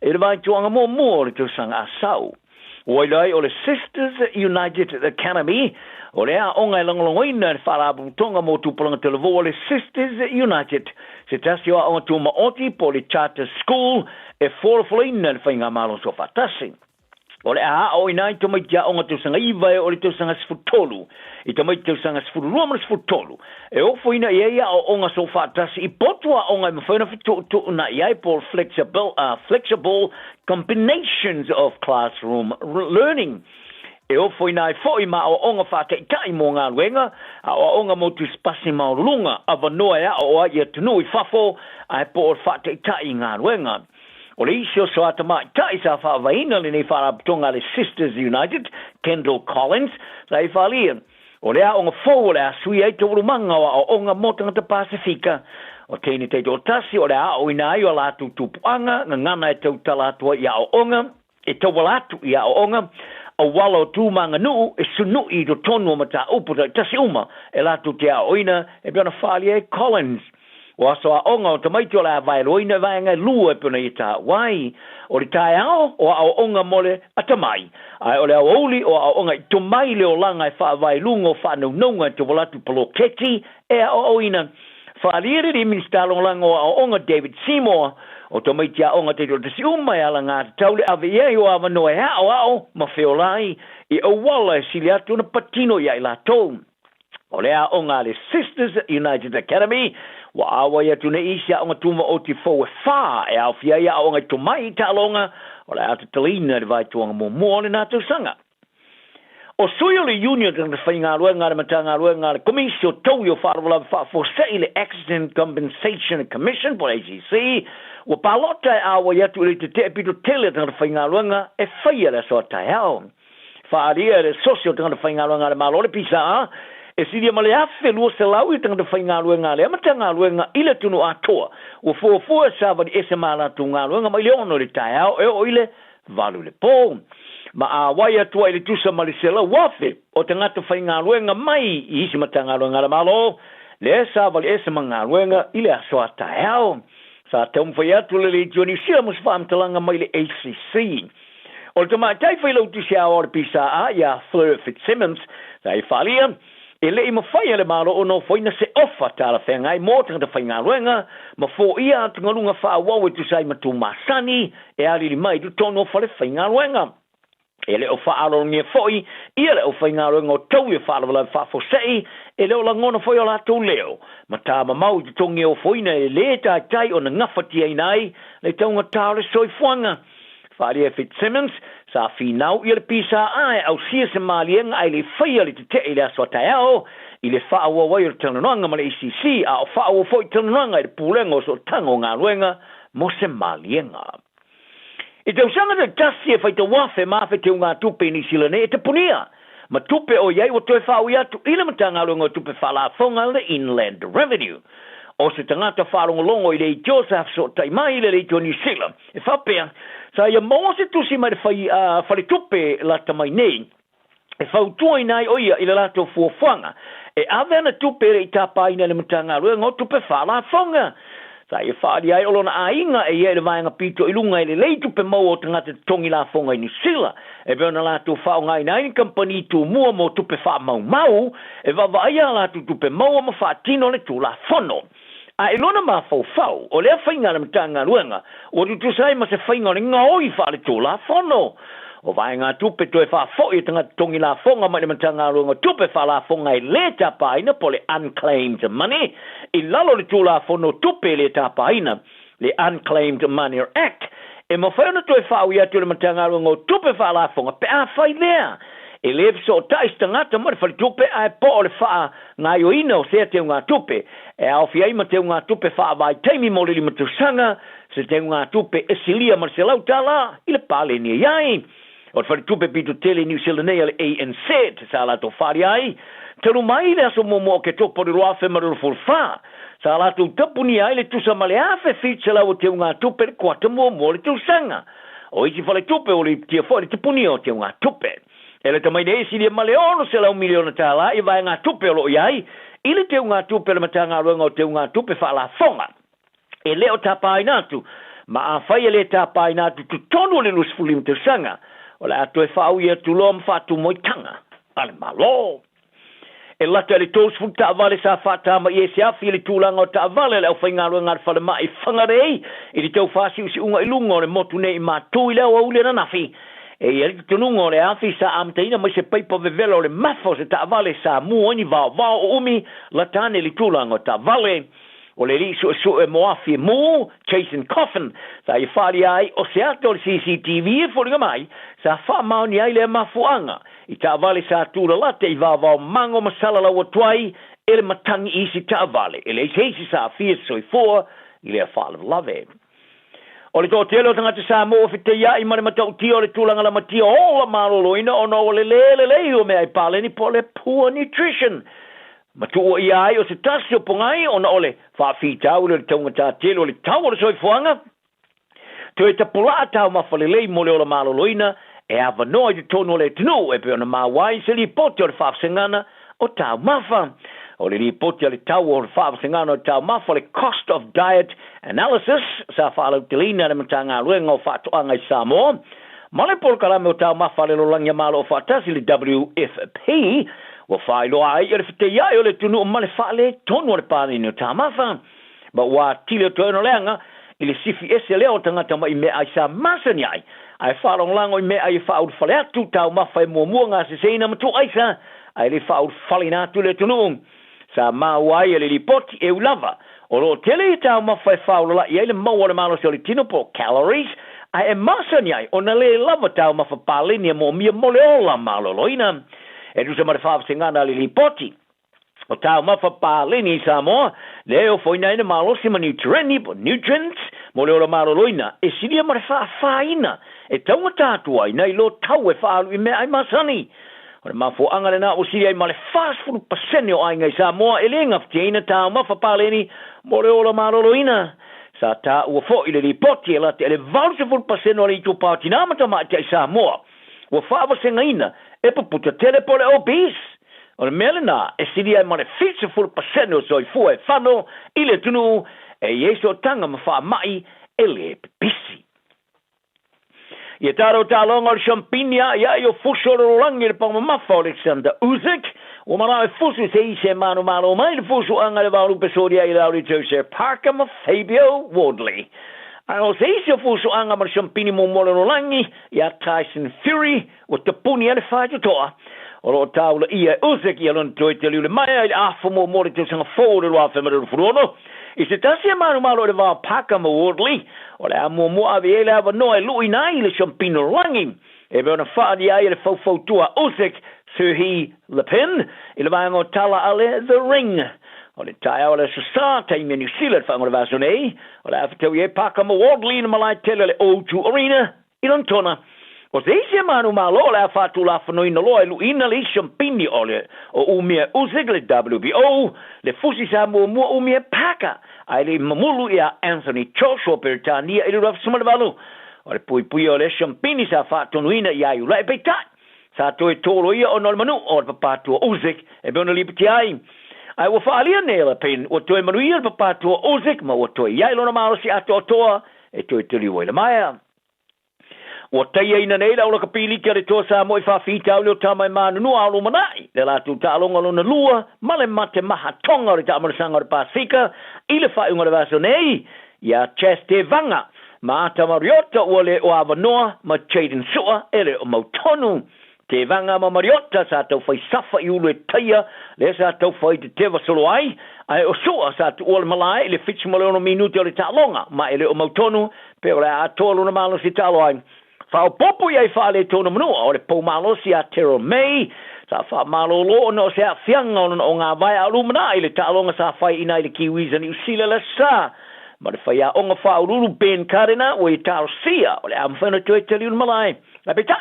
e le vai tuanga mo o le tūsanga asau. O ilai o le Sisters United Academy, o le aonga e langolongoina e wharabu tonga mo tūpulanga te levo o le Sisters United, se tasi o aonga tūma oti po le charter school, e whorofolaina le whainga malo so whatasi. O le aha o inai to mai tia onga tūsanga iwai o le tūsanga sifutolu. I to mai tūsanga sifuruama sifutolu. E o whaina ia o onga so whatasi i potua onga i mawhaina fitu na iai po flexible combinations of classroom learning. E o whaina i fo ma o onga whate tai mo ngā ruenga, a o onga mo tu spasi maurunga, a wanoa ea o a ia tunu i whafo, a po o whate tai ngā ruenga. O le isi o so ata mai tai sa whaavaina le nei wharaputonga le Sisters United, Kendall Collins, la i whalia. O lea o ngā fōu lea sui ai te urumanga o onga motanga te Pasifika. O teini te o tasi o lea o ina ai o lātu tupuanga, ngana e tau talatua ia o onga, e tau walatu ia o onga, o walo tūmanga nuu e sunu i do tonu o mata uputa tasi uma, e lātu te a oina e biona whalia e Collins. O aso a onga o tamaiti o la vai roina vaenga lua puna i ta wai. O li tae ao o a onga mole a tamai. Ai o le au oli o a onga i tomai leo langa e wha vai lungo wha naunga te walatu polo keti e a o oina. Wha alire di ministalong langa o a onga David Seymour o tamaiti a onga te do tasi umai ala ngā te taule ave iei o a wanoe hao ao ma whiolai i o wala e sili atu na patino i ai la tō. O lea onga le Sisters United Academy wa awa ia tune isia onga tuma o ti fōe whā e au fia ia onga i mai i talonga o le ata talina le vai tuanga mō mōne nā tau sanga. O sui o le union tanga whai ngā ruenga le matanga ruenga le komisio tau i o wharawala whafosei le Accident Compensation Commission po ACC wa palota e awa ia tu le te te pito tele tanga whai ngā ruenga e whaia le soa tai hao. Whaaria le sosio tanga whai ngā ruenga le malore pisa e siria male afe lua se lau i tangata whai ngā luenga le amata ngā luenga ila tunu atoa o fua sāwa di ese mā tu ngā luenga ma ile ono le tai au e o ile valu le pō ma a wai atua ile tusa male se lau wafe o tangata whai ngā luenga mai i isi mata ngā luenga le malo le sāwa di ese ma ngā luenga ile asoa tai au sa te umwhai atu le le Johnny Sila muswhamtalanga mai le ACC o le tamai tai whai lau tusi a ora pisa a ia Fleur Fitzsimmons sa i whalia e le i mawhai ale maro o no whaina se ofa tāra whengai mō tanga te whainga ruenga ma fō ia tunga lunga wha wawe tu sai matu masani e ariri mai tu tono whare whainga ruenga. E le o wha arongia whoi ia le o whainga ruenga o tau e wharawala whafosei e le o langona whoi o lātou leo. Ma tā mamau tu tongi o whoina e le tai o na ngawhati ai nai le taunga tāre soi fuanga. Wharia Fitzsimmons sa finau i le pisa ai au sia se malienga ai le whaia le te i le aswa tai ao i le whaawa wai o tananoanga ma le ACC a o whaawa foi tananoanga i le pūlenga o so tango ngā ruenga mo se malienga. I te usanga te tasi e whaita wafe mawhe te unga tupe ni silane e te punia. Ma tupe o iei o toi whaawi atu i le matanga ruenga o tupe whalafonga le Inland Revenue. O se tangata wharongo i le Joseph so tai mai le le New Zealand. E whapea, sa ia mo se tusi mai whai tupe la tamai nei. e fautua nai oia i le lato fuafuanga e ave ana tupe i tapaina le matanga rua ngo tupe whala fonga sa i whaari ai olona ainga e ia le vaenga pito i lunga i le leitu pe mau o tangata tongi la fonga i New Zealand e beona lato whao ngai nai company tu mua mo tupe wha mau e vavaia lato tupe mau ma wha tino le tu la fono a ilona ma fau o le whainga le matanga ruanga o tu sai ma se whainga le ngoi wha le tu la fono o vai ngā tupe toi wha fo i tanga tongi la fonga mai le matanga runga tupe wha la fonga i le tapaina po le unclaimed money i lalo le tu la fono tupe le tapaina le Unclaimed Money Act e mo whaina toi wha ui atu le matanga runga tupe wha la fonga pe a whai lea e le so tais tangata mo le whali tupe a po o le wha ngā ioina o sea te ngā tupe e au fiai ma te ngā tupe wha vai teimi mo le lima tusanga se te ngā tupe e silia ma se lau tala i le pale ni iai o fari tupe pito tele New Zealand nei le ANC te sa lato whari ai te rumai le aso momo ke topo le roafe maru fulfa sa lato tapuni ai le tusa male afe fitse lau te ngā tupe le kuata momo le tusanga o iti fale tupe o le tia fori tapuni o te ngā tupe e le tamai ne esi le male ono se lau miliona tala i vai ngā tupe o lo iai i le te ngā tupe le matanga ruenga o te ngā tupe wha la fonga e leo tapai natu ma a whai le tapai natu tu tonu le lusfuli me tusanga o le atu e whau ia tu loa mwhatu moitanga. Ale malo. E lata le tos fu ta vale sa fata ma i se afi le tūlanga o ta vale le au whaingaru ngar whale mai whangarei i li tau whasi usi unga ilunga o le motu nei ma tui leo au le nanafi. E i ali tununga o le afi sa amtaina mai se paipa vevela o le mafo se ta vale sa muoni vao o umi latane li tūlanga o ta vale. O le li su e moafi mu, Jason Coffin, sa i whari ai o se ato le CCTV e whoringa mai, sa wha mauni ai le mafuanga, i ta vale sa tūra late i vāvau mango masala lau tuai, e le matangi isi ta vale, e le isi sa fia soi fua, i le whala lave. O le tō telo tangata sa mo fite ia i mare matau tio le tūlanga la matia o la maroloina o no le o me ai pale ni po le poor nutrition. Matua i ai o se tasi o pongai o na ole whawhitau le taunga tā telo le tau o le soifuanga. Te e tapula tau mawhalelei mo le o la maloloina e awa noa i te tono le tinu e pe ona mawai se li poti o le whawsengana o tau mafa. O le li poti o le tau o le whawsengana o tau mafa le cost of diet analysis sa whalau telina le matanga ruenga o whatoanga i Samoa. Male polkalame o tau mafa le lolangia malo o whatasi le WFP wa fai lo ai e fite ia o le tunu o male fale tonu le pane no tamafa ba wa tile to no lenga ile sifi ese leo tangata mai me ai sa masani ai falo lango me ai fa ut fale tu tau mafa mo nga se seina mtu aisa ai le fa ut falina tu le tunu sa ma wai le lipoti e ulava o lo tele tau mafa fa la ia le mo le malo so le tino po calories ai e masani ai ona le lava tau mafa palini mo mi mo le ola malo loina e tu se mare fa singana li lipoti o tau mafa pa leni Samoa leo foi naina malo sima nutrients mo leo la malo loina e sidia mare fa faina e tau tatu ai nei lo tau e fa i me ai masani o ma fo angale na o sidia male fast food percent o ai ngai Samoa e lenga ftina tau mafa pa leni mo leo la malo loina sa ta o fo i le lipoti la te le voucher food percent o li tu patina mata ma te Samoa o fa va sengaina e pa puta tele po le obese. O le melena, e sidi ai mare 50% o soi fua e whano, i le tunu, e yeso tanga ma wha mai, e le pisi. Ia taro talonga o le champinia, ia i o fuso le rolangi le pang mamafa Alexander Usyk, o mana e fuso se i se mano mai le fuso anga le valu pesoria i lauri Joseph Parker ma Fabio Wardley. Ano se isi o fuso anga ma champini mo mole rolangi, ia Tyson Fury, o te puni ane whaetu toa. O lo taula ia Usyk ia lon toi te liule mai ai afa mo mole te sanga fōre roa whemere rufurono. I se tasi e manu malo le vaa paka ma Wardley, o le amo mo avi ele ava noe lui nai le champini rolangi. E beona whaadi ai le fau tua Usyk, Suhi Lepin, i le vaenga o tala ale The Ring. O le tae o le sasa taimi New Zealand whaangore vaso nei, o le awhatau e paka ma Wardley na malai tele le O2 Arena i Lantona. O se isi manu malo le awhatu la whanoi na loa lu ina le champini o le o umia Usyk le WBO, le fusi sa mua umia paka, ai le mamulu ia Anthony Joshua Peritania i le rafsuma le valu. O le pui o le champini sa whatunuina i ai ulai peitai. sa toi tolo ia ona manu o papatua Uzik e bona lipiti ai ai wa faalia nela pen o toi manu ia papatua Uzik ma o toi ia lona malo si ato toa e toi tuli o le maia o taia ina nei la o ka pili ke le tosa mo I fa fita o le tama manu no alo manai le la tu ta longa lona lua male mate maha tonga le tama sanga o Pasifika ile fa unga le vaso nei ya cheste vanga ma ata Mariota o le o avanoa ma Chaden Sua ele o mautonu te vanga ma Mariota sa tau fai safa I ulu e taia le sa tau fai te teva solo ai o Sua sa tu o le malai le fitch malono minuti o le talonga ma ele o mautonu pe o le atolo na malo si talo ai fa o popo ia I fa le tonu manu o le pou malo si a Tero May sa fa malo lo no se a fianga o ngā vai a lumana I le talonga sa fai ina I le Kiwis ni usila la sa ma le fai a onga fa ururu Ben Karena o I tau sia o le amwhana tue teli un malai la peta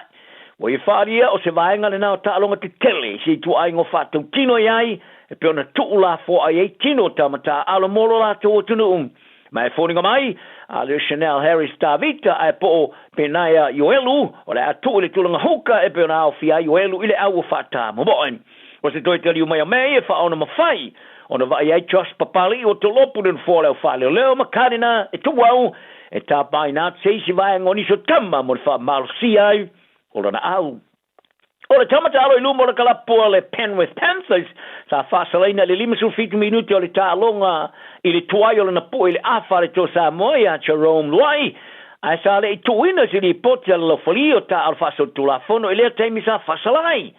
o I whaaria o se vaenga le nao ta'alonga te tele si tu aingo whatau tino iai e pe ona tuu la fo ai tino tamata alo molo la tō tunu ma e whoninga mai a le Chanel Harris Davita e po penaia Yoelu o le atu le tulanga huka e pe ona au fia Yoelu ile au whata moboen o se toi teli umai a mei e whaona mawhai ona vai ai Josh Papali o te lopu den fōleo whale leo makarina e tu wau e tā pai nā tseisi vai ngoni so tama mo le wha malusi ai o rana au. O le tamata alo I lumo le kalapua le Penrith Panthers sa whasalaina le 5 minuti o le tālonga I le tuai o le napu I le awhare tō Samoa a Jerome Luai ai sa le I tuina si li poti ala lofali o tā alfaso tulafono I lea teimi sa whasalai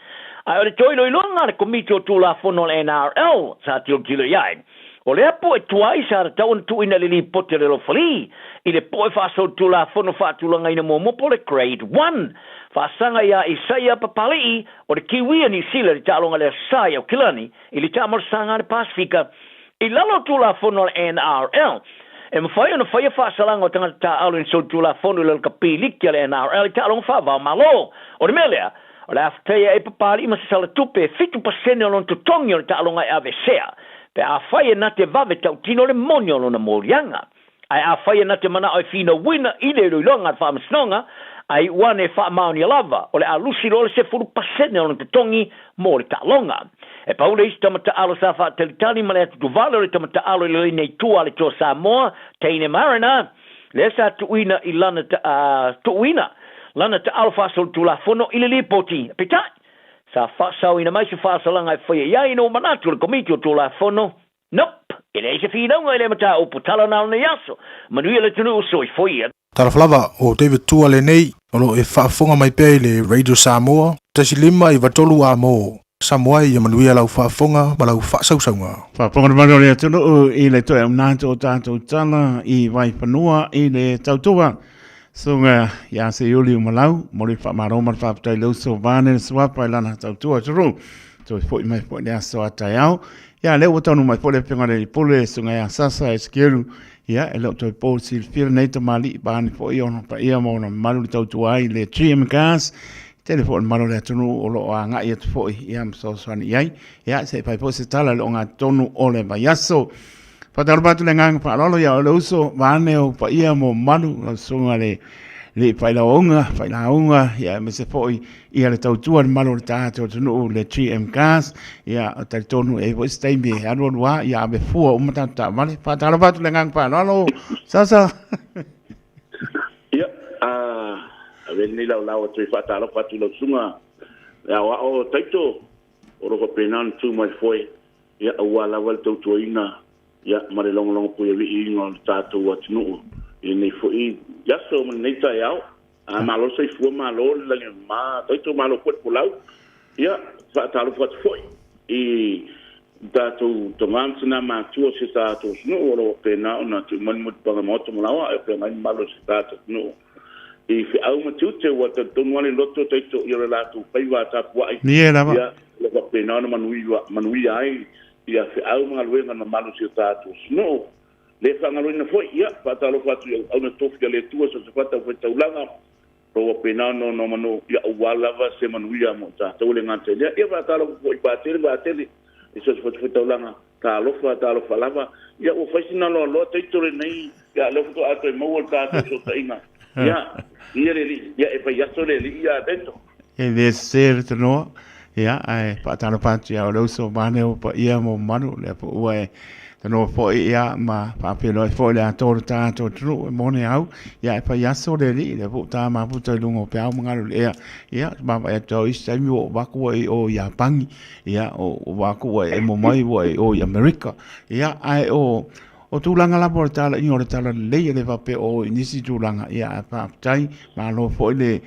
ai o le toilo I longa le komiti o tulafono le NRL sa tilo iai o le apo e tuai sa re tau tuina le li poti le lofali I le poe whaso tulafono whatulanga ina momopo le grade 1 Fasanga ia Isaiah Papali o le kiwi ni sila le talonga le sai o kilani I le tamar sanga le Pasifika I lalo tulafono le NRL e mawhai ona whai whasalanga o tangata ta alo in so tulafono le kapiliki le NRL I talonga whava malo o le melea o le afteia e Papali ima se sala tupe 50% o lon tutongi o le talonga e avesea pe a whai na te vave tau tino le monio lona morianga ai a whai na te mana o fina wina I le luilonga whamasnonga ai wane fa mauni lava o le alusi lo se furu pasene o te tongi mo le talonga e paule ista mata alo sa fa telitani male tu valo le mata alo le nei tua le to Samoa teine marina le sa tuina ilana tuina lana ta alfa sol tu la fono ile li poti pita sa fa sa ina mai se fa salanga fa ya ino manatu le komiti tu la fono nope ile se fina ngale mata o putala na na yaso manuela tunu so foi Taraflava o David Tua le nei, ono e whaafonga mai pēi le Radio Samoa, tasi lima I watolu a mō. Samoa I amanuia lau whaafonga, ma lau whaasausaunga. Whaafonga na maro lea tunu I le toe amnātou o tātou tala I vai panua I le tautua. Sunga ia se yuli umalau, mori whaamaroma whaapatai lau so vāne suapa I lana tautua turu. Toi fwoi mai fwoi lea so atai au. Ia leo watanu mai fwoi le pengare I pule sunga ia sasa e skeru. Ia, e leo toi pōl si whira nei ta mali bāni fo I ono pa ia mauna malu tau tuai le GM Cars telefon malu le tunu o lo a ngai atu fo ia mso swani iai ia se pai po se tala le o ngā tonu o le vaiaso whataru batu le ngang pa alolo ia o le uso vāne o pa ia mo malu la sunga le whailaonga ia me se fo ia le tau tua malu le tātou tunu le GM Cars ia o tai tonu e vo steime anuanua ia ame fua umatata mali whataru batu le ngang pa alolo sasa ia aveni lau tui whatalo whatu lau sunga ia wa o taito o roko penan tu mai foi ia ua lawa le tau tuaina ia mare longo pui awi I ngā tātou watinu I nei foi yaso man nei tai au malo sei fu malo lange ma taito malo kwet pulau ia whatalo whatu foi I tātou tomansina ma tua se tātou snu o roko penan na tu manimut pangamoto malawa e pengai malo se tātou snu I fi au matute wata tonwale loto taito I relatu paiwa tapuai Ie lava ia le penana manui ai ia fi au maluenga na malu si tatu no le fangaluina foi ia patalo fatu au na tofia le tua so se fata foi taulanga ro penana no mano ia walava se manuia mo tatu le ngante ia patalo foi batele isso se foi taulanga talo lava ia o faisina lo taito le nei ia le foto ato mo tatu so tainga ia ia e pa yaso le ia dentro le ser te no ia ai pa tano pati au lo so mane o pa ia mo manu le po ue te no po ia ma pa pe lo fo le ato ta to tru mo ne au ia pa ia so le li le po ta ma pu te lungo pe au ngalo le ia ma pa to i sai mo ba ku o ia pangi ia o ba ku e mo mai o America ia ai o tūlanga la por tala i ora tala le le va pe o inisi tūlanga ia pa tai ma lo fo le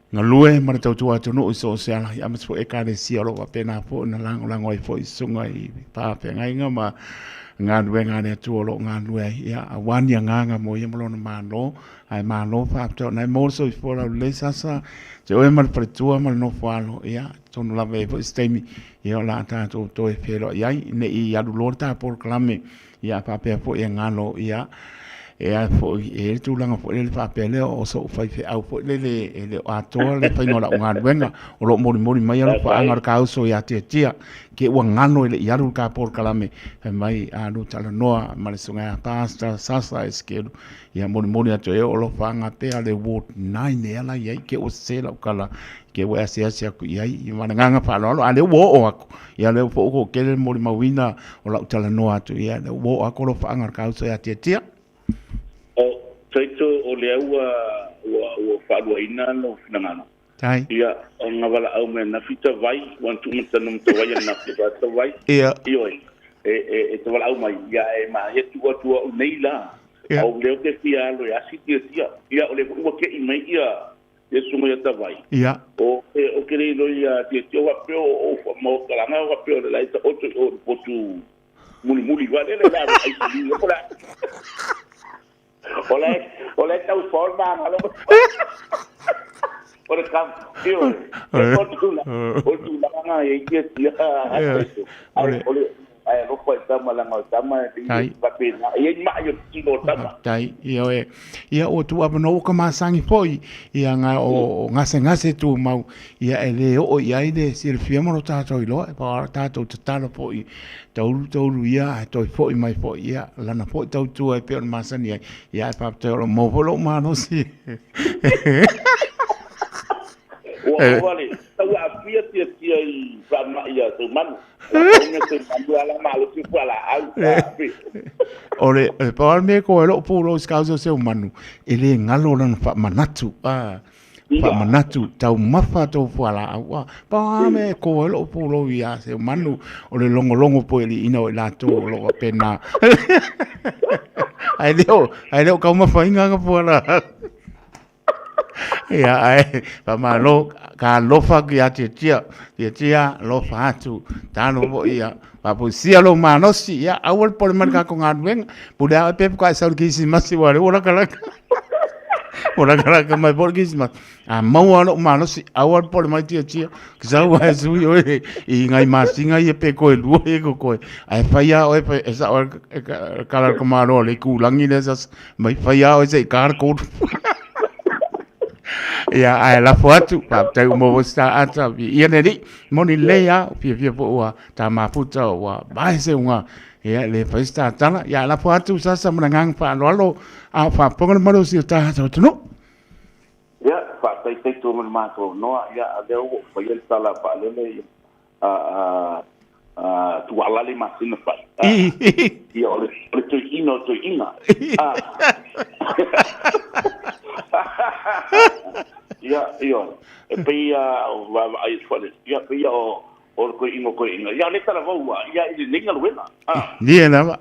nga lue ma tau tua tu no so se ala ya mas fo e ka le si alo pe na fo na lang oi fo sunga i pa pe ngai nga ma nga lue nga ne tu lo nga lue ya wan ya nga mo ye mo ma no ai ma no fa to na mo so fo la le sasa je o ma pre tu ma no fo alo ya to no la ve fo stemi ya la ta to e pe lo ya ne i ya du lo ta por clame ya pa pe fo e nga lo ya e a fo e tu langa fo le fa pele o so fa fe au fo le ato le fa no la nga wenga o lo mori mai ala fa anga ka so ya te tia ke wa ngano le ya ru ka por kalame mai a lu tala noa ma le sunga pasta sasa eskedu ya mori ato e o lo fa anga te ale wo nai ne ala ya ke o se la kala ke wa sia ku ya i ma nga fa lo ale wo o ako ya le fo ko ke le mori mawina o la tala noa to ya le wo ako lo fa anga ka so ya te tia Taito o le ua whaarua ina no whinangana. Tai. Ia, o ngā wala au mea na whita vai, wan tu mtanum te vai na whita vai. Ia. Ioi, e te wala au mai, ia e ma he tua o nei la. Au leo te whia alo e asi tia tia. Ia, o le ua ke i mai ia, e sunga ia ta vai. Ia. O ke rei loi a tia tia wapeo o mo kalanga wapeo le laita oto o potu muli wale le la ai sili. Oleh tahu forma kalau oleh kam dia orang mana yang dia oleh ai lupa sama lang sama tapi ia mak yo tino sama tai ia o tu abano ka masangi foi ia nga o ngase tu mau ia ele o ia ide silfia mo ta to ilo pa ta to talo foi tau ia to foi mai foi ia lana foi tau tu ai pe masani ia pa to mo volo mano si wale tau apia tia i sama ia tu man ona te mandala malo si fala au ore pa me ko lo pulo skauso se manu ele ngalo lan fa manatu fa manatu tau mafa to fala au pa me ko lo pulo ia se manu ore longo po ele ina o la to lo pena ai leo ka mafa inga ka fala ia ai pa malo ka lofa ki tia lofa atu tano bo ia pa pusia lo manosi ia awal por man ka ko ngadwen puda pe ka sa ki si masi wale ora kala mai por ki si mas a mau ano manosi awal por mai tia kisa wa su yo i ngai masi ngai pe ko lu e ko ai fa ia o pe esa kala ko maro le ku langi nesas mai fa ia o se kar ko ia ai la foto pa te mo sta ata ia nei moni leia pia po ta ma puta wa mai se unha ia le festa tala ia la foto sa sa mangang pa lo a fa ponga maro si ta to no ia pa te tu ma to no ia adeu fa ia tala pa le tu ala le masina pa ia ole tu ina ia e pia va ai fole ia pia o ko inga ia le tala va ia i ninga luena dia na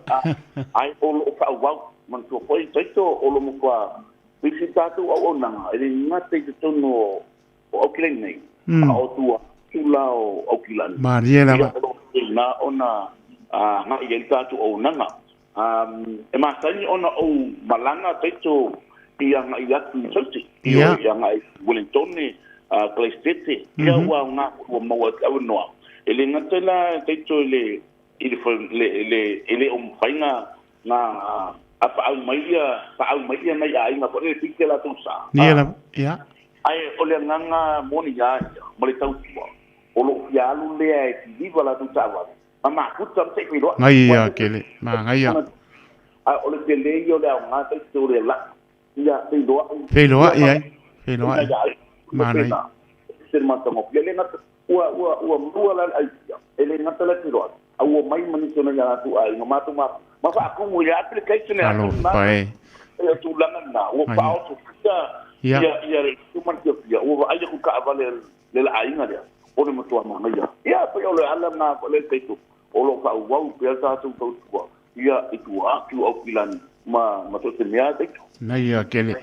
ai o fa wa man to foi teito o lo mo kwa visitatu o nanga ele ngate te no o kileng o tu la o kilan maria na ona nga i tatu o nanga e ma sani ona o malanga teito ia nga ia tu sosi ia nga Wellington ni Clestete ia wa nga mo au no ele ngatela teito le fainga na apa au mai na ia inga ko le tikela tu sa ia ai ole nga moni ya mo le tau o lo ya lu le ai viva la tu sa wa ama puta se ki lo ngai ia kele ma ngai ia ole te le yo le nga teito le la ia te doa ia ma nei se mata mo le ngata ua mua la ai ele ngata la tiro au mai mani sona ya tu ai no matu ma fa ko mo ya application ya Alo, pai. e tu langa na o pa o ya tu man ya o ai ku ka vale le la ai ngale o le moto ma ya pa yo le ala na ko le teitu o lo fa wa pe ta tu tu ya itu aku au pilani ma to te mea teitu na ia kele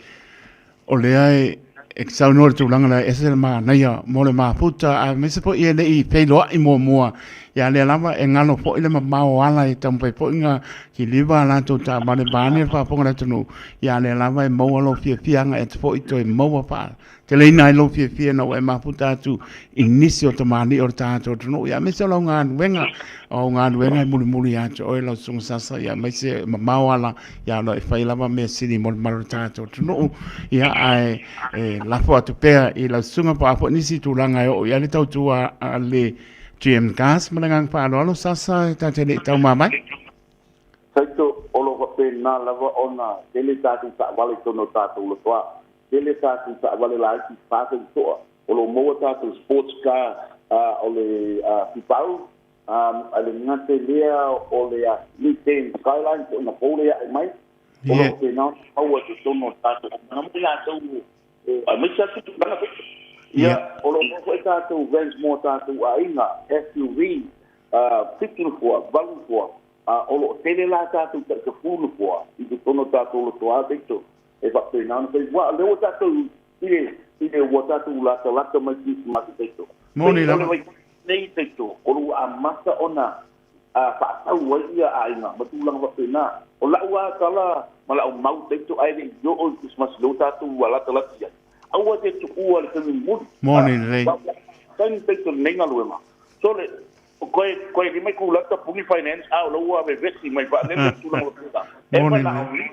o le ai exaunor tu langa la esel ma na ia mo le ma puta a me se po ia le I pe lo I mo ya le lama e ngalo po ile ma o ala I tampe po nga ki liva la to ta ma le bani fa po ngala tunu ya le lama e mo lo fia nga e po I to e mo pa te le nai lo fia no e ma puta tu inisio to mani o ta to tunu ya me se lo nga wenga o nga wenga muli ya to o lo sung sasa ya me se ma o ala ya lo e fa lama me sini mo ma ta to tunu ya ai la fo tu pe I la sunga pa po nisi tu langa o ya le tau tu a le GM gas malangang pa alo sasa ta tele tau mamai saito olo ko pe na lava ona tele ta tu sa vale tono ta tu lo toa tele ta tu sa vale la ki pa tu olo mo ta tu sports car ole pipau ale ngate lea ole a Liten Skyline na pole ai mai olo pe na au tu tono ta tu na mo ya tu a me sa tu na ya olo mo ko ta tu Vans mo ta tu ainga SUV 54 value olo tele la ta tu te fulu po I tu tono ta tu lo toa dito e va pe na pe wa le o ta tu ile o ta tu la ta ma ki ma dito moni la nei dito olo a masa ona pa ta wa ia ainga ma tu lang va pe na o la wa kala mala o mau dito ai ni yo o Christmas lo ta tu wala ta la tia awa te tu ua le temi mudi. Moni rei. Tani peito nenga luema. So le, koe di mai kulata pungi finance, lo ua me vesti mai pa nene tu na motenda. Moni rei.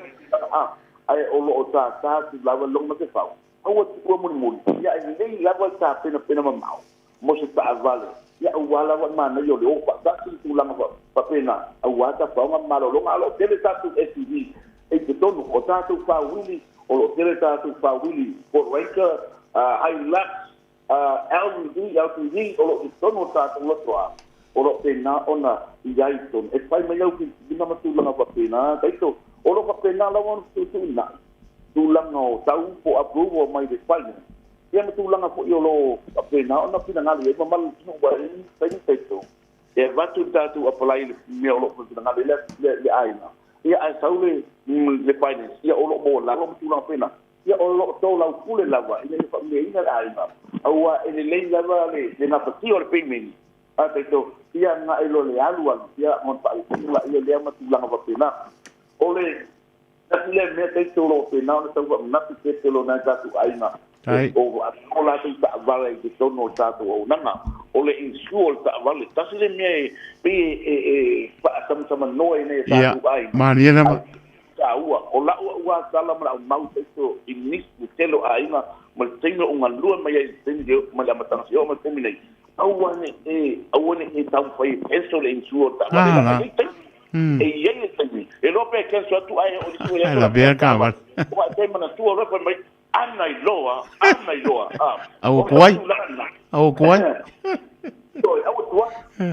Ai olo o ta tu lava long na te fau. Awa te ua muni. Ya i nei lava ta pena mamau. Mo se ta avale. Ya ua lava mana yo le opa. Ta tu langa pa pena. Awa ta fau nga malo longa alo. Tele ta tu SUV. E te tonu o ta tu fa wili. O lo tele ta tu fa wili por Ranger Hilux LTV o lo tono ta tu lo toa o lo pena ona I aiton e fai mai au ki na matu langa pa pena taito o lo pa pena la won tu na tu langa o tau po approve mai de fai ia matu langa po I lo pa pena ona pina ngali e mamal no wa taito e vatu ta tu apply me o lo pina ngali le aina ia ai saule le finance ia o lo mo la lo tu la pena ia o lo to la kule lava ina fa me ina ai ma au ele le lava le na pati o le payment a to ia na ilo le alu ia mon pa la ia le ma tu la va pena ole na le me te to lo pena na to na te lo na ta tu ai ma o a la tu ta vale de to no ta tu o nanga ole insure ta vale ta se le me pe pa sama no ene ta tu ai mani na ua o la ua sala ma mau testo inis telo ainga ma tengo unga lua mai ai tengo ma la matancio ma terminei awane e tau fai eso le insure ta vale e ye tengi e lo pe que so tu ai o diso ya la bien cava o te mana tu o repo mai anai loa au koi au tua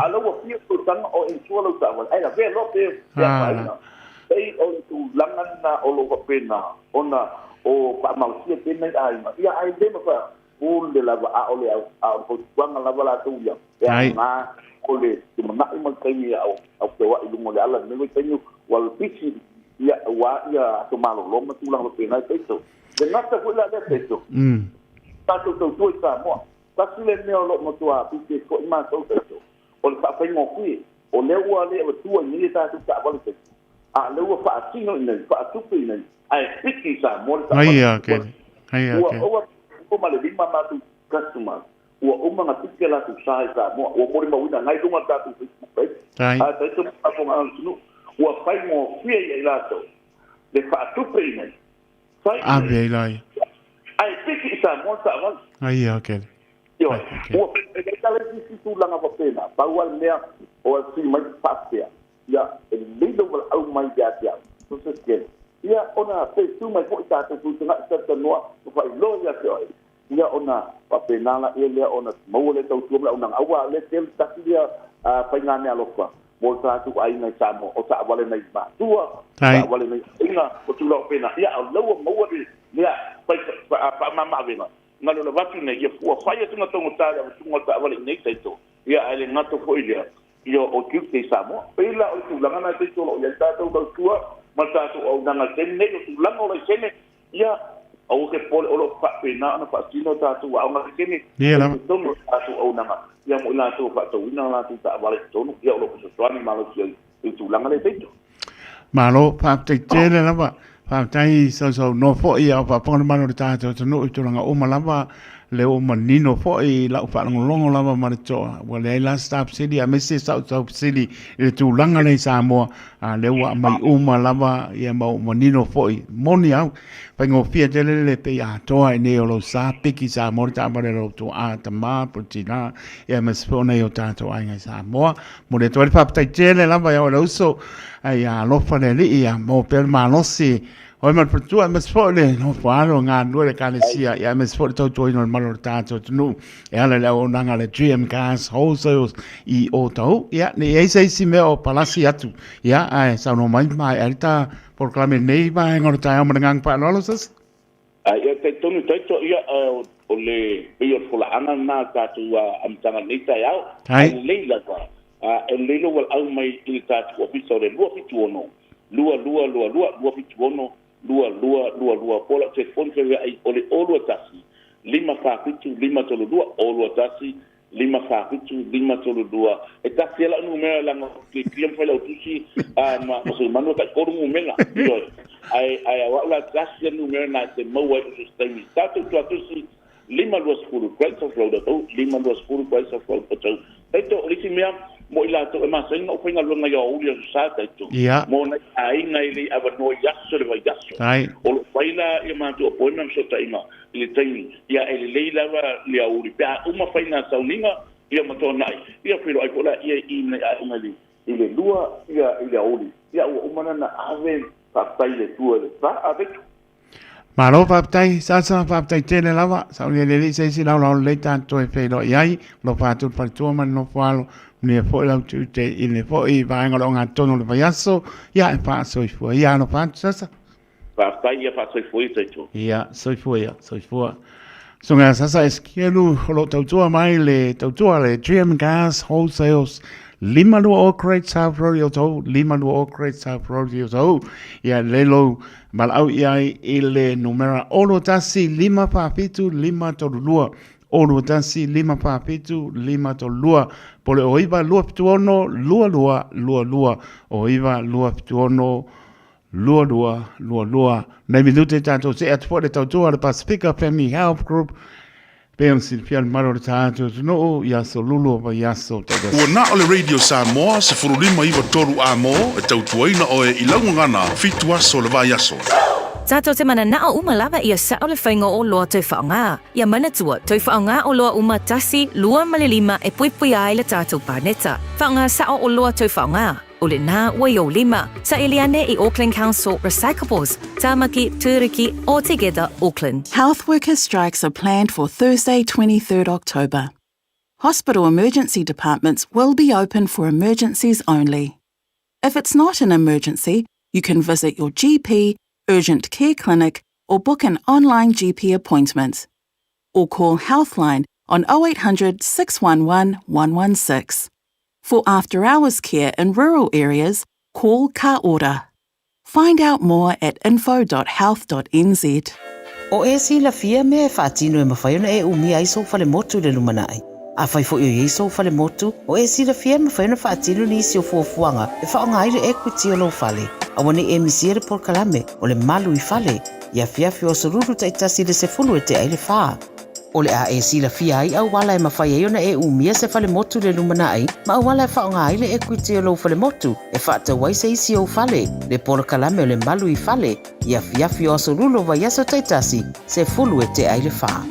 alo o fio tu tanga o insure ta vale ai la ve lo pe ei o tu langana o lo pena ona o pa mausia pena ai ma ia ai de ma fa ul de la a ole a o tuanga la bala tu ya ya ma ole tu ma ma kai au te wa I lungo le ala ne tenyu wal pisi ya wa ya tu malo lo ma tu lang pena teto de nata ko la de teto ta tu ta mo ta sile ne o lo mo tu a pisi ko ma so teto o fa fa ngo kui o le wa le tu ni ta tu ta ba le a le ua whaatino i nei, whaatupu i nei, ai piki sa mōre sa ua ua ma le lima matu customers, ua umanga piki la tu sae sa moa, ua mōre mawina ngai runga tātu Facebook page, a taito mōre anu sinu, ua whai mō whia i lato, le whaatupu i nei, Abia i lai. Ai piki sa mōre sa awan. Ai okay. Yo, ua e kale si tu langa wa pena, paua mea o si mai pasea. Ya, el lido wal au mai dia. So se ken. Ya ona pe tu mai ko ta tu tanga ta noa, ko fa lo ya ke oi. ia ona papenala ele ona mau le tau tuam la ona awa le tel takia paingane alofa mo tatu ai nei samo o ta wale nei ba tua ta wale nei inga o tu lo pena ia lo mau le ia pa mama vena ngalo la vatu nei ia fu fa ia tunga tonga ta tunga ta wale nei taito ia ale ngato ko ile ia o tu te samo pela o tu langa na taito lo ia ta tau tua ma tatu o nanga tenne o tu langa o le sene ia au ke pole o fa pena na fa sino tatu au na kene ia la tonga tatu o nanga ia mo ina to fa to ina la tu ta vale tonu ia o lo so tuani malo si tu langa le teito malo pa te tele lava pa tai so no fo ia pa pon mano de tato to no to langa o malava le o manino fo i la fa longo lava ma to wale la stop city a mesi south city e tu langa le Samoa le wa mai o malava ia ma manino fo i moni au pa ngo fia tele le pe a to ai ne o lo sa piki sa mo ta ma le to a ta ma putina ia mes fo ne o tato ai ngai Samoa mo le to pa tai tele lava ia lo so ai a lo fa le ia mo per manosi o ma pertua mes fole no falo nga no le kalesia ya mes fole to no malo tato no e ala le ona nga le GM gas wholesale I o tau ya ne e sei si me o palasi atu ya ai sa no mai alta proclame nei ba ngor ta am ngang pa no losas ai te tonu taito ia o le ia fola ana na tatu am tanga nei ta ya ai leila ka le lo wal au mai I tatu ofiso le lo fitu ono lua fitu ono lua pola te fonke ai ole olu tasi lima fa fitu lima tolu lua olu tasi lima fa fitu lima tolu lua e tasi la numero la que client fa la tusi ma so manu ka koru numero ai wa tasi numero na te mo wa so stai tatu tusi lima lua skulu price of road lima lua skulu price of road to eto lisi mea mo ila to ma senga o pinga lunga yo ulia sa taito mo na ai ngai li ava no yaso le vai yaso o faila e ma to appointment so taina ile taini ia ele leila va le auri pa uma faina sauninga ia ma to nai ia filo ai pola ia I ngai ile lua ia auri ia o mana na ave pa taile tua le pa avec malo paptai sasa paptai tele lava sa le sei si la le tanto e felo iai lo fatu per tuo man no falo ne fo la tutte il fo I va ngalo nga tono le vayaso ya e fa so fu ya no fa sasa paptai ia fa so fu ito ya so fu so nga sasa eskielu lo tautua mai le tautua le GM gas wholesales lima lua o crate South Rodeo to lima lua o crate South Rodeo to ya lelo mal au iai ile numera olo tasi lima pa fitu lima to lua olo tasi lima pa fitu lima to lua pole oiva lua fitu ono lua oiva lua fitu ono lua na minute tanto se atfole tautua le Pacifica Family Health Group pensi fial maro tato no ya solulo va ya so te ua na ole radio Samoa se furulima iwa toru amo e tautuaina o e ilaungana fitua so le va ya so Tato te mana na o umalava ia sa ole whainga o loa toi whaonga. Ia mana tua, toi whaonga o loa uma tasi, lua malilima e puipui ai le tātou pāneta. Whaonga sa o loa toi whaonga. Ole nā wai o lima. Sa Eliane I Auckland Council Recyclables. Tāmaki, Tūriki, all together Auckland. Health worker strikes are planned for Thursday, 23rd October. Hospital emergency departments will be open for emergencies only. If it's not an emergency, you can visit your GP, urgent care clinic or book an online GP appointment. Or call Healthline on 0800 611 116. For after-hours care in rural areas, call Ka Ora. Find out more at info.health.nz. O e sila fia me e whaatino e mawhaiona e umia iso fale motu le lumanai. A whai fo i iso fale motu, o e sila fia me whaiona whaatino ni isi o fuafuanga e whaonga aile equity o lo fale. Awane e misiere por kalame o le malu I fale, ia fiafi o soruru taitasi le se fulu e te aile whaa. O le a e sila fia ai au wala e mawhai eona e umia se fale motu le lumana ai, ma au wala e whaonga aile equity o lo fale motu, e whaata waise isi o fale, le por kalame o le malu I fale, ia fiafi o soruru wa yaso taitasi se fulu e te aile whaa.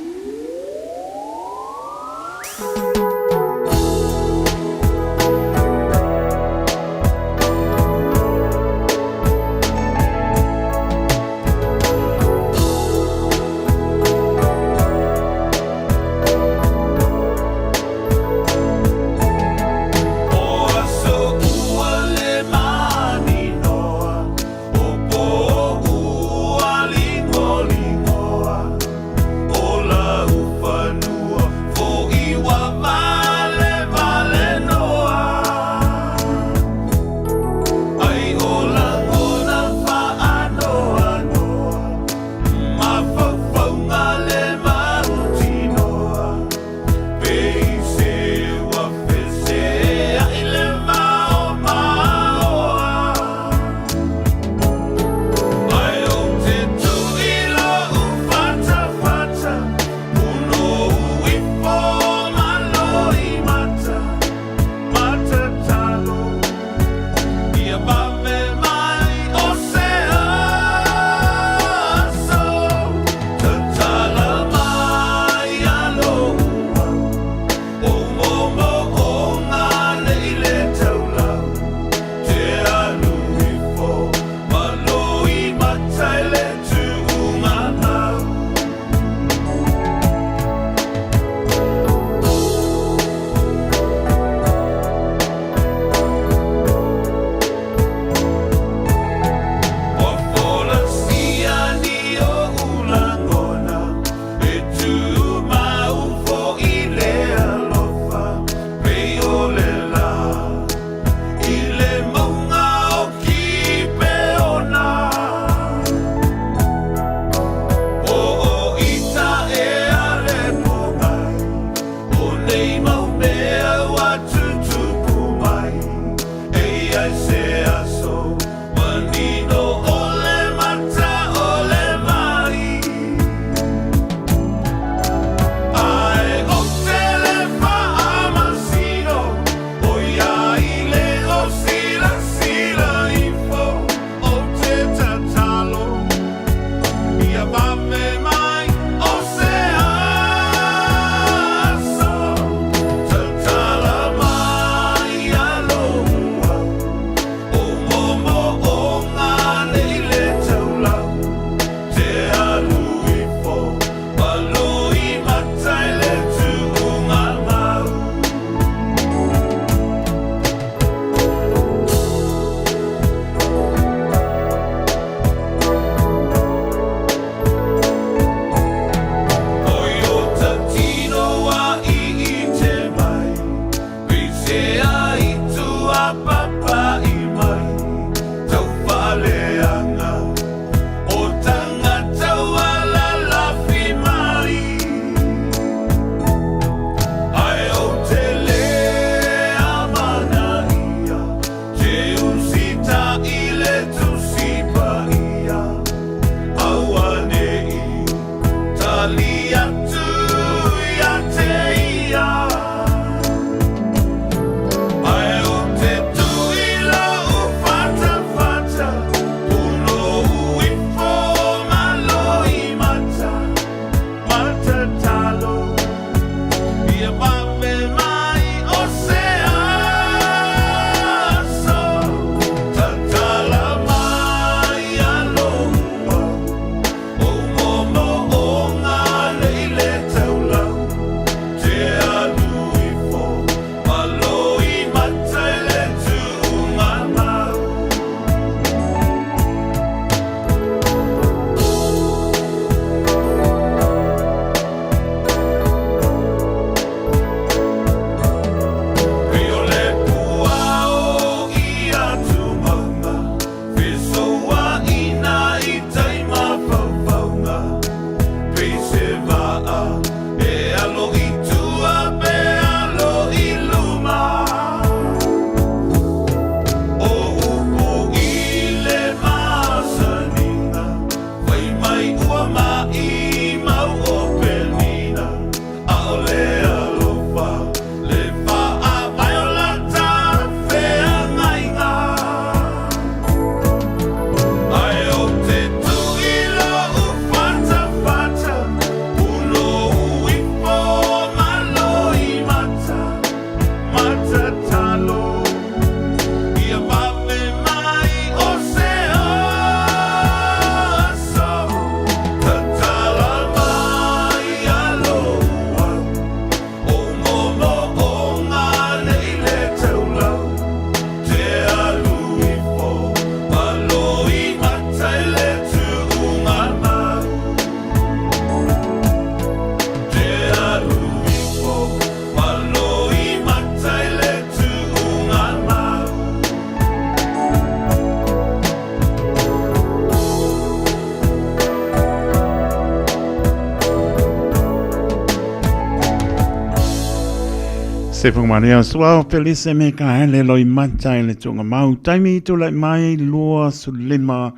se whangamarea sua o pelise me ka hele loi mata le tunga mau. Taimi tu lai mai lua su lima.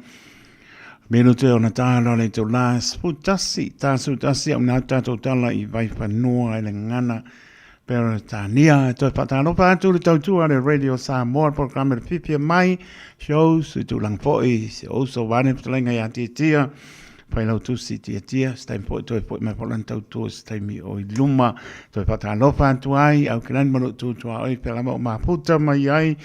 Meno te ona tālo le tu la sputasi. Tā sputasi au nā tātou tala I vai whanua I le ngana. Pero tānia. Toi patalo pātu le tautua le Radio Samoa. Programa le pipia mai. Shows tu lang foi. Se oso wane patalenga ya tia. Pai lau tusi tia, stai po toi po me polan tau tu stai mi o luma, toi pata lofa tu ai, au kiran malu tu ai pela mo ma puta mai ai.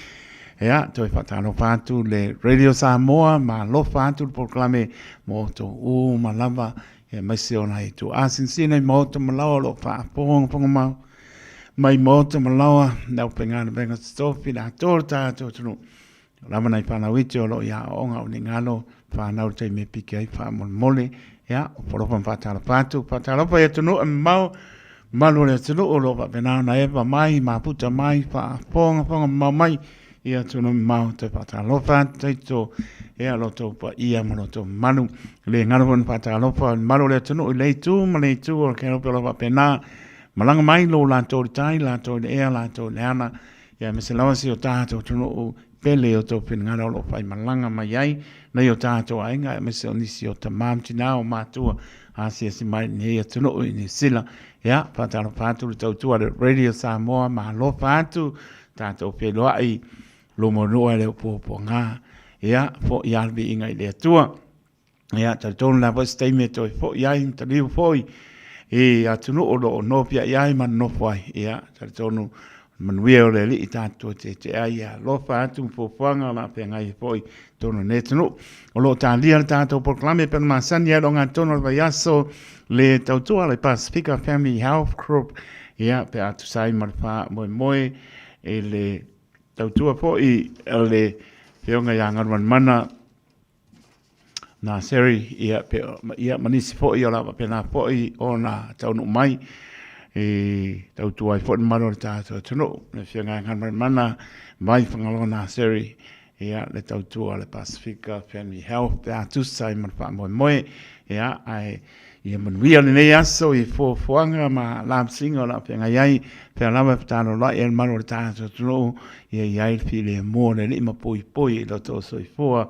Ya, toi pata lofa tu le Radio Samoa, ma lofa tu proclame mo to u malava e mai se ona I tu asin sine mo to malawa lo fa pong ma. Mai mo to malawa, na pengana benga stofi na torta to tu. Lama nai pana witi o lo ya onga o ngalo whanau te me pike ai wha mole ya o poropan whatara pātu ya tunu e mau malu le tunu o lo wa pena na ewa mai ma puta mai wha ponga mau mai ia tunu mau te whatara te to ea lo to pa ia mano to manu le ngaro whatara malu le tunu I le tu ma le tu o kero pelo wa pena malanga mai lo la to tai la to le ea la to le ana ia me se lawa si o tātou tunu o pele o tō pina lo whai malanga mai ai, nei o tātou ainga, me se o nisi o ta mamtina o mātua, a si mai nei a tuno I ni sila, ia, pātaro pātu le tautua le Radio Samoa, ma lo pātu, tātou pelo ai, lo monua leo pōpō ngā, ia, fo I albi inga I le atua, ia, tātou la wai steime toi, fo I ai, ta liu foi, a tuno o lo o nopia I ai man nopwai, ia, tātou manuia o le li I tātua te aia lofa atu popoanga la pe ngai poi tono netunu o lo tālia le tātou proclame per masani e longa tono vai aso le tautua le Pacifica Family Health Group ia pe atu sai marfa moe e le tautua poi le peonga yanga mana na seri ia manisi poi o la pe na poi o na taunu mai tau tuai fo maro tātou tunu le whianga ngan mana mai whangalona seri ia le tau tua le Pacifica Family Health pe atu sai man wha moe ia ai ia manuia le nei aso I fuanga ma lam singa la whianga iai pe alawa tāno lai el maro tātou tunu ia iai while mua le lima poi lo tō so I fua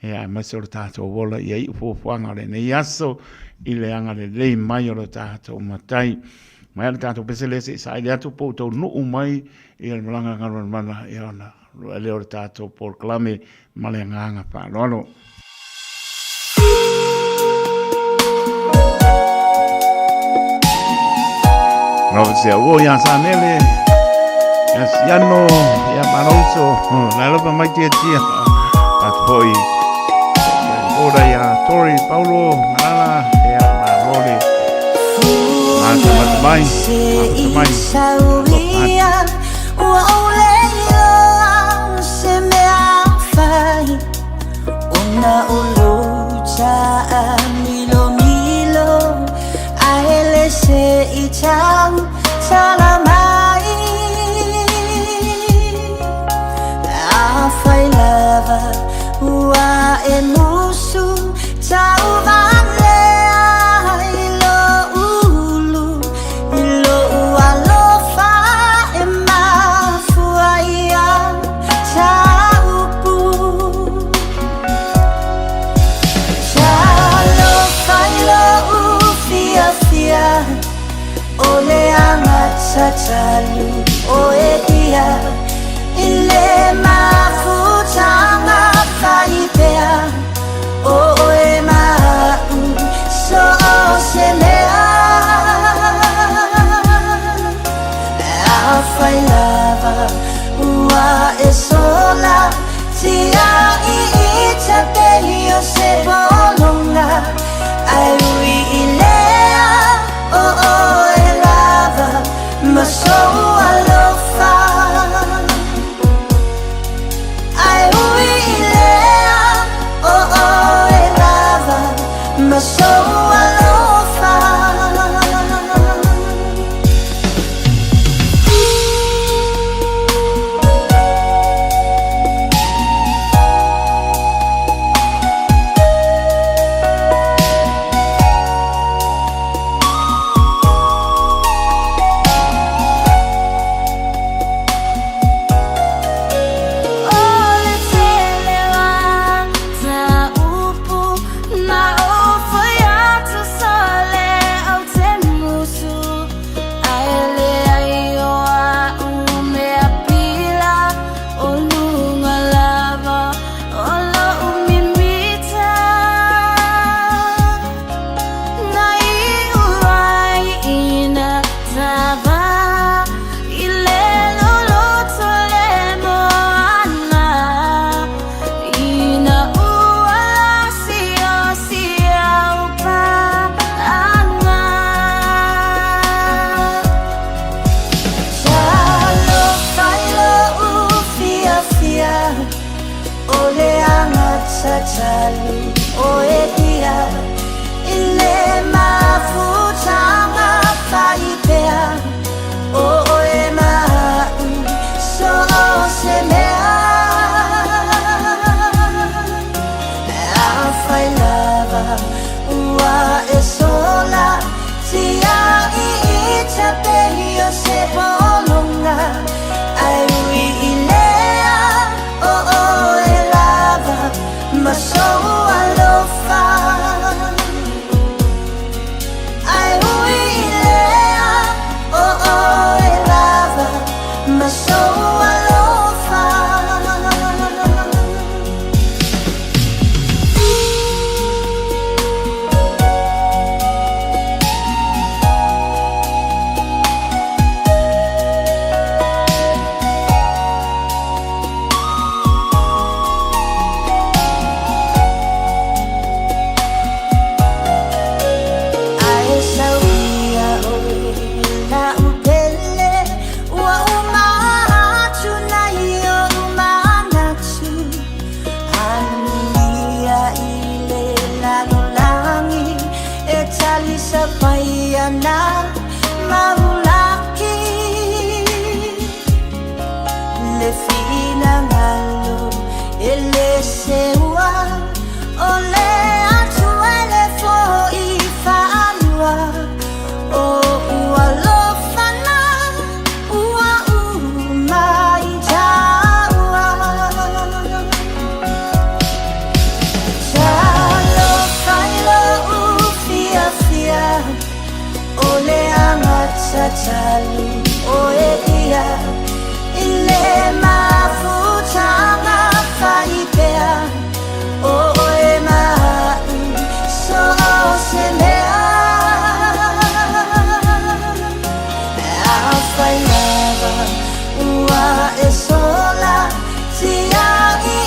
ia mai so tātou wola iai fuanga le nei aso I le anga le lei mai o lo tātou matai mai ala tātou pesele se sa ile atu po tau nuu mai I al malanga ngaruan mana I ana leo le tātou proclame male nganga pa lono. Rau se o ya sa nele ya siano ya maronso la lopa mai tia at foi ora ya Tori Paulo Malala ya marole Matamai, Satalu oedia ile mafutanga faipea oe mau so semea afai lava ua esola tia I itapelio se bolonga aiui ilea o e lava ma so alofa tatalu o e dia ile mafutanga faipea o e mau so se mea a fai lava ua e sola tia i ita peio se polonga ai ui ilea o e lava ma so alofa ai ui ilea o e lava ma so alofa na mahulaki le fina ngalo ele sewa ole atu ele fo ifanua o ualo fana ua umai taua jalo kailo ufia fia ole angatatalu o e dia ile mafutanga faipea o e mau so se mea a fai lava ua e sola tia i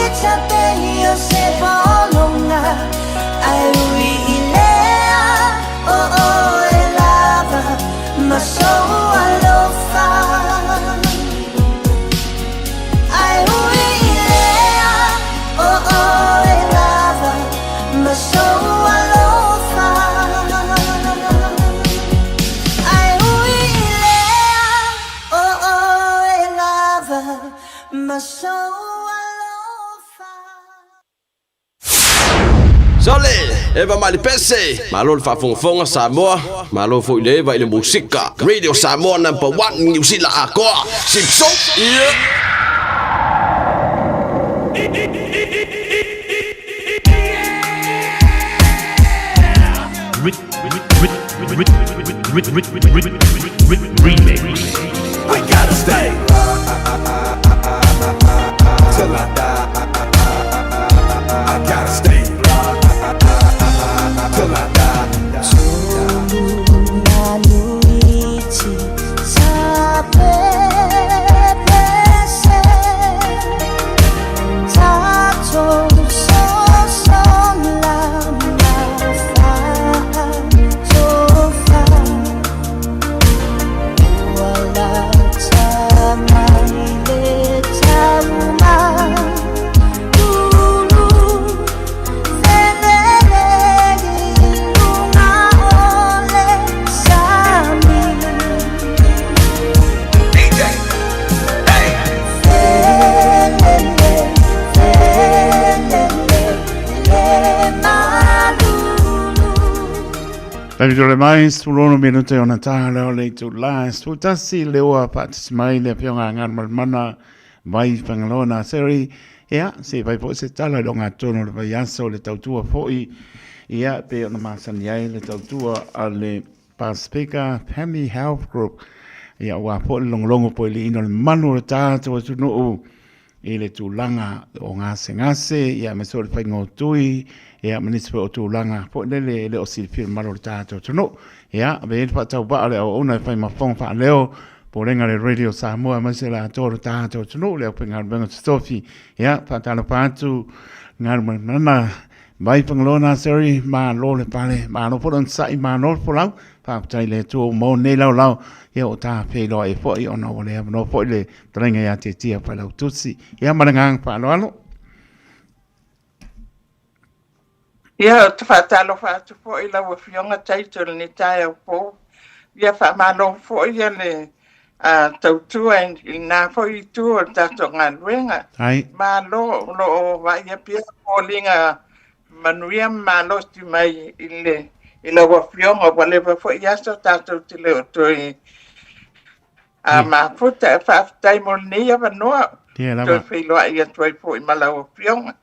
ita peio se polonga ai ui ilea o e lava ma so alofa ai ui ilea o e lava ma so alofa ai ui ilea o e lava ma so Sole, eva mali pese. Malo le fafonga Samoa, malo fo ile va ile musika. Radio Samoa #1 New Zealand akoa. Simpson. Yeah. Remix. I gotta stay till I die. I gotta stay till I die. Luigi sapesse tato so son la fa so fa wala tamai le tama Tavi tole mai stulono minuto ona tala o le tu last tu tasi lewa pat smile pionga ngar mana vai pangalona seri ya se vai po se tala longa tono le vai aso le tautua foi ya pe ona masaniai le tautua ale Pacifica Family Health Group ya wa po longo po le ino manu le tato tu no i le tūlanga o ngase ia me sore whai ngotui ia manisipe o tūlanga po le o silfir maro le tātou tono ia me pa tau ba le o ona whai mawhong wha leo po renga le Radio Samoa ma se la tōru tātou tono le o pengar benga stofi ia pa talo pātu ngar mana vai pangalona seri ma lo le pale ma no podon sai ma no polau pa tai le tu mo ne lau ia o ta pe lo e foi ona o le no foi le trenga ia te tia pa lau tutsi ia marangang pa lo Ia te whaatalo whaatu po I lau whionga taitol ni tai au po. Ia whaamalo po ia le tautua I nā po I tua tato ngā luenga. Ai. Malo lo wa ia pia po linga manuia malo ti mai I lau whionga wale po ia so tato ti leo toi. Ma puta whaatai mo ni awa noa. Toi whiloa ia toi po I malau whionga.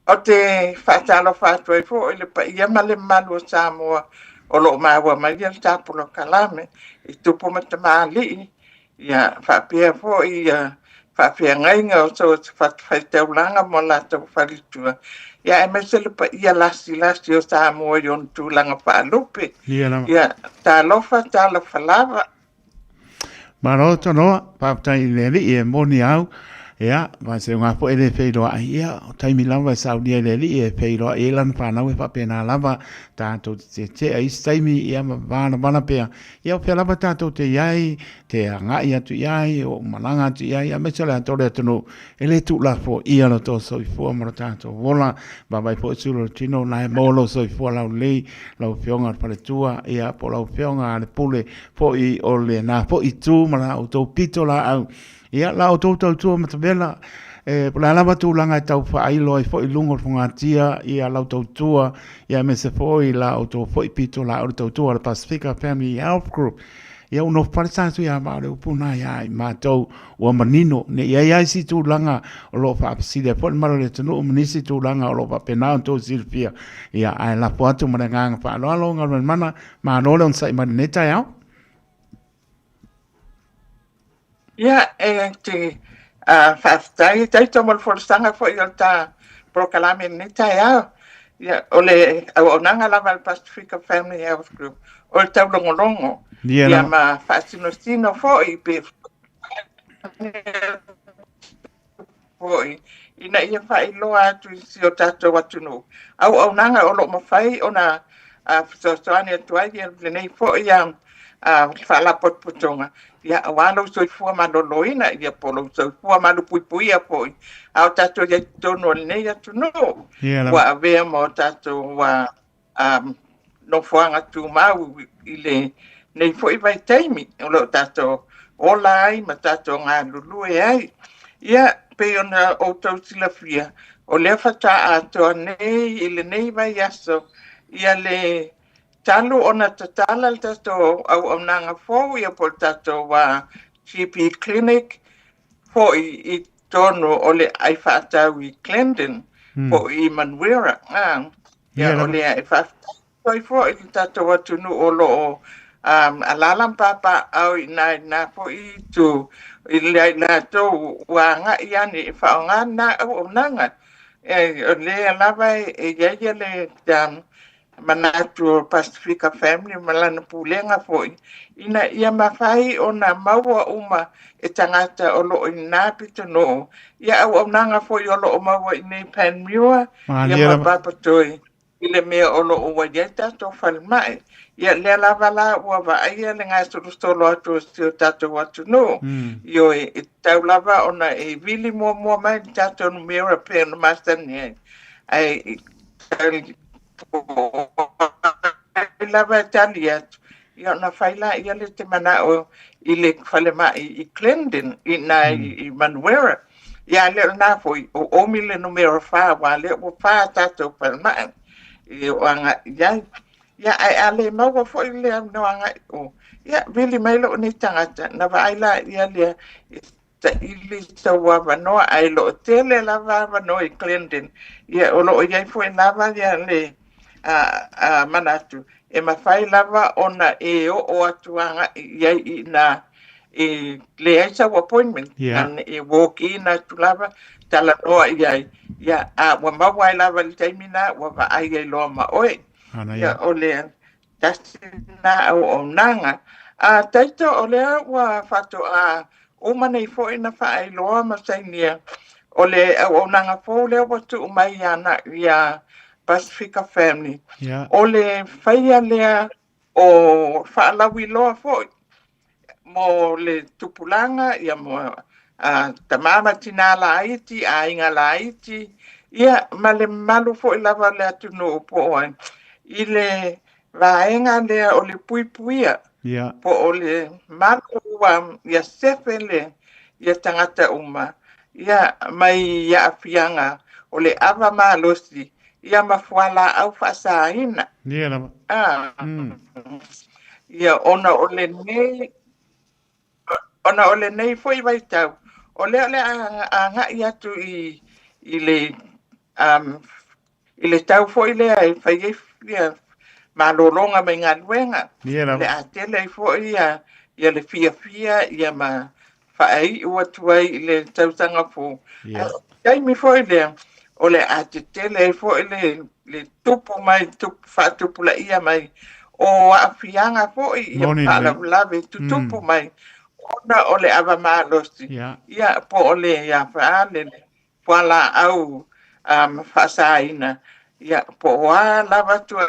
O te whaatalo whātua po I le pa ia male malu Samoa o lo maua mai ia tāpolo kalame I tupu mata maali ia whapia po I whapia ngainga o so whaitaulanga mo la tau wharitua ia e mese le pa ia lasi o Samoa I on tūlanga whaalupe ia tā lofa tā la whalava Maro tonoa papatai le li e moni au ia va se nga po ele fei loa ia o taimi lava Saudi ele li e fei loa e lan pa na we pa pena lava tanto te ai taimi ia ma bana pe ia pe lava tanto te iai te nga ia tu iai o malanga tu iai a me sala tole tonu ele tu la fo ia lo to so I fo mo tanto vola ba vai po sulo tino na molo so I fo la le la fionga pa le tua ia po la fionga le pule po I o le na po I tu mala o to pitola au ia la o tau tua matavela la lava tūlanga tau whaailo I fo I lungo whangatia ia lau tau tua ia me se fo I la o tau fo I pito la o tau tua la Pacifica Family Health Group ia uno wharesantu ia maare upuna ia I mātou ua manino ne ia si tūlanga o lo whaapasile fo I mara le tanu o manisi tūlanga o lo whapenao tō silpia ia ai la po atu maranganga whaaloalo ngalman mana maanole on sa I marineta iau Ia, te whaafitai, tei tomal wholesanga fo I ta prokalame ni tai au. Ia, ole au onanga lava al Pacifica Family Health Group. O le tau longolongo. Ia ma whaasino fo I pe fo I. Ina ia whailoa atu si o tato watunu. Au onanga o lo mawhai ona whasoani atuai ia lenei fo I whalapot putonga. Ia awalo soifua maloloina ia polo soifua malu pui apoi au tato ia tono nei atu no wa avea mo tato wa no fuanga tu mau ile nei foi vai taimi o tato olai ma tato nga lulu ai ia pe ona o tau silafia o le fata ato nei ile nei vai aso ia le Talu ona tatala tato au nanga fo ia por tato wa GP clinic fo I tono ole ai fata wi Glendon fo I Manuera ia ole ai fata fo I tato wa tunu olo alalam papa au na fo I tu ile na to wa nga ia ni fa nga na au nanga ole lava e ia le manatu Pacifica Family malana pulenga foi ina ia mafai ona maua uma e tangata o lo ina pitono ia au nanga foi o lo maua ina Panmure ia mapapatoi ile mea o lo ua yeta to falmai ia le lavala ua vaia le ngai solo atu si tato watu no io e tau lava ona e vili mua mai tato numera pe no mastani ai lava talia ia na faila ia le te mana o ile falema I Glendon ina I Manuera ia le na foi o omile numero 5 wa le o fa tato palma I anga ia ai ale mau foi le no anga o ia really mai lo ni tangata na vaila ia le ta ili tawa no ai lo tele lava no I Glendon ia o lo ia foi lava ia le manatu e mawhai lava ona e o atuanga iai ina e le aisa appointment and e walk in atu lava tala noa iai ia wa mawai lava li taimina wa va ai e loa ma oe ia o le tasina o nanga taito o lea wa fato o manei fo ina whaai loa ma sainia o le o nanga fo lea watu umai ana ia Pacifica Family. O le whaia lea o whaalawi loa fo mo le tupulanga ia mo tamama tina la iti a inga la iti Ia, ma le malu fo i lava le atu no po oai. I le vaenga lea o le pui puia. Ia. Po o le malu wa ia sefe le ia tangata uma. Ia mai ia afianga o le ava malosi. Ia mafuala au fasaina. Ia lava. Ah. Ia ona o le nei ona o le nei foi vai tau. O le a nga ia tu i le i le tau foi le ai fai ia malolonga mai ngā luenga. Le a tele foi ia le fia ia ma fai ua tuai i le tautanga fo. Ai mi foi le o le a tele foi le tupu mai tupu fa tupu la ia mai o a fianga foi ia pala lave tupu mai. Ona o le ava malosi. Ia po o le ia faale wala au fasaina. Ia po wa lava tua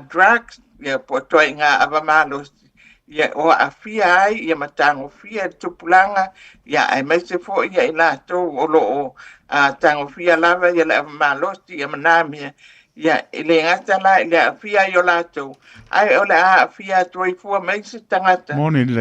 drugs. Ia po tua inga ava malosi. Ia o a fia ai, ia matango fia tupulanga. Ia ai maise fo ia ila to o lo o tango fia lava ia le ava malosi ia manamia. Ia ele ngata la ia fia yo lato ai ole a fia toi fu mai se tangata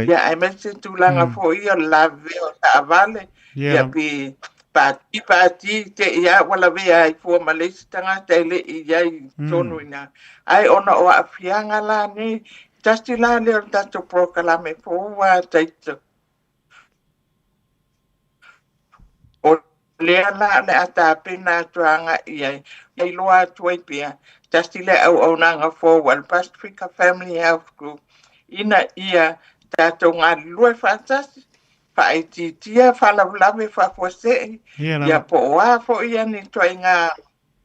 ia ai mai se tulanga fo ia lave o ta vale ia pi pati te ia wala ve ai fu mai se tangata ele ia tonu ina ai ona o a fia ngala ni tasti la le tato prokala me fo wa taito le ala le ata pena tuanga ia i loa tuai pia tasti le au nanga for One Pacifica Family Health Group ina ia tato ngā lue whatasi whaititia whalawlawe whafose ia po oa fo ia ni tuai ngā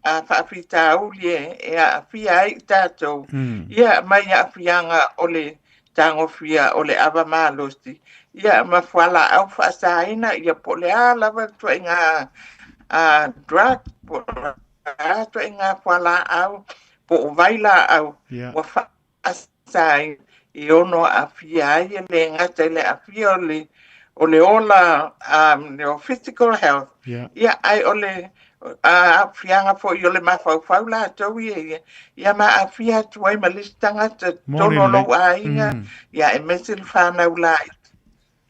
whawhita ulie e a fia ai tato ia mai a fianga ole tango fia ole ava malosi ia mawhala au whasaina ia po le alawa tuai ngā drug po tuai ngā whala au po vaila au wa whasai i ono a fia ia le ngata le a fia ole ola o physical health ia ai ole a fianga fo i ole mawhau la tau ia ma a fia tuai malistanga tono lo a inga ia e mesil whanau lai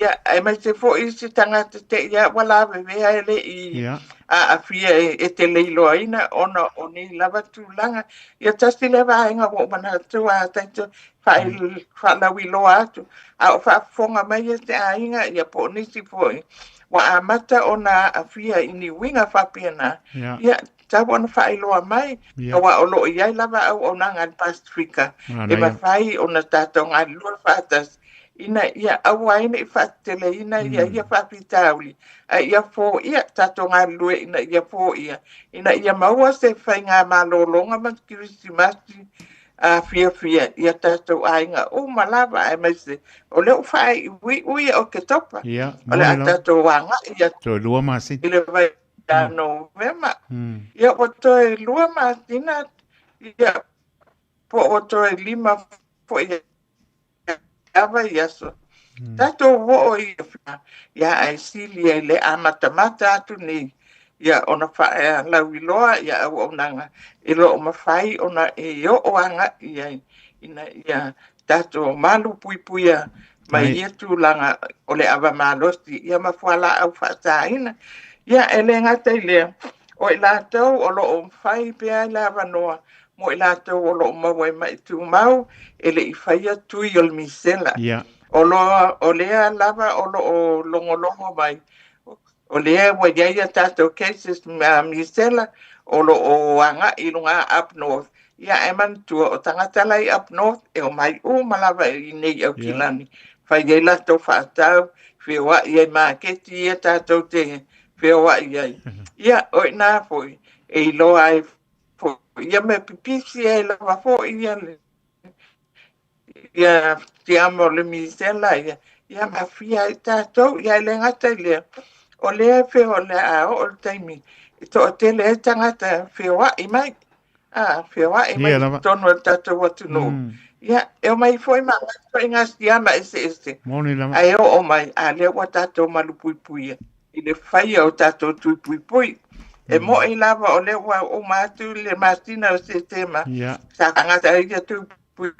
ia e mesil fo i si tangata te ia wala vevea ele i a fia e te leilo aina ona o ni lava tūlanga ia tasti lewa inga wo mana tu a taito whalawi lo atu a o whafonga mai e te a inga ia po nisi fo i wa amata ona a fia ini winga whapiana ia tawana whailoa mai wa o lo iai lava au o nanga Pacifica e ma whai ona tato ngā lua whatas ina ia awaina i whatele ina ia whapitauli ia fo ia tato ngā lua ina ia fo ina ia maua se whai ngā malolonga ma Kirisimasi fia ia tato ainga o malava ai maise o leo whai ui o ke topa o le tato wanga ia to lua masi ile vai Novema ia o toe lua masina ia po o toe lima po ia ava iaso tato wo ia ai silia le amata atu ni ia ona whae lauiloa ia au o nanga i lo o mawhai ona e o anga ia tato malu puipuia mai ia tūlanga o le awa malosti ia mawhala au whataina ia ele ngata i lea o i lātou o lo o mwhai pia i lawa noa mo i lātou o lo o mawai mai tū mau ele i whaia tui o le misela o lea lava o lo o longolongo mai o lea wa iaia tātou cases misela o lo o anga i lunga up north ia e mantua o tangatalai up north e o mai o malawa i nei au kilani whai iai lātou whaatau whiwa iai māketi ia tātou te whiwa iai ia o i nā fwoi e i loa ai fwoi ia me pipisi e lawa fwoi ia te amo le misela ia ma fia i tātou ia le ngata i lea o lea whiwa le a o le taimi i to o te le tangata whiwa i mai whiwa i mai tonu e tātou watu no ia e o mai fwoi ma ngata i ngā stiama ese ai o mai a lea wa tātou malu pui pui i le whai au tātou tui pui pui E mo i lava o le wa o matu le masina o sistema. Ia. Sa kangata i tu pui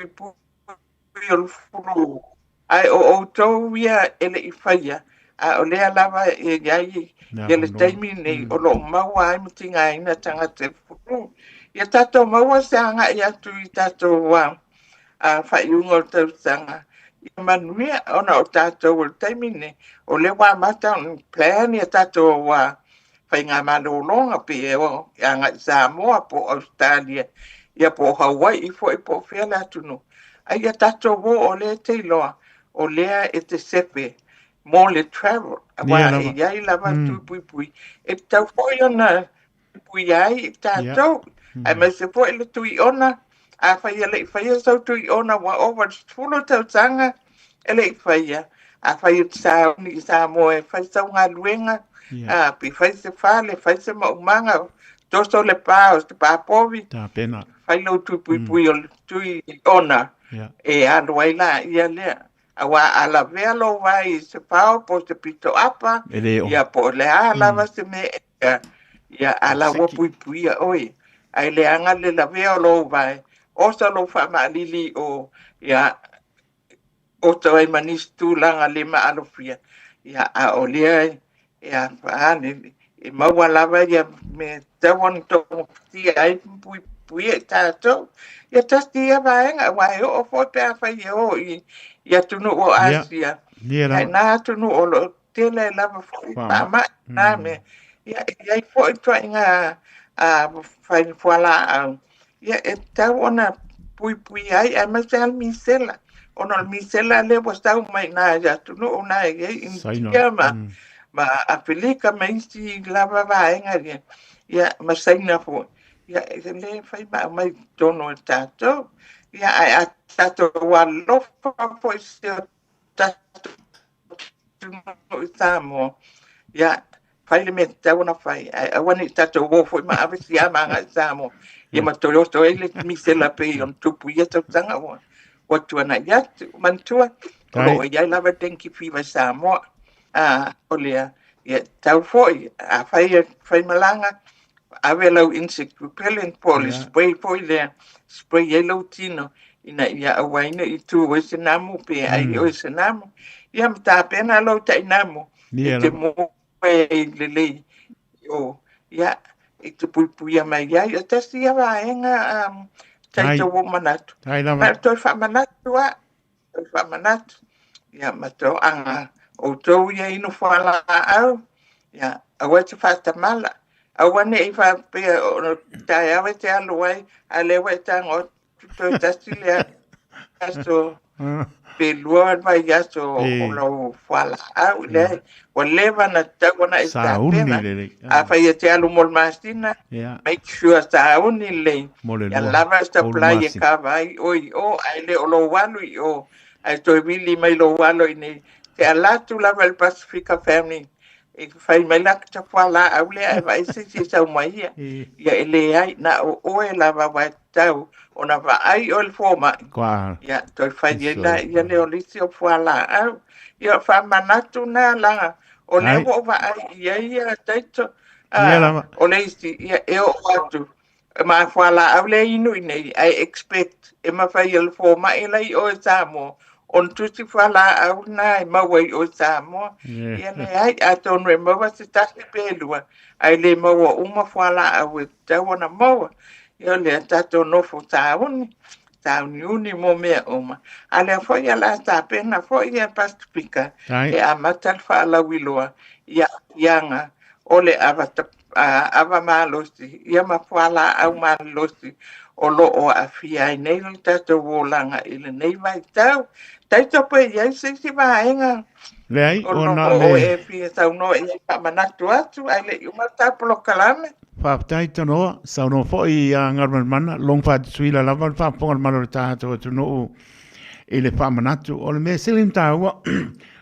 o le furu. Ai o tau ia ele i whaia. A o lea lava e iai ia le taimi nei o lo maua ai mutinga ina tanga te furu. Ia tato maua se anga i atu i tato wa whaiunga o tau sanga. Ia manuia ona o tato o le taimi nei. O le wa mata on plan ia tato wa whainga malolonga pe e o anga i Samoa po Australia. Ia po Hawaii i po whiala atunu. Ai ia tato wo o le te loa. O lea e te sepe. Mo le travel. Wa e iai lava tu pui. E tau foi ona pui ai e tato. Ai me se foi le tui ona. A whaia le whaia sau tui ona wa over fulo tau tanga. E le whaia. A whaia sa ni Samoa e whai sau ngā luenga. Pi whai se whale, whai se maumanga. Tosto le pā, o te pāpovi. Tā pena. Whai lau tui pui o tui ona. E alo ai la ia lea. Awa ala vea lo vai se pao po se pito apa. Ia po le alava se me eka. Ia ala wa pui a oi. Ai le anga le la vea lo vai. Osa lo wha maalili o ia o tawai manistu langa le ma alofia. Ia a o lea ia whaane. E maua lava ia me tawan tongo piti ai pui e tātou. Ia tasti ia vaenga wai o fo pēr whai o ia tunu o Asia. Ai nā tunu o lo tele lava fo pāma nā me. Ia i fo i tua inga whai fuala au. Ia e tau ona pui ai ai masal misela. Ona misela le was tau mai nā ia tunu o nā i intia ma apelika maisi lava vaenga ia. Ia masaina fo. Ia le fai mai tono e tātou. Ia ai a tātou wa lofa po i se o tātou i Samoa. Ia fai le me tau na fai. Ai awani tātou wofo i ma avisi a manga i Samoa. Ia ma toloto e le misela pe i on tupu ia tau tanga wa. Watua na ia mantua. Olo ia lava tenki fiwa Samoa. O lea. Ia tau foi. A fai malanga. Ave lau insect repellent polish spray po ile spray yellow tino ina ia awaina i tu o se namu pe ai o se namu ia mta pena lau ta namu te mo e lele o ia i tu pui mai ia tasi ia vaenga tai to manatu na to fa manatu ia mato anga o to ia ino fala au ia awati fata mala awane i fa pe o tai ave te aluai ale we tango to tasilia aso pe luar vai aso o lo fala au le o leva na tagona esta pena a fa te alu mol mastina make sure sa uni le ya lava sta playa ka vai oi o ale o lo walu o ai to bili mai lo walu ni te alatu lava el Pacifica family e fai mai la ta fala au le vai se sa mai ia ele ai na o e lava vai tau ona va ai o le forma ia to fai ia le olisi o fala au ia fa manatu na la o le o va ai ia taito o le isi ia e o atu ma fala au le inu nei I expect e ma fai o le forma e lai o Samoa on tusi fala au nai mawai o Samoa ia le ai aton re mawa se tasi pelua ai le mawa uma fala au e tawana mawa ia le tato nofo tauni uni mo mea uma ale fo ia la ta pena fo ia Pacifica e amatal fala wiloa ia ianga ole ava malosi ia ma fala au malosi o lo o afia nei tato volanga ile nei vai tau taito pe ia se vaenga le ai ona le e fi tau no e pa manatu atu ai le uma taplo kalame fa taito no sa no fo i ngarman mana long fa suila lava fa pongal malo tato tu no ile fa manatu o le me selim tawa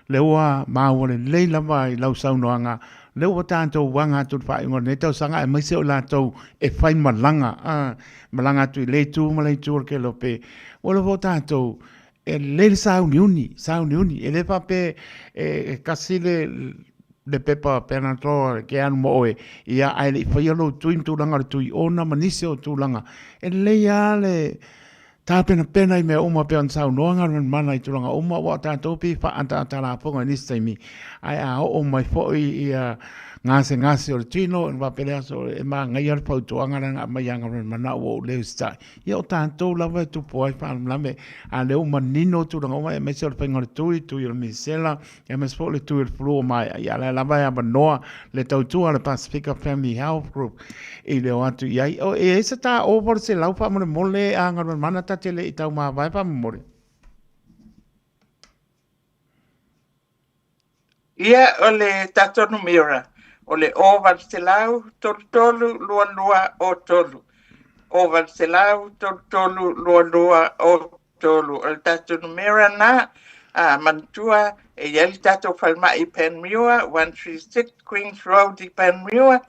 le wa ma o le lava i lau sa no anga le o tanto wanga tu fa ngor ne tau sanga e mai se o la tau e fai malanga tu le tu malai tu ke lo pe o lo tanto e le sa uniuni e le fa pe kasile le pepa pena to ke anu mo e ia ai le fai lo tuim tu langa tu ona manisi o tu langa e le ia le ta pena pena I me uma pe an sau noanga mana I tu langa uma wa ta topi fa anta la ponga ni staimi ai a o mai fo ia ngase o le tino en va pelea so e ma ngai ar pau to anga nga mai anga mana o le sta ia o tanto lava tu poi fa lame a le uma nino tu langa uma e me se o penga tu il misela e me spo le tu il flu mai ia la lava ya banoa le tau tu le Pacifica Family Health Group e le o atu ia o e esa ta over se lau fa mo mole anga mana ta tele I tau ma vai pa mo Ia o le tatonu mira. O le oval se lau, tolu lua o tolu. Oval se lau, tolu lua o tolu. O le tatonu mira na, mantua, e yel tato falma I Penmua, 136 Queens Road I Penmua.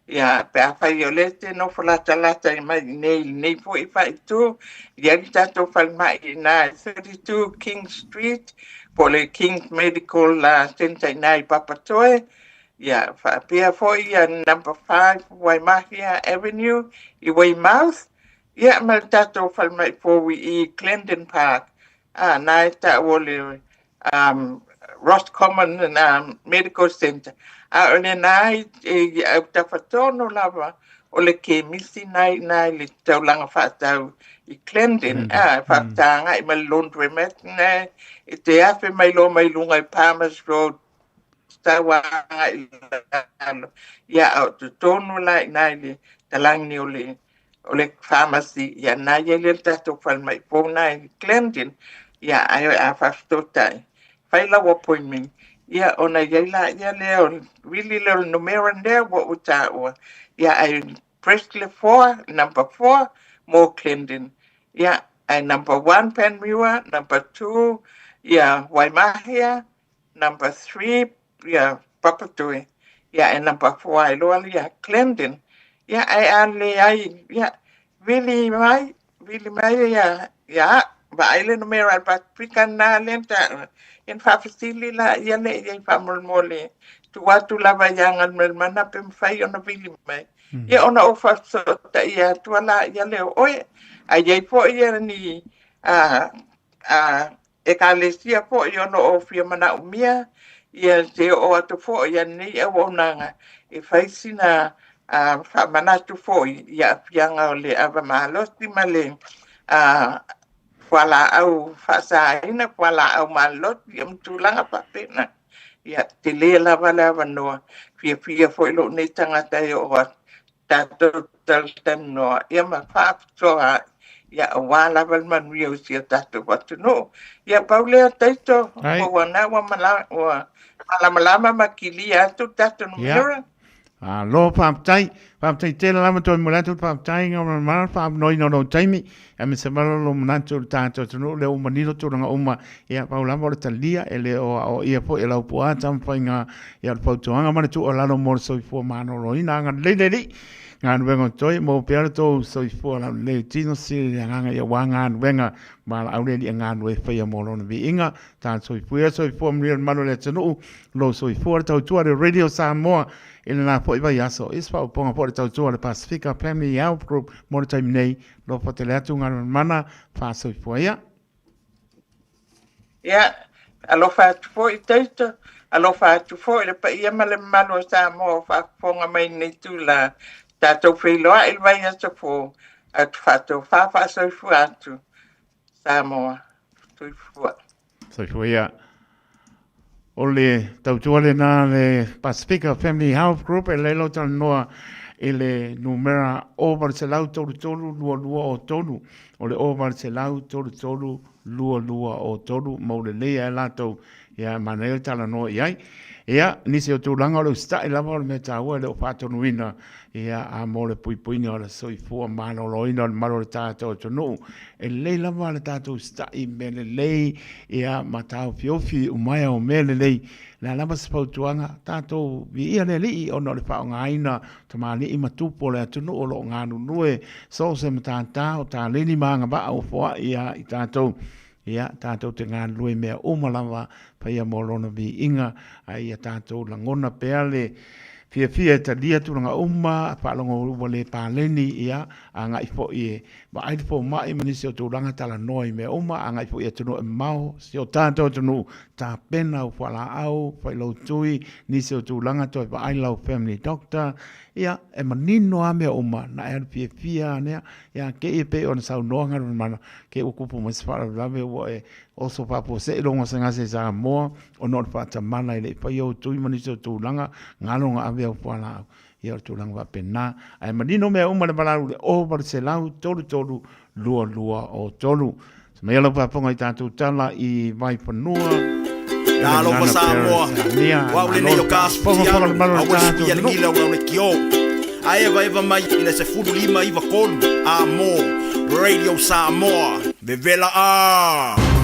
Ia, pe a whaiolete no whalata I mai nei po I whai tu. Yel tato falma I na 32 King Street, po le King's Medical Center I Papatoe. Yeah, pia foi number 5 Waimahia Avenue, I Weymouth. Yeah, mal tato falmai po I Clendon Park. Na ta wole Ross Common Medical Center. Ole nai ta fatono lava ole ke misi nai le taulanga fatau I Clendon. Fatanga I mal laundromat na te afe mai lunga I Palmer's Road. Ia au tu tonu lai nai le talangi ole pharmacy ia nai le tato fal mai po nai Clendon ia ai a fastotai fai la appointment ia ona ia le really le numero there what would that or ia ai Presley 4 number 4 more Clendon ia ai number 1 Penmua number 2 ia Waimahia number 3 yeah, Papatoe. Yeah, and number 4, I know, yeah, Clendon. Yeah, yeah, really, yeah, but I don't know, but we can lenta in Fafisili, yeah, family mole to what to lava young and Melmana Pim Fay on a Billy May. Yeah, on offer so that, yeah, to a yellow, oh, I gave 4 years ni, Ecalesia for you know, of your mana umia. Ia te o atu fo ia ni e wonanga e faisina manatu fo ia fianga o le ava malos di male wala au fasaina wala au malot ia mtulanga papena ia te le lava noa fia fo lo ne tangata o tato no ia ma fa soa ia wala val man rio sia tato watu no ia paule taito o wana wa mala wa Lama makilia tu tato numero. Lo pamtai te lama to mulatu pamtai ngam mar pam noi no taimi am se malo lo manatu tato no le umanilo to nga uma ia paula mo talia ele o ia po ela po atam fainga ia po to nga manatu o lalo mo so fo mano lo ina nga le ngan wenga toi mo perto so fo la le tino si nga ia wangan wenga mal aulen ia ngan we fa mo lo vi inga tan so fo mri mano le tno lo so fo to le Radio Samoa in na po iba yaso ispa ponga po to le Pacifica Family Health Group mo time nei lo po tele atu ngan mana fa so fo ya alo fa fo itaito alo fa fo le pa ia male malo Samoa fa ponga mai nei tu la tato feiloa il vai aso fo at fato fa so fu atu Samoa tu fu so fu ya ole tautuale na le Pacifica Family Health Group e lelo tal noa ele numera over se lau tolu lua o tolu ole over se lau tolu lua o tolu mo le lea lato ya manel tala no yai ia nisi o tūlanga o le sta i lava o le meta ua le o whātonuina ia a mo le puipuini o le soifua mano loina o le maro le tātou tonu e lei lava le tātou sta i me le lei ia matau fiofi umaya o me le lei la lava se pautuanga tātou vi ia le li o no le whaonga aina tamani i matupo le atunu o lo ngānu nue so se matata o tā lini maanga ba o fua ia i tātou ia tātou te ngā lue mea umalawa paia molona vi inga ai ia tātou langona peale fia ta dia turanga umma palongo wale paleni ia anga ifo ie ma ai fo mai mani se turanga tala noi me umma anga ifo ia tunu mau se tātou tunu ta pena u fala au fai lo tui ni se turanga to ai lau family doctor ia e manino ame umma na e fia ne ia ke e pe on sau noanga mana ke ukupu mas fala lave o e also papo se longa sanga se sa mo o not fa tamana ile pa yo tui mani se turanga ngalonga ave o fala ia turanga pena ai manino me umma le balaru o barcelau tolu lua o tolu me yalo pa ponga i tātou tala i vai panua Ya lo Samoa. Wa ule nei o kas putialo. A wasi ia ngila wa ule kio. A eva mai ina se fudu lima iwa kolu. A mo Radio Samoa. Vevela a.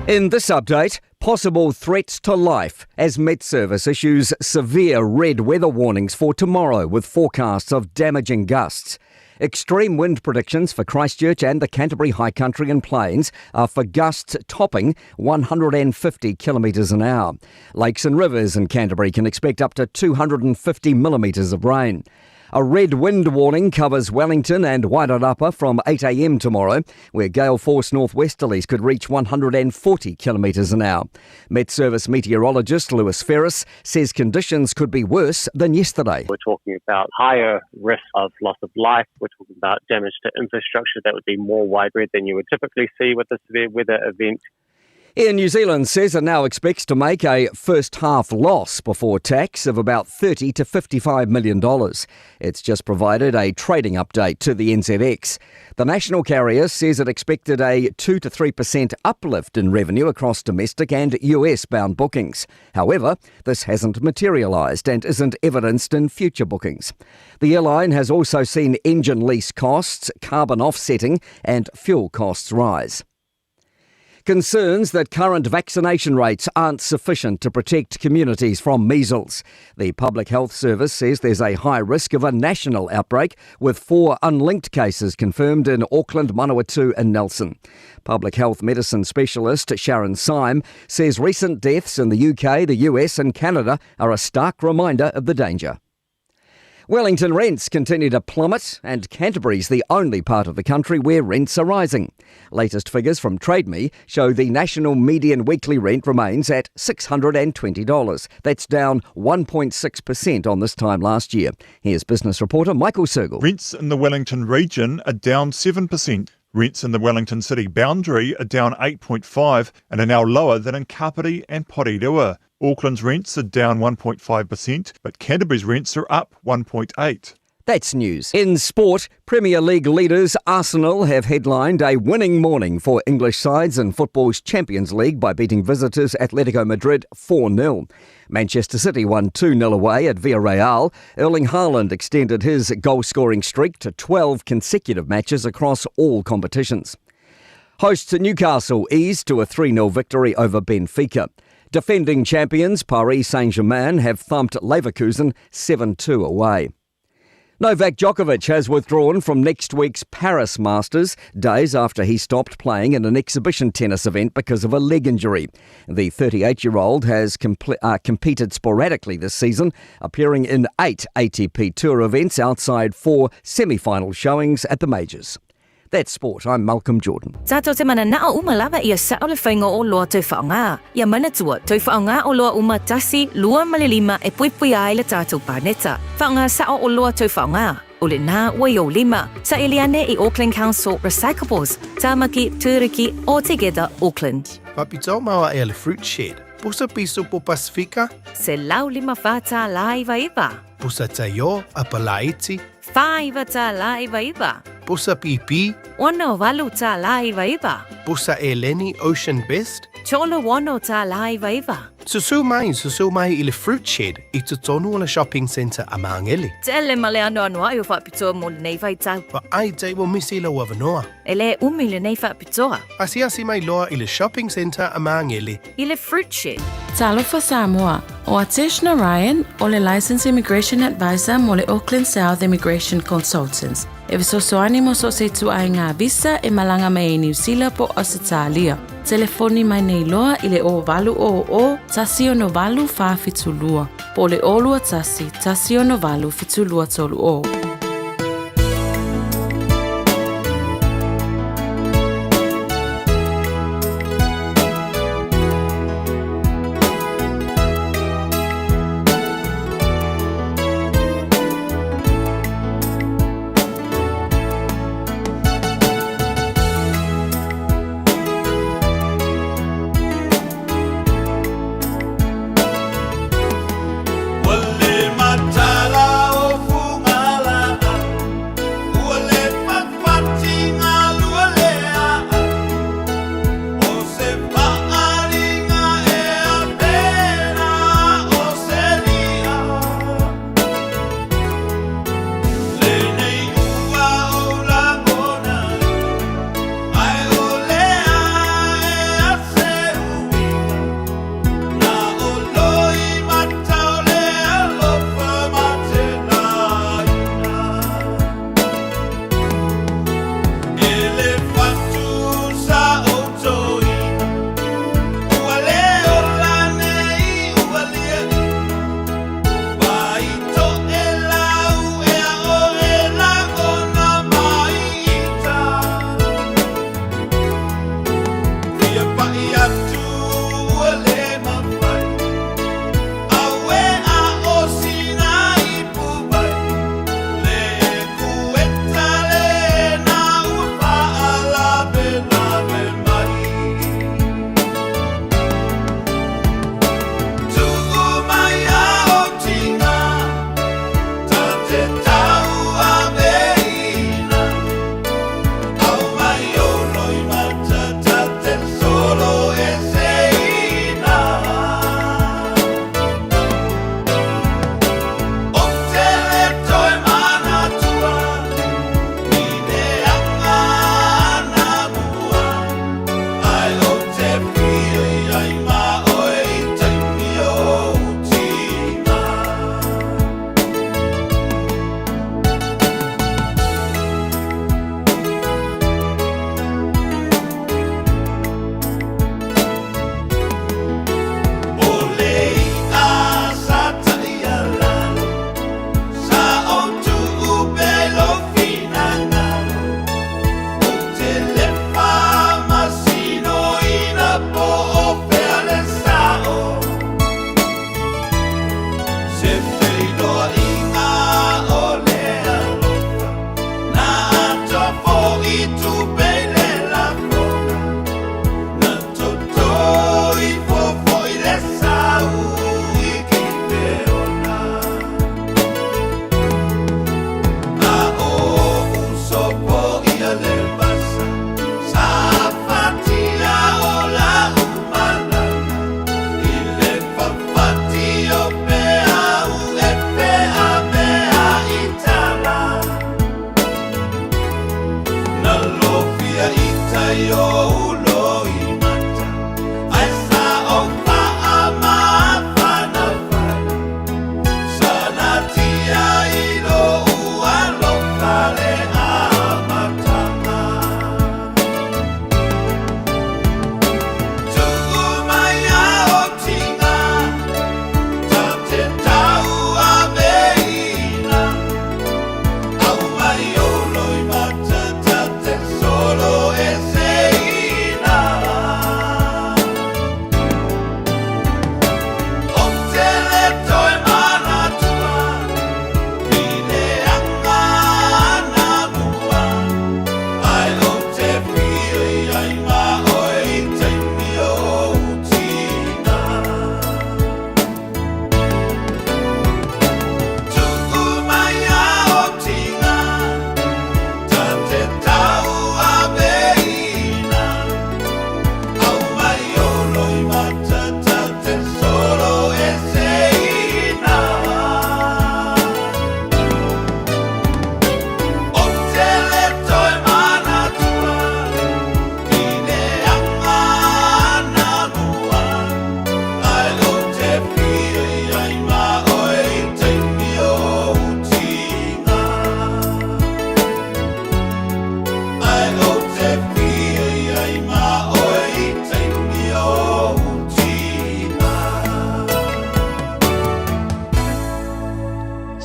In this update, possible threats to life as Met Service issues severe red weather warnings for tomorrow with forecasts of damaging gusts. Extreme wind predictions for Christchurch and the Canterbury High Country and Plains are for gusts topping 150 kilometres an hour. Lakes and rivers in Canterbury can expect up to 250 millimetres of rain. A red wind warning covers Wellington and Wairarapa from 8 a.m. tomorrow, where gale force northwesterlies could reach 140 kilometres an hour. Met Service meteorologist Lewis Ferris says conditions could be worse than yesterday. We're talking about higher risk of loss of life. We're talking about damage to infrastructure that would be more widespread than you would typically see with a severe weather event. Air New Zealand says it now expects to make a first half loss before tax of about $30 to $55 million. It's just provided a trading update to the NZX. The national carrier says it expected a 2 to 3% uplift in revenue across domestic and US-bound bookings. However, this hasn't materialised and isn't evidenced in future bookings. The airline has also seen engine lease costs, carbon offsetting and fuel costs rise. Concerns that current vaccination rates aren't sufficient to protect communities from measles. The Public Health Service says there's a high risk of a national outbreak, with 4 unlinked cases confirmed in Auckland, Manawatu and Nelson. Public health medicine specialist Sharon Syme says recent deaths in the UK, the US and Canada are a stark reminder of the danger. Wellington rents continue to plummet, and Canterbury's the only part of the country where rents are rising. Latest figures from TradeMe show the national median weekly rent remains at $620. That's down 1.6% on this time last year. Here's business reporter Michael Sergel. Rents in the Wellington region are down 7%. Rents in the Wellington city boundary are down 8.5% and are now lower than in Kapiti and Porirua. Auckland's rents are down 1.5%, but Canterbury's rents are up 1.8%. That's news. In sport, Premier League leaders Arsenal have headlined a winning morning for English sides in football's Champions League by beating visitors Atletico Madrid 4-0. Manchester City won 2-0 away at Villarreal. Erling Haaland extended his goal-scoring streak to 12 consecutive matches across all competitions. Hosts Newcastle eased to a 3-0 victory over Benfica. Defending champions Paris Saint-Germain have thumped Leverkusen 7-2 away. Novak Djokovic has withdrawn from next week's Paris Masters, days after he stopped playing in an exhibition tennis event because of a leg injury. The 38-year-old has competed sporadically this season, appearing in 8 ATP Tour events outside 4 semi-final showings at the majors. That's sport. I'm Malcolm Jordan. Tato te mana nao umalawa ia sa ole whainga o loa tui whaonga. Ia mana tua tui whaonga o loa umatasi 2.5 e puipui ai le tātou pāneta. Whaonga sa o loa tui whaonga. O le nā wai o 5 sa Eliane i Auckland Council Recyclables. Tāmaki Tūriki o Together Auckland. Papito maua e le fruit shed. Pusa piso po Pasifika. Se lau 5 whātā la iwa. Pusa tayo a Palaiti. 5 tā la iwa. Pusa pipi. 8 tā la iwa. Pusa Eleni Ocean Best. Cholo 1 tā la iwa. Susu mai i le fruit shed I tu tonu o le shopping centre a Maangeli. Tele male ano anua yo whapitoa mo le nei vai tau. Wa ai te wo misi la wavanoa. Ele umi le nei whapitoa. Asi mai loa i le shopping centre a Maangeli. I le fruit shed. Talofa Samoa, o Ateshna Ryan, o le Licensed Immigration Advisor mo le Auckland South Immigration Consultants. E visosoani mo so se tu ai ngā visa e malanga mai e New Zealand po Australia. Telefoni mai nei loa i le o valu o tasi o no valu wha fitulua. Po le olua tasi o no valu fitulua tolu o. Wale matala o fungala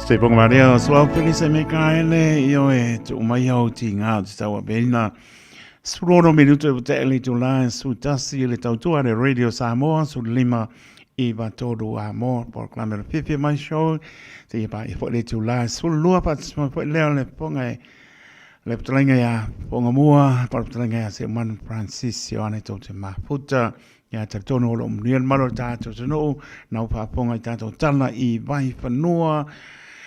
Stay pong Maria, slow Felice Mikaele, io e tu mai au tinga, stawa bena. Surono minuto e te li tu la su tasi le tautua de Radio Samoa su lima I va todo amor por clamer pipi mai show. Te pa I fo le tu la su lua pa smo fo le ponga le tlenga ya ponga mua pa tlenga ya se man Francisco ane to te ma puta ya te tono lo mniel malo tato no na pa ponga tato tala I vai fanua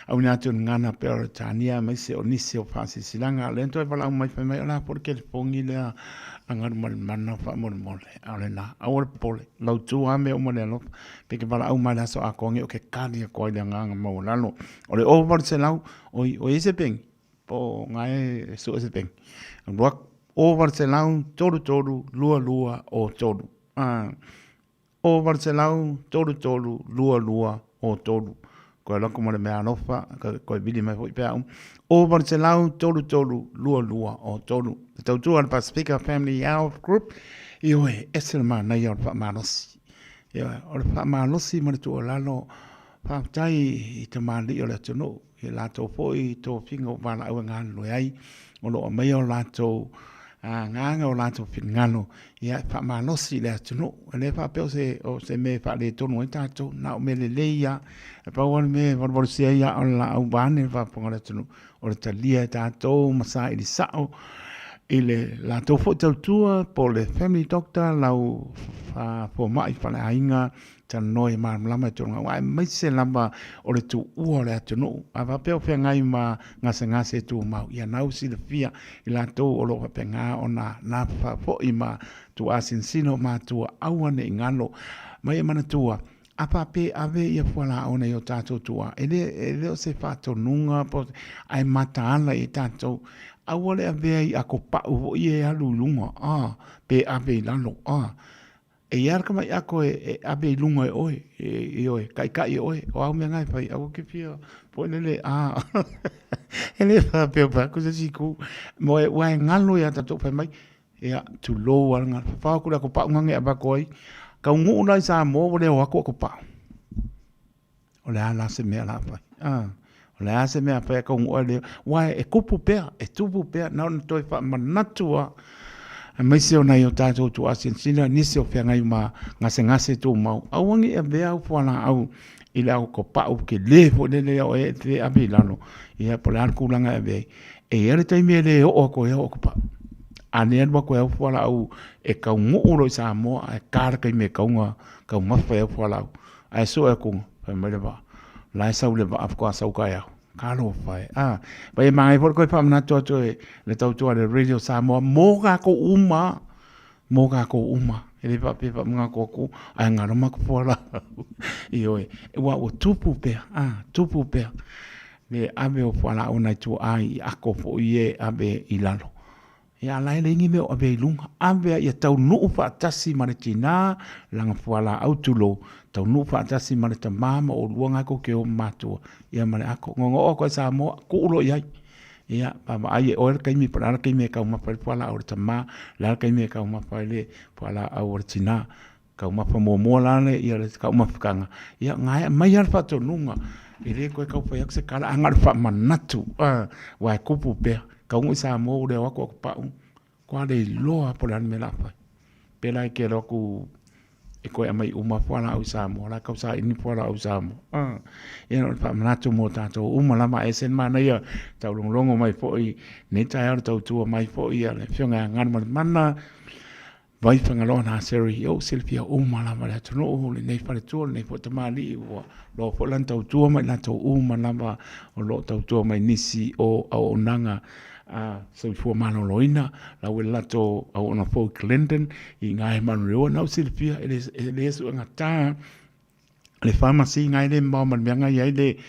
au na tu ngana peritania mai se onisi o pasi silanga lento e pala mai fa mai la porque le pongi le angar mal manna fa mon mole alena awol pole lau tu ame o mole lo pe ke pala au mai la so akongi o ke kani ko le nganga mo lalo o le over se lau o ese peng po ngai so ese peng rock over se lau todo lua o todo over se lau todo lua o todo ko la como le mea nofa ko bili mai foi pea o Barcelau tolu lua o tolu tautu al Pacifica Family Health Group io esel ma na yo fa manos io o fa manos ma tu lalo fa tai te mali o le tonu e la to foi to fingo bana o ngan lo ai o lo mai o la to nganga o la to fingano ia fa manos le tonu le fa pe o se me fa le tonu tato na o me le leia pa wan me vor sia ia la au bane va ponga tonu o te lia tato masa I sao ile la to fo tua po le family doctor lau fa po mai fa la inga tan noi ma lama tonu wa mai se lamba o le tu o le tonu ava pe o ngai ma nga se tu ma ia nau si le fia ila to o lo pe nga ona na fa fo ima tu asin sino ma tu awane ngalo mai mana tua apa pe ave ia fola ona yo tato tua ele o se fato nunga po ai mata ala I tato awole ave I akopa o ie alu lunga pe ave lalo e iar kama I ako e ave lunga e oi e oi kai oi o au me ngai fai au ke fia po ele ele fa pe pa ko se siku mo e wa ngalo ya tato fa mai ia tu lo wa nga fa ku la ko pa ngange aba koi ka ngu nai sa mo le wa ko pa o le ala se me ala fa o le ase me fa ka ngu le wa e kupu pe e tupu pe na on toi fa manatua mai se ona yo tato tu asin sina ni se o fe ngai ma ngase tu mau awangi e be au fala au ila ko pa o ke le fo le o e te abilano ia polar kulanga e be e ere tai me le o ko pa ane wa ko e fala au e ka ngu ro sa mo e kar kai me ka ma fa fala ai so e ku fa me le ba la sa le ba af ko sa ka ya ka lo fa ba e mai por ko fa na to le tau to le radio sa mo ga ko uma ele va pe va mga ko ku ai ngaro ma ko fala io e wa o tupu pe le ave o fala ona tu ai ako fo ie ave ilalo ia lai le ngi me o ave lunga ave ia tau nu fa tasi maritina langa fuala autulo tau nu fa tasi marita mama o luanga ko ke o matua ia mare ako ngongo o ko sa mo ku ulo ia ia pa ai o kai mi para kai me ka uma pa fuala o tama la kai me ka uma pa le fuala o tina ka uma pa mo la le ia ka uma fikanga ia ngai mai al fa to nunga ile ko ka pa yak se kala angar fa manatu wa kupu pe ka un sa mo de wa ko pa kwa de loa por an mela fa pela ke ro ku e ko mai uma fala u sa mo la ka sa ini fala u sa mo e no fa manatu mo ta to uma la ma esen ma na ya ta long mai fo I ne ta ya to tu mai fo I le fionga ngan mana vai fanga lo na seri o silvia uma la ma to no le nei fa tu nei fo ta mali o lo fo lan to tu mai na to uma la ma o lo to tu mai nisi o nanga so fu mano loina la wela to au na fo Clinton I ngai man ro na silvia ele so ngata le pharmacy ngai le ma man nga ia le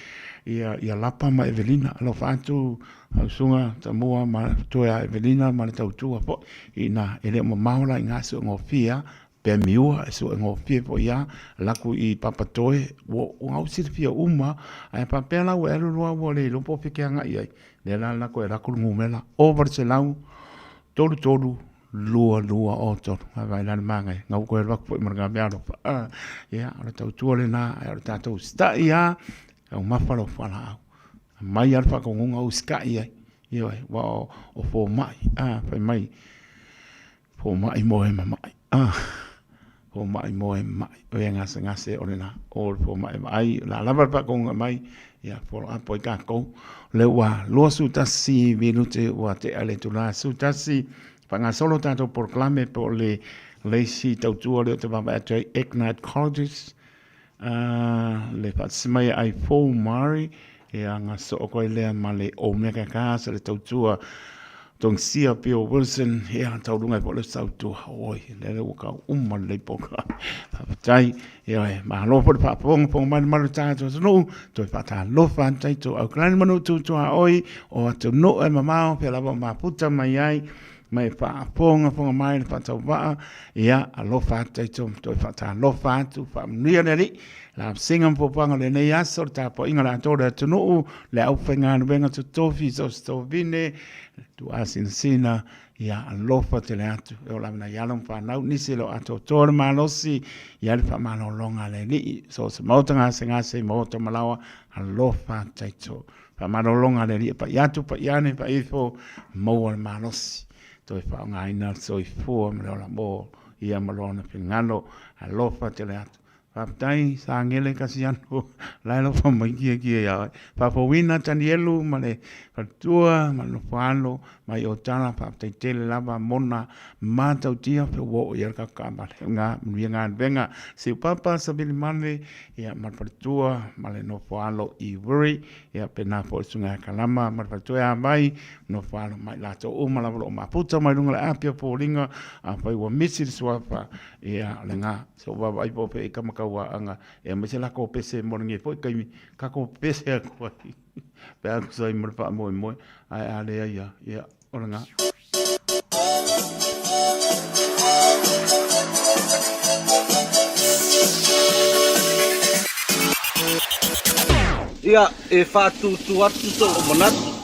ia lapa ma Evelina lo fa tu sunga ta mo ma to ya Evelina ma ta tu po ina ele mo maula nga so ngofia pe miua so ngofia po ya la ku I papatoe wo ngau silvia uma ai papela we lo le lo po fike nga ia le la ko era ku ngumela over se lau tolu lua o to vai la manga ngau ko era ko marga biaro ya ora tau tu le na ora tau sta ya o ma falo fala mai ar fa ko ngonga uska ia ia wa o fo mai fa mai fo mai mo e mai fo mai mo e mai o ngase o na o fo mai mai la la pa ko mai ia fo a po ka ko le wa lo su tasi minute wa te ale tu la su tasi pa nga solo tanto proclame por le si tau tu le te ba Ignite Colleges le pa smai ai fo mari e anga so ko le male o me ka sa le tau tu tong sia Bill Wilson e a tau lunga po le sau tu hoi le ka le poka tai e ma lo po pa pong man ma ta to no to pa ta lo fan tai to au gran manu tu oi o to no e ma pe la ma puta mai ai mai pa pong mai pa tau va ia a lo fa tai to fa ta lo fa tu fa ni ne la singam po panga le nei asorta po inga la toda to no le au fenga venga to tofi so sto vine tu asin sina ia alofa te le atu e o la na yalong fa nau nisi lo ato tor malosi ia le fa malo longa le ni so se mautanga senga se moto malawa alofa taito fa malo longa le ni pa yatu pa yane pa ifo mo malosi to fa nga ina so ifo me la mo ia malona pingalo alofa te le atu Papai sangele kasiano lailo fa mai kia ya pa wina tanielu male tua mano falo mai o tana pa tele lava mona mata tia pe wo ya ka nga venga si papa sabili mane ya marpatua male no falo I worry ya pena po sunga kalama marpatua mai no falo mai la to o mala lo maputa mai lunga apia po linga a pai wa misi swapa ya lenga so wa vai po pe kama kawa anga e me la ko pese morngi po kai ka ko pese ko pe so I mo pa mo ai ale ya oranga ia e fatu tu atu so monatu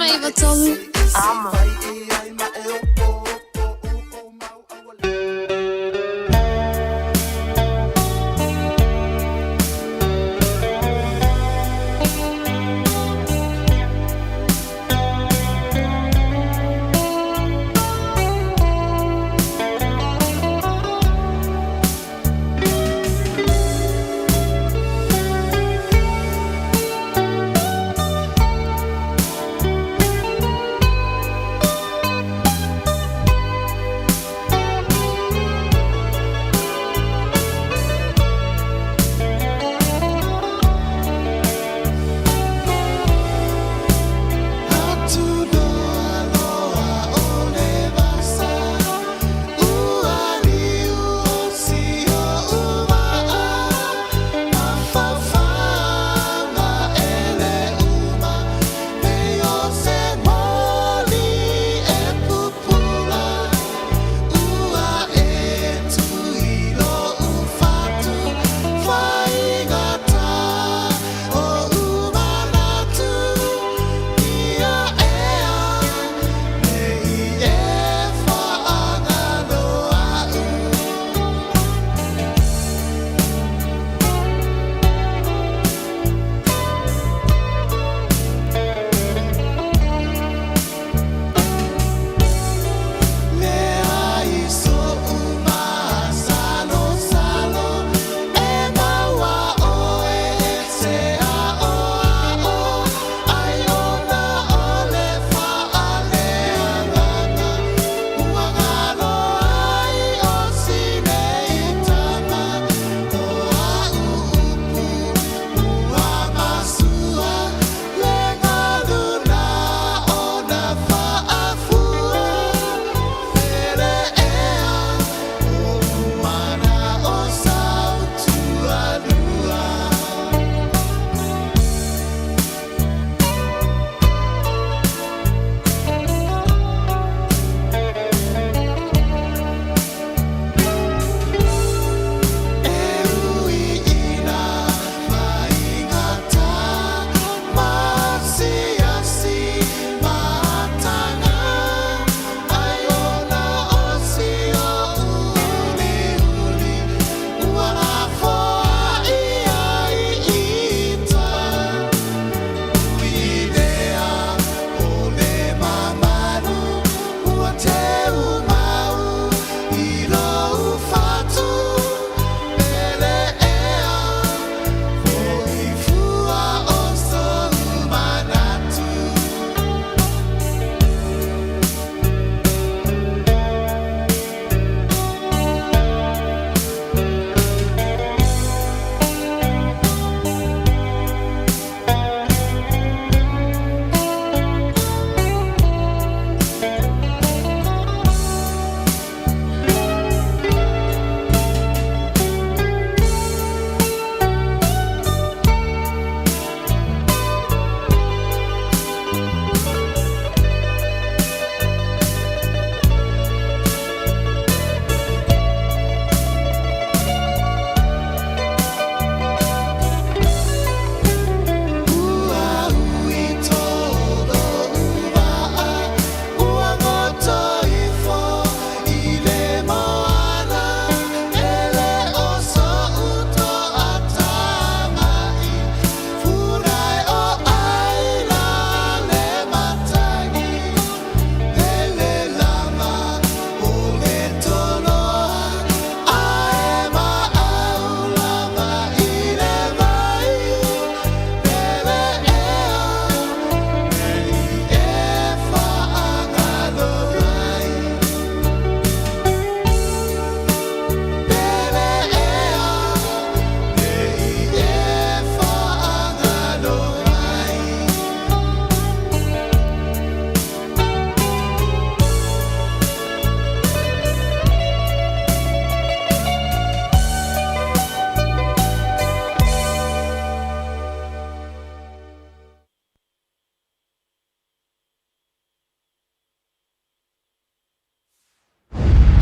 i va tolu. Amo.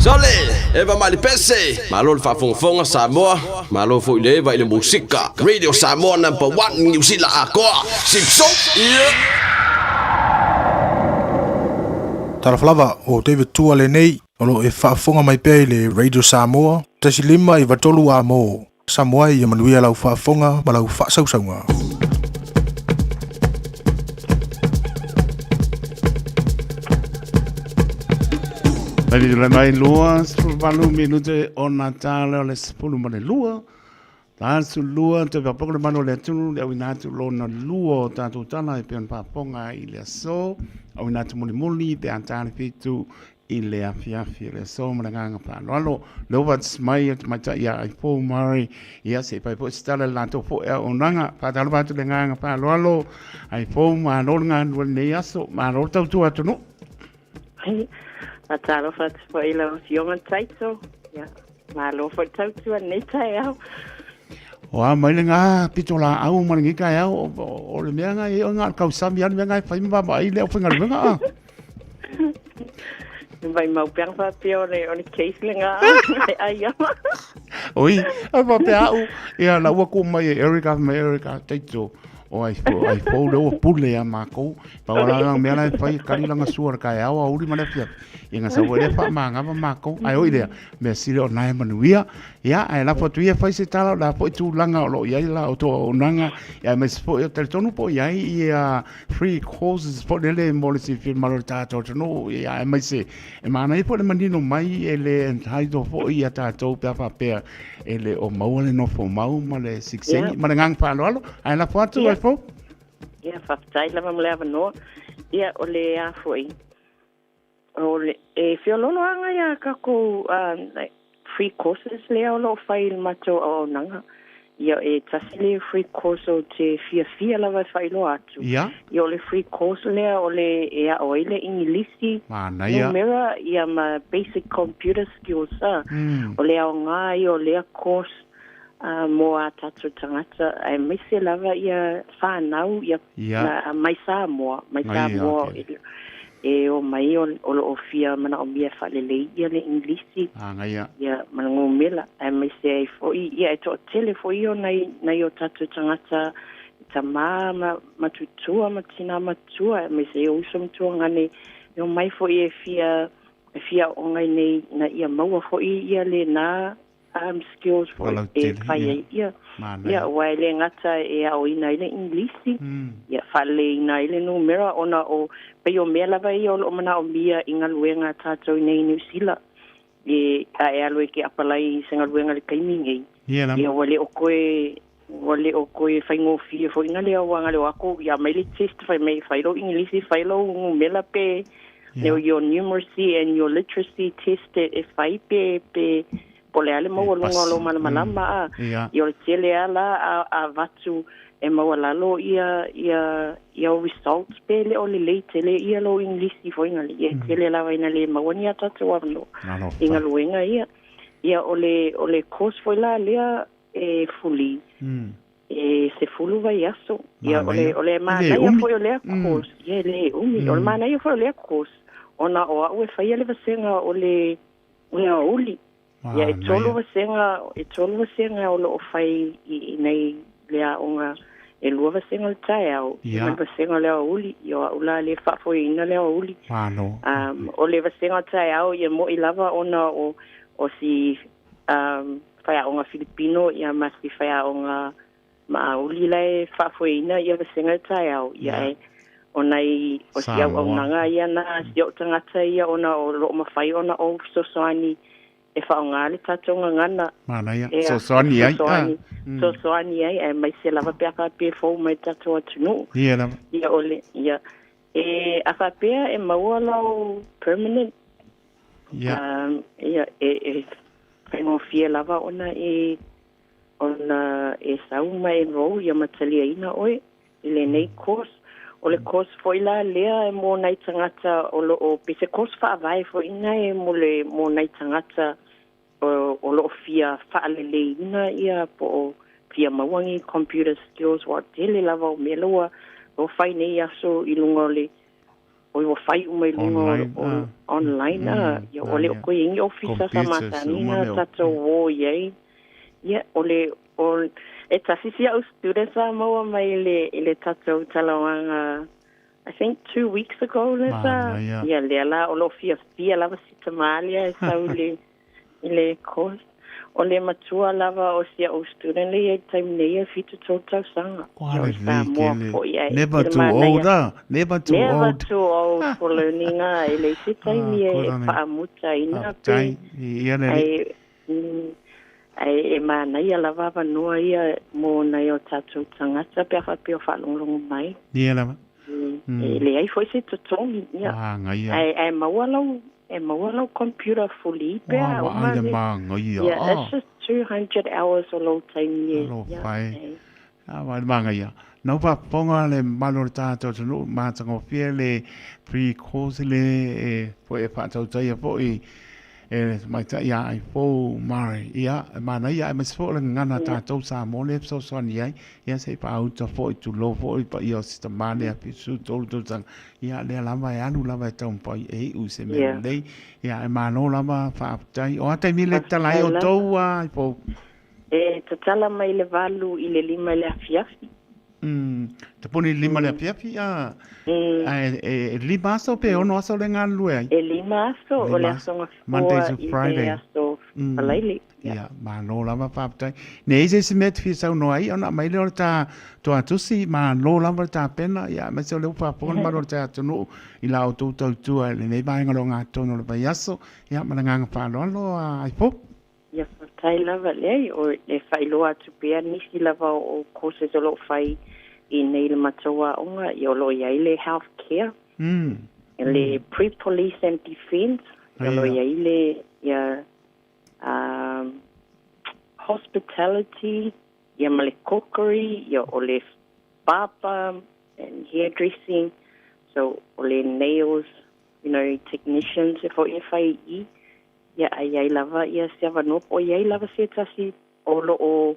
Sole, eva mali pese. Malo le fafonfonga Samoa. Malo fo ile va ile musika. Radio Samoa #1 New Zealand akoa. Simpson. Yeah. Talaflava o David Tua le nei, o lo e whaafonga mai pēi le Radio Samoa, tasi lima i watolu a mō. Samoa i manuia lau whaafonga ma lau whaasausaunga. Tani le mai lua, sepuluh minute o Natale o le 10 ma le lua. Tā su lua, te whapoko le mano le atunu, le au inatu lona lua o tātou tana e peon pāponga i le aso, au inatu muli te antare fitu i le afiafi le aso, mananganga pāno. Alo, le ovats mai at mai ta ia ai pō mari, ia se pai pō stala le nato pō ea o nanga, pātalo pātu le nganga pāno. Alo, ai pō mā nōr ngā nua nei aso, mā nōr tau tu atunu. Atalo fat po ila o sionga taito, ia, mā lo fo tau tu nei tai au. O a mai le ngā pito la au maringi kai au o le mea ngai o ngā kau sami anu mea ngai whai mwa mai leo whinga le ngā. Vai mau peang wha pia o le case le ngā ai ama. Oi, a wha pia au ia la ua ko mai Erika teito o ai fo leo pule a mākou. Pa wala ngā mea ngai whai karilanga suara kai au a uri mana pia. I ngā sawa ere wha maa ngā mākou. Ai oi lea, mea sire o nai manuia. Ia, ai la po tuia fai se tala, la po i tū langa o lo iai la o tō o nanga. Ia, mai se po i o teletonu po iai i free courses po nele mo le si firmaro tātou tano. Ia, mai se, e maana i po le manino mai e le entaido po i a tātou pia whapea e le o maua le nofo mau ma le siksengi. Ma le ngang pālo alo, ai la po atu ai po? Ia, whaptai lava mo le ava noa. Ia, o le a foi. O le, e whiololo anga ia kako free courses lea o lo whai mato o nanga. Ia e tasile free course o te fia lava whailo atu. Ia? Ia o le free course lea o le ea o ele ingilisi. Mana ia. Numera ia ma basic computer skills a. O lea o ngā i o lea course mo a tatu tangata. Ai maise lava ia whanau ia mai Samoa. Mai Samoa. E o mai o lo ofia mana o mia whalelei ia le inglisi. Anga ia. Ia mana ngō mela. Ai mai se ai foi. Ia e to tele foi o nei o tatu tangata ta mā matutua matina matua. Ai mai se o uso matua ngane. Ia mai foi e fia o ngai nei na ia maua foi ia le na skills foi e whai ia. Ia wai le ngata e au ina ile inglisi. Ia whale ina ile numera ona o pei o mea lava i o mana o mia i ngā luenga tātou nei New Zealand. E alue ke apalai se ngā luenga le kaimingei. Ia wale o koe whaingo fia fo inga lea wanga leo ako. Ia mai le test whai mai whailo inglisi whailo ngumela pe. Leo your numeracy and your literacy test e whai pe pole ale maua lunga lo malama. Ia o tele ala a vatu e maua lalo ia o results pe le o le tele ia lo inglisi fo inga ia tele lava ina le maua ni atatu wano inga luenga ia o le course fo la lea e fuli e se fulu vai aso ia o le mana ia fo o le course ia le umi o le mana ia fo le course ona o au e fai le vasenga o le uli ia e tolu vasenga o lo fai i nei lea onga e lua vasenga le tae au. Ia vasenga lea uli. Ia ula le whafoi ina lea uli. O le vasenga tae au ia mo i lava ona o si whai onga Filipino ia masi whai onga maa uli lai whafoi ina ia vasenga tae au. Ia e ona i o si au nanga ia na si au tangata ia ona o lo mawhai ona o sosoani e whaonga le tatonga ngana. Mana ia, sosoani ai. Sosoani ai, e mai se lava pia whapea fōu mai tato atunu. Ia lava. Ia ole, ia. E a whapea e maua lau permanent. Ia. Ia, e whaingo fia lava ona e sau mai rou ia matalia ina oe. I le nei course. O le course foi la lea e mo nai tangata o pese course whaavai foi ina e mo nai tangata o lo fia whaalele ina ia po o fia mawangi computer skills wa tele lava o meloa o whai nei aso i lunga o whai umai lunga online ia o le o koe ingi ofisa sa matanina tato o iei ia o e tasisi au students a maua mai le tatou talawanga I think 2 weeks ago, Mana, ia. ia lea la o lo fia lava si tamalia e sau le course. O le matua lava o sia o student le e time nei e fitu tōtau sanga. Kware le. Never too old, never too Never old. too old for learning e le si time e paamuta ina pe. Ia le. E mana ia lava vanua ia mo nei o tātou tangata pe awha pe o whalonglongo mai. Ia lava. E le ai foi se totongi ia. E maua lau. E maua lau computer fully pe. Wa ai manga ia. Yeah, it's just 200 hours o low time ia. Lo fai. Wa manga ia. Nau pa ponga le malo tātou tunu mātango fia le pre-course le e po e whātau tai po i e mai ta ia ai po mare ia mana ia mas fo le ngana tātou sa mo le so soni ai ia se pa auto fo i tu lo fo i pa ia sistema le api su tolu tang ia le lava e anu lava e tau pai e u se me le ia e mano lava fa tai o ata mi le talai o tou ai po e tatala mai le valu i le lima le afiafi. Te poni lima le afiafi a e lima aso pe ono aso le ngan lue ai e lima aso o le aso Monday to Friday aso palaili ia ma no lava papai nei se met fi sau no ai ona mai le ta to atusi ma no lava ta pena ia ma se le pa pon ma ta tunu i la auto tu le nei ba ngalo tono le payaso ia ma nga fa lo ai po ia tai lava le o le failoa tu pia nisi lava o courses o lo fai i nei le matoa onga i o lo iai le healthcare le pre-police and defense i o lo iai le ia hospitality ia ma le cookery ia o le papa and hairdressing so o le nails technicians e fo i fai i ia ai lava ia se avano o ia lava se tasi o lo o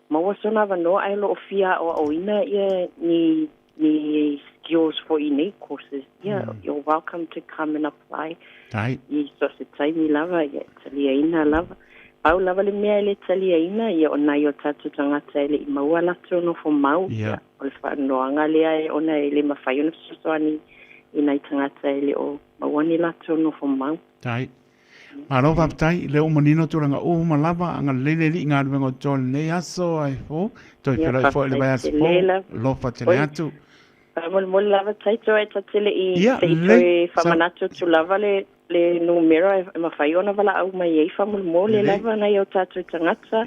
maua sona avano ai lo fia o ina ia ni skills for innate courses you're welcome to come and apply tai I so se time lava ia talia ina lava au lava le mea le talia ina ia ona yo tatu tangata ele I maua la tono fo mau o le whanoanga lea ona ele mawhai ona susoani ina I tangata ele o mawani la tono fo mau tai Maro papai le o manino turanga o malava anga lele li nga vengo ton ne aso ai fo to pero fo le vai aspo lo fatele atu mol lava taito e tatele I le famanato tu lava le numero e mafaiona vala au mai e famol le lava na yo tatu tangata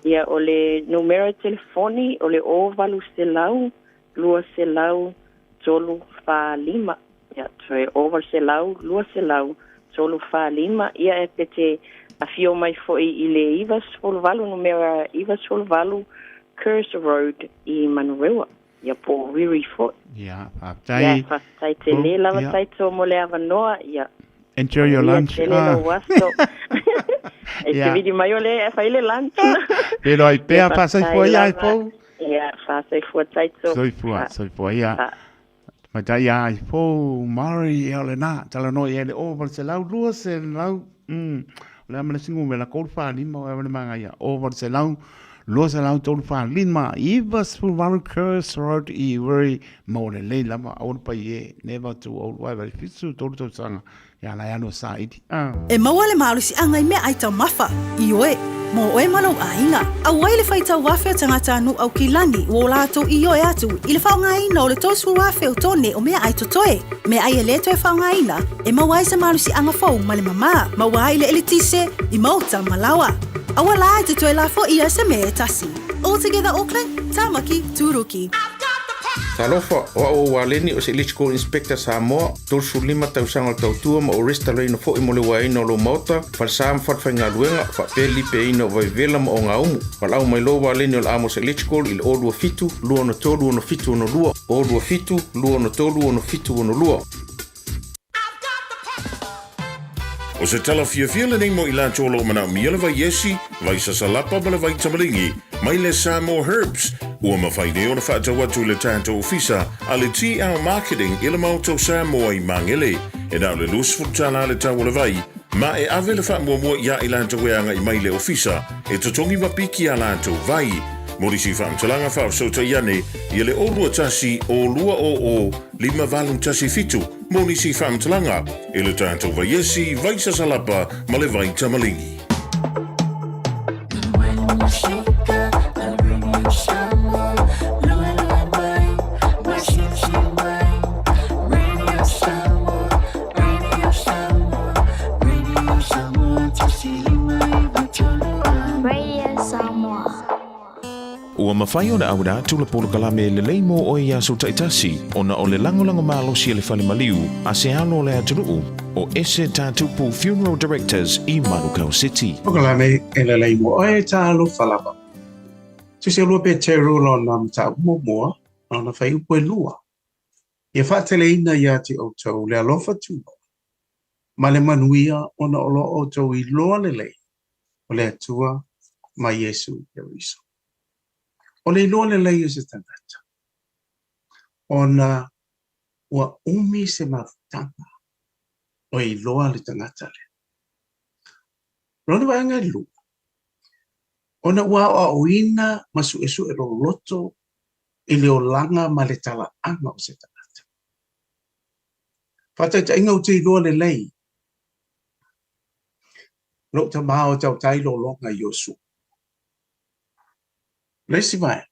ia o le numero telefoni o le o valu selau lua selau tolu fa lima ia tre over selau lua selau solo fa lima ia e pete a fio mai foi I le Ivas Folvalu numero Ivas Folvalu Curse Road I Manurewa ia po Riri Fort ia tai tai te le lava tai to mo le avanoa ia enjoy your lunch e te vidi mai ole e fai le lunch pero ai pea pasa foi ai po ia fa sai foi tai to soi foi ia ma dai ai po mari ele na tala no ele over se lau lua se lau le amale singu me la kolfa ni mo e manga ia over se lau lua se lau tol fa lima Ivas Folvalu Curse Road I very mo le lama on pa ye never too old why very fitu tol to sanga ya la ya no side e mawale malusi angai me ai tau mafa I oe mo oe malo ainga a waile fai tau wafe tangata anu au kilani wo lato I oe atu I le whaongai na o le tosu wafe o tone o mea ai totoe me ai le to e whaongai na e mawai sa malusi anga fau male mama mawai le elitise I mauta malawa awala ai te toe la fo I asa me e tasi all together Auckland Tamaki Turuki Talofa o waleni o se electrical inspector Samoa tolsu lima tausanga tautua ma o resta reino fo I mole waina o lo mauta falsam fatfainga luenga fa peli pe ino vai vela ma o ngaumu falau mai lo waleni o la amos electrical il o lua fitu lua no tolu no fitu no lua o lua fitu lua no tolu no fitu no lua O se tala fia le mo I la tolo mana miele vai yesi, vai sasalapa ma le vai tamalingi, mai le Samoa Herbs, ua mawhai ne ona whaata watu le tātou ofisa, a le TR Marketing I le mautou Samoa I mangele, e nao le lusful tala le tau le vai, ma e ave le wha mua ia I lantou weanga I mai le ofisa, e totongi mapiki a lantou vai, Morisi whaamtalanga whaafsauta iane, i le olua tasi o lua o lima valum tasi fitu. Morisi whaamtalanga, i le tātou vaiesi, vaisa salapa, ma le vai tamalingi. Ua mawhai o na aura tula polo kalame le leimo o ia so taitasi o na o le langolango malosi le whale maliu a se alo le atunuu o ese tātupu Funeral Directors i Manukau City. O kalame e le leimo o e tālo whalapa. Tusi alua pe te rolo na mta umomoa o na whai upo e lua. Ia whaatele ina ia te o tau le alofa tūma. Ma le manuia o na olo o tau I loa le lei o le atua ma Yesu Keriso. O le loa le lei o se tangata. O na ua umi se mawtanga o I loa le tangata le. Rona wanga lua. O na ua o oina masu esu e loto I le o langa ma le tala anga o se tangata. Whata ta inga o te loa le lei. Lo ta maa o tau tai lo longa Yosu. Lesi mai.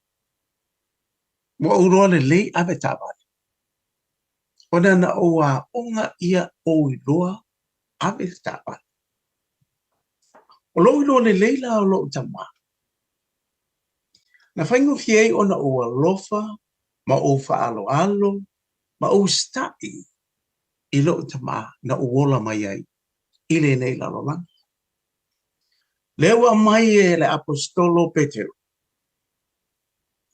Mo uroa le lei abe tabani. Ona na oa onga ia o iloa abe tabani. O lo iloa le lei la o lo tama. Na whaingo fiei ona oa lofa, ma o faalo alo, ma o stai I lo tama na uola mai ai. Ile nei la lolanga. Lewa mai e le apostolo Petero.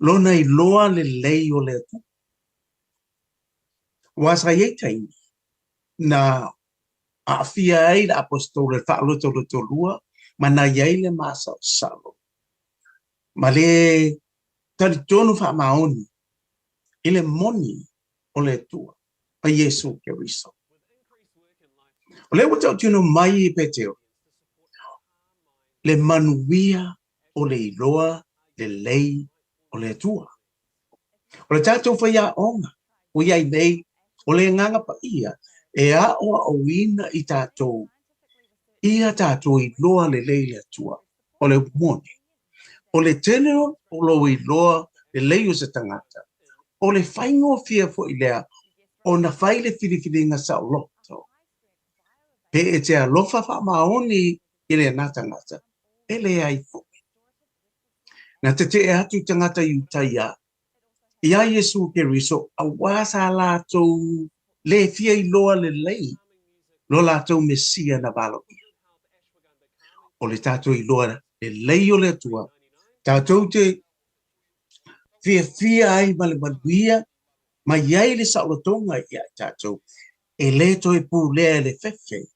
Lona I loa le lei o le atu. Wasa ye taimi. Na a fia ai le apostolo le whaaloto le tolua. Ma na yei le masa o salo. Ma le taritonu wha maoni. Ile moni o le tua. A Yesu Keriso. O le wata o tino mai I Petero. Le manuia o le iloa le lei o le tua. O le tātou whaia onga, o iai nei, o le nganga pa ia, e a oa o ina I tātou. Ia tātou I loa le lei le tua, o le moni. O le tenero, o lo I loa le lei o se tangata. O le whaingo fia fo I lea, o na whai le whiriwhiringa sa o loto. Pe e te alofa wha maoni I le nātangata. Ele ai fo. Na te e atu tangata I utaia. Ia Yesu Keriso a wasa lātou le fia I loa le lei. Lo lātou mesia na valo ia. O le tātou I loa le lei o le tua. Tātou te fia ai ma le manuia. Ma iai le saolotonga ia tātou. E le toi pu lea le fefe.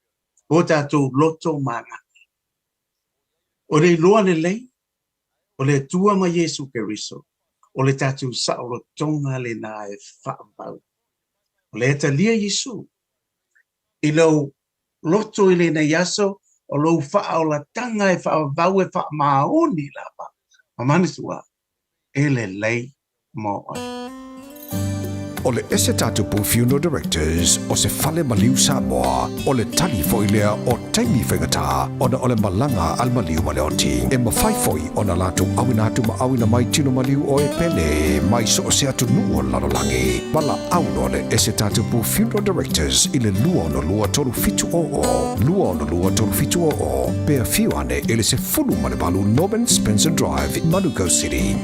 O tātou loto mana. O le loa le lei, o le tua ma Yesu Keriso, o le tatu saolo tonga le na e whaambau. O le etalia Yesu, I lau loto I le na yaso, o lau whaola tanga e whaambau e whaamaoni lapa. Ma manisua, e le lei mo ai. O le ese tātupu Funeral Directors o se whale maliu Samoa o le tali foilea o taimi whengata o na o le malanga al maliu maleoti. E mawhai foi o na lātou awina atu ma awina mai tino maliu o e pele mai so o se atu nua lalolangi. Wala auno le ese tātupu Funeral Directors I le lua no lua tolu fitu o. Lua no lua tolu fitu o. Pea fiu ane ele se fulu malebalu Norman Spencer Drive in Manukau City.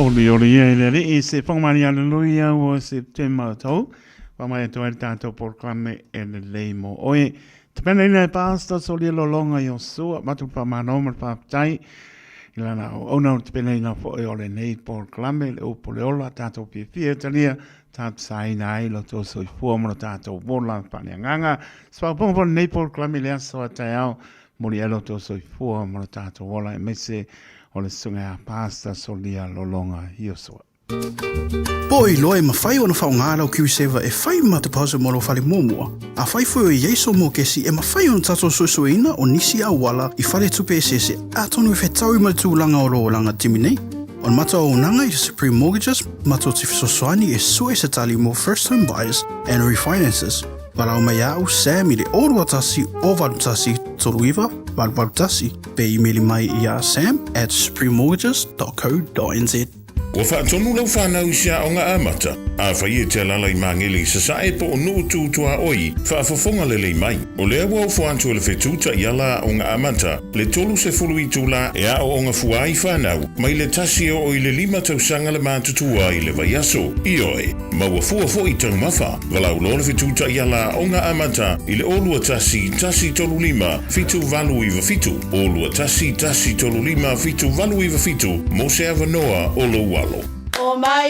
Oli ia le i se whangmani aleluia o se te mautau. Whamai atu ai tātou porklame e le leimo. Oe, te pena ina e pāsta soli lolonga i o sua, matu pa mano mar pa tai. Ilana o ona te pena ina fo e ole nei porklame, le upo le ola tātou pia talia, tātou saina ai lo tō soi fua mora tātou bola panianganga. Spapongpo nei porklame le aso a tai au, mori elo tō soi fua mora tātou ola e mese o le sunga a pasta solia lolonga i o sua. Poi loe mawhai o na whaongara o Q7 e whai matapause moro whare mōmua. A whai fwoi o Ieiso mō kesi e mawhai o na tato suisuina o nisi a wala i whare tupe esese a tonu e whetau i matulanga o roolanga timinei. O na mata o nanga i Supreme Mortgages, mata o tifisoswani e sue se tali mo first home buyers and refinances. Wala o mai au Sam i le orua tasi o valutasi toluiva, valutasi, pe emaili mai i a sam@suprememortgages.co.nz. Ua whaatonu lau whanau sia o ngā amata. A whai e te lalai mangeli sa sae po o nuu tūtua oi, whaafafonga lelei mai. O lea wau whaantu le whetūta i ala o ngā amata, le tolu se fulu i tūla e a o ngā fuai whanau, mai le tasi o i le 5 tausanga le mātutua i le vaiaso. I oe, maua fua fo i tau mawha, walau lo le whetūta i ala o ngā amata, i le olua tasi tolu 5, fitu valu iwa fitu, olua tasi tolu 5, fitu valu iwa fitu, mo se avanoa o lo walo. Oh my,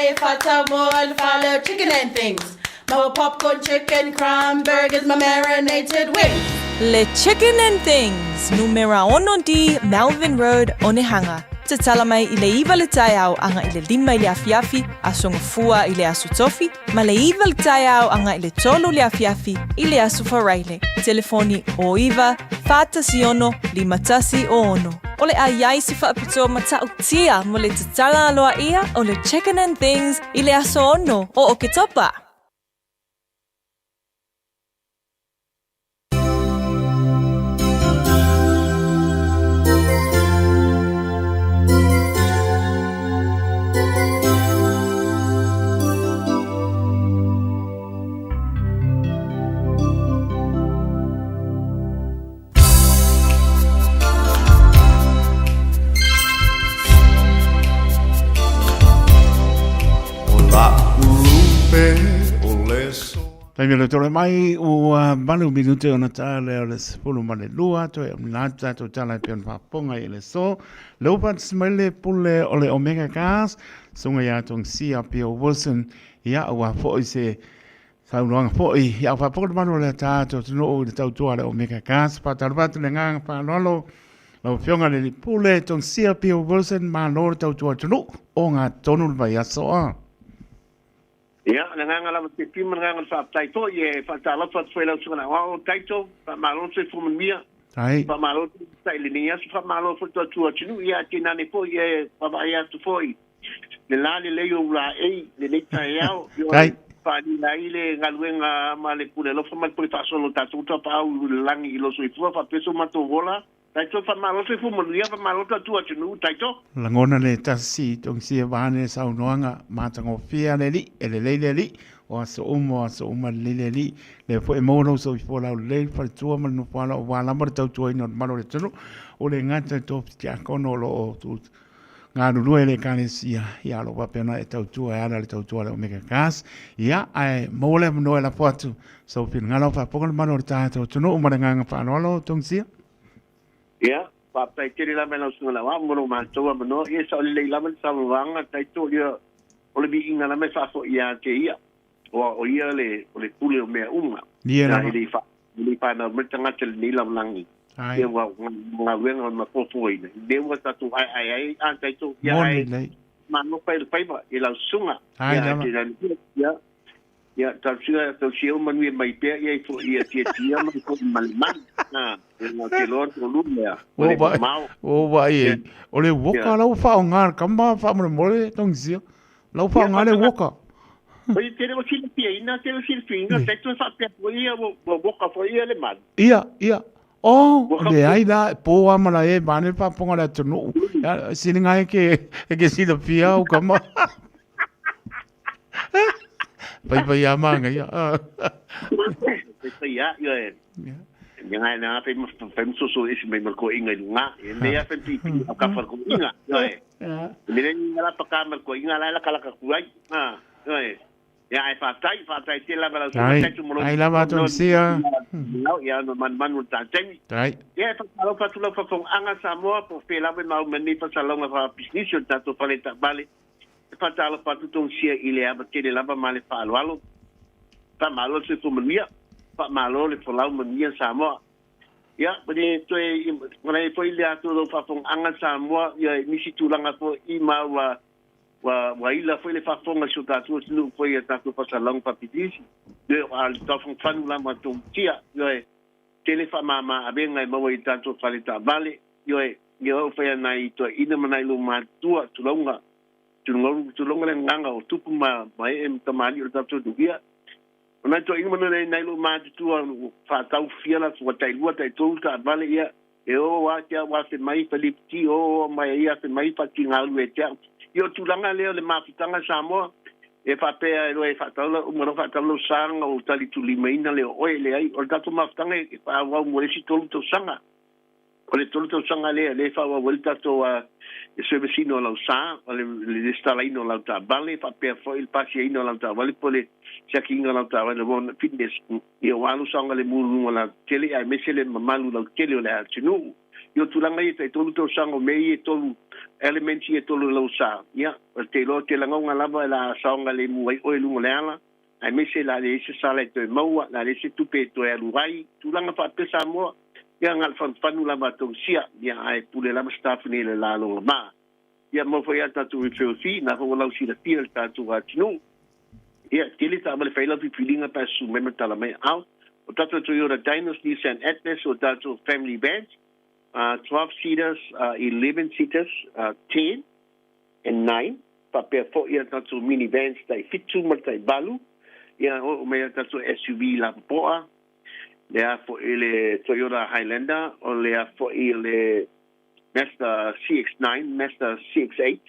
if I tell more, I'll follow chicken and things. My popcorn chicken, crumb burgers, my marinated wings. Le Chicken and Things, numera 1D Melvin Road, Onehanga. Te tala mai i le iwa le tai au anga i le 5 i le afiafi, a songa fua i le asu tofi, ma le iwa le tai au anga i le 3 le afiafi, i le asu whareile. Telefoni o iwa, whātasi ono, 5 ono. O le aiai si whaapito matau tia mo le tatala aloa ia o le Chicken and Things i le aso ono o Oketopa. Taimi le tore mai o manu minute o na tale o le sepulu male lua to e nata to tala pe on paponga i le so lopat smele pule o le omega gas sunga ya tong sia pe o Wilson ya wa fo se saunoanga fo ya fa po manu le tato no o le tautua le omega gas pa tarbat le ngang pa lolo lo fionga le pule tong sia pe o Wilson ma lo tautua no o nga tonu ba ya so a. Ia, nga la te pima nga fa taito ye fa tala fa fela suna wa taito fa malo se fu mia. Ai. Fa malo tai linia fa malo fa to tinu ia tina ne po ye fa ba ya tu foi. Le la le yo la e le tai ao yo fa ni la ile ngaluenga male pule lo fa mal po fa solo tatu to pa u langi lo so fu fa peso mato vola. Taito fa malo se fu mia fa malo to tinu taito. Langona le tasi tong sia vane sa unoanga matango fia le li ele le li o aso uma le li le fo e mono so fo la le fa tua ma no fala o wala ma tau tua ino ma le tunu o le ngata to tia kono lo tu nga lu le kanesia ya lo va pena e tau tua ya le tau tua le omega gas ya ai mo le no la foto so fin nga lo fa po ma no ta to tunu ma nga fa no lo tong sia. Ya, papai kiri la mena sunga wa mo ma toa mo e sa le la men sa wanga tai to ia o le bi inga la me fa fo ia ke ia o ia le pule o me uma ia le fa na me tanga tel ni la langi e wa nga wenga ma ko fo ina de wa sa tu ai an tai to ia ai ma no pa ba e la sunga ya ya tarsia to sia man we mai pe ia fo ia tia ma ko man na no ke lo lu ya o ba ye o le woka la fa ngar kamba fa mo le tong sia la fa ngar le woka Oye, tiene que ser pierna, tiene que ser finga, texto fa pe poia boca foi ele man. Ia. Oh, le ai da po amala e bane fa ponga la tunu. Ya sininga ke si le pia o kama. Pai ama nga ya. Ya, yo Yang na pe so is me ko inga lunga. Ne ya pe pi ka far ko inga. Yoi. Ni la pa ka ko inga la kala ka kuai. Yoi. Ya ai fa tai te la bala so ai la ba ton sia. Ya no man ta teng. Tai. Ya fa tu fa fong anga Samoa po pe la ben mau meni fa salonga fa business yo tato paleta bale. Fa tala fa tu ton sia ile aba te la ba male fa alwalo. Pa malo se tu menia. Pa malo le fa lau menia Samoa. Ya, bani tu mana po ile atu fa fong anga Samoa ya misi tulanga po I ma wa ila foi le fa fonga so tatu no foi tatu pa salong pa pitisi de al ta fong fanu la ma tung tia yo telefa mama abenga mo i tatu falita vale yo foi na I to ina mana lu ma tua tulonga le nganga o tupu ma mai em tamani o tatu dugia ona to ina mana na lu ma tua fa tau fiala so tai lua tai tu ta vale ya wa tia wa se mai falipti o mai ia se mai pa tinga lu etia yo tulanga leo le mafitanga Samoa e fa pe e fa tala mo fa tala sanga o tali tuli meina le o le ai o tato mafitanga e fa wa mo le sitolo to sanga o le tolo to sanga le fa wa volta to e se vecino la sa o le stala ino la ta vale fa pe fo il passi ino la ta vale pole sia kinga la ta vale bon fitness e o alu sanga le mulu la tele ai mesele mamalu la tele o le atinu yo tulanga I te tolu to sango mei tolu elements I tolu lo sa ya te lo te langa nga lava la sanga le mu ai o lu ngala ai me se la le se sala te maua la le se tupe to e luai tulanga fa te Samoa ya ngal fan fanu lava to sia ya ai pule lava staff ni le la lo ma ya mo foi ata tu fi na ho la si la tira ta tu ga tinu ya tele ta mal faila pi feeling pa su me tala mai out o tatu to yo dynasty and Atlas o tatu family band 12 seaters, 11 seaters, 10 and 9. Pape fo ia tatu minivans tai fitu matai balu. Ia o mea tatu SUV la poa. Lea fo ile Toyota Highlander o lea fo ile Mazda CX-9, Mazda CX-8.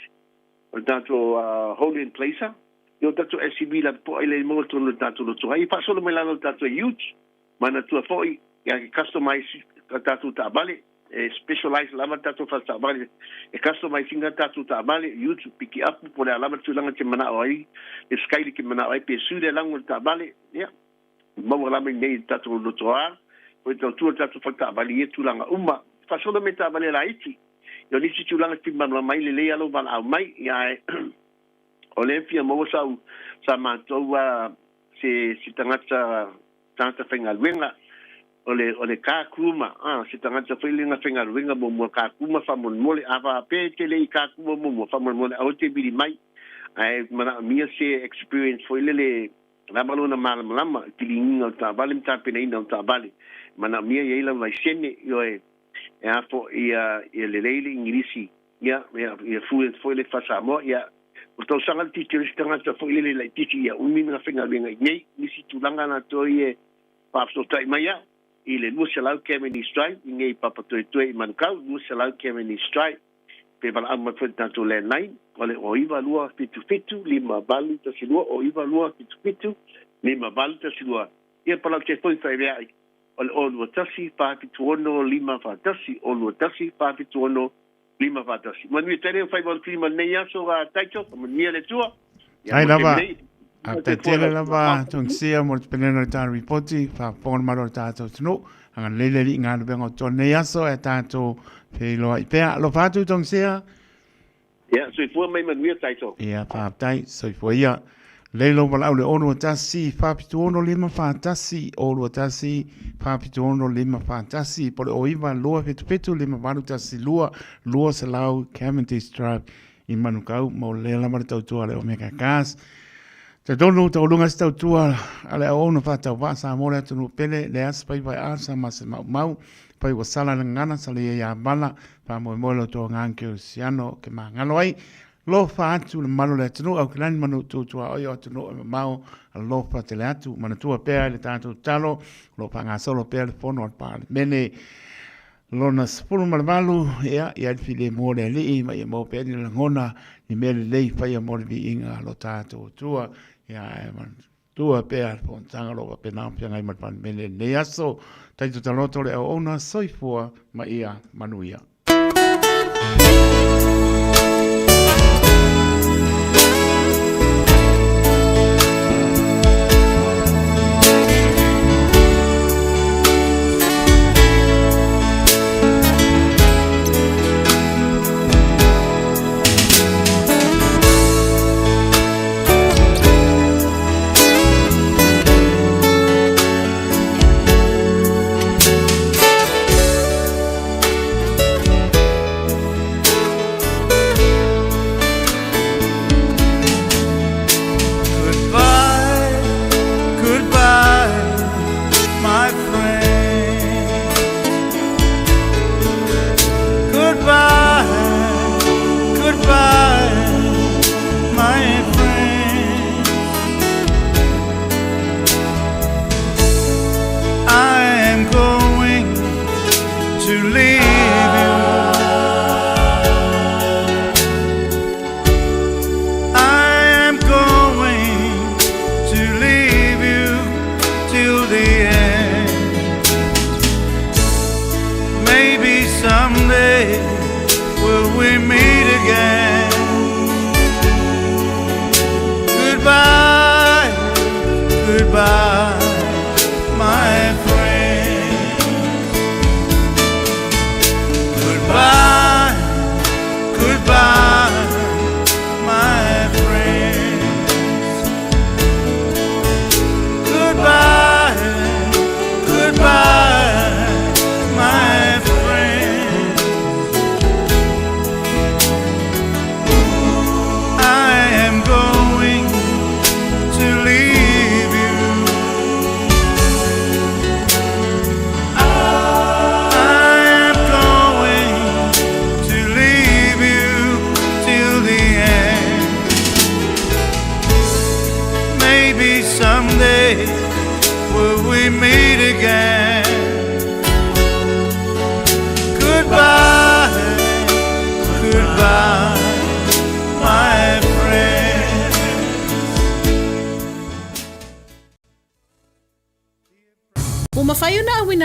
O tatu Holden Placer. Ia tatu SUV la poa ile mo tonu tatu lo tuha. I pa solo me lano tatu huge. Mana tua fo ia customize tatu tabale. Specialized lama tatu fa tabale e customizing tatu tabale YouTube pick up por la lama tulanga te mana oi e sky ki mana oi pe su de lango tabale ya mo la me nei tatu lo toa o tatu fa tabale e tulanga uma fa solo me tabale la iti yo ni si tulanga ti mana mai le alo van au mai ya Olympia mo sa mantoa se tangata fenga wenga ole ka kuma se tanga tsa feelinga fenga winga mo ka kuma fa mo mole ava pe tele ka kuma mo fa mo mole o te bili mai ai mana mia se experience foi le la balona lama tilinga ta balim ta pena ina ta bali mana mia ye la vai sene yo e fo ia le leile inglisi ya foi le fa mo ya o to sanga ti ti tanga tsa foi le la ti ya umina fenga winga nei ni si tulanga na to ye pa so tai mai ya ile lu selau kemeni strike ngai papa to mankau lu selau kemeni strike pe bala amma fenta to le nine ole o iva lua fitu lima balu ta silua o iva lua fitu lima balu ta silua ia pala che foi sai ai ole o lu tasi pa fituono lima fatasi o lu tasi pa fituono lima fatasi manu tere fai bol klima nei aso ga taito mani le tua ai lava a te tele lava tong sia mo peneno ta reporti fa pon maro tato tno anga lele li nga bengo to nei aso e tato pe lo pe lo fatu tong sia ya so fu mai man wir taito ya pa tai so fu ya lelo wala le ono tasi fa pituono lima fantasi o tasi fa pituono lima fantasi por o iva lo petu lima manu tasi lua se lau Cavendish Drive in Manukau mo le la martau tu ale o meka kas te dono te olunga sta tu ale ono fata wa sa mo le tu pele le as pai vai asa mas mau pai wa sala ngana sale ya bala pa mo lo to nganke siano ke mangalo ai lo fa atu le malo le tunu au klani manu tu ai o tunu mau lo fa te le atu manu tu pe le tanto talo lo pa nga solo pe le fono pa bene lo na spulu malvalu ya il file mo le li ma mo pe ni ngona ni me le fa ya mo vi inga lo tanto tu ya man tua pea po tanga lo pe na pia ngai mat pan mele ne aso tai tu taloto le ona soifua ma ia manuia.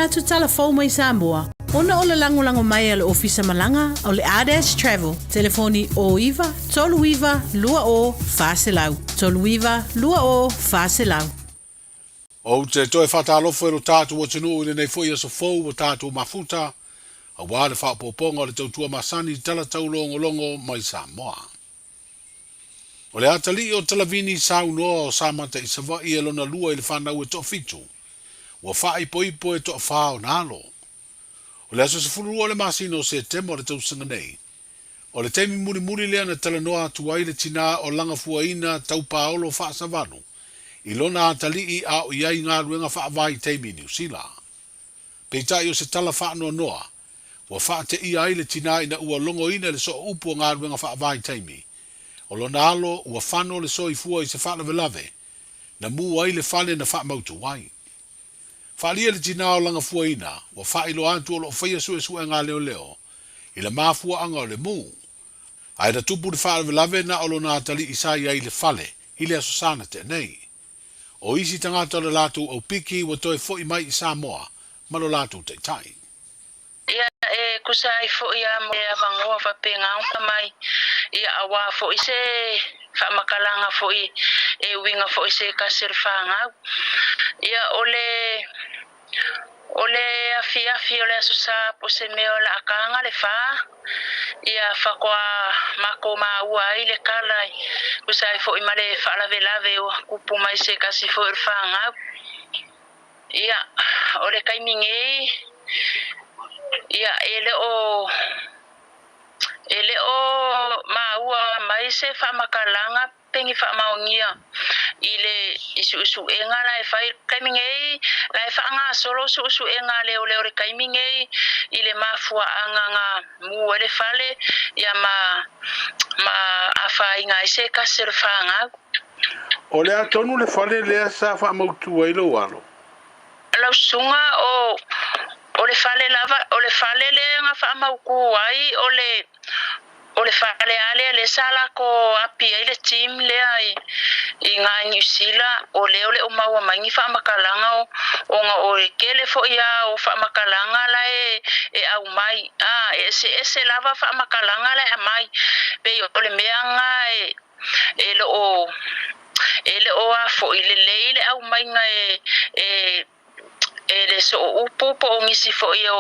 Tu telefone mai Samoa. Ona o le lango mai le ofisa malanga o le Ades Travel. Telefoni o iwa, tolu iwa, lua o, faselau. Tolu iwa, lua o, faselau. O te toi whatalofo e ro tātu o tenu i nei foi aso fou o tātu mafuta. A wāre whapoponga o le tautua masani tala taulongo longo mai Samoa. O le atali o talavini sau noa o Samata i Savai e lona lua i le whanau e tofitu. Wa fai poipo e toa whao nalo. O le aso se furu o le masino se temo le tausanga nei. O le teimi muri muri lea na tala noa atu ai le tina o langa fuaina tau paolo wha savanu. I lona atali i a o iai ngā ruenga wha vai teimi New Zealand. Peitai o se tala wha noa noa. Wa wha te i ai le tina ina ua longo ina le so upo ngā ruenga wha vai teimi. O lona alo ua whano le so i fua i se wha lave lave. Na mu ai le whale na wha mautu wai. Whaalia le tina o langa fuaina, wa whailo antu o lo whaia sue sue ngā leo leo, i le māfua anga o le mū. Ai da tupu de whaare lave na olo nā tali isai ai le whale, i le aso sana te nei. O isi tangata le lātou au piki wa toi fo i mai i Samoa, malo lātou te tai. Ia e kusai fo ia mo e avangoa whapenga unka mai, ia awa fo i se whamakalanga fo i e winga fo i se kasir whangau. Ia ole afiafi ole asusa po se meo la akanga le fa ia fakwa mako maua ile kalai kusai fo imale fa lave lave o kupu mai se kasi fo irfanga ia ole kaiminge ia ele o maua mai se fa makalanga pengi fa maungia ile isu enga la fai kaminge la fa nga solo su enga le kaminge ile mafua anga mu ele fale ya ma afa inga se ka serfanga ole atonu le fale le sa fa mautu ai lo walo la sunga o le fale lava o le fale le nga fa mauku ai o le whaale ale le sala ko api ai le team lea i ngā New Zealand o leo le o maua mangi whaamakalanga o ngā o e kele fo ia o whaamakalanga la e au mai. Se lava whaamakalanga la e mai. Pe o le mea ngā e le o a fo i le leile au mai ngā e le so upu po o ngisi fo ia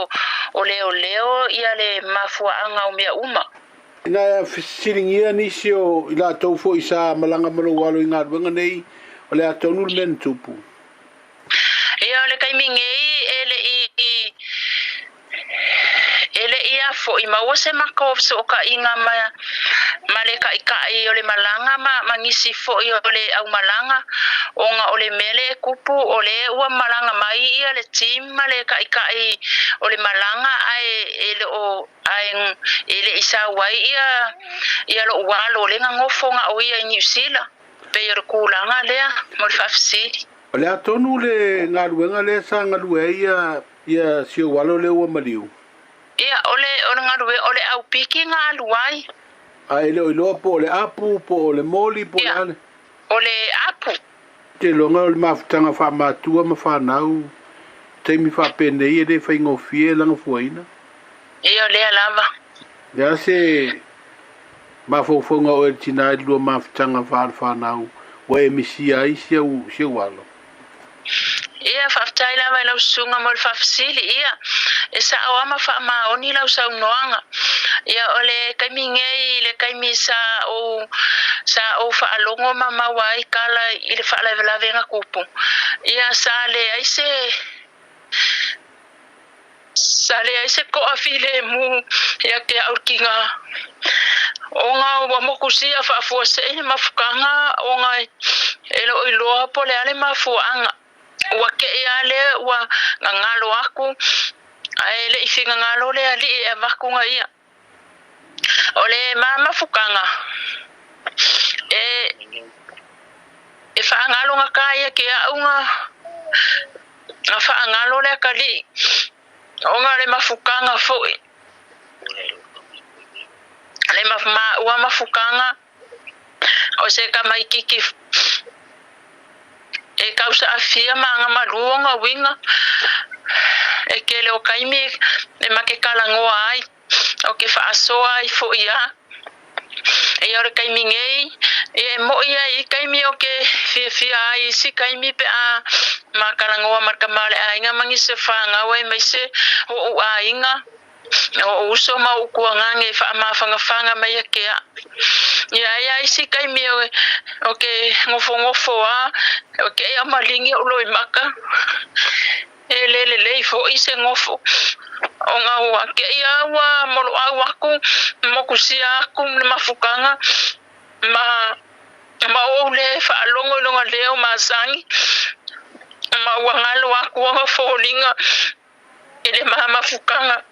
o leo ia le mafuaanga o mea uma. Ina fisiringia nisi o ila tau fo isa malanga malo walo inga wenga nei o le atonu le men tupu. Ia le kaimingei ele ia fo i maua se mako so ka inga ma le kai o le malanga ma ngisi fo i o le au malanga o nga o le mele kupu o le ua malanga mai ia le team ma le kai o le malanga ele isa wai ia lo walo le ngofo nga o ia New Zealand pe ia kulanga lea mo le fafsiri. O le atonu le ngaruenga le sa ngarue ia sio walo le ua maliu. Ia ole ngarue ole au piki nga luai. Ele o ilo po le apu po le moli po le ale. Ole apu. Te longa o le mafutanga wha matua ma whanau. Teimi wha pene i e wha ingofie langa fuaina. Ia le alava. Ia se mafaufonga o e tina i lua mafutanga whanau. Wa e misia i sia walo. Ia whaftai lawa lau sunga mo le whafsili ia. E sa awama wha oni lau sa unoanga. Ia ole kaimingei le kaimi sa o whaalongo mamawa i kala i le whaalavelenga kupu. Ia sa le aise ko afile mu ia ke aurkinga. O ngā ua mokusia whaafuase i mafukanga o ngā elo iloa po le ale mafuanga. Ua ke ia le ua ngangalo aku le ifinga ngalo le ali e makunga ia o le mafukanga e whaangalo nga kaya ke aunga nga whaangalo le kali o nga le mafukanga foi le ua mafukanga o se ka mai kiki e kausa afia manga maruonga winga e kele o kaimi e make kalangoa ai o ke whaasoa ai fo ia e ore kaimi ngei e mo ia i kaimi o ke fia ai si kaimi pe a ma kalangoa marka male a inga mangi se whanga wai mai se o a inga o uso ma ukua ngange whaamawhanga mai a kea ia isi kaimi o ke ngofo a o ke ia malingi o loi maka e lele fo ise ngofo o ngā ua ke ia ua molo au aku mokusia aku mafukanga ma o le whaalongo longa leo masangi ma ua ngalo aku anga fōlinga i le mafukanga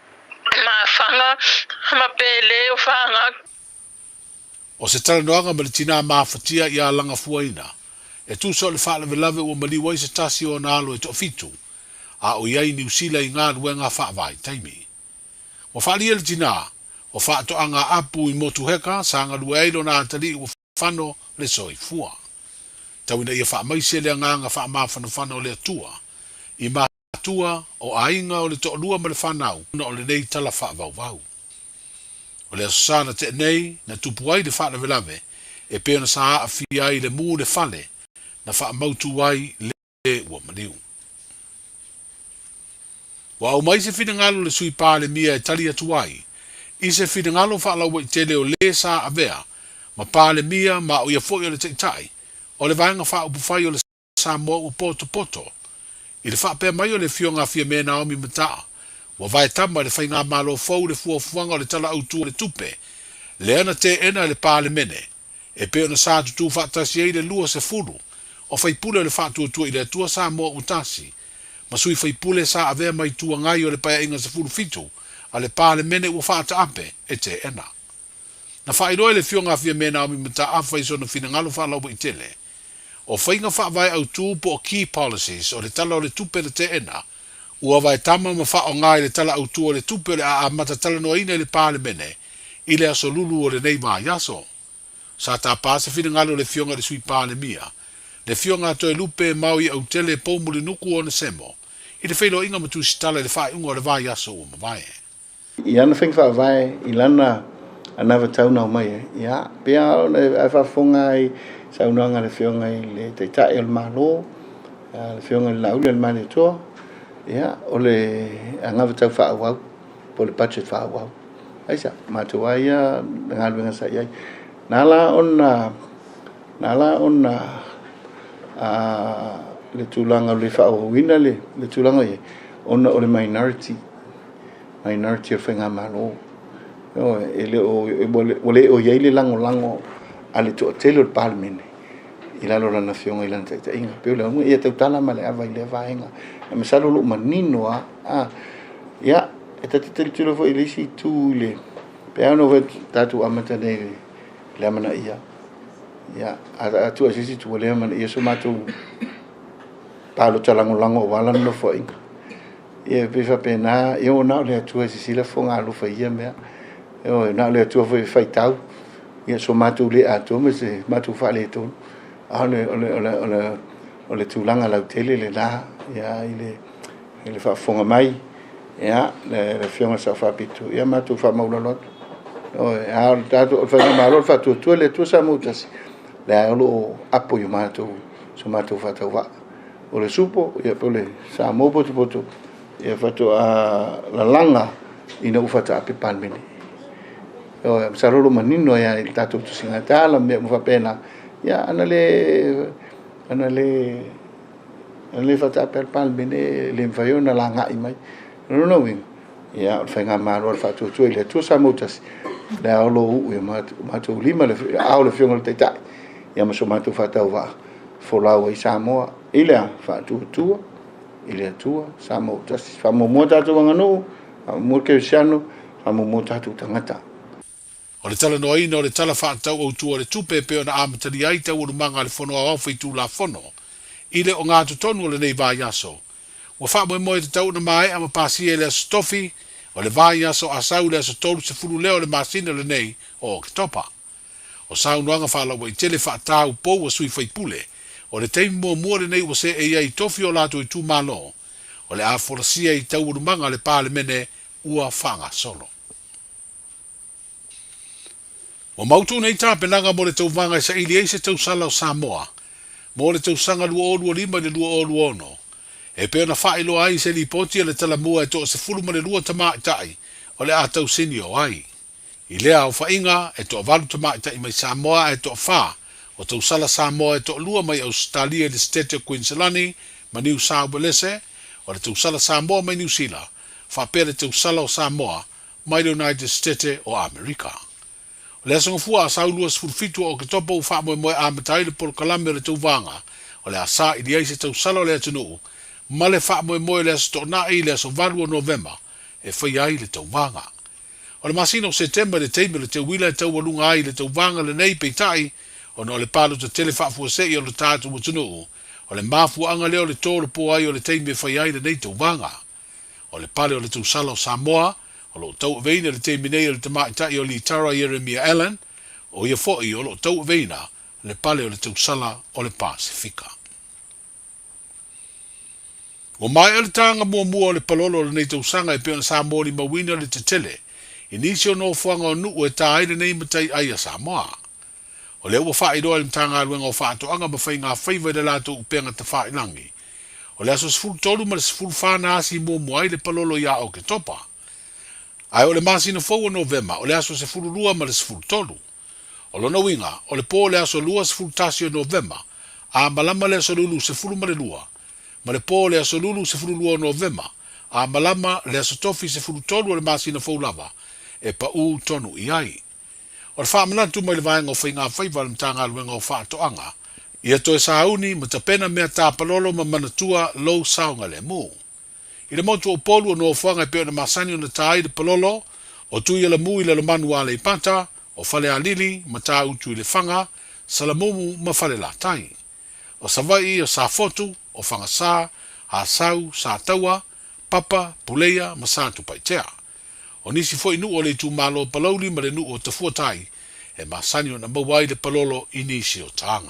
mafanga mapele o whanga. O se tala noanga ma le tina mafatia i a langa fuaina. E tu so le whaale velave ua maliwai se tasi o nalo e to fitu. A o iai New Zealand i ngā ruenga whaavai taimi. Wa whaali le tina o whaato anga apu i motu heka sa ngā rueiro nā tali ua whano le soi fua. Tawina ia whaamaise le nganga whaamawhano le atua. I matua o ainga o le to'olua ma le whanau na o le nei tala whaavau. O le asosana te nei na tupu ai le whaale velave e peo na saa a fia i le mū le whale na whaamautu ai le ua maliu. Wa o mai se whingalo le sui pāle mia e tali atu ai, i se whingalo whaalau i tele o le sa avea, ma pāle mia ma o ia fwoi o le teitai, o le vanga whaupufai o le sa mo u poto. I le whaapea mai o le fionga fia mea Naomi Mataa, wa vai tama le whainga malo fau le fuafuanga o le tala autu o le tupe, le ana te ena le pāle mene, e peo na sa tutu whaatasi ei le lua se furu, o whaipule o le whaatuatua i le atua sa mo utasi, ma sui whaipule sa avea mai tua ngai o le paia inga se furu fitu, a le pāle mene ua whaata ape e te ena. Na whaeroe le fionga fia mea Naomi Mataa awhai so na whina ngalo whaalau i tele, o whainga whaavai autu po o key policies o le tala o le tupe le te ena, ua vai tama ma wha o ngai le tala autu o le tupe o le a mata tala noa ina le pāle mene, i le aso lulu o le nei va yaso. Sa ta pa se fina ngalo le fionga le sui pa le mia. Le fionga to e lupe mau i au tele po muli nuku o ne semo. I le whailo inga matu sitala le whae unga o le va yaso o mawai. I ana wheng wha vai i lana anava tauna o mai ia pia o le whafonga i saunanga le fionga i le te tae o le malo le fionga le lau le mani toa ia o le angava tau wha awau po le budget wha awau aisa matua ia ngaluenga sa iai nala ona le tulanga le wha awawina le tulanga i ona o le minority o whenga malo ele o yeile lango ale to tele o parliament i lalo lana fionga i lana taita inga peo le unga ia tautala ma le ava i le vaenga e masalo lo manino ia e tati tele fo i lisi tu le pea no ve tatu amata nei le amana ia atu asisi tu le amana ia so matu palo talango wala no fo inga ia pefa pena ia ona le atu asisi le fonga lo fa ia mea na le atu fo fai tau ia so matu le atu me se matu fa le tu ole tulanga la tele le la ia ile fa fonga mai ia le fionga sa fa pitu ia matu fa maulolot ia tatu fa malo fa tu le tu sa mutas le lo apoio matu so matu fa tau o le supo ia pole sa mo poto ia fa to la langa ina ufata api palmene sarolo manino ya tatu tu singa tala me mo fa pena ya anale fata per palmene le fayona la nga mai no wing ya fenga malo fa tu le tu sa mutas la lo u ma tu lima le au le fiongol teta ya ma so ma tu fata va folau i Samoa ile fa tu ile tu Samoa tas fa mo tatu ngano mo ke siano fa mo tatu tangata o le tala noaina o le tala whaatau au tua le tupe peo na amatari ai tau uru manga le whono au whaitu la whono. I le o ngā tutonu o le nei vā yaso. Wa wha moe te tau na mai ama pāsia le aso tofi o le vā yaso a sau le aso tolu se furu leo le masina le nei o ke topa. O sau nuanga whaalawa i tele whaatau pou a sui whaipule o le teimi mua le nei wa se e ai tofi o lato i tu malo o le a forasia i tau uru manga le pāle mene ua whanga solo. O mautu nei tāpenanga mo le tauvanga sa ili eise tau sala o Samoa. Mo le tau sanga lua o lua lima le lua o lua ono. E peo na whaelo ai se li poti le tala mua e to se fulu ma le lua tama i tai o le a tau sini o ai. I lea o whainga e to avalu tama i tai mai Samoa e to wha o tau sala Samoa e to lua mai Australia le State of Queensland ma New South Wales o le tau sala Samoa mai New Zealand. Whapea le tau sala o Samoa mai le United States o America. Le asanga fua a saulua se fulfitu o ke topo u wha moe a matai le polo kalame le tau vanga o le asa i liai se tau salo le atunu ma le wha moe le aso tona i le aso valu o Novemba e whai ai le tau vanga. O le masina o September le teime le te wila e tau walunga ai le tau vanga le nei peitai o no le palo te tele wha fua se i o le tātu o tunu o le mafu anga leo le tōre po ai o le teime whai ai le nei tau vanga. O le pale o le tau salo Samoa o lo tau veina le te minei le tama itai o li Tara Jeremiah Allen o ia fo'i o lo tau veina le pale o le tau sala o le Pasifika. O mai o le tanga mua o le palolo le nei tau sanga e peo na Samoa ni mawina le te tele i nisi o no fuanga o nuu e tā aile nei matai ai a Samoa. O le ua wha'i doa le mtanga aluenga o whaato anga ma whai ngā whaiva le lato upenga te wha'i langi. O le aso sifuru tolu ma le sifuru whana asi mua ai le palolo ia o ke topa. Ai o le masina fou o Novemba, o le aso se furu lua ma le se furu tolu. O lona winga, o le po le aso lua se furu tasi o Novemba, a malama le aso lulu se furu ma le lua. Ma le po le aso lulu se furu lua o Novemba, a malama le aso tofi se furu tolu o le masina fou lava, e pa u tonu i ai. O le whaamanatu mai le vaenga o whainga whaiva le mtanga aluenga o whaatoanga, ia toe sauni ma tapena mea tāpalolo ma manatua lou saunga le mu. I le motu o polu o no fuanga e peo na masani o na tai de pololo, o tui ala mui le manu ale i pata, o fale a lili, ma tā utu i le fanga, salamumu ma fale la tai. O savai o sa fotu, o fanga sa, a sau, sa taua, papa, puleia, ma sa tupaitea. O nisi foi nu o le tu malo palauli ma le nu o te fuatai, e masani o na mawai le palolo inisi o tanga.